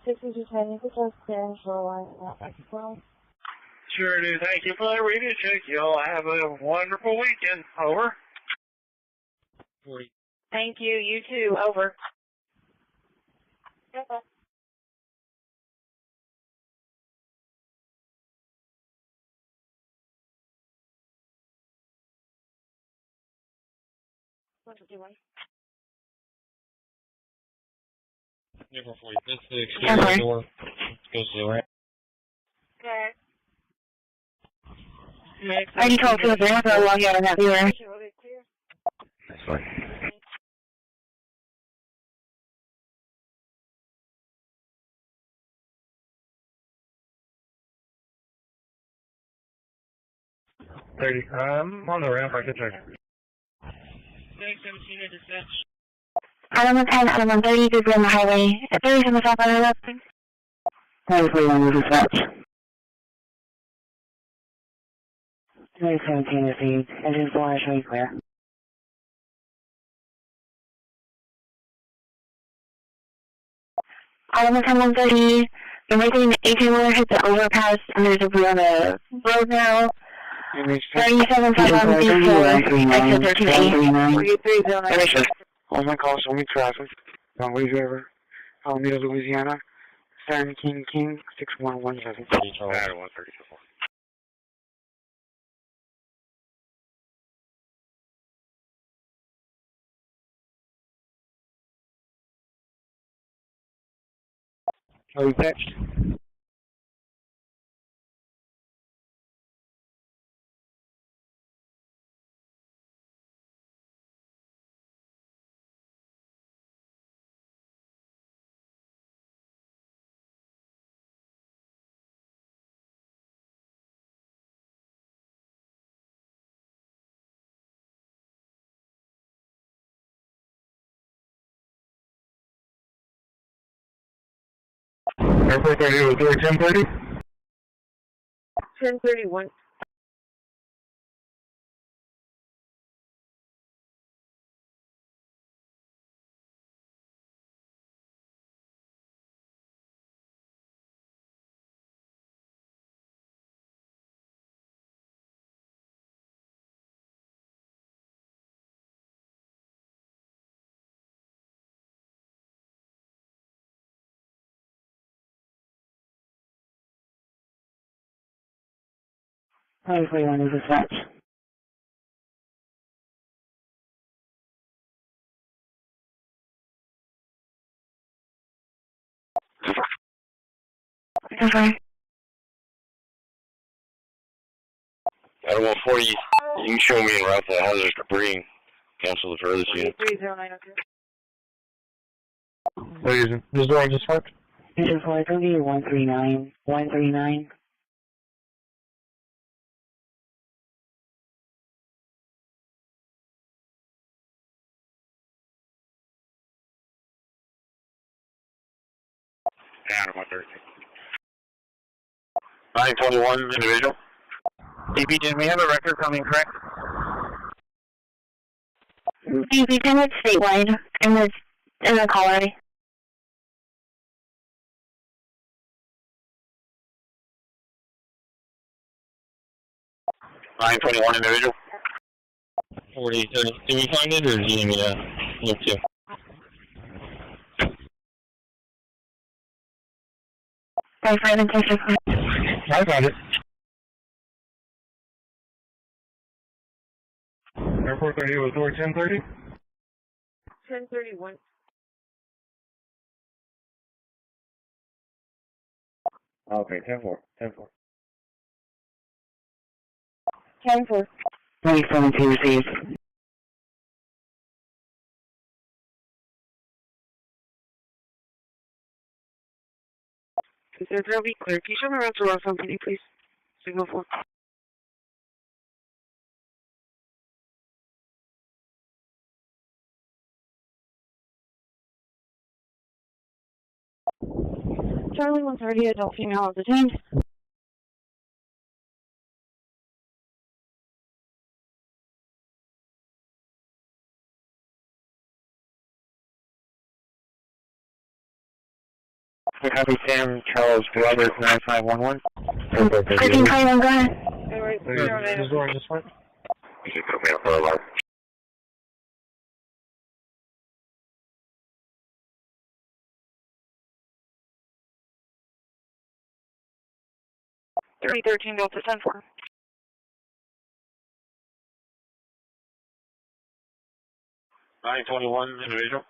6010, you could just stand for a while. Sure do. Thank you for the radio check. Y'all have a wonderful weekend. Over. 40. Thank you, you too, over. Number 40. That's the exterior door. Goes to the right. Okay. I already talked to the grandpa while you had that viewer. That's fine. I'm on the ramp, I can check. Next 17 to dispatch. Item 110, item 130, good on the highway. At 30 from the south side of the left. 31 is dispatch. 17 to 18, engine flash and clear. Item 110, 130, you're making 18-wheeler hit the overpass, and there's a blue on the road now. 3751 B4, exit 13A. 4309. All my calls, show me traffic. Runway River, Alameda, Louisiana. 17 King, 6117. Item 134. Are we fetched? Airport 30, 1030? 1031. Hopefully one is dispatch. Okay. At 140, you can show me en route to hazardous debris. Cancel the furthest unit. 30902. Ladies, this door just worked? Engine 430, 139, 139. Adam 130. 921 individual. DP, did we have a record coming, correct? DP 10 is statewide in the call already. $921 individual. 4030. Did we find it, or do you need me to look too? Right, 5 and 10. I found it. Airport 30 was door 1030? 1031. Okay, 10-4, 10-4. 10-4. 2017 received. Is there going to be clear? Can you show me around to Ross Company, please? Signal 4. Charlie 130, adult female is detained. Copy Sam, Charles Brothers 9511. 1321, go ahead. Alright, This door just worked? You should put me on for a lot. $3013 Delta 10-4. $921 individual.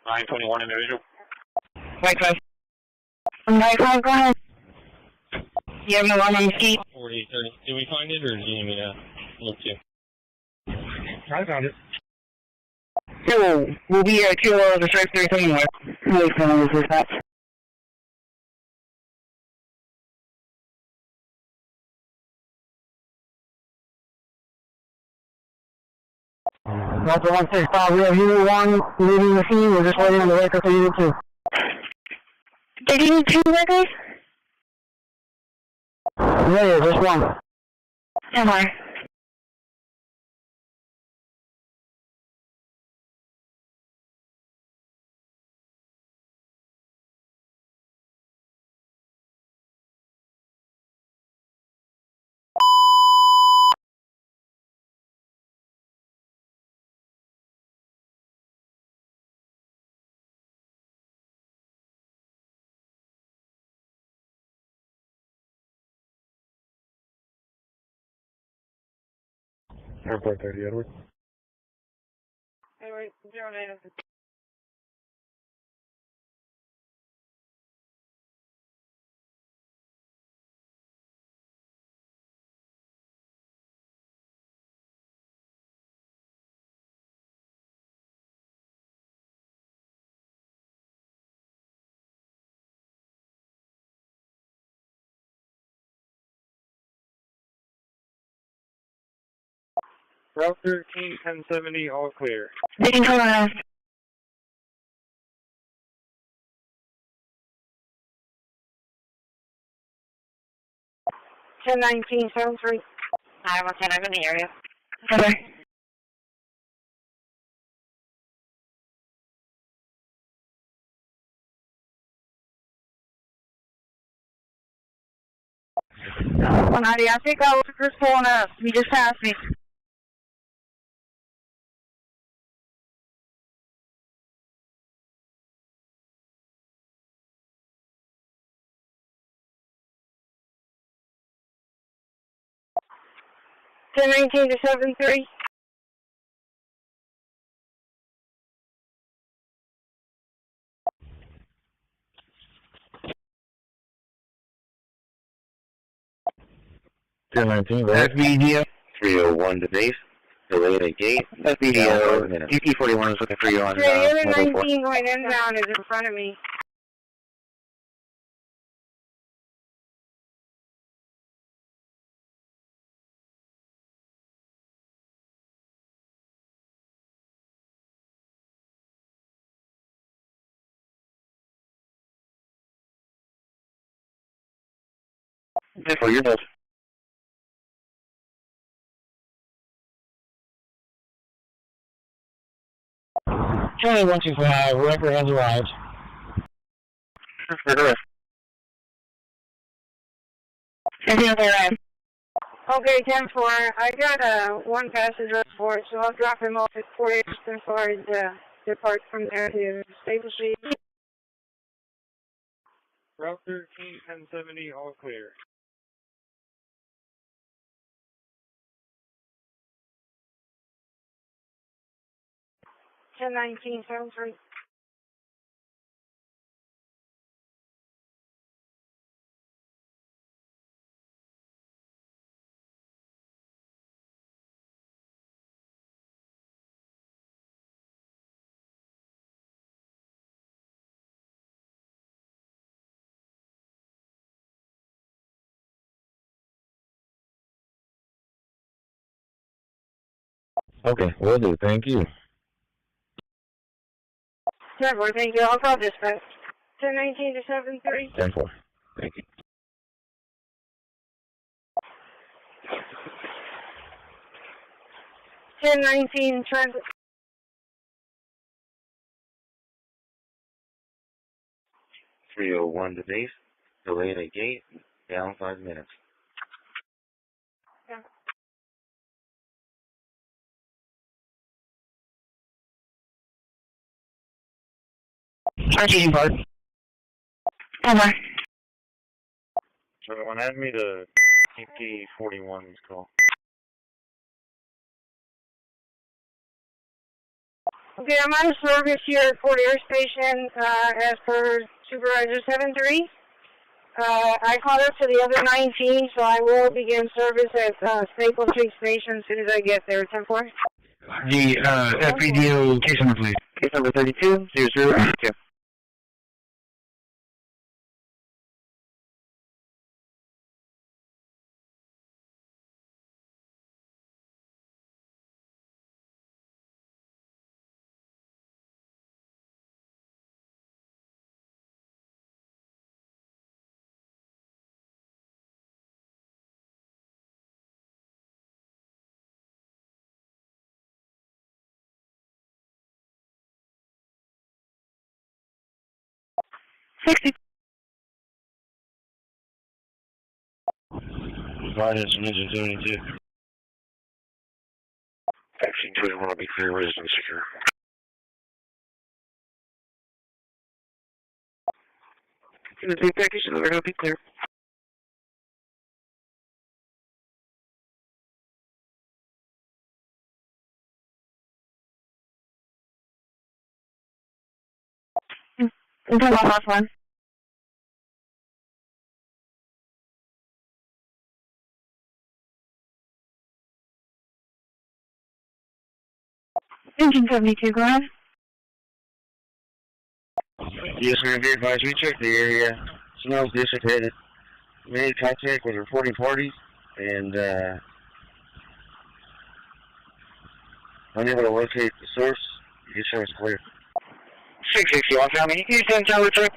$921 individual. Right, 5. 95, go ahead. You have no one on the seat? 4030. Did we find it, or do you need me to look too? I found it. So, we'll be at 2 hours of strike 37 west. Wait for this dispatch. Delta 165, we have Unit 1 leaving the scene. We're just waiting on the record for Unit 2. Did you need 2 records? Yeah, just one. Okay. Airport 30, Edward. Alright, 0906. Route 13, 1070, all clear. Didn't come on. $1019, sounds right. I was I'm in the area. Okay. Well, Nadia, I think I was Chris pulling up. He just passed me. 1019 to 73. FBDO 301 to base. Delayed at gate. FBDO DP41 is looking for you on The other 19 going inbound is in front of me. For your notes. Charlie 125, whoever has arrived. Any other arrived? Okay, 10-4. I got one passenger report, so I'll drop him off at 4 as far as depart from there to Stable Street. Route 13, 1070, all clear. Ten 19, 7-3. Okay, will do. Thank you. 10-4, thank you. I'll call dispatch. 1019 to 73. 10-4. Thank you. Ten 19 transit. .301 to base. Delayed at gate. Down 5 minutes. Yeah. Charging part. Over. So when add me to DP41's call. Okay, I'm out of service here at Fort Air Station as per Supervisor 73. I called up to the other 19, so I will begin service at Staple Street Station as soon as I get there. 10-4. The FBDO case number, please. Case number 32, 0062. Provided some engine 72. Vaccine 21 will be clear, resident secure. In the same package, so they're going to be clear. Until last one. Engine 72, go ahead. Yes, sir. Be advised, we checked the area. Smells dissipated. Made contact with reporting parties and unable to locate the source. You show us clear. 661, County. Houston, Tower Trip.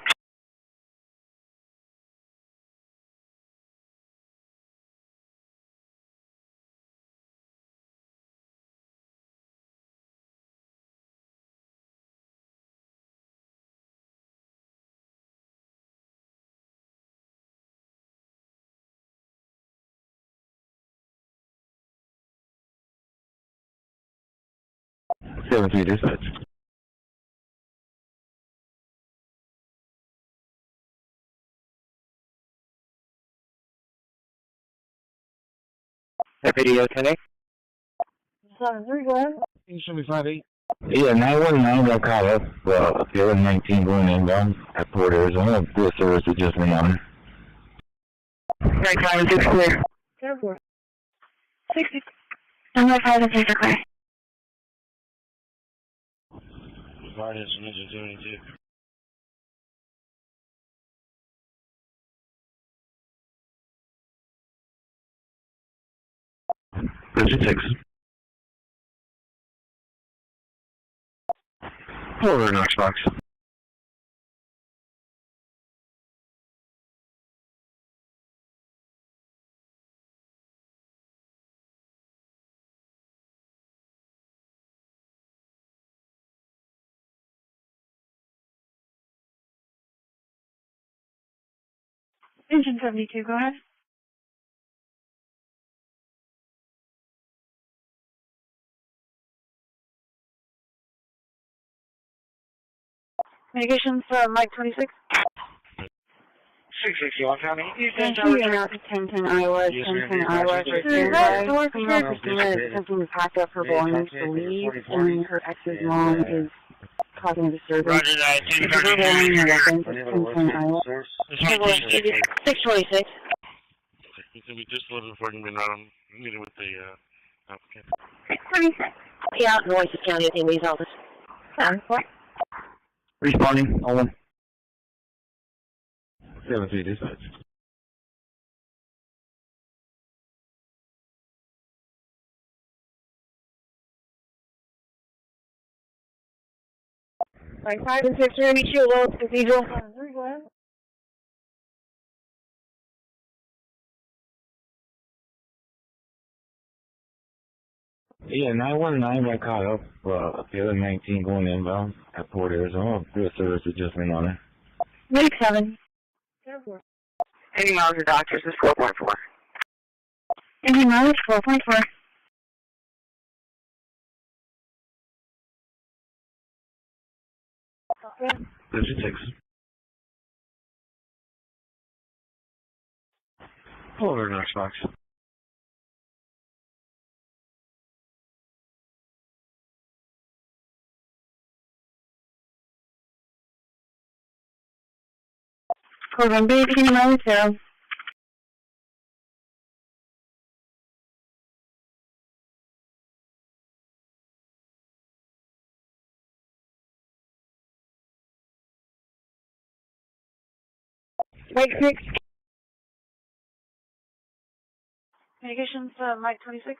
Dispatch. That video today? 7-3, go ahead. Show me 5-8. Yeah, 919 got caught up. The other 19 going inbound at Port Arizona. The service is just went on. Right, 5 and 6 clear. 10-4. 60. Number 5 and 6 are clear. Vargas from engine 72. Engine 6. Over in Knoxbox. Engine 72, go ahead. Medications, Mike 26. 661 County. Thank you. You're out to 1010 Iowa. 1010 Iowa. Christina is attempting to pack up her belongings to leave, and her ex's mom is causing a disturbance. Roger that. Her belongings and weapons is 1010 Iowa. 626. We just loaded before you went on meeting with the applicant. Yeah, Nueces County at the MD's office. 7-4. Responding. All one. 7-3 dispatch. Like 5 and 6 are going to meet you at Lowell Cathedral. 7-3, go ahead. Yeah, 919 got caught up. The other 19 going inbound at Port Arizona. The service is just went on it. Medic 7. 10-4. Any miles to doctors is 4.4. Engine mileage 4.4. Engine 6. Over in Knoxbox. Code 1B, beginning mileage 0. Mike 6. Medications, Mike 26.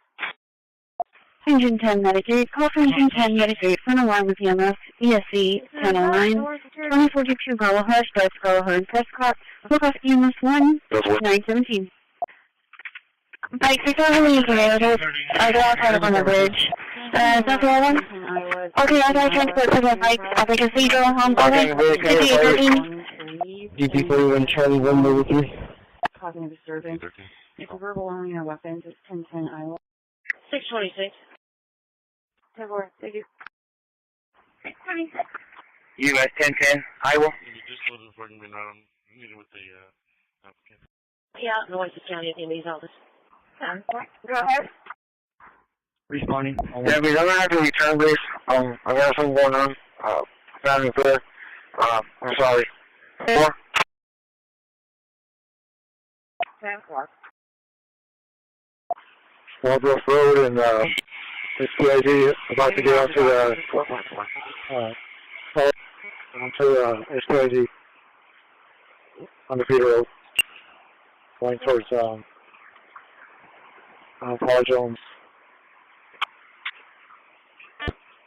Engine 10, Medic 8. Call for Engine 10, Medic 8 for an alarm with EMS, ESC 1009. 2042 Carlo Harsh, Bryce Carlo Harsh, Prescott, Locust EMS 1, 917. Mike 6, I believe I go outside up on the bridge. Is that the one? Okay, I got transport to the Mike at the Cathedral, over. 5813. DP41 Charlie 1 over 3. Causing a disturbance. It's a verbal only or weapons. It's 1010 Iowa. 626. 10-4. Thank you. US 1010 Iowa. You just loaded before you went on meeting with the applicant. Yeah, Nueces County at the MD's office. 7-4. Go ahead. Responding. Yeah, I'm gonna have to return this. I got something going on. Family affair. I'm sorry. 4. 10-4. Waldorf Road and SPID about to get onto the SPID on the Peter Road, going towards Paul Jones.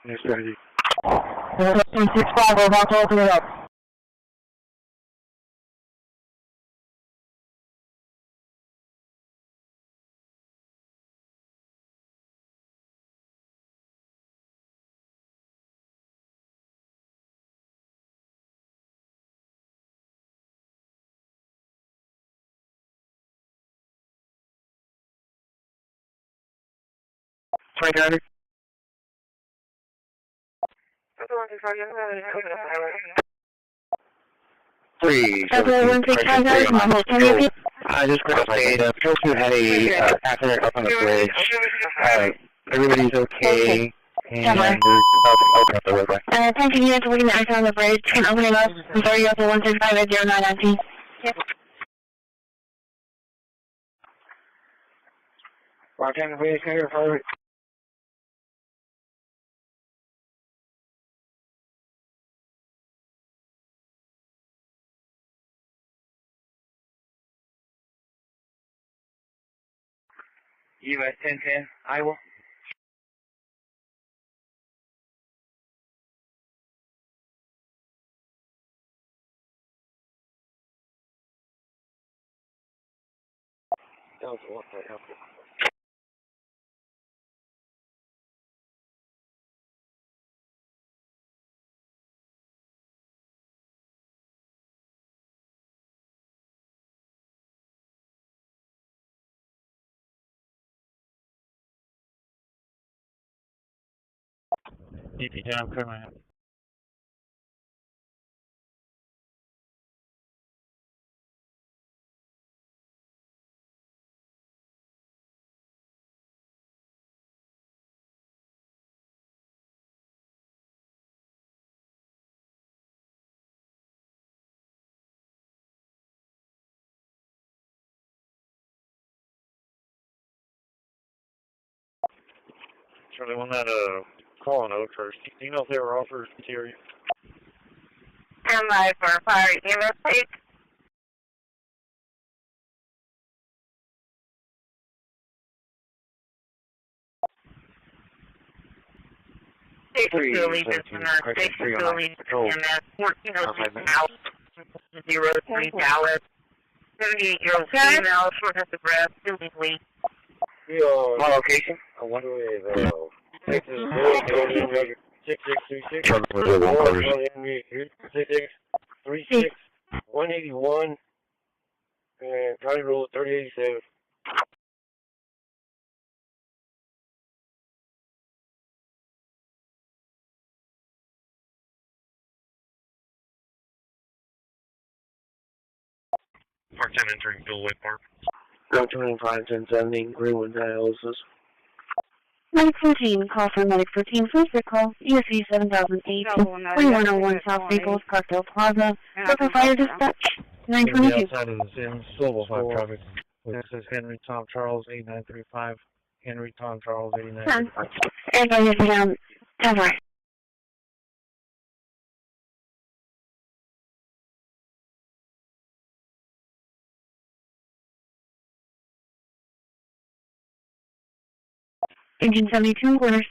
SPID. 365, we're about to open it up. Three. Okay, 165, guys, my whole 10 I just got paid. Person had a accident up on the bridge. Everybody's okay. And they're about to open up the roadway. Attention units waiting to exit on the bridge. Can open it up. I'm sorry, you have to 135 at 0919. Yep. Bartender, please, clear for US 1010, Iowa. That was what that helped. Yeah, I'm coming out. Charlie, on that call on Oak first, do you know if they were offered material? Am I for fire EMS, please? Station Allegiance and Station Allegiance EMS, 1406 out, 03 Dallas, 78-year-old female, short of the breath, still weak. My location? I wonder if Texas 6636. 36 181 and County Road 3087. Park 10 entering Billway Park. Route 25 1070, Greenwood dialysis. Medic 14, call for Medic 14, please recall ESE 7008, 2101 South Staples, Parkdale Plaza, local fire dispatch, 922. Outside of the Sims, Global 5 traffic. This is Henry Tom Charles 8935. Henry Tom Charles 8935. Everybody is down. Over. Engine 72 quarters.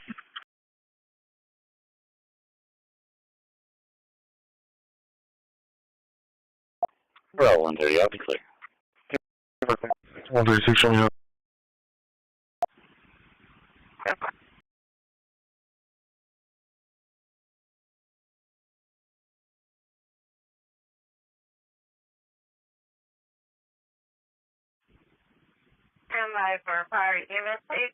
Bro, 130, I'll be clear. 136 on you. Am I for fire EMS, please?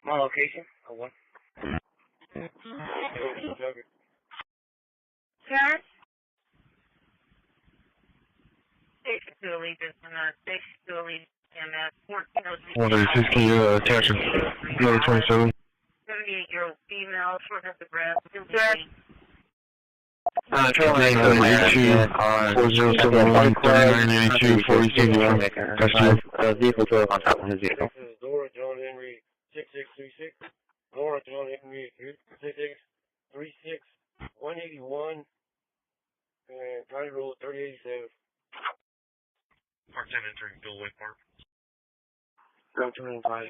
My location? I want. Sir? Station to Allegiance and Station to Allegiance EMS, 1406. 136 on you, attention. Another 27. 78-year-old female, short of the breath, still weak. Charlie 982, 4071, 3982, 42. That's you. Vehicle drove on top of his vehicle. This is Laura John Henry 6636. Laura John Henry 6636 181 and County Road 3087. Park 10 entering Billway Park. Route 25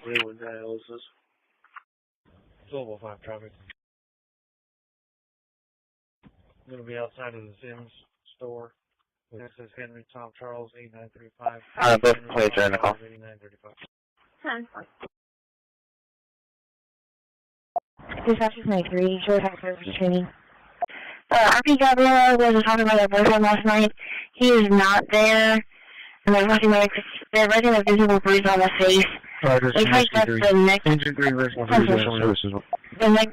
Greenwood dialysis. Global 5 traffic. I'm going to be outside of the Sims store. This is Henry Tom Charles 8935. Both plates are in the call. 8935. Dispatch 93, short high service training. RP Gabriella was talking about her boyfriend last night. He is not there. They're writing a visible bruise on the face. Looks like that's the neck. Engine 3, version 3, services. The neck.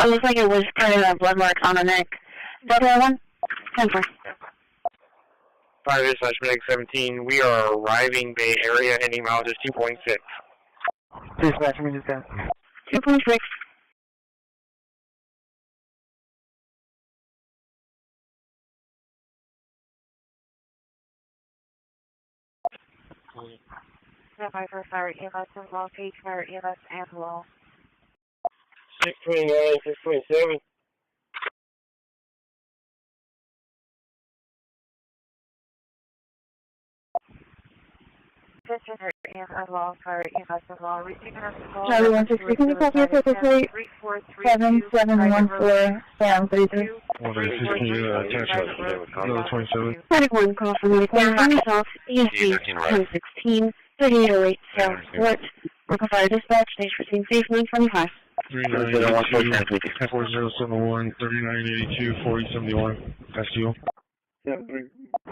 It looks like it was kind of blood marks on the neck. Delta 1, 10-4. 5-17, we are arriving Bay Area, ending mileage 2.6. Please match me to that. 2.6. Fire, fire, EMS involved, page fire, EMS as well. 629, 627. Fire, EMS involved, receiving a call. Charlie 163, can you copy your purpose rate? 7714, Sam 32. 31 call from the corner south, ESP 1016, 3808 South Fort. Local Fire Dispatch, stage for scene safe, 925. 3982, 4071, 3982, 4071. That's you.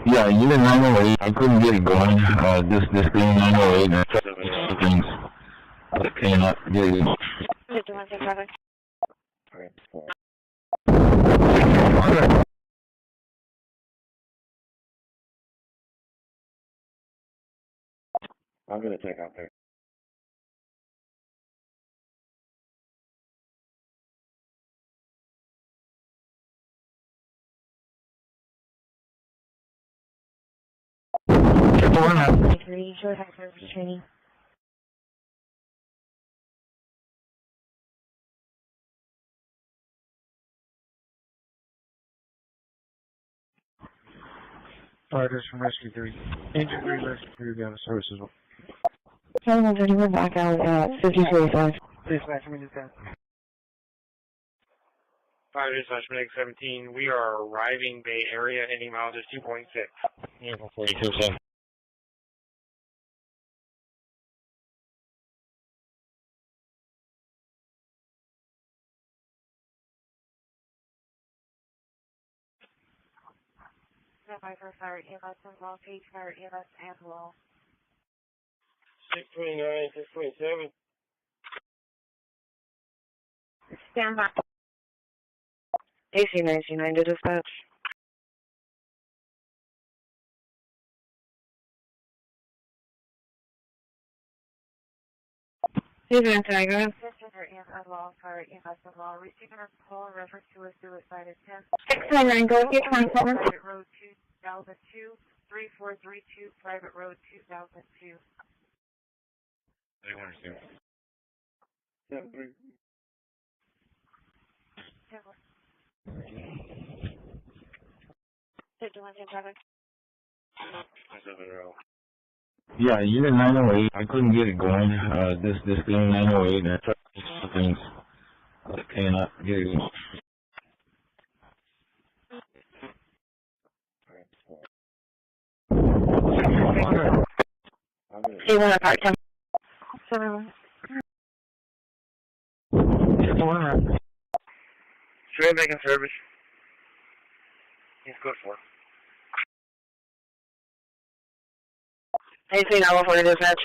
Yeah, unit 908, I couldn't get it going. This being 908, and things cannot get it. I'm gonna take out there. Short high service training. Fighters from Rescue 3. Engine 3, Rescue 3, down to services. Charlie 131 back out at 5045. Please match me to that. 5-17, we are arriving Bay Area, ending mileage 2.6. Yeah, 42.7. Fire, EMS involved, page fire, EMS as well. 629, 627. Stand by. AC 99 to dispatch. Here's an Tiger. Fire, EMS involved, receiving a call in reference to a suicide attempt. 629, go get 27. Private Road 2002, 3432, Private Road 2002. They want to see. Yeah, unit 908, I couldn't get it going. This being 908, and things cannot get it. You want to part time? Straight making service. He's good for it. AC 914 to dispatch.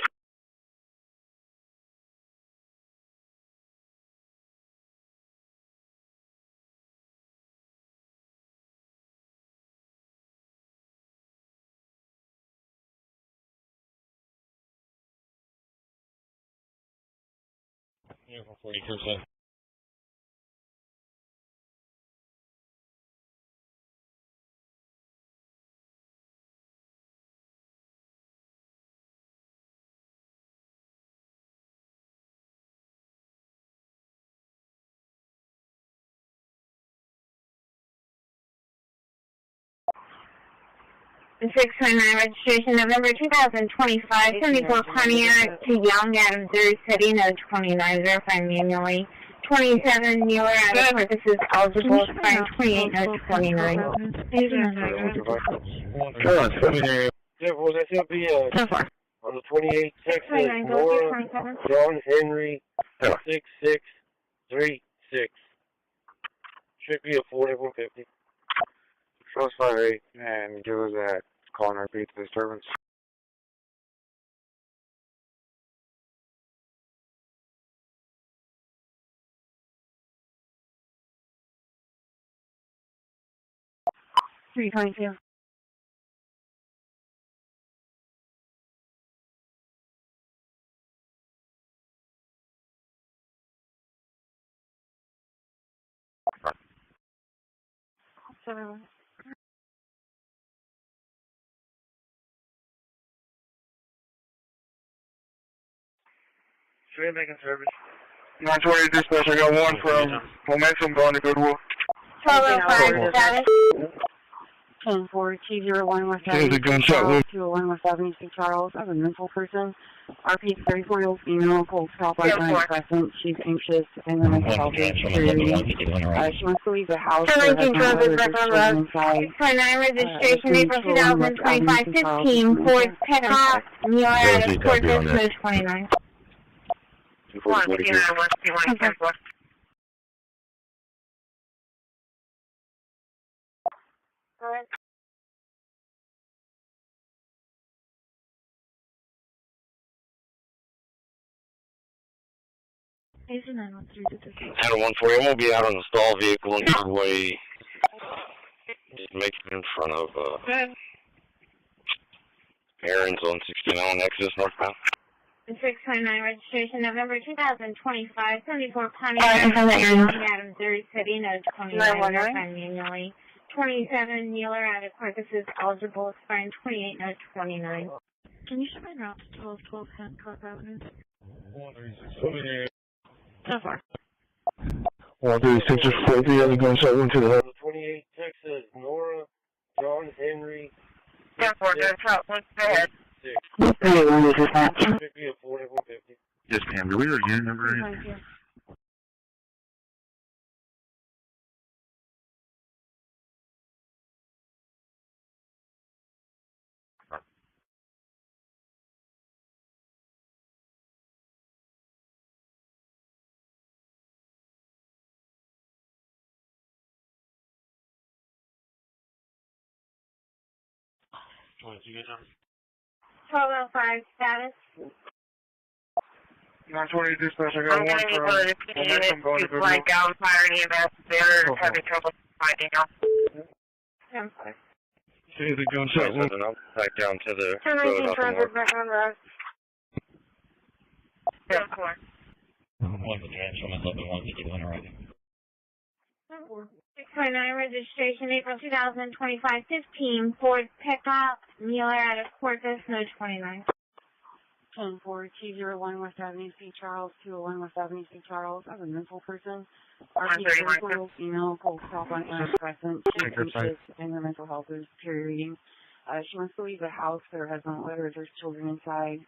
Yeah, 42.7. The 629 registration, November 2025, 74 Pontiac to Young at Missouri City, no 29, verifying manually. 27 Mueller out of purposes eligible, expiring 28, no 29. Therefore, that's going to be on the 28th, Texas, Nora, John Henry, 6636. Should be a 4150. Trust 58, and give us that call and repeat the disturbance. 322. Should we make a service? 920 dispatch, I got one from Momentum going to Goodwill. 1205 status. 10-4-201 West There's a Avenue, gunshot Charles, wound. 201 West Avenue, St. Charles. I have a mental person. RP 34-year-old female, cold stop by 9 Crescent. She's anxious and the mental health is deteriorating. She wants to leave the house. 17 Travis back on road. 629 registration, April 2025, 15, Ford pickup, New York, Corpus, no 29. 240. Had a 140. I won't be out on the stall vehicle in your way. Just make it in front of Aaron's on 69 Exodus northbound. 629 registration, November 2025, 74 Pontiac, Adam 3rd City, no 29, manually. 27 Mueller out of Corpus is eligible, expiring 28, no 29. Can you shut my route to 1212 Hancock Avenue? 136. So far. 136 is 40, other gunshot wound to the head. 28 Texas, Nora, John Henry. 10-4, gunshot wound to the head. 31 is dispatch. 50 at 4150. Yes, ma'am. Do we have a unit number or anything? What, you get them? 1205 status. 920 dispatch, I got I'm one going to need from one of the Momentum PD going to units to Goodwill. flag down fire EMS. They're having trouble finding them. 10-4. See the gunshot wound. I'll back down to the 219 road off the Travis north. back on road. 10-4. One for transfer, myself and 151 already. 629 registration, April 2025, 15, Ford pickup, Mueller out of Corpus, no 29. 10-4-201 West Avenue, St. Charles, 201 West Avenue, St. Charles. I have a mental person. RP 34-year-old female, cold stop on 9 Crescent. She's anxious and her mental health is deteriorating. She wants to leave the house, but her husband won't let her. There's children inside.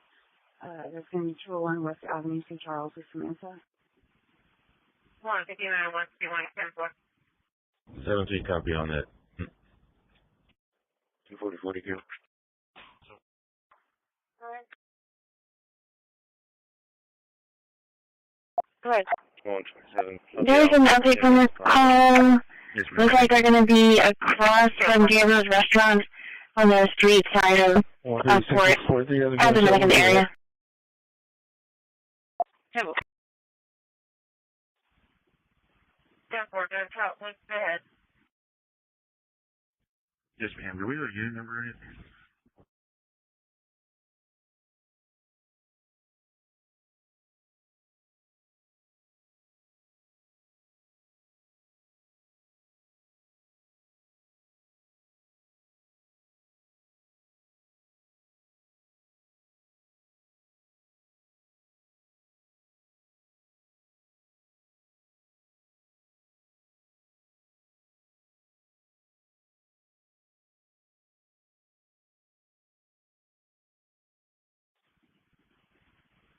There's going to be 201 West Avenue, St. Charles with Samantha. 159, 151, 10-4. 17 copy on that. 240 42. Go ahead. 127. There's an update from this call. Looks like they're going to be across from Gabriel's restaurant on the street side of Fort as in like an area. Go ahead. Yes, ma'am. Do we have a unit number or anything?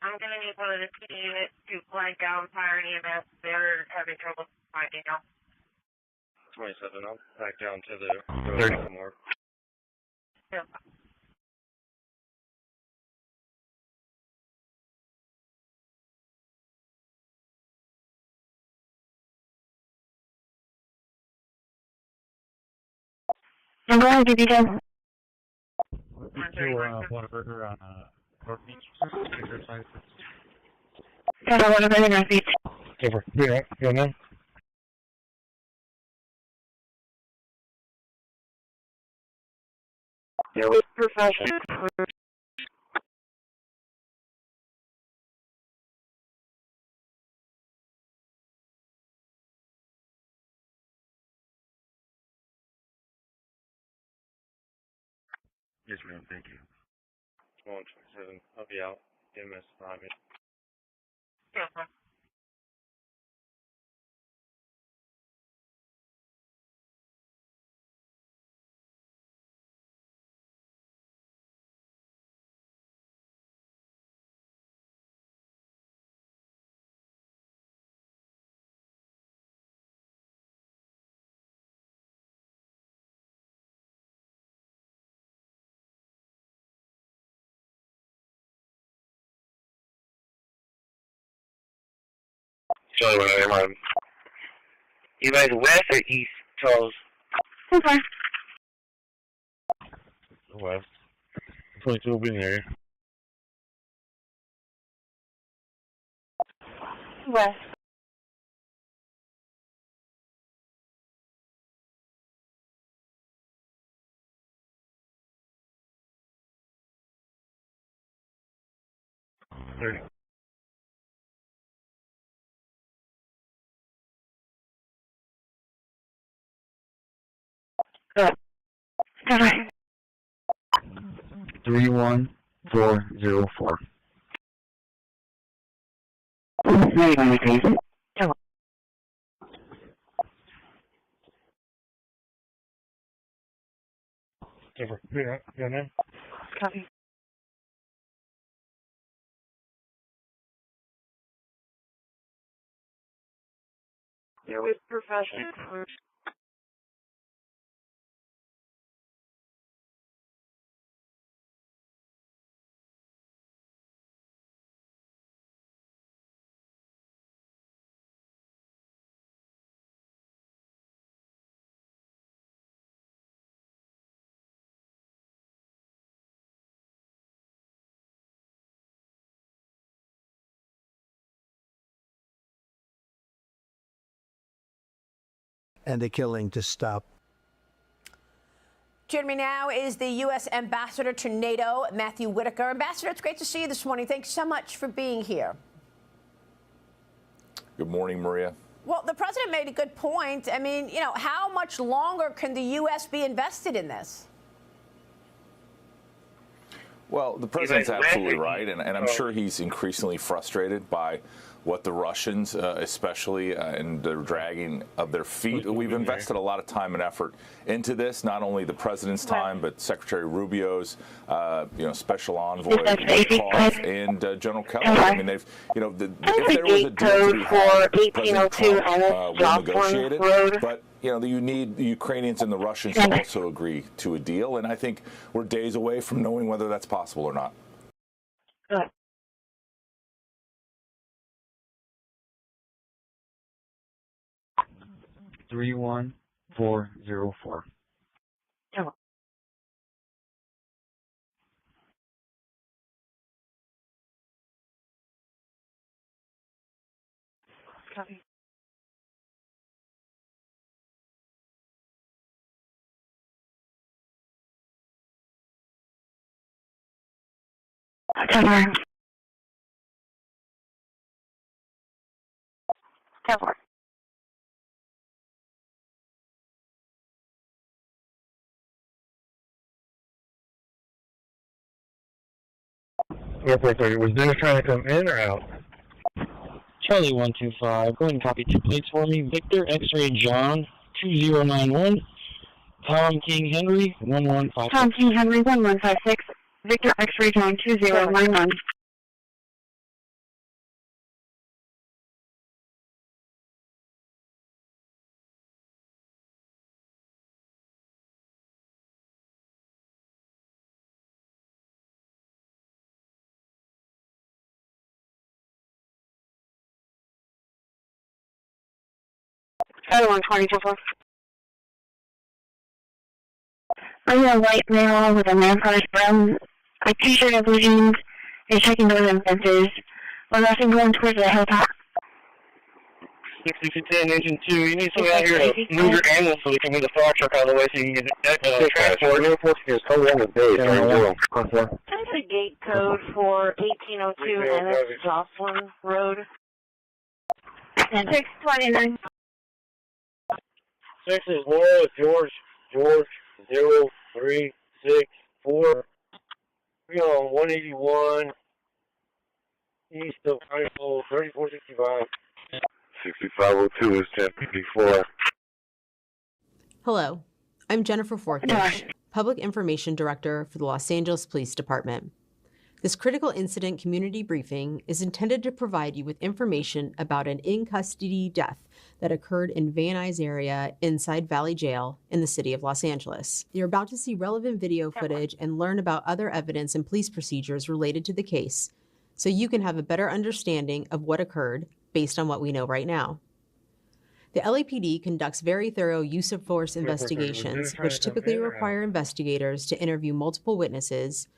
I'm going to need one of the PD units to flag down fire EMS. They're having trouble finding them. 27. I'll back down to the road off the north. Yeah. I'm going to give you guys. Whataburger on North Beach. Whataburger North Beach. Over. Yeah, go now. There was professional. Yes, ma'am. Thank you. 127. I'll be out. MS private. Charlie, when I'm on. You guys west or east, Charles? Okay. West. 22 will be in the area. West. Good. 31404. Your name? Copy. There was professional. And the killing to stop. Joining me now is the U.S. Ambassador to NATO, Matthew Whitaker. Ambassador, it's great to see you this morning. Thanks so much for being here. Good morning, Maria. Well, the president made a good point. I mean, you know, how much longer can the U.S. be invested in this? Well, the president's absolutely right, and I'm sure he's increasingly frustrated by what the Russians, especially, and the dragging of their feet. We've invested a lot of time and effort into this, not only the president's time, but Secretary Rubio's, special envoy, and General Kelly. I mean, they've, if there was a deal to be had, President Trump will negotiate it, but you need the Ukrainians and the Russians to also agree to a deal, and I think we're days away from knowing whether that's possible or not. Good. Three 31404. Copy. Cover. Cover. Airport was Dennis trying to come in or out? Charlie 125, go ahead and copy 2 plates for me. Victor X-Ray John 2091. Tom King Henry 1156. Tom King Henry 1156. Victor X-Ray John 2091. Charlie 124. I have a white male with a man-sized brown t-shirt and blue jeans and checking doors and fences. We're nothing going towards the hilltop. 6210, engine 2. You need someone out here to move your ambulance so we can move the fire truck out of the way so you can get transport. Is coming on the base. That's a gate code for 1802 Ennis Jocelyn Road. And 629. 6 is Laura, George, 0364. We're on 181 east of Rifle, 3465. 6502 is 1054. Hello, I'm Jennifer Forkish, Public Information Director for the Los Angeles Police Department. This critical incident community briefing is intended to provide you with information about an in-custody death that occurred in Van Nuys area inside Valley Jail in the city of Los Angeles. You're about to see relevant video footage and learn about other evidence and police procedures related to the case, so you can have a better understanding of what occurred based on what we know right now. The LAPD conducts very thorough use of force investigations, which typically require investigators to interview multiple witnesses,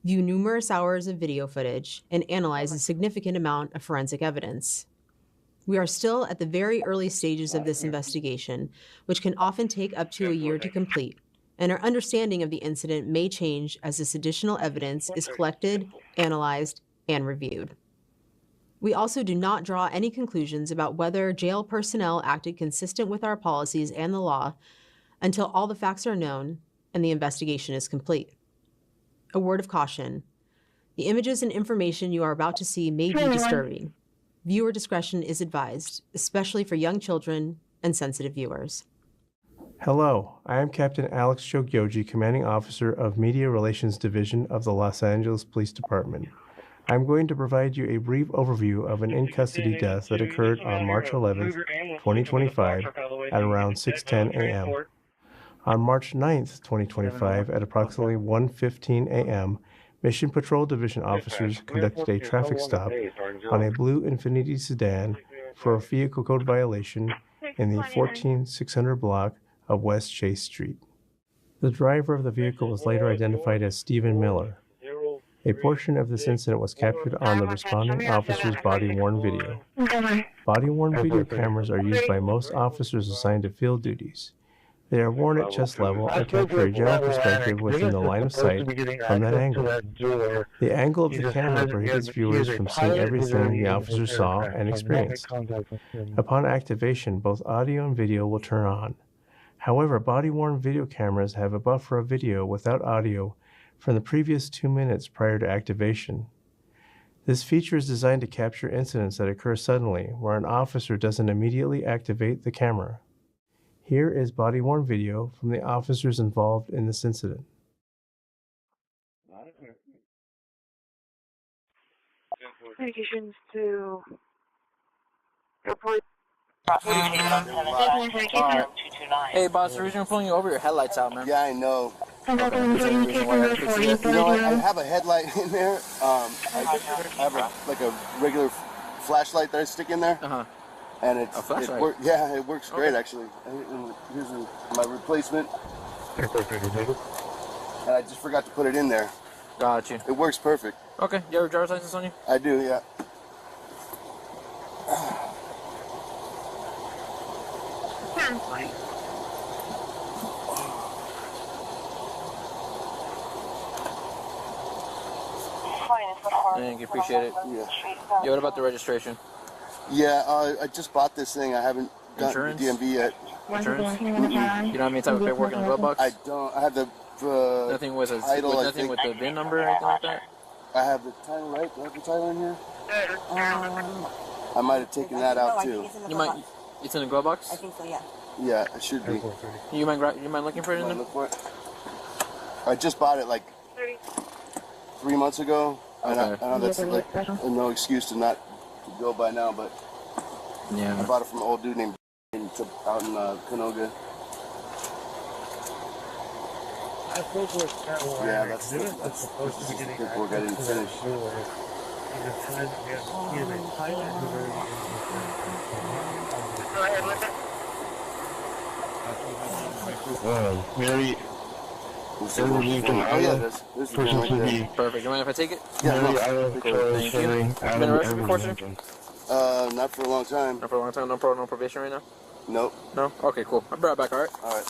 view numerous hours of video footage, and analyze a significant amount of forensic evidence. We are still at the very early stages of this investigation, which can often take up to a year to complete, and our understanding of the incident may change as this additional evidence is collected, analyzed, and reviewed. We also do not draw any conclusions about whether jail personnel acted consistent with our policies and the law until all the facts are known and the investigation is complete. A word of caution. The images and information you are about to see may be disturbing. Viewer discretion is advised, especially for young children and sensitive viewers. Hello, I am Captain Alex Jogyoji, Commanding Officer of Media Relations Division of the Los Angeles Police Department. I'm going to provide you a brief overview of an in-custody death that occurred on March 11, 2025 at around 6:10 a.m. On March 9th, 2025, at approximately 1:15 a.m., Mission Patrol Division officers conducted a traffic stop on a blue Infiniti sedan for a vehicle code violation in the 14600 block of West Chase Street. The driver of the vehicle was later identified as Stephen Miller. A portion of this incident was captured on the responding officer's body-worn video. Body-worn video cameras are used by most officers assigned to field duties. They are worn at chest level and capture a general perspective within the line of sight from that angle. The angle of the camera prohibits viewers from seeing everything the officer saw and experienced. Upon activation, both audio and video will turn on. However, body-worn video cameras have a buffer of video without audio from the previous 2 minutes prior to activation. This feature is designed to capture incidents that occur suddenly, where an officer doesn't immediately activate the camera. Here is body-worn video from the officers involved in this incident. Medications to report. Hey, boss, the reason we're pulling you over, your headlights out, man. Yeah, I know. Okay. I have a headlight in there. I have a regular flashlight that I stick in there. And it works great actually. Here's my replacement. And I just forgot to put it in there. Got you. It works perfect. Okay, you have a driver's license on you? I do, yeah. Thank you, appreciate it. Yeah, what about the registration? Yeah, I just bought this thing. I haven't gotten the DMV yet. Insurance? You don't have any type of paperwork in the glove box? I don't. I have the nothing with a title, nothing with the VIN number or anything like that? I have the title, right? Do I have the title in here? I might have taken that out too. You might. It's in the glove box? I think so, yeah. Yeah, it should be. You mind looking for it in there? Look for it. I just bought it like 3 months ago. Okay. I know that's like no excuse to not go by now, but yeah, I bought it from an old dude named out in Canoga. Yeah, that's the paperwork I didn't finish. Mary. Oh yeah, there's the one right there. Perfect. You mind if I take it? Yeah, no. Thank you. Been arrested before, sir? Not for a long time. Not for a long time? No probation right now? Nope. No? Okay, cool. I'll be right back, alright? Alright.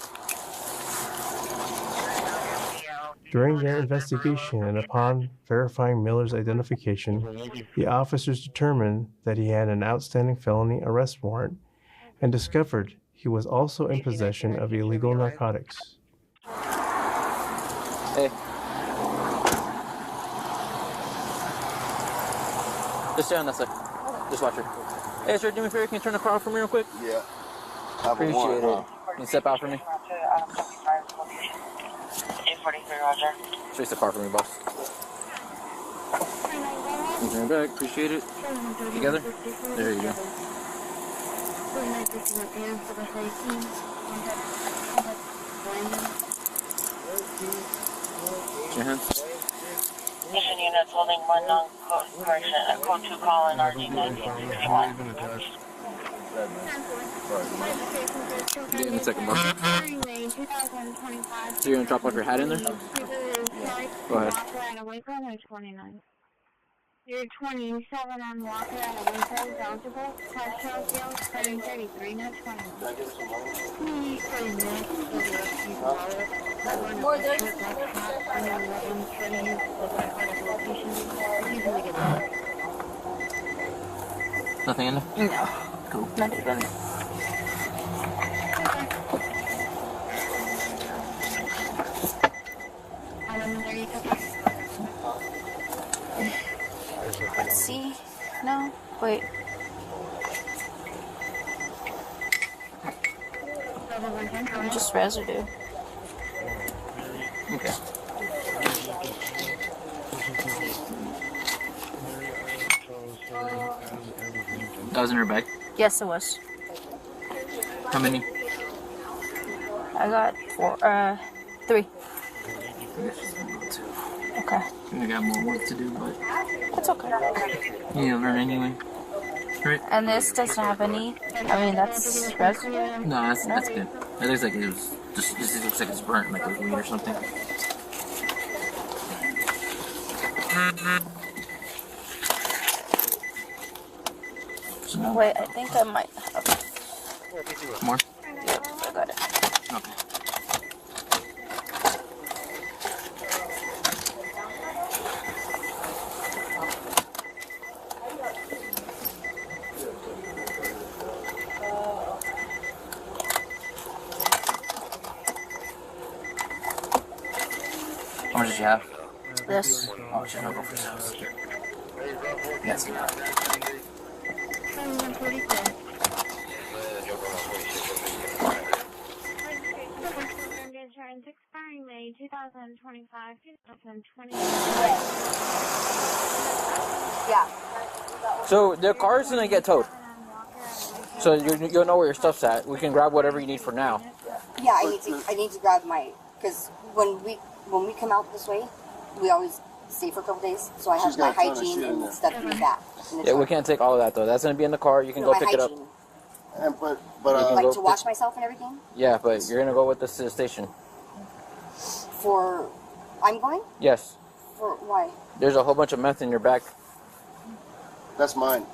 During their investigation and upon verifying Miller's identification, the officers determined that he had an outstanding felony arrest warrant and discovered he was also in possession of illegal narcotics. Hey. Just stay on that side. Just watch her. Hey, sir, do me a favor. Can you turn the car off for me real quick? Yeah. Appreciate it. Can you step out for me? 843, Roger. Trace the car for me, boss. Turn back. Appreciate it. Together? There you go. Your hands. Mission units holding one non-code correction, a code 2 call in RD 1961. Give me a second, boss. So you're gonna drop off your hat in there? Go ahead. You're 27 on Walker at a window, eligible. Class Charles Young, starting 33, not 20. More than Nothing in there? No. Cool. Nothing. Let's see. No. Wait. Just residue. Okay. That was in her bag? Yes, it was. How many? I got 3. Okay. I got more work to do, but That's okay. you learn anyway. Right? And this doesn't have any. I mean, that's residue. No, that's good. It looks like it was just. This looks like it's burnt, like a weed or something. No, wait, I think I might have. More? Yep, I got it. Okay. How much did you have? This. Oh, shit, I'll go for this. Yes. Expiring May 2025, 2020. Yeah. So the car's gonna get towed. So you'll know where your stuff's at. We can grab whatever you need for now. Yeah, I need to grab my, because when we come out this way, we always stay for a couple days. So I have my hygiene and stuff in the back. Yeah, we can't take all of that though. That's gonna be in the car. You can go pick it up. And like to wash myself and everything. Yeah, but you're gonna go with this to the station. For, I'm going? Yes. For why? There's a whole bunch of meth in your bag. That's mine.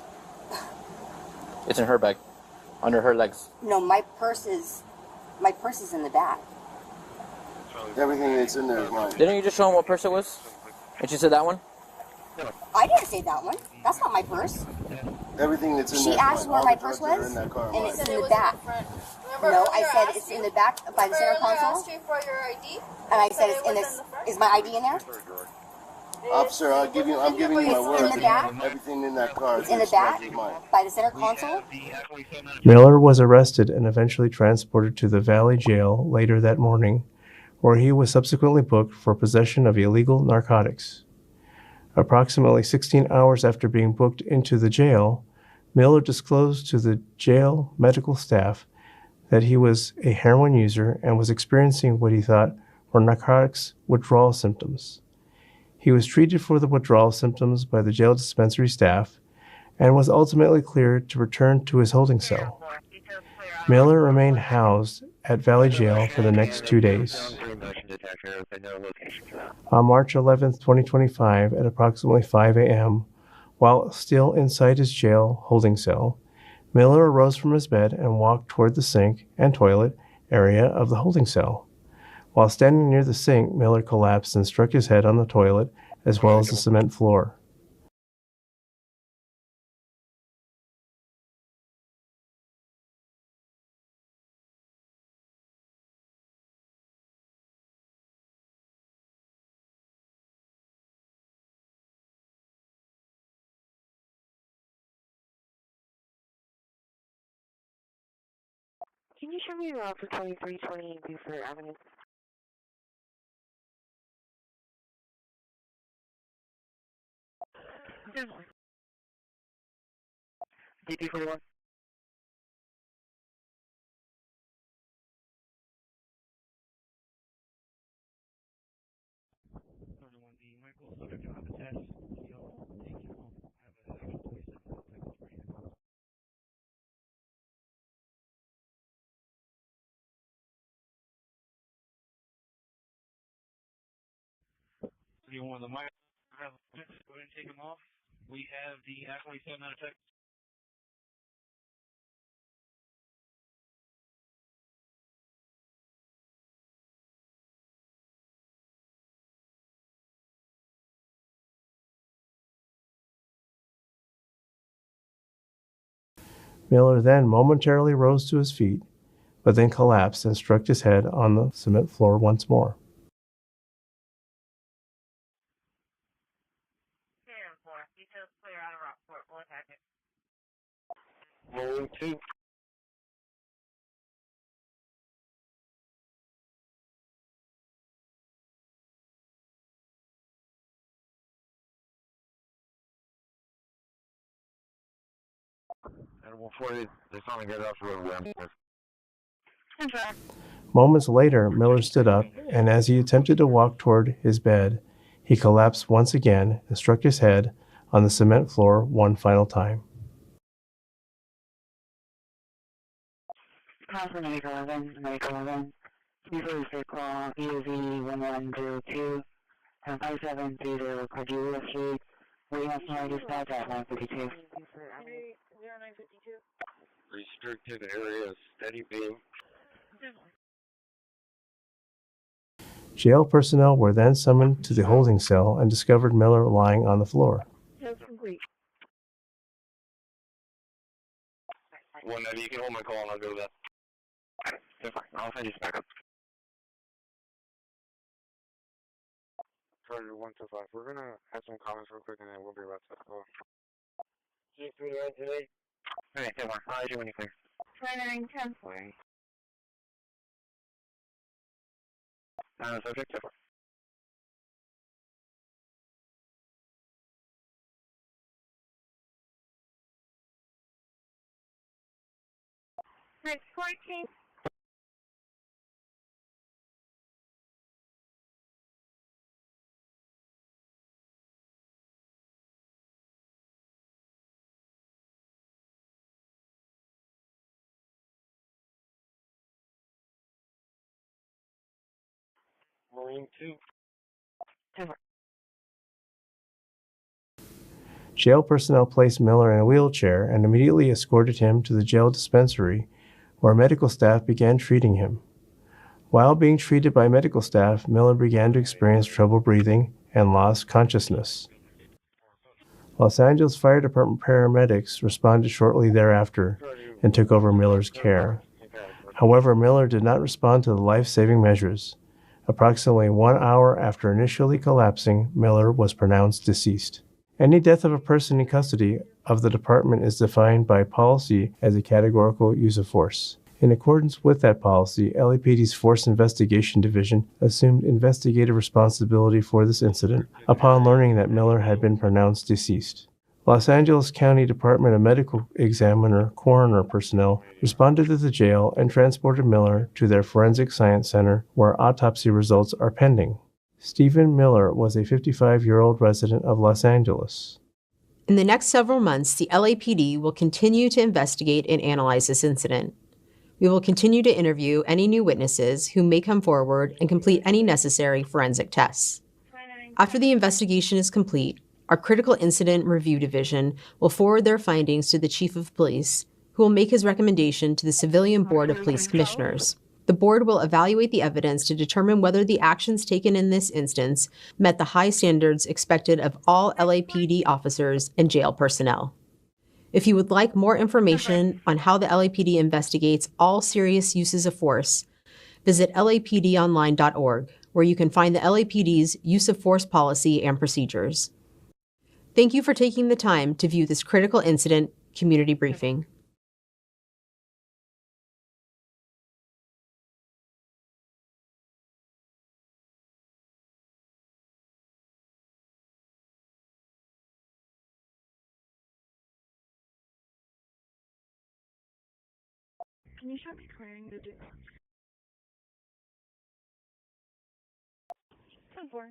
It's in her bag, under her legs. No, my purse is in the back. Everything that's in there is mine. Didn't you just show him what purse it was? And she said that one? I didn't say that one. That's not my purse. Everything that's in She there. asked where my purse was, and it's in the back. No, I said it's in the back by the center console. And I said is my ID in there? Officer, I'm giving you my word. In the back? Everything in that car It's in the back by the center console. Miller was arrested and eventually transported to the Valley Jail later that morning, where he was subsequently booked for possession of illegal narcotics. Approximately 16 hours after being booked into the jail, Miller disclosed to the jail medical staff that he was a heroin user and was experiencing what he thought were narcotics withdrawal symptoms. He was treated for the withdrawal symptoms by the jail dispensary staff and was ultimately cleared to return to his holding cell. Miller remained housed at Valley Jail for the next 2 days. On March 11, 2025, at approximately 5 a.m., While still inside his jail holding cell, Miller arose from his bed and walked toward the sink and toilet area of the holding cell. While standing near the sink, Miller collapsed and struck his head on the toilet as well as the cement floor. Can you show me your route for 2320 Buford Avenue? DP41. You want the mic? Go ahead and take them off. We have the I-27 out of Texas. Miller then momentarily rose to his feet, but then collapsed and struck his head on the cement floor once more. Details clear out of Rockport. We'll attack it. Rolling 2. And 140, they finally got off the road. Moments later, Miller stood up, and as he attempted to walk toward his bed, he collapsed once again and struck his head on the cement floor one final time. Conference Medical 11, usually call EOZ 1102 and 5730 Cordula Street. We have no dispatch at 952. 0952. Restricted area, steady beam. Jail personnel were then summoned to the holding cell and discovered Miller lying on the floor. One Navy, you can hold my call and I'll go to that. That's fine. I'll send you some backup. Charger 125. We're gonna have some comments real quick and then we'll be right back. G through the right today. Hey, come on. I'll do anything. 2910. Subject, so far. Next 14. Marine 2. Jail personnel placed Miller in a wheelchair and immediately escorted him to the jail dispensary, where medical staff began treating him. While being treated by medical staff, Miller began to experience trouble breathing and lost consciousness. Los Angeles Fire Department paramedics responded shortly thereafter and took over Miller's care. However, Miller did not respond to the life-saving measures. Approximately 1 hour after initially collapsing, Miller was pronounced deceased. Any death of a person in custody of the department is defined by policy as a categorical use of force. In accordance with that policy, LAPD's Force Investigation Division assumed investigative responsibility for this incident upon learning that Miller had been pronounced deceased. Los Angeles County Department of Medical Examiner coroner personnel responded to the jail and transported Miller to their Forensic Science Center, where autopsy results are pending. Stephen Miller was a 55-year-old resident of Los Angeles. In the next several months, the LAPD will continue to investigate and analyze this incident. We will continue to interview any new witnesses who may come forward and complete any necessary forensic tests. After the investigation is complete, our Critical Incident Review Division will forward their findings to the Chief of Police, who will make his recommendation to the Civilian Board of Police Commissioners. The board will evaluate the evidence to determine whether the actions taken in this instance met the high standards expected of all LAPD officers and jail personnel. If you would like more information on how the LAPD investigates all serious uses of force, visit lapdonline.org, where you can find the LAPD's use of force policy and procedures. Thank you for taking the time to view this critical incident community briefing. Can you stop clearing the door? 10-4.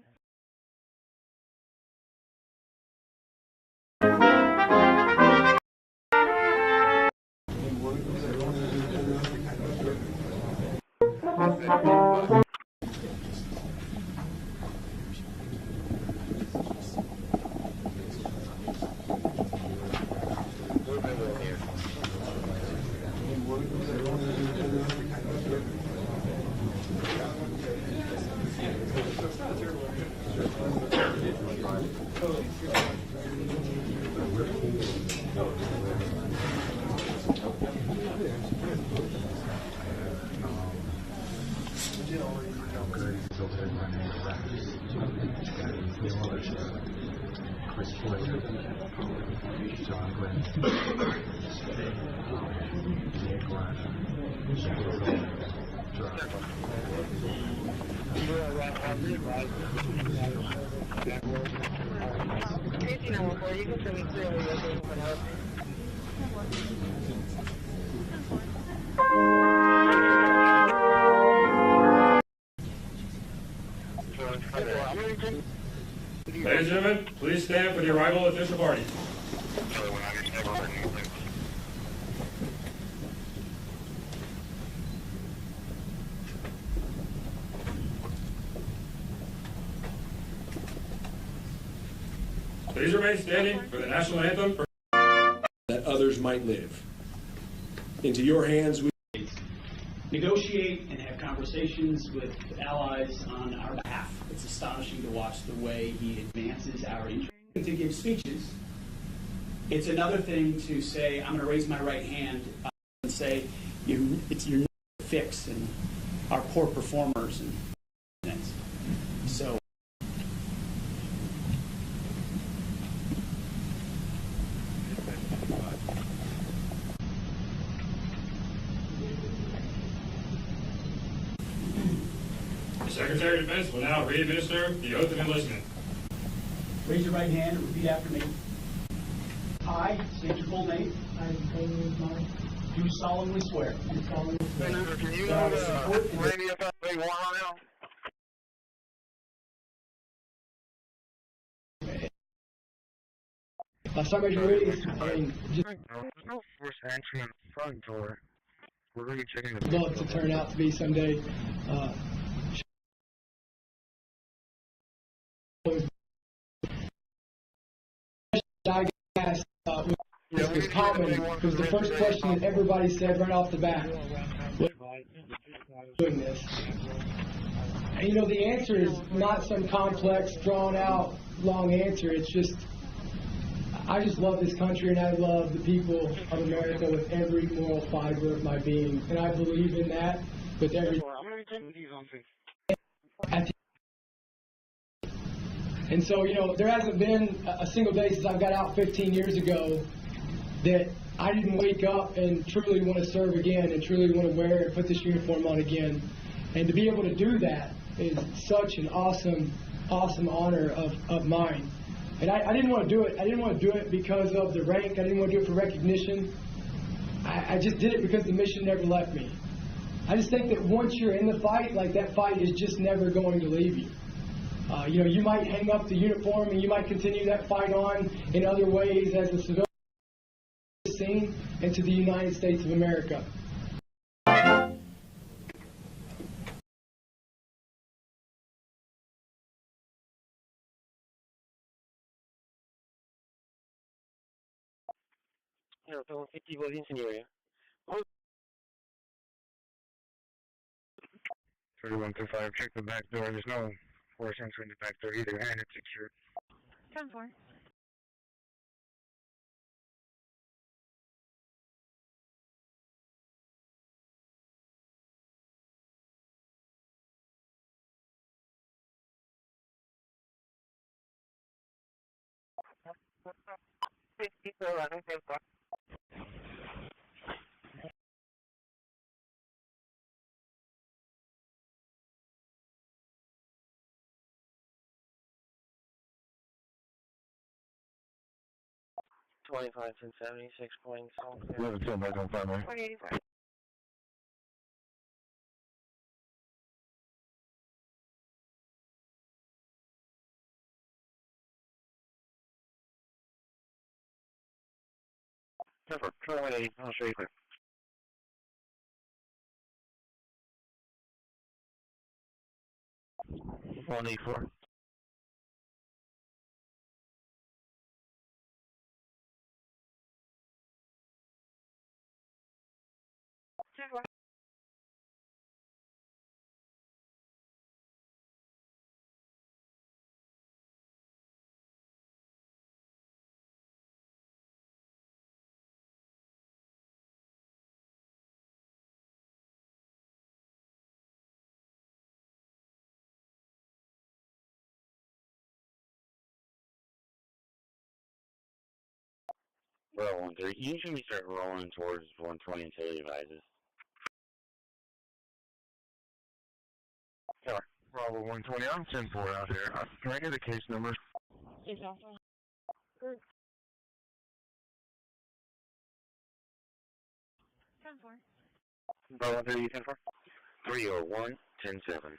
Ladies and gentlemen, please stand for the arrival of the official party. Please remain standing for the national anthem. That others might live. Into your hands we negotiate and have conversations with allies on our behalf. It's astonishing to watch the way he advances our interest. To give speeches, it's another thing to say, I'm going to raise my right hand and say, it's your fix and our poor performers. And so. The Secretary of Defense will now re-administer the oath of enlistment. Raise your right hand and repeat after me. I state your full name. Do solemnly swear. Do solemnly swear. Can you radio about they want now? Somebody ready? No force entry in the front door. We're really checking the. Love to turn out to be someday. I asked was common. It was the first question that everybody said right off the bat. Doing this. And, you know, the answer is not some complex, drawn out, long answer. It's just, I just love this country and I love the people of America with every moral fiber of my being. And I believe in that with every. And so, you know, there hasn't been a single day since I've got out 15 years ago that I didn't wake up and truly want to serve again and truly want to wear and put this uniform on again. And to be able to do that is such an awesome, awesome honor of mine. And I didn't want to do it. I didn't want to do it because of the rank. I didn't want to do it for recognition. I just did it because the mission never left me. I just think that once you're in the fight, like that fight is just never going to leave you. You know, you might hang up the uniform and you might continue that fight on in other ways as a civilian scene and to the United States of America. Yeah, so 50 buildings in the area. 3125, check the back door. There's no force entering the back door either, and it's secured. 10-4. $25 and 76 points. 1110 back on primary. 185. Cover, try 180, I'll show you quick. One 84. Well, 13, usually we start rolling towards 120 until he advises. Yeah, Bravo 120, I'm 10-4 out here. Can I get a case number? Yes, also. Good. 10-4. Bravo 130, 10-4? 301, 10-7.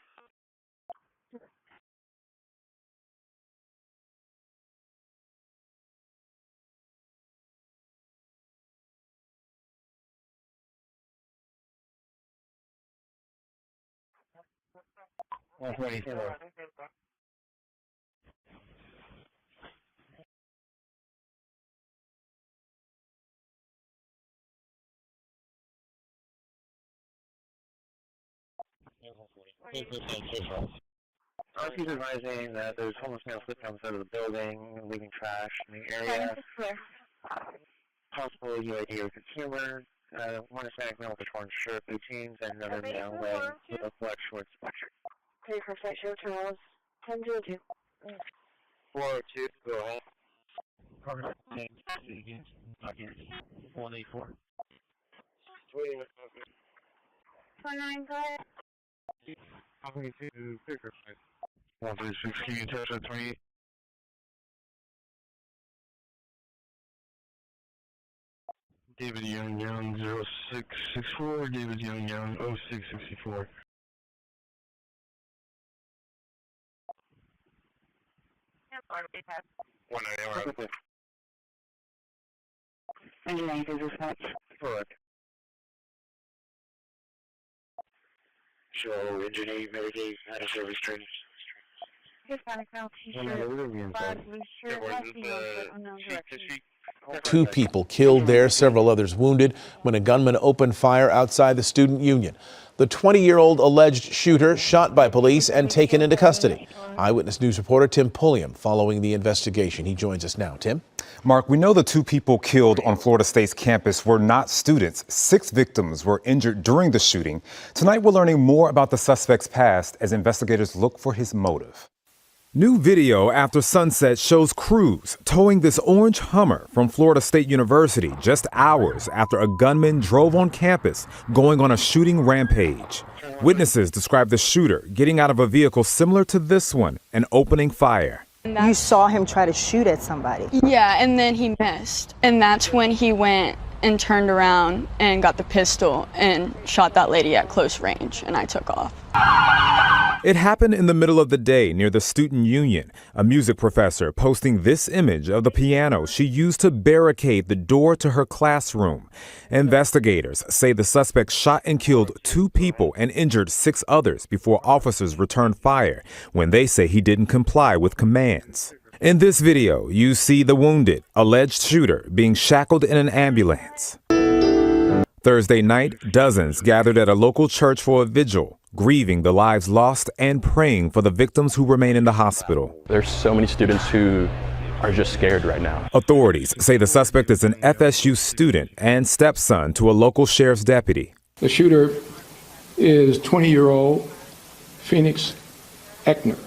One 24. He's advising that there's homeless male sleeping outside of the building, leaving trash in the area. Possible UID or consumer. One Hispanic male with a torn shirt, blue jeans, and another male wearing a black shorts, sweatshirt. Okay, for flight show terminals 1002. 402, go ahead. Target, again. 184. 29, go ahead. 22, picker flight. 136, can you touch at 28? David Young, 0664, David Young, 0664. One hour. Engineering to dispatch. Correct. Show engineering, mitigate, out of service training. Hispanic male t-shirt, black blue shirt, unknown direction. 2 people killed there, several others wounded when a gunman opened fire outside the student union. The 20-year-old alleged shooter shot by police and taken into custody. Eyewitness News reporter Tim Pulliam following the investigation. He joins us now. Tim? Mark, we know the 2 people killed on Florida State's campus were not students. 6 victims were injured during the shooting. Tonight, we're learning more about the suspect's past as investigators look for his motive. New video after sunset shows crews towing this orange Hummer from Florida State University just hours after a gunman drove on campus going on a shooting rampage. Witnesses describe the shooter getting out of a vehicle similar to this one and opening fire. You saw him try to shoot at somebody. Yeah, and then he missed. And that's when he went and turned around and got the pistol and shot that lady at close range, and I took off. It happened in the middle of the day near the student union. A music professor posting this image of the piano she used to barricade the door to her classroom. Investigators say the suspect shot and killed 2 people and injured 6 others before officers returned fire when they say he didn't comply with commands. In this video, you see the wounded, alleged shooter being shackled in an ambulance. Thursday night, dozens gathered at a local church for a vigil, grieving the lives lost and praying for the victims who remain in the hospital. There's so many students who are just scared right now. Authorities say the suspect is an FSU student and stepson to a local sheriff's deputy. The shooter is 20-year-old Phoenix Eckner.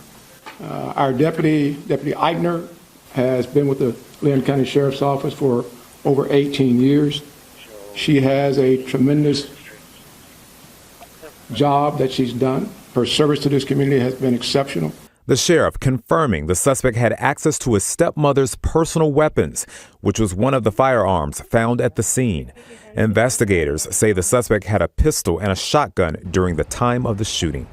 Our Deputy Eichner, has been with the Leon County Sheriff's Office for over 18 years. She has a tremendous job that she's done. Her service to this community has been exceptional. The sheriff confirming the suspect had access to his stepmother's personal weapons, which was one of the firearms found at the scene. Investigators say the suspect had a pistol and a shotgun during the time of the shooting.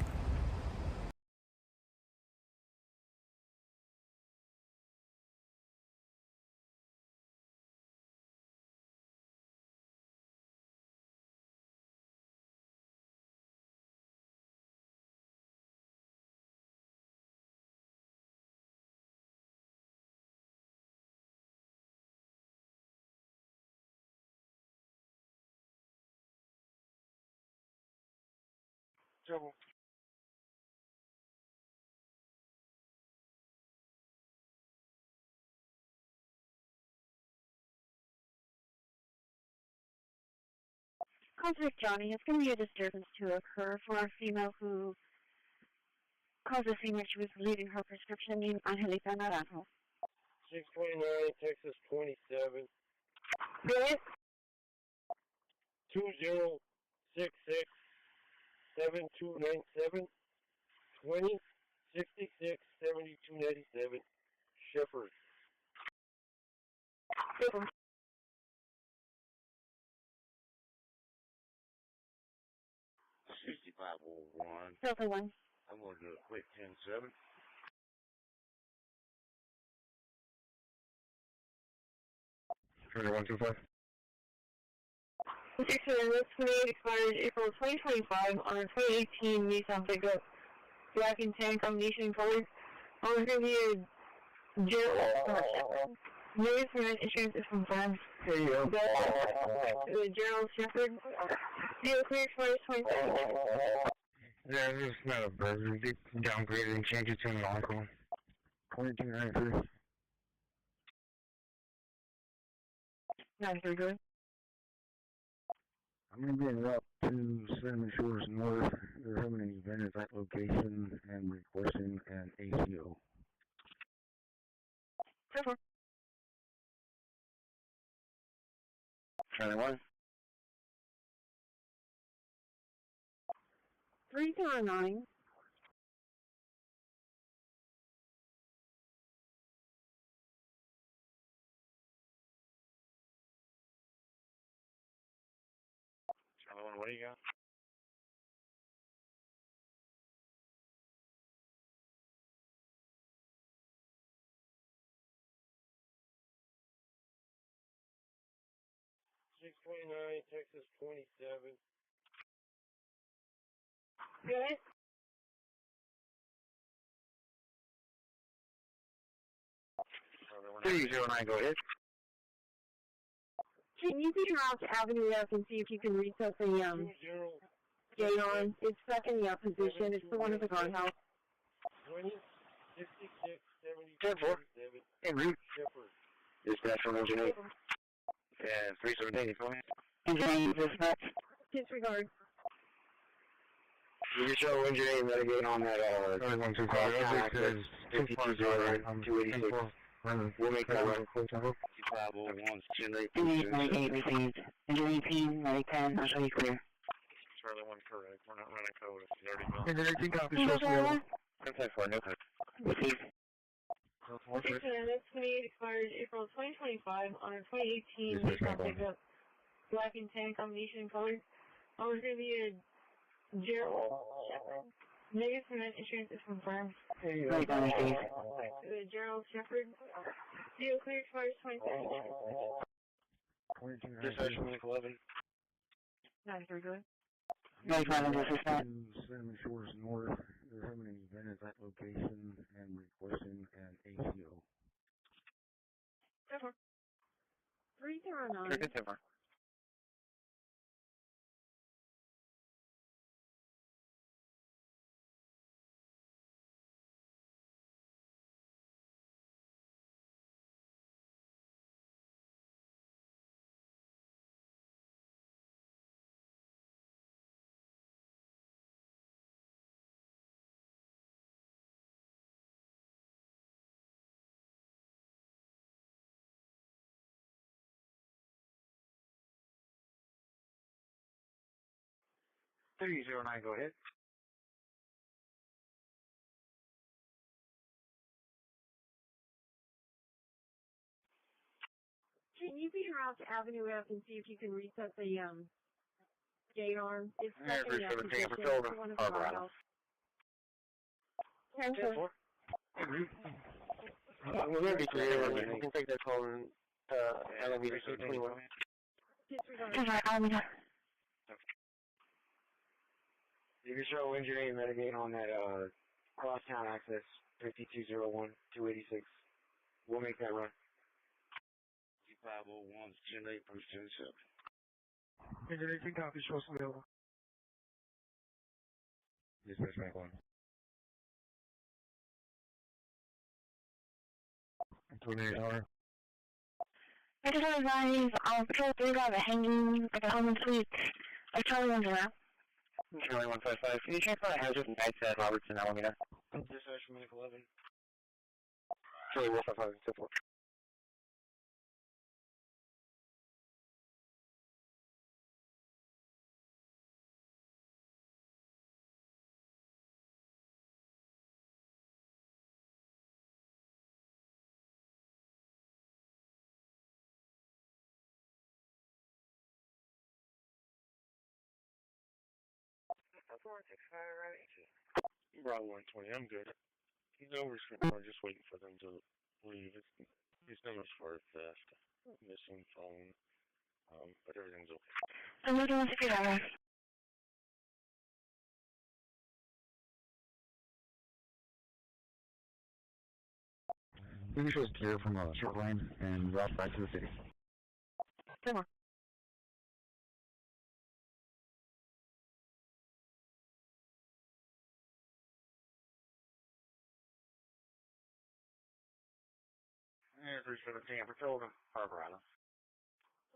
Contact Johnny. It's going to be a disturbance to occur for a female who caused a scene where she was leaving her prescription in Angelita Naranjo. 629, Texas 27. Good. 2066 7297 20 66 7297 Shepherd. 6501. Delta 1. I'm going to do a quick 10-7. One, 2, 5. This grade expired April 2025 on a 2018 Nissan pickup. Black and tan combination color. Owner's going to be a Gerald. Insurance is confirmed. The Gerald Shepherd. Deal clear expires 2025. Yeah, this is not a burger. They downgraded and changed it to an alcohol. 2293. 9-3 good. I'm going to be en route to Cinnamon Shores North. They're having an event at that location and requesting an ACO. 4. Charlie 1. 309. What do you got? Texas 27. Good. 309, go ahead. Can you figure out the Avenue F and see if you can reset the gate on? It's stuck in the opposition. It's the one at the guardhouse. 20 66 72 en route. Dispatch from engineer. And 317, go ahead. Engineer, dispatch. Disregard. You just show engineering mitigate on that, 125, says 286. We'll make that run. 2501, generate. Engineering received. Engineering team, Medic 10, I'll show you clear. Charlie 1 correct. We're not running code. It's 30 miles. Engineering team, copy, show us available. 10.4, no code. Received. This grade expired April 2025 on a 2018 Nissan pickup. Black and tan combination color. Owner's going to be a Gerald. Negative cement insurance is confirmed. The Gerald Shepherd. Deal clear expires 2025. Dispatch from 11. 9-3 good. 95 under dispatch. Cinnamon Shores North. They're having an event at that location and requesting an ACO. 309, go ahead. Can you figure out the Avenue F and see if you can reset the gate arm? It's stuck in that position. You want to start out. We're going to be clear. We can take that call in elevator 21. Disregard. If you show injury and mitigate on that crosstown access 5201 286, we'll make that run. 501 10-8 Bruce 10-7. Is there anything copy? Show us available. Dispatch rank 1. 28 hour. I just want to advise, Patrol 3 got a hanging, like a home suite. Charlie 1 0. Charlie 155. Can you transfer a hazard from Knights at Robertson, Alameda? Dispatch from Minute 11. Charlie 155, step 4. Route 120, I'm good. He's over we're just waiting for them to leave. His number's for theft, missing phone, but everything's okay. I'm looking at the camera. Maybe shows clear from a short line and route back to the city. Come on. Here's 317, Patrol to Harbor Island.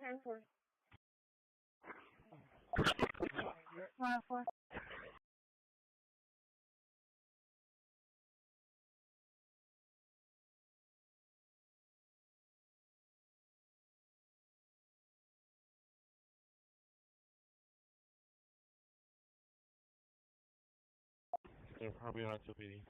10-4. 104. They're probably not to be.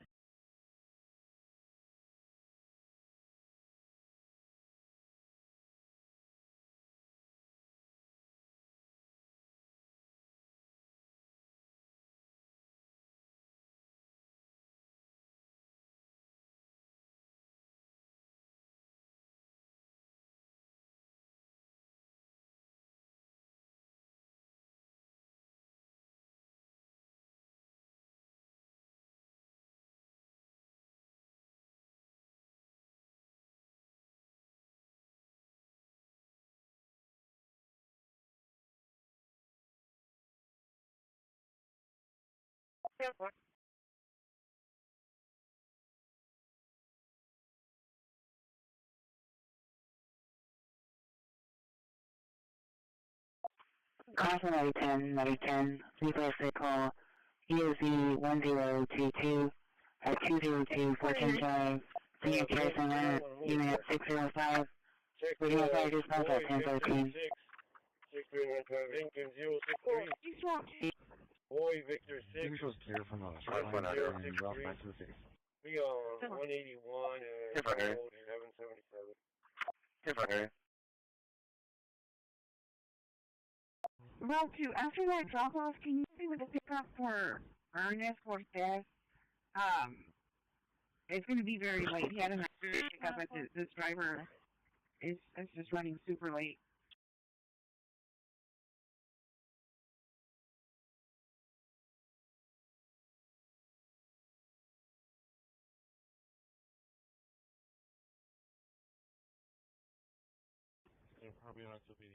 Crossing 9010, request they call EOZ 1022 at 202 14 Drive, Senior Care Center, Unit 605. Regional Fire Dispatch at 1013. 6315 Lincoln 063. Boy Victor 6. Maybe shows clear from a short line and route back to the city. We on 181 and road 1177. Different area. Well, too, after that drop-off, can you see with the pickup for Ernest or Seth? It's going to be very late. He had an accident pickup, but this driver is just running super late. They're probably not to be.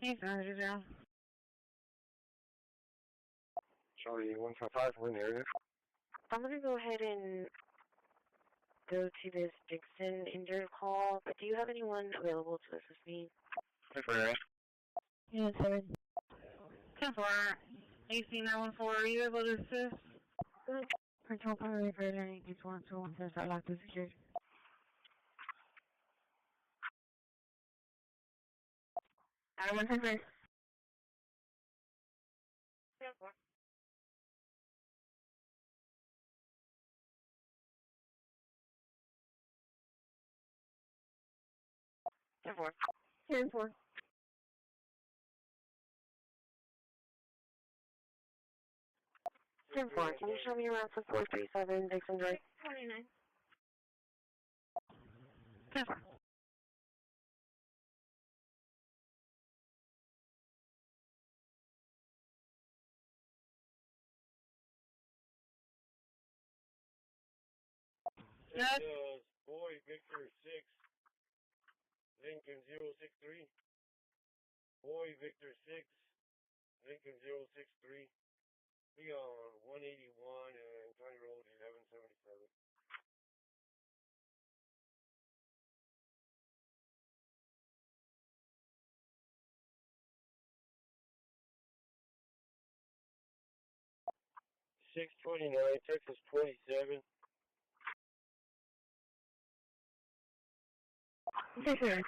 Hey, Sergeant. Charlie 155, we're in the area. I'm going to go ahead and go to this Dixon injured call, but do you have anyone available to assist me? Different area. Yes, sir. 10-4, AC 914, are you able to assist? Control Pilot Further 86121 says I'd like to secure. 100. 10-4. 10-4. 10-4. Can you show me around for 437 Dixon Drive? 29. 10-4. Yes. Boy Victor 6, Lincoln 063. Boy Victor 6, Lincoln 063. Be on 181 and County Road 1177. $629, Texas 27. Sure.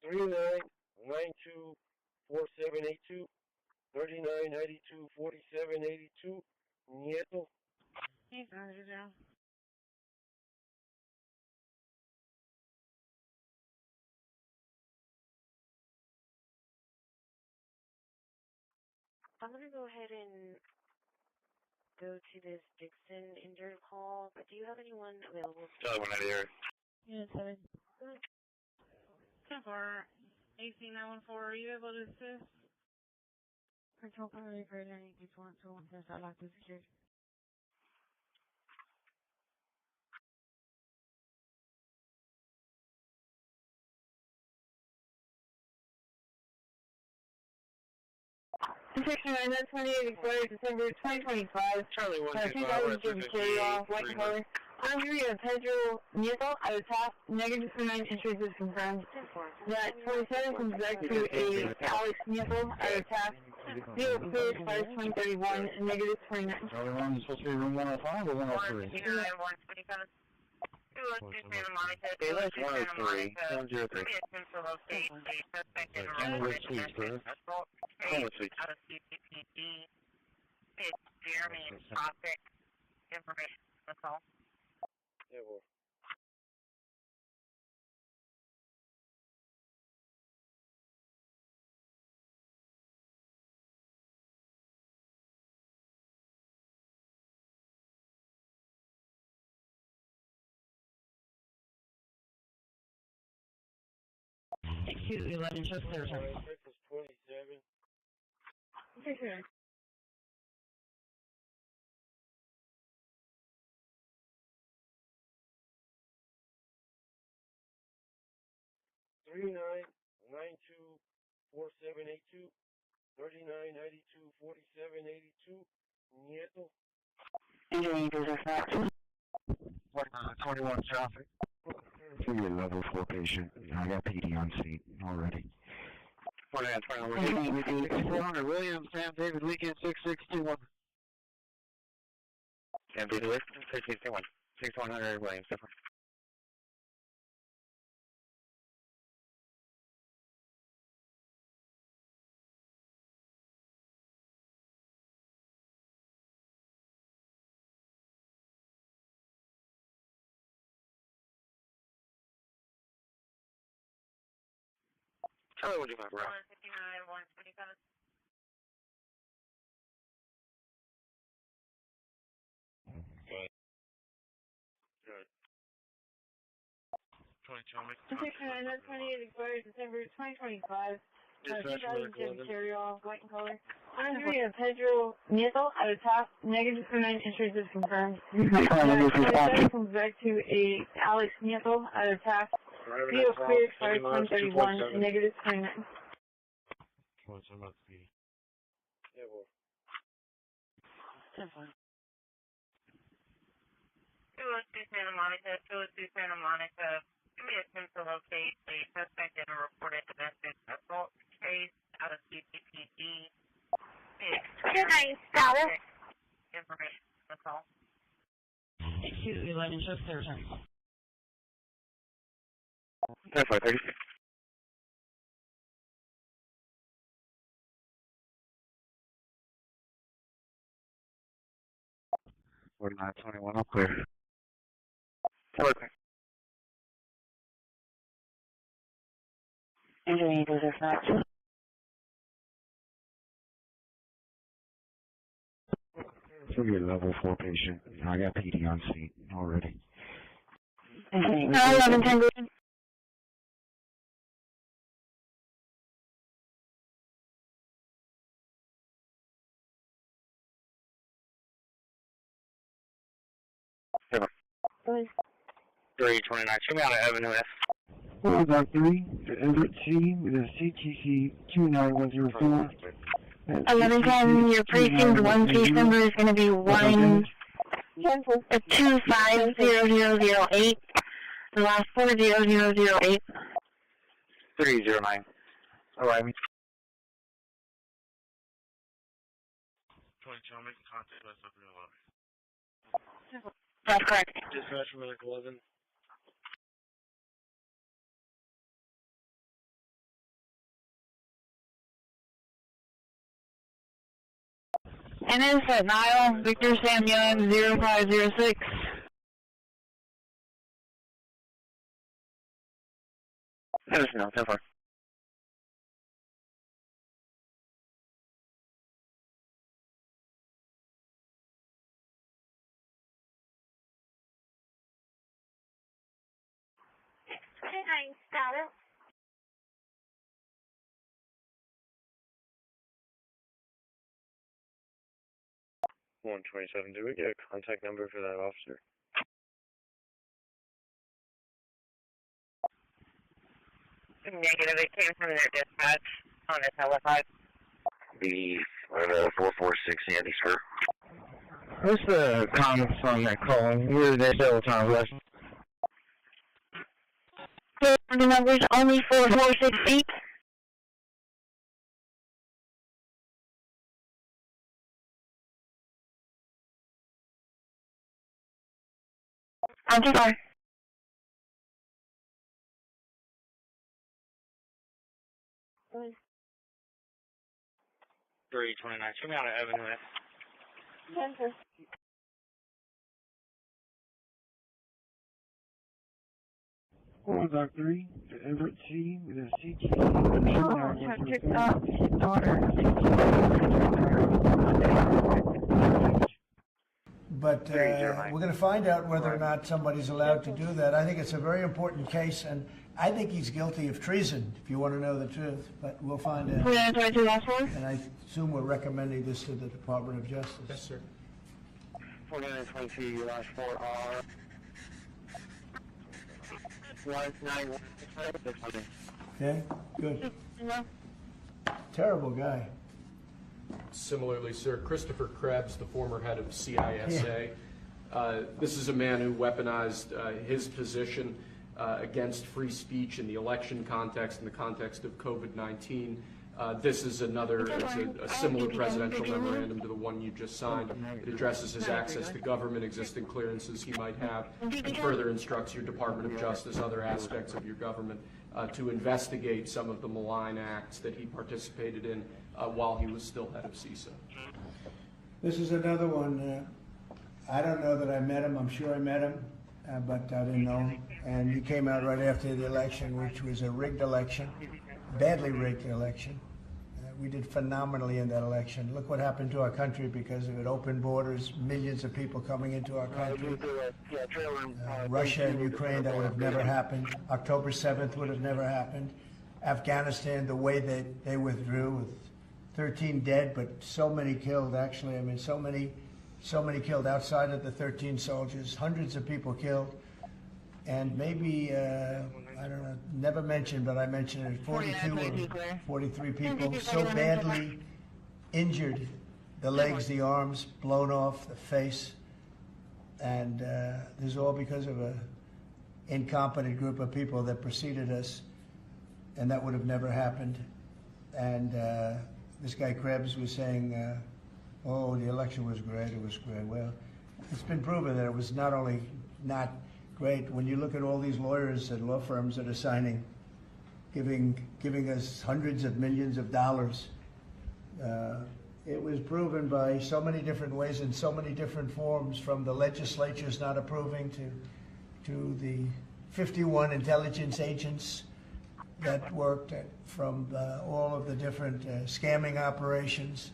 39924782 39924782 Nieto. He's under down. I'm going to go ahead and go to this Dixon injured call, but do you have anyone available? Charlie 190. Yeah, 7. 10-4. AC 914, are you able to assist? Control primary operator, I need you to want to I'd like to secure. Section 928 expired December 2025. Charlie 125. Carry off, white color. Injury of Pedro Nieto out of task. Negative 29 injuries is confirmed. That 27 comes back to a Alex Nieto out of task. 0 clear expires 2031. Negative 29. Charlie 1 is supposed to be room 105 or 103? 127. 202 Santa Monica. Hey, that's 103. 103. Suspect in a assault. out of CCPD. It's Jeremy Topic. Information. That's all. Yeah, well. Excuse me, 11 just there. Texas 27. Okay. Three nine nine two 4782 3992 4782 Nieto. Injury is fact. 21 traffic. For your level 4 patient. I got PD on scene already. 400 Williams, Sam David Lincoln 6621. Sam David Lincoln 6621. 6100 Williams. Charlie 125, bro. 159, 127. Good. 28 expired December 2025. 2000 carry off, white and color. Injury of Pedro Nieto out of task. Negative 29 injuries is confirmed. 27 comes back to a Alex Nieto out of task. 0 clear expires 2031. Negative 29. Yeah, well. 10-4. 202 Santa Monica. 202 Santa Monica. Give me a attempt to locate a suspect in a reported domestic assault case out of CCPD. Good night, Scholar. Information. That's all. Excuse me, 11 just there. 10-5, 36. 4921, I'm clear. Okay. Injury to dispatch. So you're level 4 patient. I got PD on scene already. 1110. 329. Show me on the Avenue F. 403, the Everett team is CTC 29104. 1110, your precinct 1 case number is going to be 250008. The last 40008. 309. Alright. 22, I'm making contact with up real low. That's correct. Dispatch from 11. And it's at Nile, Victor Sam Young, 0506. Let us know, so far. Hi, status. 127. Do we get a contact number for that officer? Negative, it came from their dispatch on the telephone. The 446 Andy, sir. What's the comments on that call? Where did they several times left? The number's only 4468. I'm too far. 329. Show me on the Avenue F. 403, the Everett team is CTC 29104. But we're going to find out whether or not somebody's allowed to do that. I think it's a very important case, and I think he's guilty of treason, if you want to know the truth. But we'll find out. And I assume we're recommending this to the Department of Justice. Yes, sir. 4922, your last 4R. 191. Okay, good. Terrible guy. Similarly, sir, Christopher Krebs, the former head of CISA. This is a man who weaponized his position against free speech in the election context, in the context of COVID-19. This is a similar presidential memorandum to the one you just signed. It addresses his access to government, existing clearances he might have, and further instructs your Department of Justice, other aspects of your government, to investigate some of the malign acts that he participated in while he was still head of CISA. This is another one. I don't know that I met him. I'm sure I met him, but I didn't know him. And he came out right after the election, which was a rigged election, badly rigged election. We did phenomenally in that election. Look what happened to our country because of it. Open borders, millions of people coming into our country. Russia and Ukraine, that would have never happened. October 7th would have never happened. Afghanistan, the way they withdrew with 13 dead, but so many killed, actually. I mean, so many killed outside of the 13 soldiers, hundreds of people killed. And maybe, I don't know, never mentioned, but I mentioned it, 42 or 43 people so badly injured, the legs, the arms, blown off, the face. And this is all because of an incompetent group of people that preceded us, and that would have never happened. And this guy Krebs was saying, oh, the election was great, it was great. Well, it's been proven that it was not only not great. When you look at all these lawyers and law firms that are signing, giving us hundreds of millions of dollars, it was proven by so many different ways in so many different forms, from the legislatures not approving to the 51 intelligence agents that worked from all of the different scamming operations.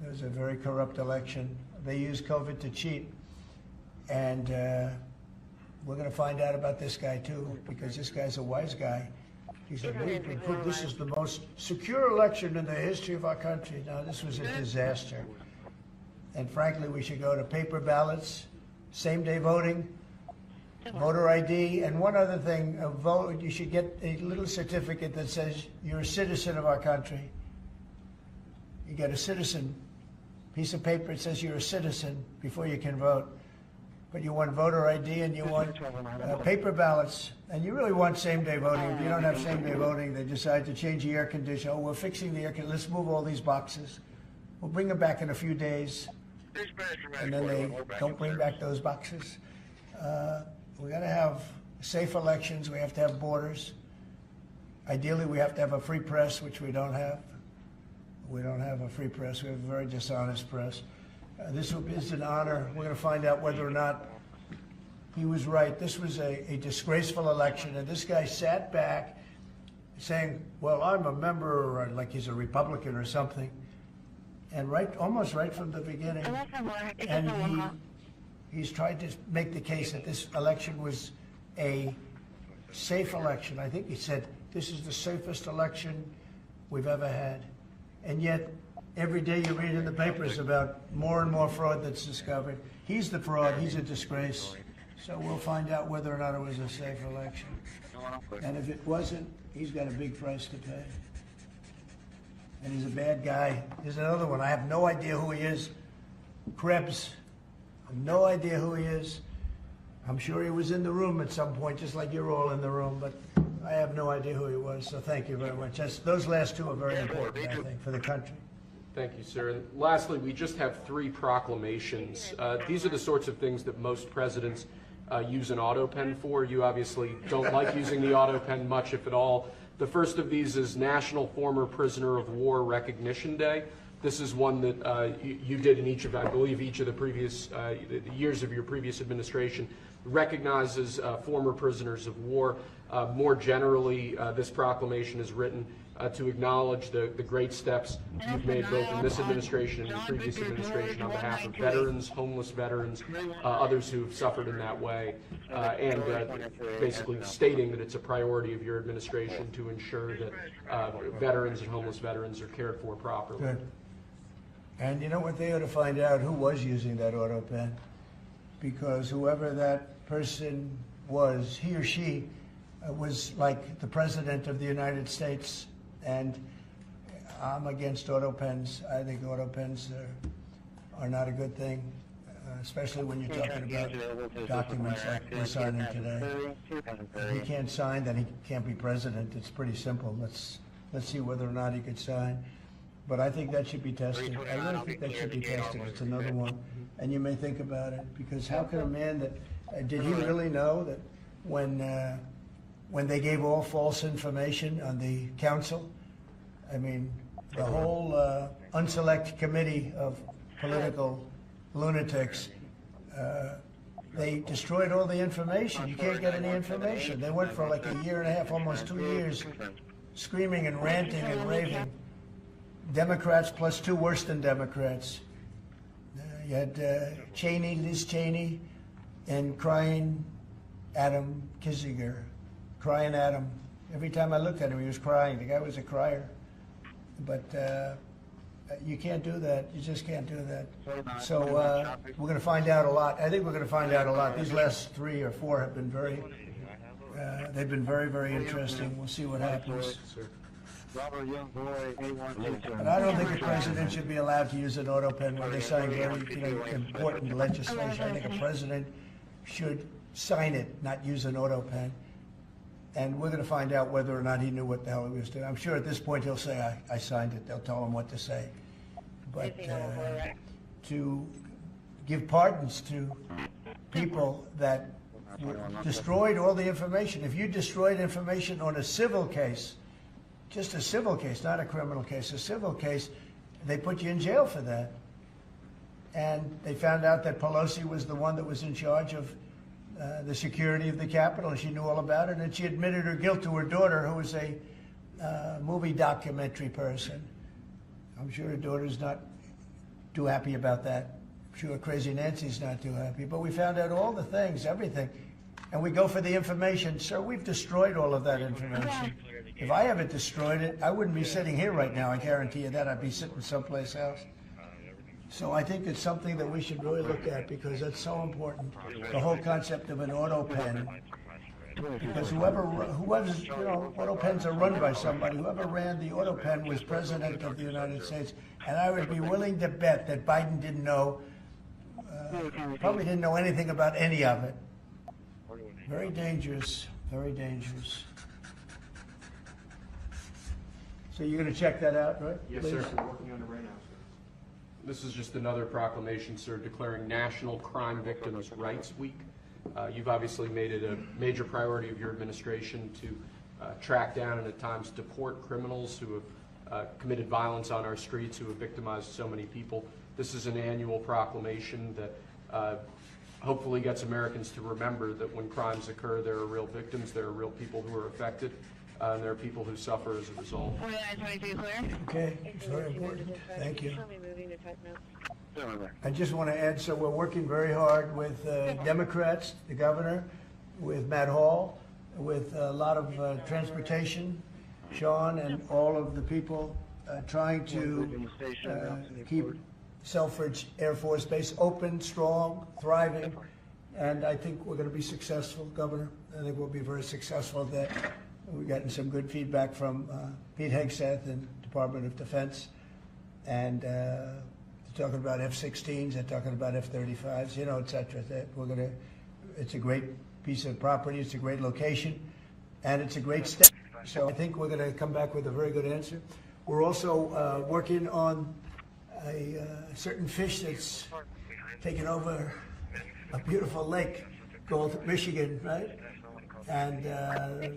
There was a very corrupt election. They used COVID to cheat. And we're going to find out about this guy too, because this guy's a wise guy. He said, this is the most secure election in the history of our country. No, this was a disaster. And frankly, we should go to paper ballots, same-day voting, voter ID, and one other thing, you should get a little certificate that says you're a citizen of our country. You get a citizen piece of paper that says you're a citizen before you can vote. But you want voter ID and you want paper ballots, and you really want same-day voting. If you don't have same-day voting, they decide to change the air conditioner. Oh, we're fixing the air conditioner. Let's move all these boxes. We'll bring them back in a few days. And then they don't bring back those boxes. We got to have safe elections. We have to have borders. Ideally, we have to have a free press, which we don't have. We don't have a free press. We have a very dishonest press. This is an honor. We're going to find out whether or not he was right. This was a disgraceful election, and this guy sat back saying, well, I'm a member, or like he's a Republican or something, and almost right from the beginning. And he's tried to make the case that this election was a safe election. I think he said, this is the safest election we've ever had. And yet, every day you read in the papers about more and more fraud that's discovered. He's the fraud. He's a disgrace. So we'll find out whether or not it was a safe election. And if it wasn't, he's got a big price to pay. And he's a bad guy. Here's another one. I have no idea who he is. Krebs. I have no idea who he is. I'm sure he was in the room at some point, just like you're all in the room, but I have no idea who he was. So thank you very much. Those last two are very important, I think, for the country. Thank you, sir. And lastly, we just have 3 proclamations. These are the sorts of things that most presidents use an auto pen for. You obviously don't like using the auto pen much, if at all. The first of these is National Former Prisoner of War Recognition Day. This is one that you did in each of, I believe, each of the previous years of your previous administration, recognizes former prisoners of war. More generally, this proclamation is written to acknowledge the great steps you've made both in this administration and the previous administration on behalf of veterans, homeless veterans, others who have suffered in that way, and basically stating that it's a priority of your administration to ensure that veterans and homeless veterans are cared for properly. Good. And you know what, they ought to find out who was using that auto pen, because whoever that person was, he or she was like the President of the United States. And I'm against auto pens. I think auto pens are not a good thing, especially when you're talking about documents like we're signing today. If he can't sign, then he can't be president. It's pretty simple. Let's see whether or not he could sign. But I think that should be tested. I really think that should be tested. It's another one. And you may think about it, because how can a man that, did he really know that when they gave all false information on the council, I mean, the whole unselect committee of political lunatics, they destroyed all the information. You can't get any information. They went for like a year and a half, almost 2 years, screaming and ranting and raving. Democrats plus 2 worse than Democrats. You had Liz Cheney, and crying Adam Kinzinger. Crying Adam. Every time I looked at him, he was crying. The guy was a crier. But you can't do that. You just can't do that. So we're going to find out a lot. I think we're going to find out a lot. These last 3 or 4 have been they've been very, very interesting. We'll see what happens. But I don't think a president should be allowed to use an auto pen when they sign very important legislation. I think a president should sign it, not use an auto pen. And we're going to find out whether or not he knew what the hell he was doing. I'm sure at this point he'll say, I signed it. They'll tell him what to say. But to give pardons to people that destroyed all the information. If you destroyed information on a civil case, just a civil case, not a criminal case, a civil case, they put you in jail for that. And they found out that Pelosi was the one that was in charge of the security of the Capitol, and she knew all about it, and she admitted her guilt to her daughter, who was a movie documentary person. I'm sure her daughter's not too happy about that. I'm sure Crazy Nancy's not too happy. But we found out all the things, everything. And we go for the information. Sir, we've destroyed all of that information. If I haven't destroyed it, I wouldn't be sitting here right now. I guarantee you that. I'd be sitting someplace else. So I think it's something that we should really look at, because that's so important. The whole concept of an auto pen. Because whoever's, auto pens are run by somebody. Whoever ran the auto pen was president of the United States. And I would be willing to bet that Biden didn't know, probably didn't know anything about any of it. Very dangerous, very dangerous. So you're going to check that out, right? Yes, sir. We're working on it right now, sir. This is just another proclamation, sir, declaring National Crime Victims' Rights Week. You've obviously made it a major priority of your administration to track down and at times deport criminals who have committed violence on our streets, who have victimized so many people. This is an annual proclamation that hopefully gets Americans to remember that when crimes occur, there are real victims, there are real people who are affected, and there are people who suffer as a result. Okay, it's very important. Thank you. I just want to add, so we're working very hard with Democrats, the governor, with Matt Hall, with a lot of transportation, Sean, and all of the people trying to keep Selfridge Air Force Base open, strong, thriving, and I think we're going to be successful, Governor. I think we'll be very successful at that. We've gotten some good feedback from Pete Hegseth and Department of Defense, and they're talking about F-16s, they're talking about F-35s, et cetera. That it's a great piece of property, it's a great location, and it's a great step. So I think we're going to come back with a very good answer. We're also working on a certain fish that's taken over a beautiful lake called Michigan, right? And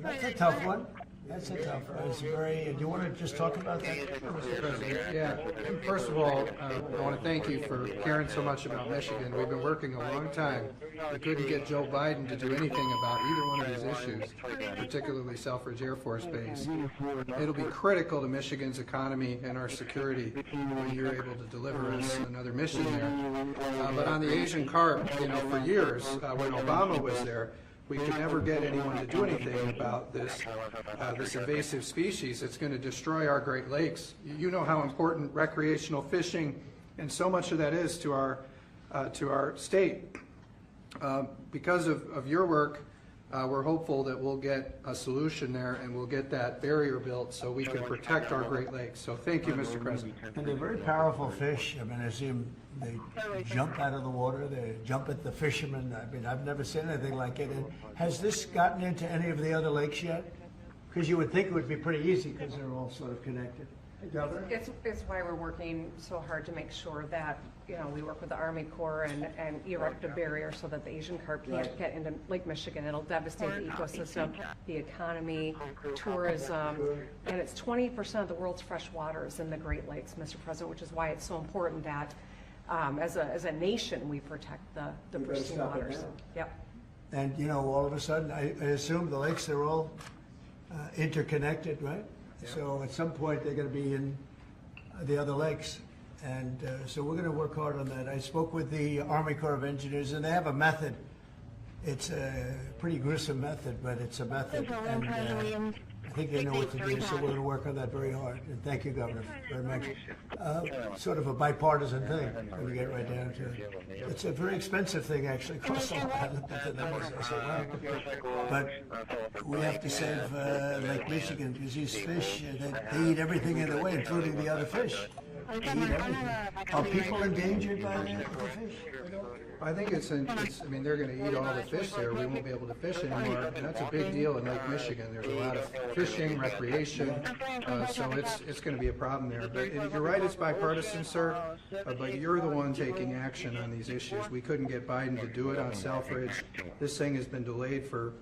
that's a tough one. That's a tough one. It's very. Do you want to just talk about that, Mr. President? Yeah. First of all, I want to thank you for caring so much about Michigan. We've been working a long time. We couldn't get Joe Biden to do anything about either one of these issues, particularly Selfridge Air Force Base. It'll be critical to Michigan's economy and our security when you're able to deliver us another mission there. But on the Asian carp, for years, when Obama was there, we could never get anyone to do anything about this invasive species. It's going to destroy our Great Lakes. You know how important recreational fishing and so much of that is to our state. Because of your work, we're hopeful that we'll get a solution there and we'll get that barrier built so we can protect our Great Lakes. So thank you, Mr. President. And they're very powerful fish. I mean, I see them, they jump out of the water, they jump at the fishermen. I mean, I've never seen anything like it. And has this gotten into any of the other lakes yet? Because you would think it would be pretty easy because they're all sort of connected. Governor? It's why we're working so hard to make sure that, we work with the Army Corps and erect a barrier so that the Asian carp can't get into Lake Michigan. It'll devastate the ecosystem, the economy, tourism, and it's 20% of the world's fresh water is in the Great Lakes, Mr. President, which is why it's so important that as a nation we protect the pristine waters. Yep. And, all of a sudden, I assume the lakes are all interconnected, right? Yeah. So at some point they're going to be in the other lakes. And so we're going to work hard on that. I spoke with the Army Corps of Engineers, and they have a method. It's a pretty gruesome method, but it's a method. And I think they know what to do, so we're going to work on that very hard. And thank you, Governor, very much. Sort of a bipartisan thing when you get right down to it. It's a very expensive thing, actually. It costs a lot. I looked at the numbers. I said, wow. But we have to save Lake Michigan because these fish, they eat everything in the way, including the other fish. They eat everything. Are people endangered by the fish? I think I mean, they're going to eat all the fish there. We won't be able to fish anymore, and that's a big deal in Lake Michigan. There's a lot of fishing, recreation, so it's going to be a problem there. But you're right, it's bipartisan, sir, but you're the one taking action on these issues. We couldn't get Biden to do it on Selfridge. This thing has been delayed for,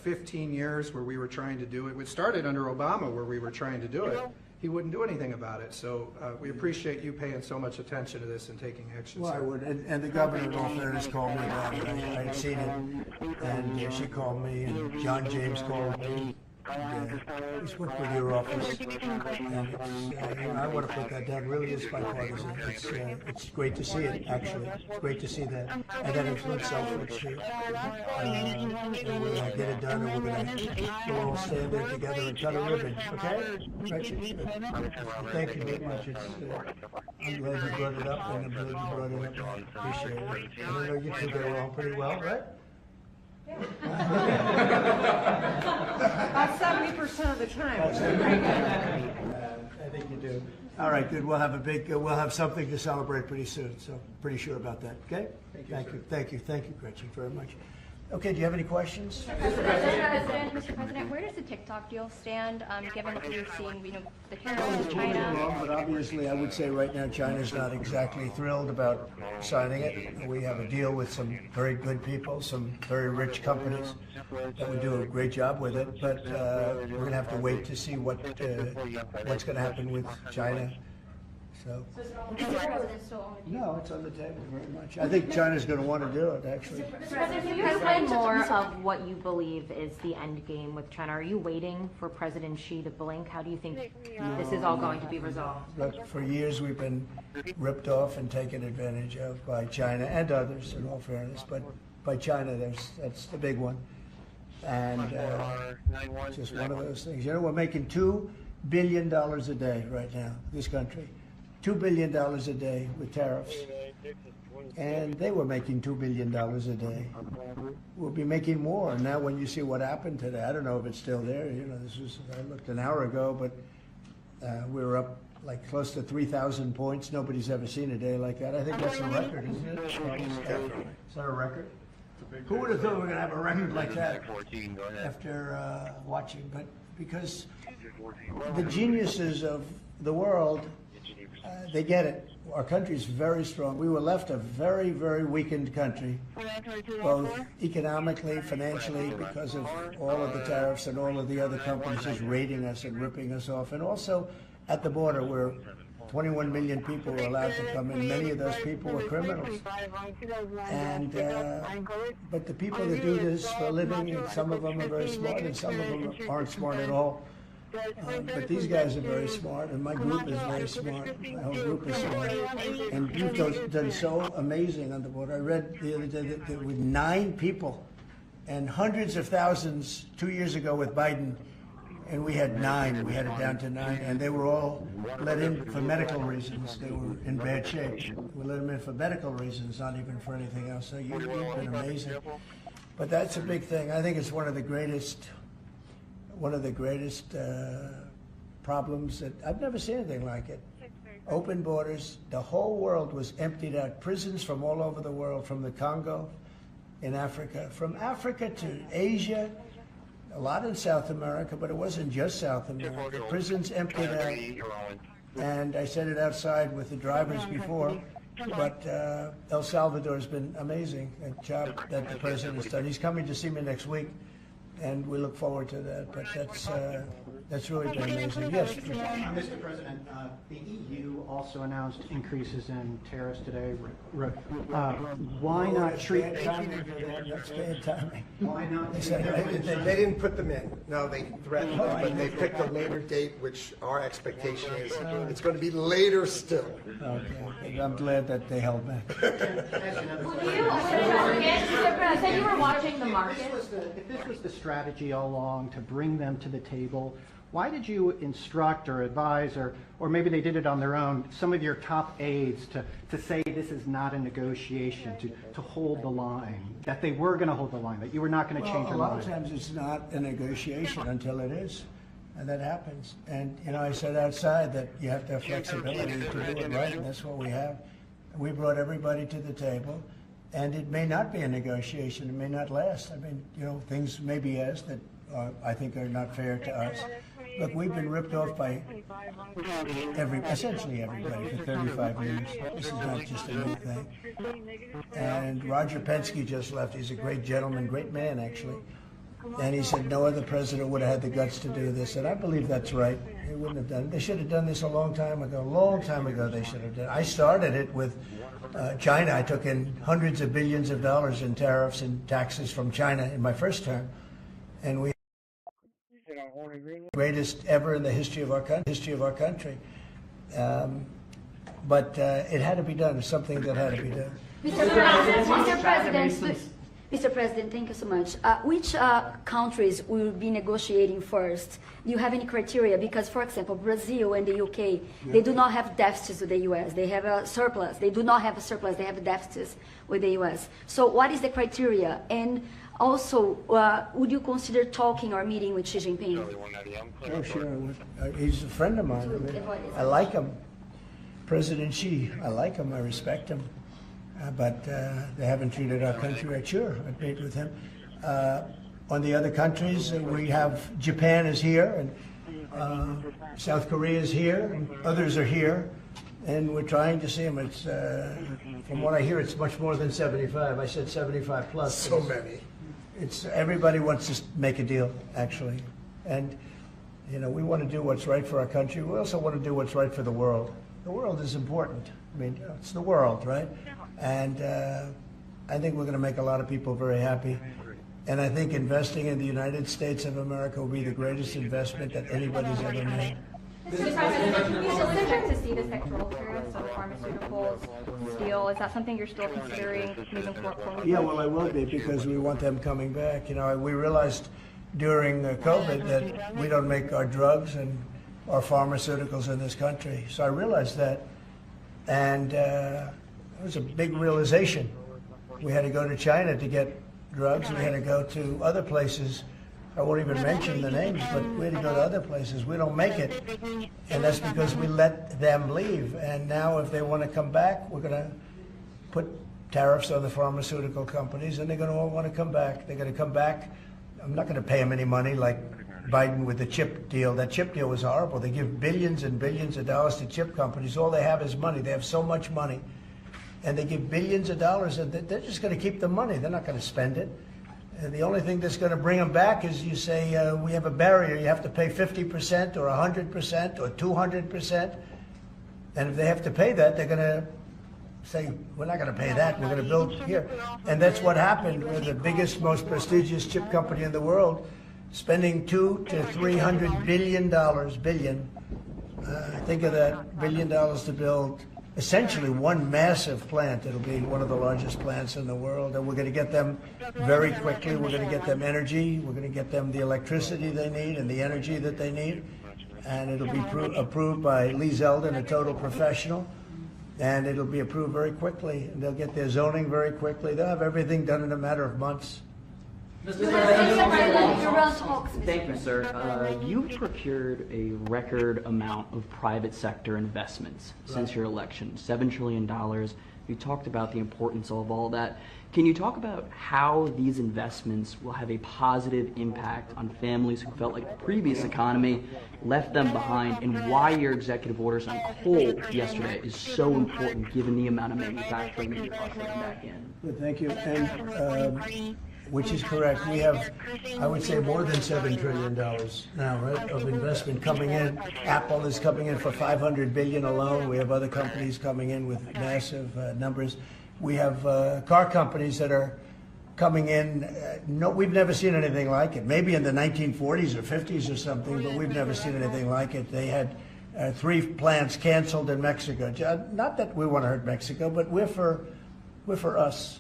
15 years where we were trying to do it. It started under Obama where we were trying to do it. he wouldn't do anything about it. So we appreciate you paying so much attention to this and taking action. Well, I sir. would, and the governor, in all fairness, called me about it. I had seen it, and she called me, and John James called me. He's worked with your office, and it's, I want to put that down. Really, is bipartisan. It's great to see it. Actually, it's great to see that, and that includes Selfridge too. And we're gonna get it done, and we'll all stand there together and cut a ribbon. Okay? Right. Thank you very much. I'm glad you brought it up, and I'm glad you brought it up. I appreciate it. And I know you two get along pretty well, right? About 70% of the time. I think you do. All right, good. We'll have something to celebrate pretty soon. So pretty sure about that. Okay. Thank you, Gretchen, very much. Okay. Do you have any questions? Mr. President, where does the TikTok deal stand? Given that you're seeing, the tariffs in China. But obviously, I would say right now China's not exactly thrilled about signing it. We have a deal with some very good people, some very rich companies that would do a great job with it. But we're going to have to wait to see what's going to happen with China. So. No, it's on the table very much. I think China's going to want to do it, actually. Mr. President, can you explain more of what you believe is the end game with China? Are you waiting for President Xi to blink? How do you think this is all going to be resolved? Look, for years we've been ripped off and taken advantage of by China and others, in all fairness. But by China, that's the big one. And it's just one of those things. You know, we're making $2 billion a day right now, this country. $2 billion a day with tariffs, and they were making $2 billion a day. We'll be making more. Now when you see what happened today, I don't know if it's still there. You know, I looked an hour ago, but we were up like close to 3,000 points. Nobody's ever seen a day like that. I think that's a record, isn't it? Is that a record? Who would have thought we were going to have a record like that after watching? But because the geniuses of the world, they get it. Our country's very strong. We were left a very, very weakened country, both economically, financially, because of all of the tariffs and all of the other companies just raiding us and ripping us off. And also at the border, where 21 million people were allowed to come in. Many of those people were criminals. And but the people that do this for a living, and some of them are very smart, and some of them aren't smart at all. But these guys are very smart, and my group is very smart. My whole group is smart. And you've done so amazing on the border. I read the other day that there were 9 people and hundreds of thousands 2 years ago with Biden, and we had 9. We had it down to 9, and they were all let in for medical reasons. They were in bad shape. We let them in for medical reasons, not even for anything else. So you've been amazing. But that's a big thing. I think it's one of the greatest problems that I've never seen anything like it. Open borders. The whole world was emptied out. Prisons from all over the world, from the Congo in Africa, from Africa to Asia, a lot in South America, but it wasn't just South America. Prisons emptied out. And I said it outside with the drivers before, but El Salvador has been amazing, a job that the president has done. He's coming to see me next week, and we look forward to that. But that's really been amazing. Yes, Mr. President, the EU also announced increases in tariffs today. Why not treat? That's bad timing. Why not? They didn't put them in. No, they threatened them, but they picked a later date, which our expectation is it's going to be later still. Okay, I'm glad that they held back. Said you were watching the market. If this was the strategy all along to bring them to the table, why did you instruct or advise, or maybe they did it on their own, some of your top aides to say this is not a negotiation, to hold the line, that they were going to hold the line, that you were not going to change your mind? A lot of times it's not a negotiation until it is, and that happens. And, you know, I said outside that you have to have flexibility to do it right, and that's what we have. We brought everybody to the table, and it may not be a negotiation. It may not last. I mean, you know, things may be asked that I think are not fair to us. Look, we've been ripped off by essentially everybody for 35 years. This is not just a new thing. And Roger Penske just left. He's a great gentleman, great man, actually. And he said no other president would have had the guts to do this. And I believe that's right. They wouldn't have done it. They should have done this a long time ago. A long time ago they should have done it. I started it with China. I took in hundreds of billions of dollars in tariffs and taxes from China in my first term. And we greatest ever in the history of our country. But it had to be done. It's something that had to be done. Mr. President, thank you so much. Which countries will be negotiating first? Do you have any criteria? Because, for example, Brazil and the UK, they do not have deficits with the US. They have a surplus. They do not have a surplus. They have deficits with the US. So what is the criteria? And also, would you consider talking or meeting with Xi Jinping? Oh, sure, I would. He's a friend of mine. I like him. President Xi, I like him. I respect him. But they haven't treated our country right. Sure, I'd meet with him. On the other countries, we have Japan is here, and South Korea is here, and others are here, and we're trying to see them. It's from what I hear, it's much more than 75. I said 75 plus. So many. It's everybody wants to make a deal, actually, and you know we want to do what's right for our country. We also want to do what's right for the world. The world is important. I mean, it's the world, right? And I think we're going to make a lot of people very happy. And I think investing in the United States of America will be the greatest investment that anybody's ever made. Mr. President, you still expect to see the sectoral tariffs on pharmaceuticals, steel. Is that something you're still considering moving forward? Yeah, well, I will be because we want them coming back. You know, we realized during COVID that we don't make our drugs and our pharmaceuticals in this country. So I realized that. And it was a big realization. We had to go to China to get drugs. We had to go to other places. I won't even mention the names, but we had to go to other places. We don't make it, and that's because we let them leave. And now if they want to come back, we're going to put tariffs on the pharmaceutical companies, and they're going to all want to come back. They're going to come back. I'm not going to pay them any money like Biden with the chip deal. That chip deal was horrible. They give billions and billions of dollars to chip companies. All they have is money. They have so much money. And they give billions of dollars, and they're just going to keep the money. They're not going to spend it. And the only thing that's going to bring them back is you say, we have a barrier. You have to pay 50% or 100% or 200%. And if they have to pay that, they're going to say, we're not going to pay that. We're going to build here. And that's what happened. We're the biggest, most prestigious chip company in the world, spending $200 to $300 billion. Think of that, $1 billion to build essentially one massive plant. It'll be one of the largest plants in the world, and we're going to get them very quickly. We're going to get them energy. We're going to get them the electricity they need and the energy that they need, and it'll be approved by Lee Zeldin, a total professional, and it'll be approved very quickly. And they'll get their zoning very quickly. They'll have everything done in a matter of months. Thank you, sir. You've procured a record amount of private sector investments since your election, $7 trillion. You talked about the importance of all that. Can you talk about how these investments will have a positive impact on families who felt like the previous economy left them behind, and why your executive orders on coal yesterday is so important given the amount of manufacturing that you're putting back in? Good, thank you. And which is correct. We have, I would say, more than $7 trillion now, right, of investment coming in. Apple is coming in for $500 billion alone. We have other companies coming in with massive numbers. We have car companies that are coming in. No, we've never seen anything like it. Maybe in the 1940s or 50s or something, but we've never seen anything like it. They had 3 plants canceled in Mexico. Not that we want to hurt Mexico, but we're for us.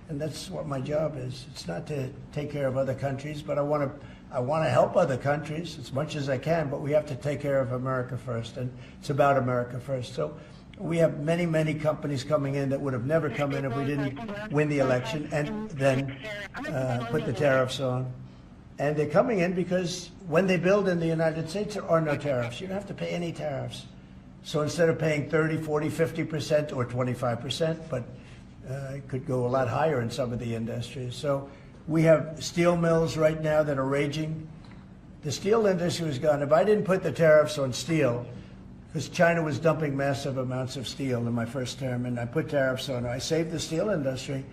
And that's what my job is. It's not to take care of other countries, but I want to help other countries as much as I can, but we have to take care of America first, and it's about America first. So we have many, many companies coming in that would have never come in if we didn't win the election and then put the tariffs on. And they're coming in because when they build in the United States, there are no tariffs. You don't have to pay any tariffs. So instead of paying 30, 40, 50% or 25%, but it could go a lot higher in some of the industries. So we have steel mills right now that are raging. The steel industry was gone. If I didn't put the tariffs on steel, because China was dumping massive amounts of steel in my first term, and I put tariffs on it, I saved the steel industry,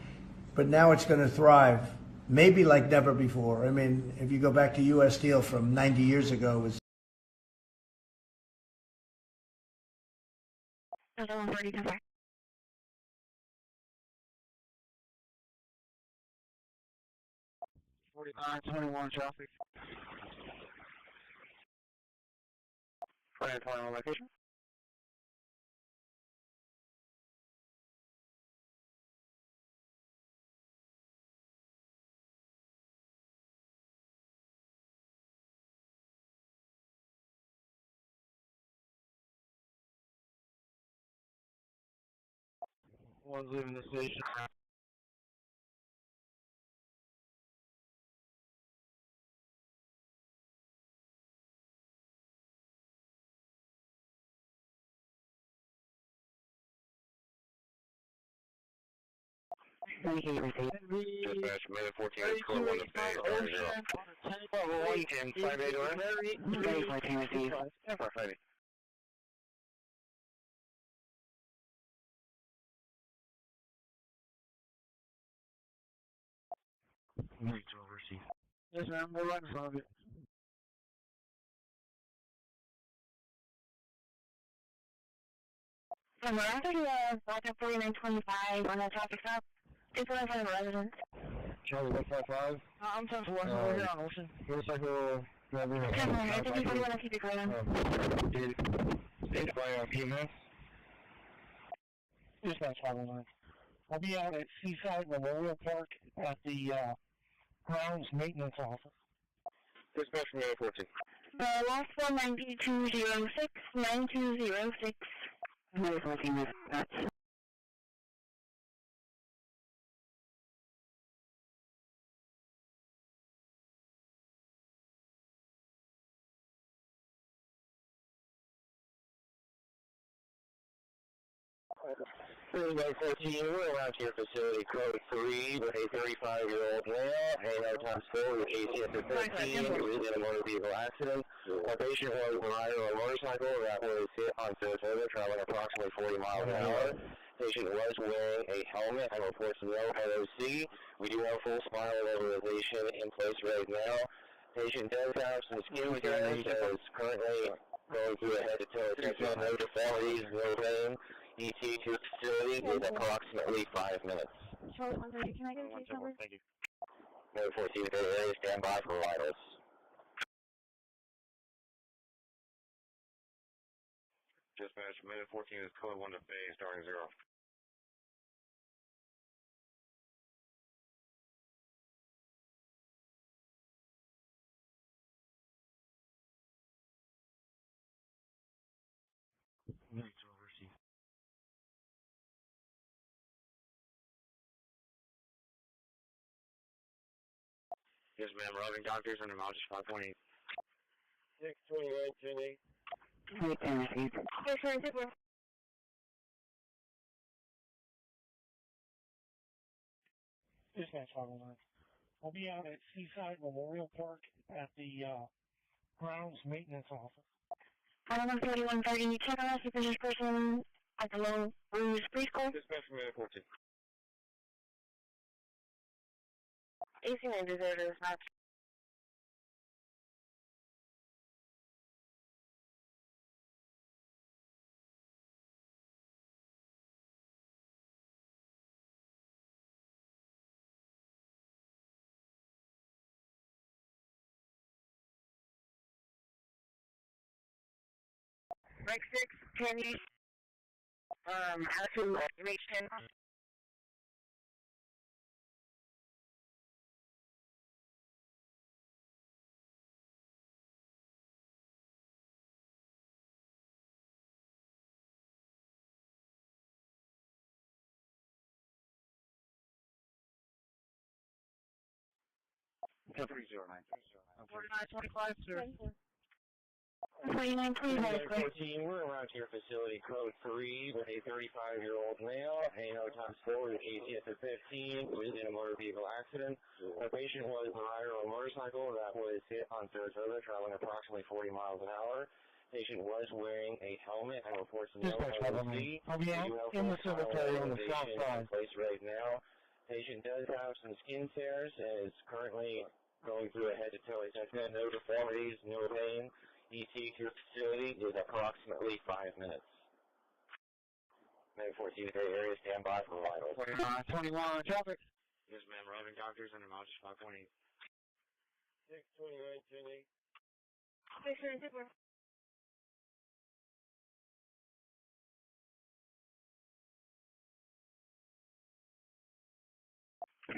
but now it's going to thrive. maybe like never before. I mean, if you go back to U.S. Steel from 90 years ago, it was $130. 4921 traffic. 2021 location. One's leaving the station. Dispatch, minute 14 is code 1 to base, starting 0. 10 5 8 order. 14 receive. 5 8. Yes, ma'am, we're right in front of it. I'm after Roger 4925 on the traffic stop. Just one for the residents. Charlie 155. I'm 10 for 1 over here on Ocean. Motorcycle driver. 10 for 1, I think you want to keep it going. State fire on PMS. Dispatch 509. I'll be out at Seaside Memorial Park at the grounds maintenance office. Dispatch from minute 14. Last one 9206, 9206. Minute 14 dispatch. By 14, we're around to your facility, code 3, with a 35-year-old male, hanging times 4 with ACS at 13, who is in a motor vehicle accident. Our patient was a rider on a motorcycle that was hit on Saratoga, traveling approximately 40 miles an hour. Patient was wearing a helmet and reports no LOC. We do have full spinal mobilization in place right now. Patient does have some skin tears, that is currently going through a head-to-toe assessment, no deformities, no pain. ET to facility is approximately 5 minutes. Charlie 130, can I get a case number? Thank you. Minute 14 to area, stand by for vitals. Dispatch, minute 14 is code 1 to base, starting 0. Yes, ma'am. Roving doctors under Mount 5.8. 621, Jenny. Yes, sir, it's over. Dispatch 509. I'll be out at Seaside Memorial Park at the grounds maintenance office. 130, check on us if this person at the low Rouge preschool. Dispatch from minute 14. AC Ranger there to dispatch. Mike 6, can you have to reach 10? Okay, 309. 4925, sir. 14, we're around to your facility, code 3, with a 35-year-old male, hanging times 4 with ACS at 15, who is in a motor vehicle accident. Our patient was a rider on a motorcycle that was hit on Saratoga, traveling approximately 40 miles an hour. Patient was wearing a helmet and reports no LOC. I'll be out in the cemetery on the south side. Place right now. Patient does have some skin tears and is currently going through a head-to-toe assessment. No deformities, no pain. ET to your facility is approximately 5 minutes. May 14th Bay area, stand by for vitals. 21 traffic. Yes, ma'am. Arriving doctors under March 520. 629 Jenny. 694.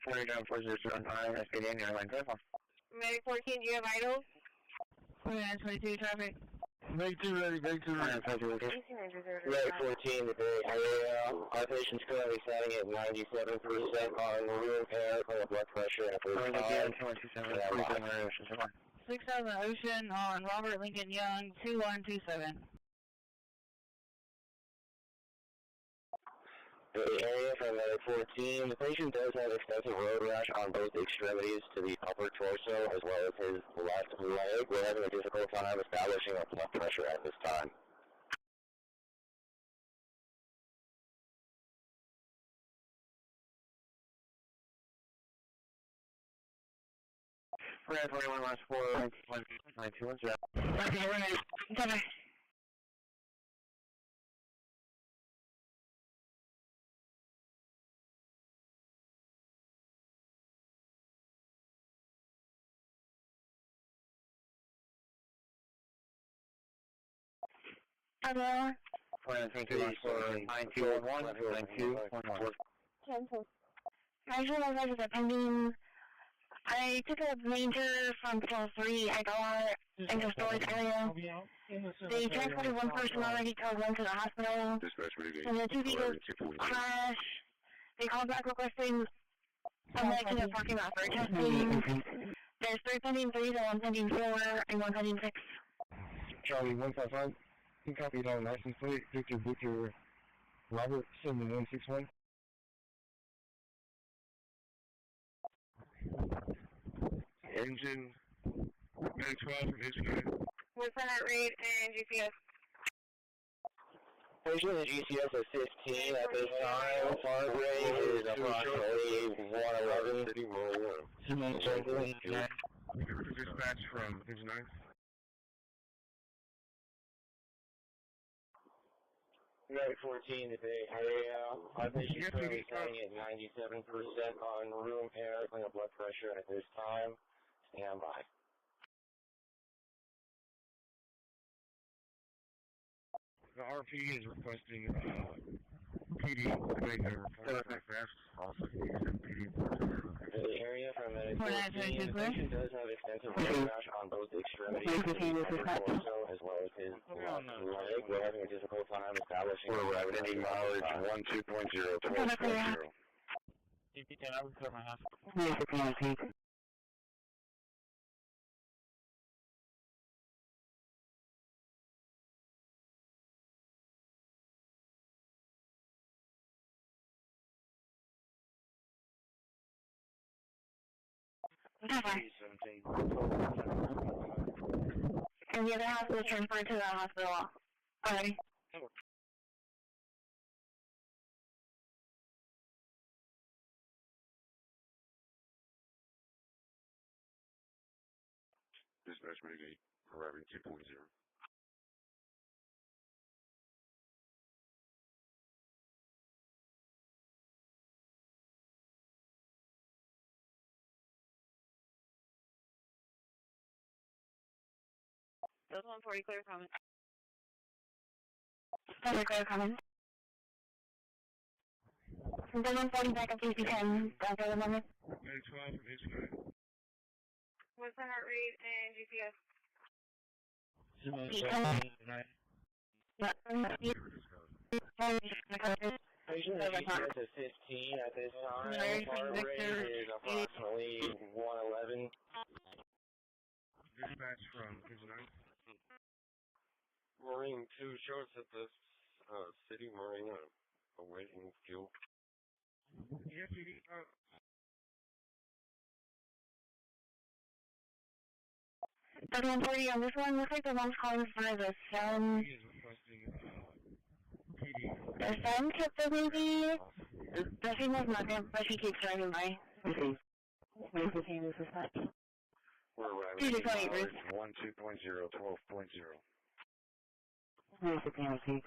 494009, SPN, airline platform. Medic 14, do you have vitals? 22 traffic. Make 2 ready, make 2 ready. Medic 14, the Bay area. Our patient's currently standing at 97% on room air, blood pressure, and first time. 6000 Ocean on Robert Lincoln Young, 2127. The area from Medic 14, the patient does have extensive road rash on both extremities to the upper torso as well as his left leg. We're having a difficult time establishing a blood pressure at this time. We're at 21 last 4, 921, Jeff. Okay. Hello. 9211. Actually, my guys are pending. I took a ranger from Patrol 3. I got in the storage area. They transported one person already, called one to the hospital. And the 2 vehicles crashed. They called back requesting a leg to the parking lot for testing. There's 3 pending 3, so 1 pending 4, and 1 pending 6. Charlie 155. You copied on license plate, Victor Robert 7161. Engine, Medic 12 from engine 9. What's the heart rate and GPS? Patient is GCS of 15 at this time. Heart rate is approximately 111. Dispatch from engine 9. Medic 14 today, area. Our patient is currently standing at 97% on room air, clean blood pressure at this time. Stand by. The RP is requesting PD to make a report fast. Also, PD. For the area from Medic 14, the patient does have extensive road rash on both extremities, upper torso, as well as his left leg. We're having a difficult time establishing. We're arriving mileage 12.0 to 1.0. CP10, I would cut my half. And the other hospital transferred to the hospital already. Dispatch mitigate, arriving 2.0. Those 140 clear comment. Clear comment. The 140 back up to CP10, that's the moment. Medic 12 from engine 9. What's the heart rate and GPS? Patient is GCS of 15 at this time. Heart rate is approximately 111. Dispatch from engine 9. Marine 2 shows at this city marina awaiting fuel. Yeah, PD. The 140 on this one looks like the one's calling for the sun. He is requesting PD. The sun tip, maybe? The female's not there, but she keeps driving by. Where's the famous dispatch? We're arriving at 12.0, 12.0. Where's the famous case?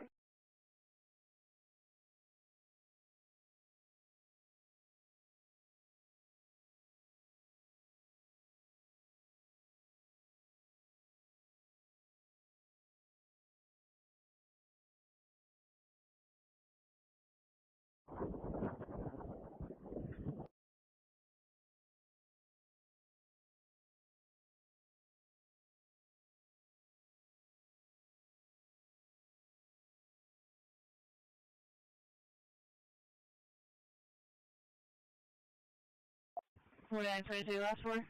What did I try to do last for?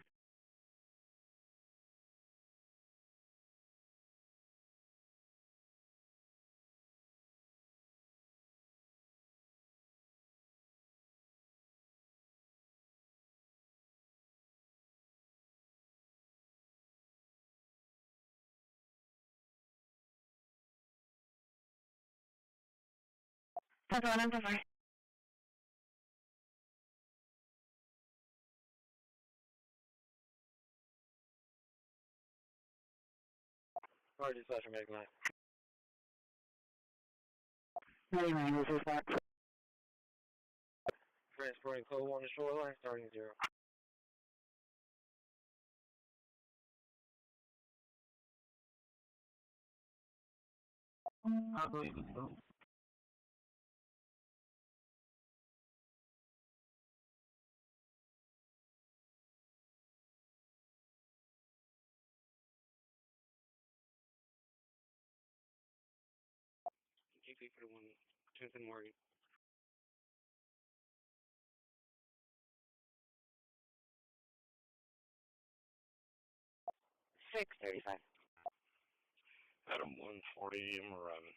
That's all I'm doing. Alright, dispatcher, make 9. This is that. Transporting code 1 to shoreline, starting 0. I believe it's so. GP for the 1, 10th and Morgan. $6.35. Adam 140, I'm arriving.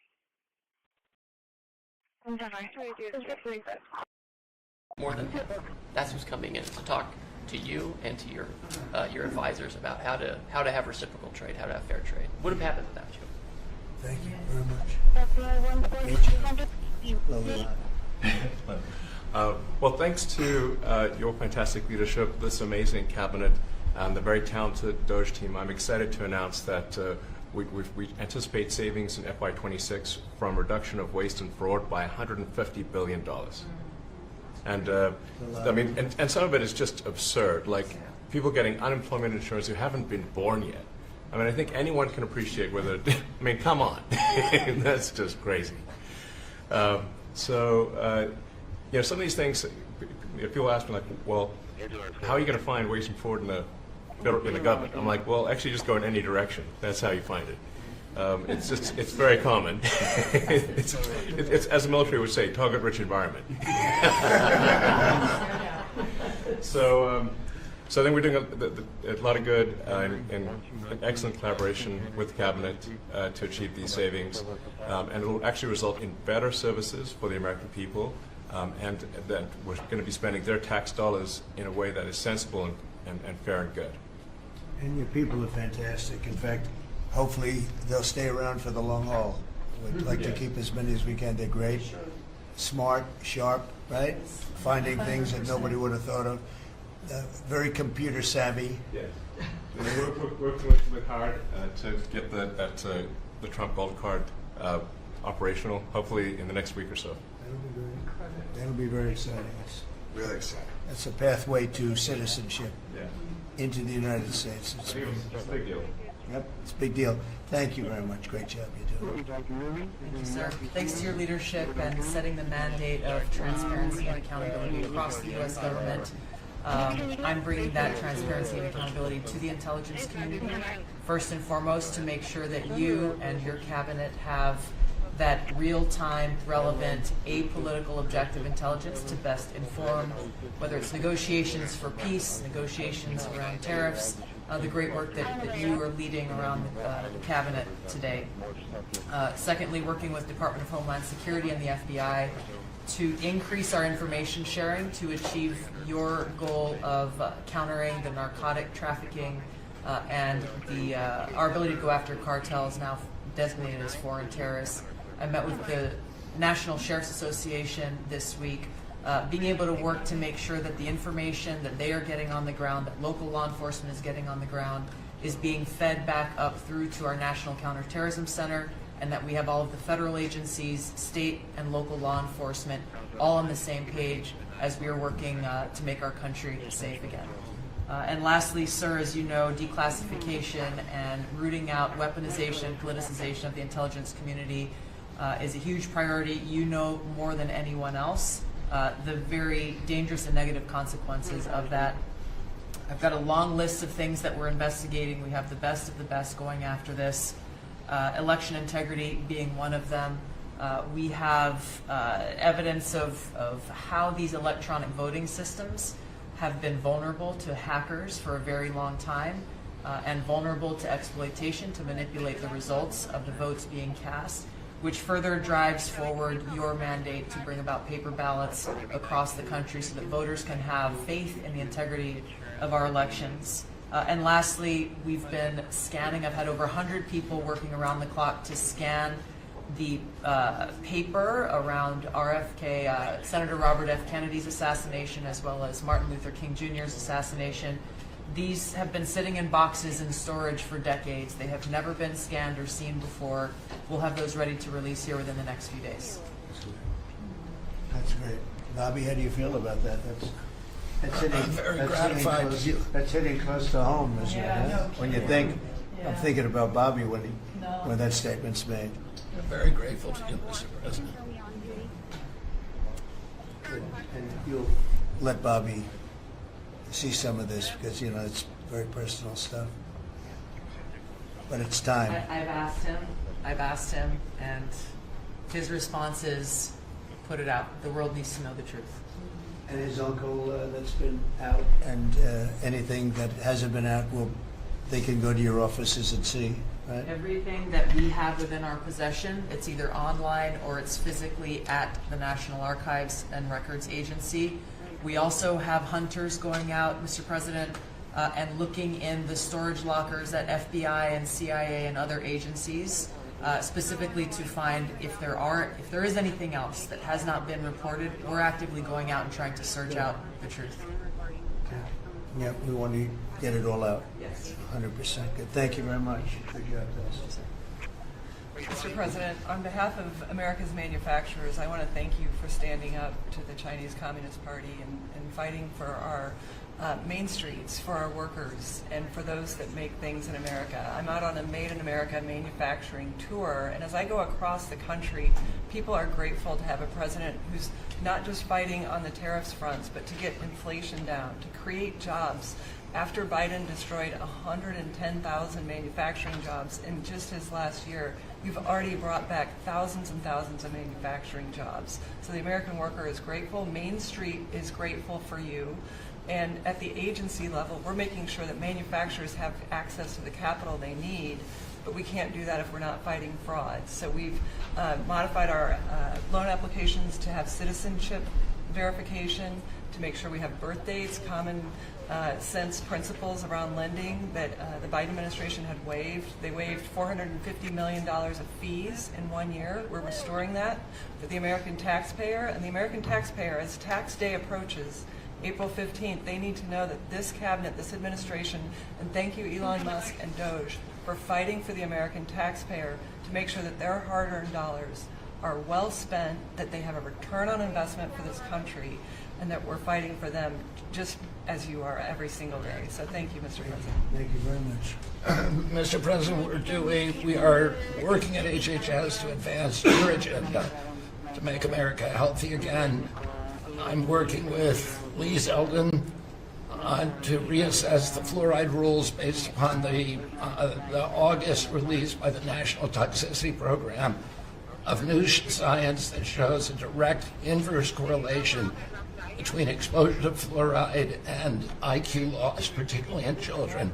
More than that's who's coming in to talk to you and to your advisors about how to have reciprocal trade, how to have fair trade. Would have happened without you. Thank you very much. Well, thanks to your fantastic leadership, this amazing cabinet, and the very talented Doge team, I'm excited to announce that we anticipate savings in FY26 from reduction of waste and fraud by $150 billion. And I mean, and some of it is just absurd, like people getting unemployment insurance who haven't been born yet. I mean, I think anyone can appreciate whether, I mean, come on, that's just crazy. You know, some of these things, people ask me like, well, how are you going to find waste and fraud in the government? I'm like, well, actually just go in any direction. That's how you find it. It's very common. it's, as the military would say, target-rich environment. So I think we're doing a lot of good and excellent collaboration with the cabinet to achieve these savings, and it will actually result in better services for the American people, and that we're going to be spending their tax dollars in a way that is sensible and fair and good. And your people are fantastic. In fact, hopefully they'll stay around for the long haul. We'd like to keep as many as we can. They're great, smart, sharp, right? Finding things that nobody would have thought of. Very computer savvy. Yes. We're working with hard to get the Trump Gold Card operational, hopefully in the next week or so. That'll be very exciting. It's really exciting. It's a pathway to citizenship into the United States. It's a big deal. Yep, it's a big deal. Thank you very much. Great job you do. Thank you, sir. Thanks to your leadership and setting the mandate of transparency and accountability across the U.S. government. I'm bringing that transparency and accountability to the intelligence community, first and foremost, to make sure that you and your cabinet have that real-time, relevant, apolitical, objective intelligence to best inform whether it's negotiations for peace, negotiations around tariffs, the great work that you are leading around the cabinet today. Secondly, working with Department of Homeland Security and the FBI to increase our information sharing to achieve your goal of countering the narcotic trafficking and our ability to go after cartels now designated as foreign terrorists. I met with the National Sheriff's Association this week being able to work to make sure that the information that they are getting on the ground, that local law enforcement is getting on the ground, is being fed back up through to our National Counterterrorism Center, and that we have all of the federal agencies, state and local law enforcement, all on the same page as we are working to make our country safe again. And lastly, sir, as you know, declassification and rooting out weaponization, politicization of the intelligence community is a huge priority. You know more than anyone else the very dangerous and negative consequences of that. I've got a long list of things that we're investigating. We have the best of the best going after this. Election integrity being one of them. We have evidence of how these electronic voting systems have been vulnerable to hackers for a very long time and vulnerable to exploitation to manipulate the results of the votes being cast, which further drives forward your mandate to bring about paper ballots across the country so that voters can have faith in the integrity of our elections. And lastly, we've been scanning. I've had over 100 people working around the clock to scan the paper around RFK, Senator Robert F. Kennedy's assassination, as well as Martin Luther King Jr.'s assassination. These have been sitting in boxes in storage for decades. They have never been scanned or seen before. We'll have those ready to release here within the next few days. That's great. Bobby, how do you feel about that? That's hitting close to home, isn't it? When you think, I'm thinking about Bobby when that statement's made. I'm very grateful to you, Mr. President. And you'll let Bobby see some of this because, you know, it's very personal stuff. But it's time. I've asked him, and his response is, put it out. The world needs to know the truth. And his uncle that's been out, and anything that hasn't been out, they can go to your offices and see, right? Everything that we have within our possession, it's either online or it's physically at the National Archives and Records Agency. We also have hunters going out, Mr. President, and looking in the storage lockers at FBI and CIA and other agencies, specifically to find if there is anything else that has not been reported. We're actively going out and trying to search out the truth. Yeah, we want to get it all out. Yes. 100%. Good. Thank you very much. Good job, guys. Mr. President, on behalf of America's manufacturers, I want to thank you for standing up to the Chinese Communist Party and fighting for our main streets, for our workers, and for those that make things in America. I'm out on a Made in America manufacturing tour, and as I go across the country, people are grateful to have a president who's not just fighting on the tariffs fronts, but to get inflation down, to create jobs. After Biden destroyed 110,000 manufacturing jobs in just his last year, you've already brought back thousands and thousands of manufacturing jobs. So the American worker is grateful. Main Street is grateful for you. And at the agency level, we're making sure that manufacturers have access to the capital they need, but we can't do that if we're not fighting fraud. So we've modified our loan applications to have citizenship verification, to make sure we have birth dates, common sense principles around lending that the Biden administration had waived. They waived $450 million of fees in 1 year. We're restoring that for the American taxpayer. And the American taxpayer, as tax day approaches, April 15th, they need to know that this cabinet, this administration, and thank you Elon Musk and Doge for fighting for the American taxpayer to make sure that their hard-earned dollars are well spent, that they have a return on investment for this country, and that we're fighting for them just as you are every single day. So thank you, Mr. President. Thank you very much. Mr. President, we are working at HHS to advance your agenda to make America healthy again. I'm working with Lee Zeldin to reassess the fluoride rules based upon the August release by the National Toxicity Program of new science that shows a direct inverse correlation between exposure to fluoride and IQ loss, particularly in children.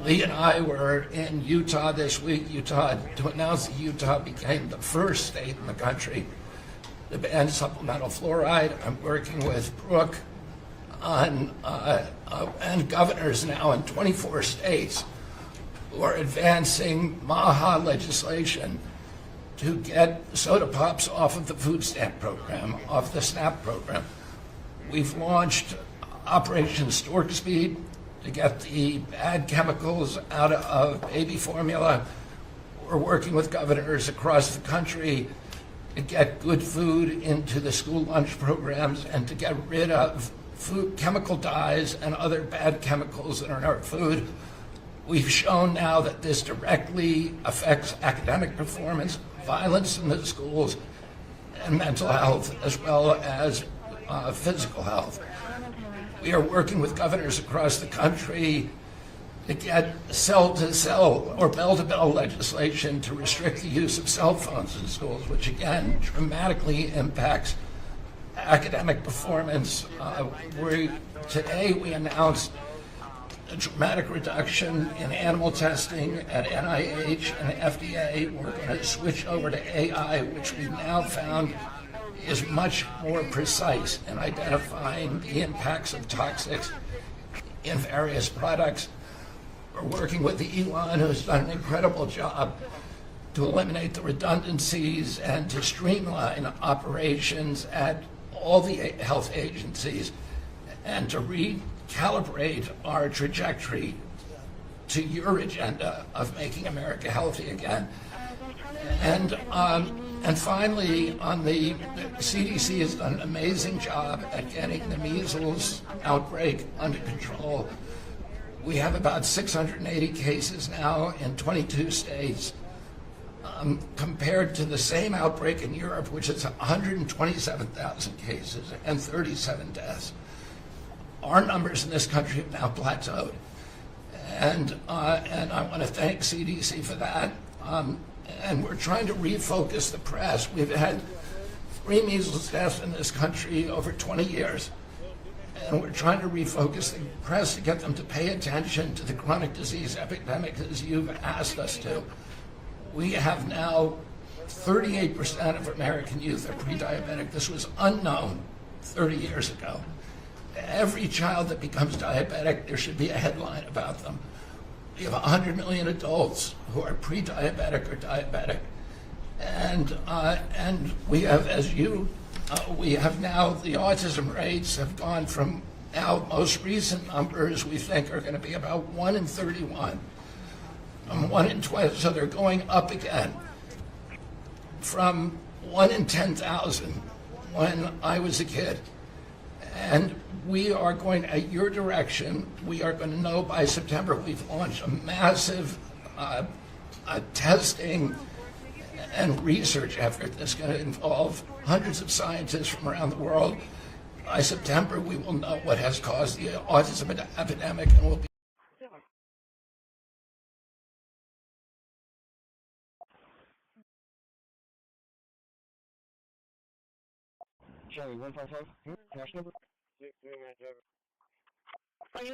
Lee and I were in Utah this week, to announce that Utah became the first state in the country to ban supplemental fluoride. I'm working with Brooke on and governors now in 24 states who are advancing MAHA legislation to get soda pops off of the food stamp program, off the SNAP program. We've launched Operation Stork Speed to get the bad chemicals out of baby formula. We're working with governors across the country to get good food into the school lunch programs and to get rid of food chemical dyes and other bad chemicals that are in our food. We've shown now that this directly affects academic performance, violence in the schools, and mental health, as well as physical health. We are working with governors across the country to get cell-to-cell or bell-to-bell legislation to restrict the use of cell phones in schools, which again dramatically impacts academic performance. Today we announced a dramatic reduction in animal testing at NIH and FDA. We're going to switch over to AI, which we've now found is much more precise in identifying the impacts of toxics in various products. We're working with Elon, who's done an incredible job to eliminate the redundancies and to streamline operations at all the health agencies and to recalibrate our trajectory to your agenda of making America healthy again. And finally, on the CDC has done an amazing job at getting the measles outbreak under control. We have about 680 cases now in 22 states, compared to the same outbreak in Europe, which is 127,000 cases and 37 deaths. Our numbers in this country have now plateaued. And I want to thank CDC for that. And we're trying to refocus the press. We've had 3 measles deaths in this country over 20 years. And we're trying to refocus the press to get them to pay attention to the chronic disease epidemic as you've asked us to. We have now 38% of American youth are pre-diabetic. This was unknown 30 years ago. Every child that becomes diabetic, there should be a headline about them. We have 100 million adults who are pre-diabetic or diabetic. And we have, we have now, the autism rates have gone from now most recent numbers we think are going to be about 1 in 31. 1 in 20, so they're going up again from 1 in 10,000 when I was a kid. And we are going, at your direction, we are going to know by September. We've launched a massive testing and research effort that's going to involve hundreds of scientists from around the world. By September, we will know what has caused the autism epidemic, and we'll be Charlie, 155, crash number? Yeah, I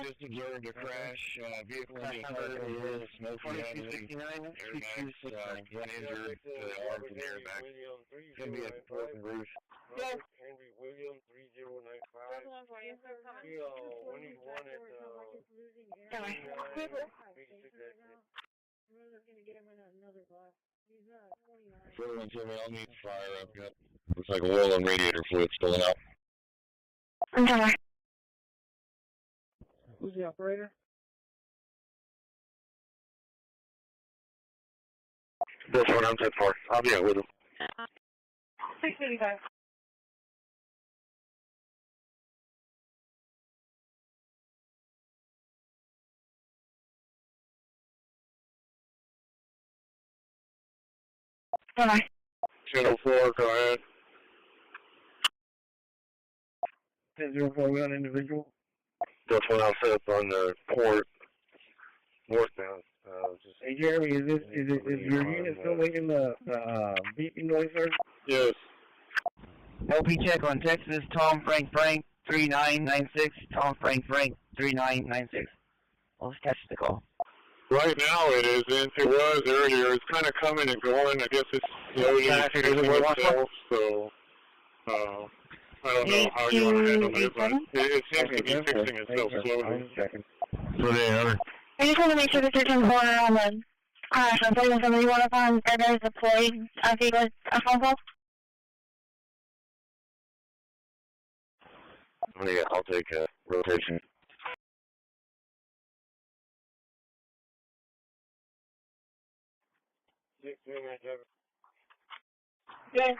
just observed a crash, vehicle being hurt, smoking happening, airbags, one injured, arms and airbags. It's going to be at the fourth and Bruce. Henry Williams, 3095. We need one at, Everyone tell me I'll need fire. I've got, looks like oil and radiator fluid spilling out. Okay. Who's the operator? That's what I'm set for. I'll be out with him. 685. Bye. Channel 4, go ahead. 10-041 individual. That's what I'll set up on the port northbound. Hey Jeremy, is your unit still making the beeping noise, sir? Yes. LP check on Texas, Tom Frank 3996, Tom Frank 3996. Let's catch the call. Right now it isn't. It was earlier. It's kind of coming and going. I guess it's slowly fixing itself, so I don't know how you want to handle it, but it seems to be fixing itself slowly. So there. I just want to make sure that you're 10-4 on one. So 4171 upon Fairbanks deployed, vehicle, a phone call. Yeah, I'll take a rotation. Yes.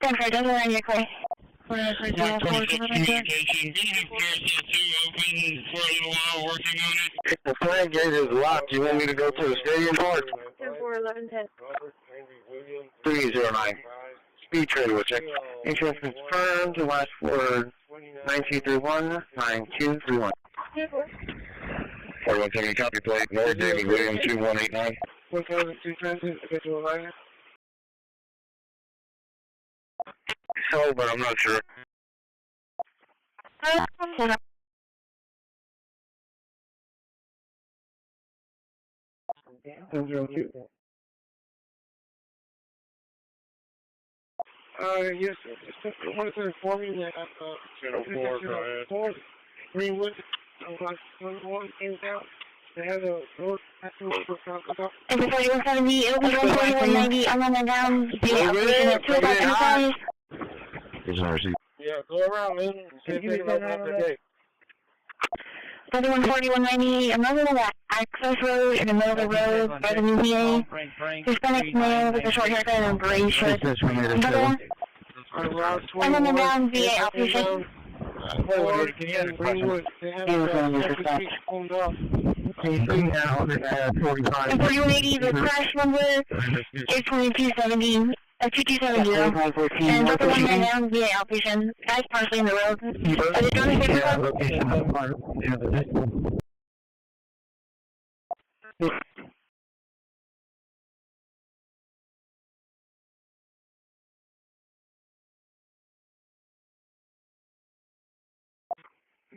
Denver, doesn't run your call. The flag gate is locked. You want me to go to the stadium park? 10-4-11-10. 309. Speed trade will check. Insurance confirmed. The last word 9231 9231. 4170 copy plate. North David Williams 2189. 1002 transit, schedule line. So, but I'm not sure. Yes, just wanted to inform you that 04 Greenwood, class 21 came down. They have a road accident for South. And before you 170, it'll be 14190. I'm on the down. The 205. Here's an RC. Yeah, go around, man. See if they can open up their gate. 14190. I'm not on that access road in the middle of the road by the UVA. Hispanic male with a short haircut and a bracelet. Another one. I'm on the down VA outpatient. Greenwood, they have a phoned off. And 4180, the crash number is 2270. 2270. And Dr. 19 down VA outpatient. Guys partially in the road. Are they doing the paper club?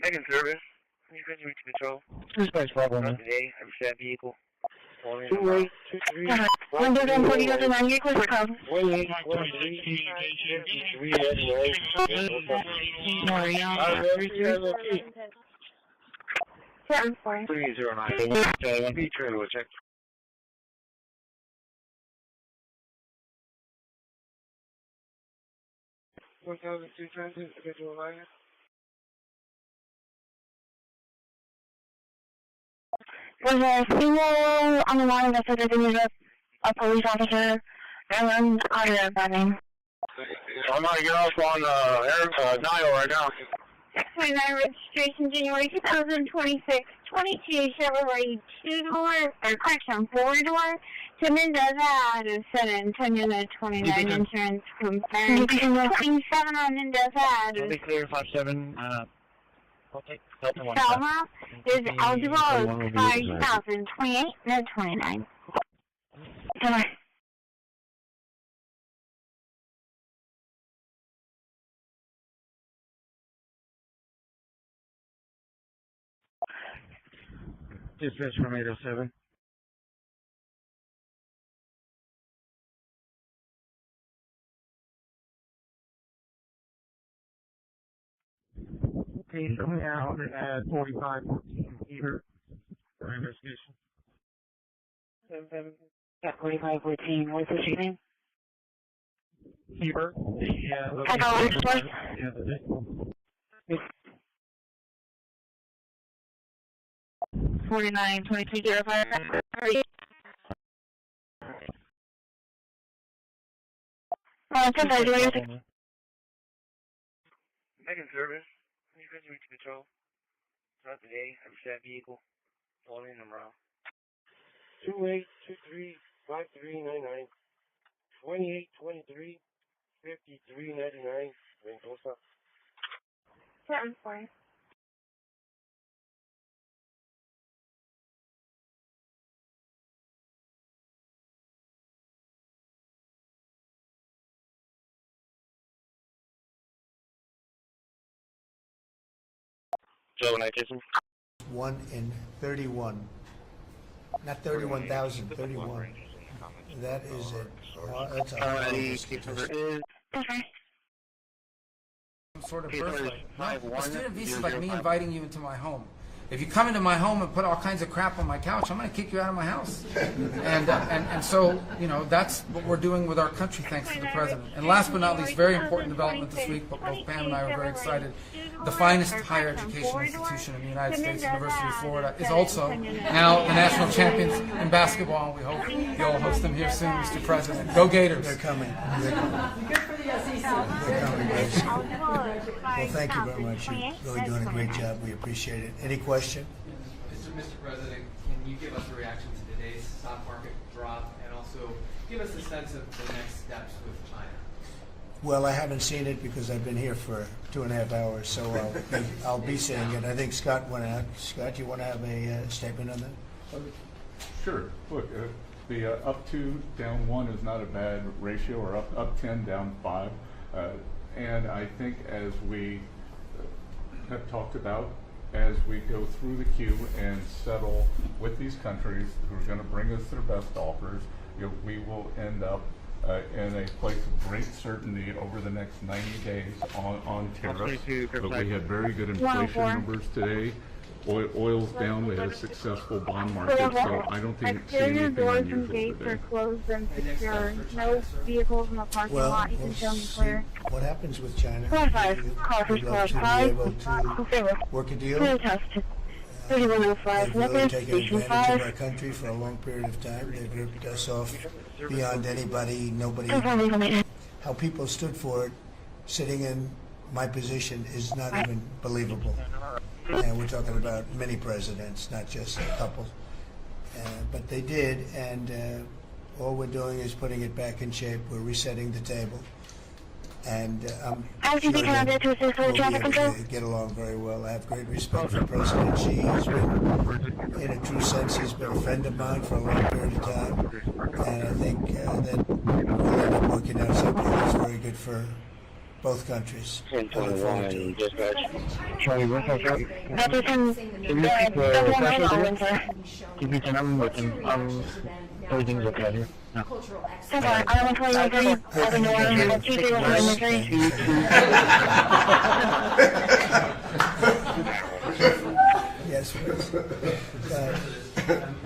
Megan service. You can reach control. Space problem. Today, I'm that vehicle. 2823. Windows and 40,009, your quick call. 309. Speed trade will check. transit, schedule line. Was a female on the line that said that there was a police officer and audio that name. I'm going to get off on dial right now. 29 registration January 2026, 22 Chevrolet 2-door, or correction, 4-door, to Mendoza out of San Antonio, the 29 insurance confirmed. 27 on Mendoza out of... I'll be clear, 57, okay. Selma is eligible as 5,028, no 29. Come on. Dispatch from 807. Okay, so now at 4514 here for investigation. 4514, what's the street name? Heber. I got this one. Yeah, 492205. Megan service. You can reach control. Not today. I'm that vehicle. Calling them around. 28235399. 2823 5399. Ring close up. Yeah, I'm fine. Joe, and I kiss him. 1 in 31. Not 31,000, 31. That is it. That's a sort of birthright. No, a student visa is like me inviting you into my home. If you come into my home and put all kinds of crap on my couch, I'm going to kick you out of my house. And so, you know, that's what we're doing with our country, thanks to the president. And last but not least, very important development this week, but both Pam and I are very excited. The finest higher education institution in the United States, University of Florida, is also now the national champions in basketball, and we hope you'll host them here soon, Mr. President. Go Gators. They're coming. Good for the SEC. They're coming, guys. Well, thank you very much. You're really doing a great job. We appreciate it. Any question? Mr. President, can you give us a reaction to today's stock market drop and also give us a sense of the next steps with China? Well, I haven't seen it because I've been here for 2.5 hours, so I'll be seeing it. I think Scott went out. Scott, you want to have a statement on that? Sure. Look, the up 2, down 1 is not a bad ratio, or up 10, down 5. And I think as we have talked about, as we go through the queue and settle with these countries who are going to bring us their best offers, you know, we will end up in a place of great certainty over the next 90 days on tariffs. But we had very good inflation numbers today. Oil's down. We had a successful bond market, so I don't think it's anything unusual today. Closed and secure. No vehicles in the parking lot. You can show me clear. What happens with China? We'd love to be able to work a deal. They've really taken advantage of our country for a long period of time. They've ripped us off beyond anybody, nobody. How people stood for it, sitting in my position, is not even believable. And we're talking about many presidents, not just a couple. But they did, and all we're doing is putting it back in shape. We're resetting the table. And I'm sure that we'll be able to get along very well. I have great respect for President Xi. He's been, in a true sense, he's been a friend of mine for a long period of time. And I think that we'll end up working out something that's very good for both countries. I look forward to everything's okay here. No. Yes, please.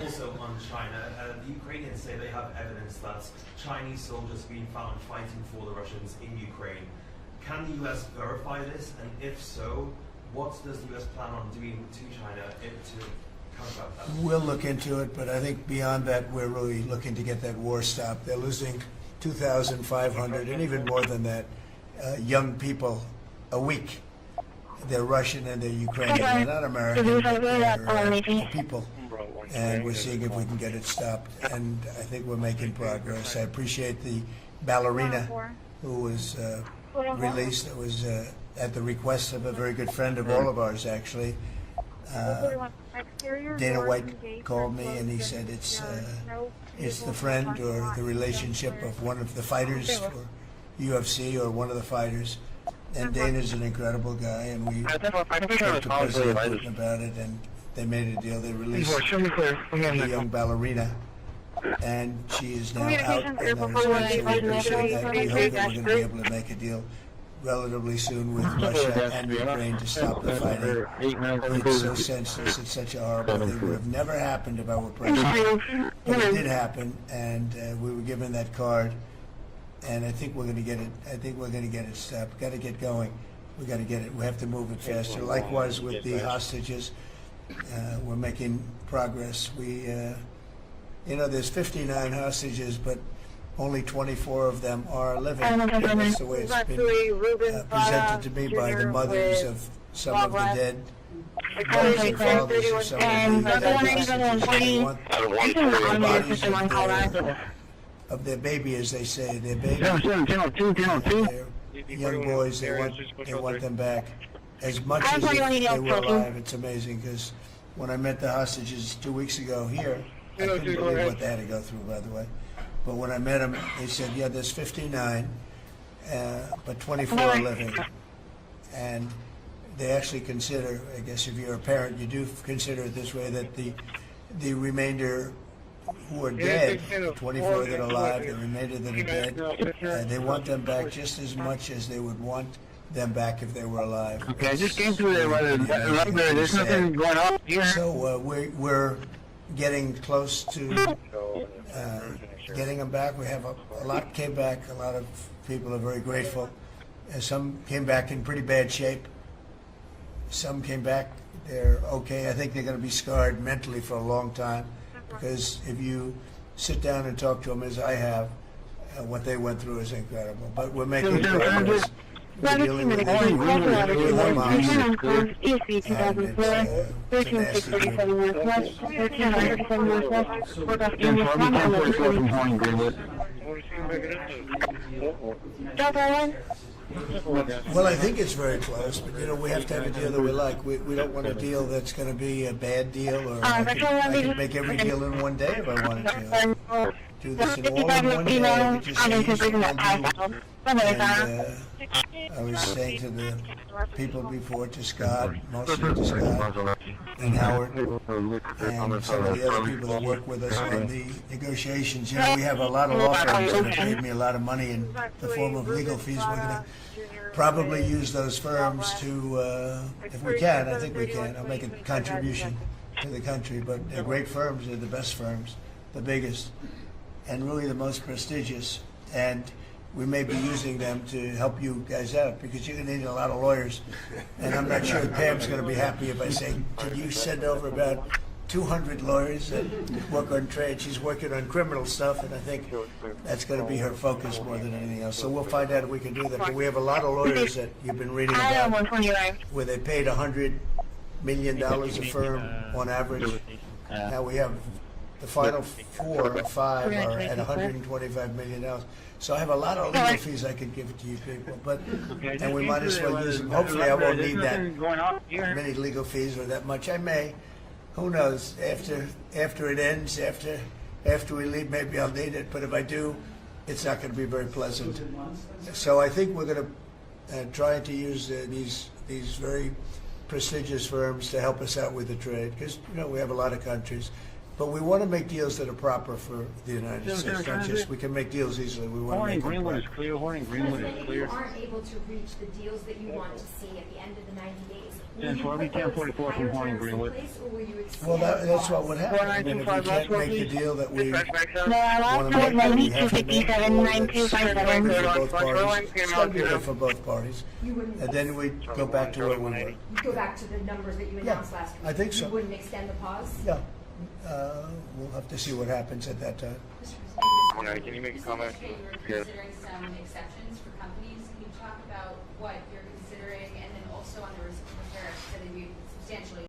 Also on China, the Ukrainians say they have evidence that Chinese soldiers have been found fighting for the Russians in Ukraine. Can the US verify this? And if so, what does the US plan on doing to China to combat that? We'll look into it, but I think beyond that, we're really looking to get that war stopped. They're losing 2,500 and even more than that young people a week. They're Russian and they're Ukrainian. They're not American. They're people. And we're seeing if we can get it stopped. And I think we're making progress. I appreciate the ballerina who was released. It was at the request of a very good friend of all of ours, actually. Dana White called me and he said it's the friend or the relationship of one of the fighters for UFC or one of the fighters. And Dana's an incredible guy, and we talked to President Putin about it, and they made a deal. They released the young ballerina, and she is now out, and that was great. So we appreciate that. We hope that we're going to be able to make a deal relatively soon with Russia and Ukraine to stop the fighting. It's so senseless. It's such a horrible thing. It would have never happened if I were president. But it did happen, and we were given that card. And I think we're going to get it. I think we're going to get it stopped. Got to get going. We got to get it. We have to move it faster. Likewise with the hostages, we're making progress. We, there's 59 hostages, but only 24 of them are living. That's the way it's been presented to me by the mothers of some of the dead. Mothers and fathers of some of the hostages. Of their baby, as they say, their baby, their young boys, they want them back as much as they were alive. It's amazing, because when I met the hostages 2 weeks ago here, I couldn't believe what they had to go through, by the way. But when I met them, they said, yeah, there's 59, but 24 are living. And they actually consider, I guess if you're a parent, you do consider it this way, that the remainder who are dead, 24 that are alive, the remainder that are dead, they want them back just as much as they would want them back if they were alive. Okay, I just came through there by the library. There's nothing going on here. So we're getting close to getting them back. We have a lot came back. A lot of people are very grateful. And some came back in pretty bad shape. Some came back, they're okay. I think they're going to be scarred mentally for a long time, because if you sit down and talk to them, as I have, what they went through is incredible. But we're making progress. We're dealing with their moms. ESP 2004, 13637 Northwest, 1337 Northwest, Port of English, 1 Well, I think it's very close, but we have to have a deal that we like. We don't want a deal that's going to be a bad deal, or I could make every deal in one day if I wanted to. Do this in all in one day. I could just say, I was saying to the people before, to Scott, mostly to Scott and Howard, and some of the other people that work with us on the negotiations. We have a lot of law firms that have paid me a lot of money in the form of legal fees. We're going to probably use those firms to, if we can, I think we can. I'll make a contribution to the country, but they're great firms. They're the best firms, the biggest, and really the most prestigious. And we may be using them to help you guys out, because you're going to need a lot of lawyers. And I'm not sure Pam's going to be happy if I say, can you send over about 200 lawyers that work on trade? She's working on criminal stuff, and I think that's going to be her focus more than anything else. So we'll find out if we can do that. But we have a lot of lawyers that you've been reading about, where they paid $100 million a firm on average. Now we have the final 4 or 5 are at $125 million. So I have a lot of legal fees I could give to you people, and we might as well use them. Hopefully I won't need that many legal fees or that much. I may. Who knows? After it ends, after we leave, maybe I'll need it. But if I do, it's not going to be very pleasant. So I think we're going to try to use these very prestigious firms to help us out with the trade, because we have a lot of countries. But we want to make deals that are proper for the United States. Not just we can make deals easily. We want to make them Greenwood is clear. Horn and Greenwood is clear. If you aren't able to reach the deals that you want to see at the end of the 90 days, Then for every 1044 from Horn and Greenwood. Well, that's what would happen. I mean, if we can't make the deal that we want to make, we have to make it for both parties. It's got to be good for both parties. And then we go back to where we were. You go back to the numbers that you announced last week. I think so. You wouldn't extend the pause? Yeah. We'll have to see what happens at that time. Can you make a comment? You were considering some exceptions for companies. Can you talk about what you're considering, and then also on the reciprocal tariffs, that it would be substantially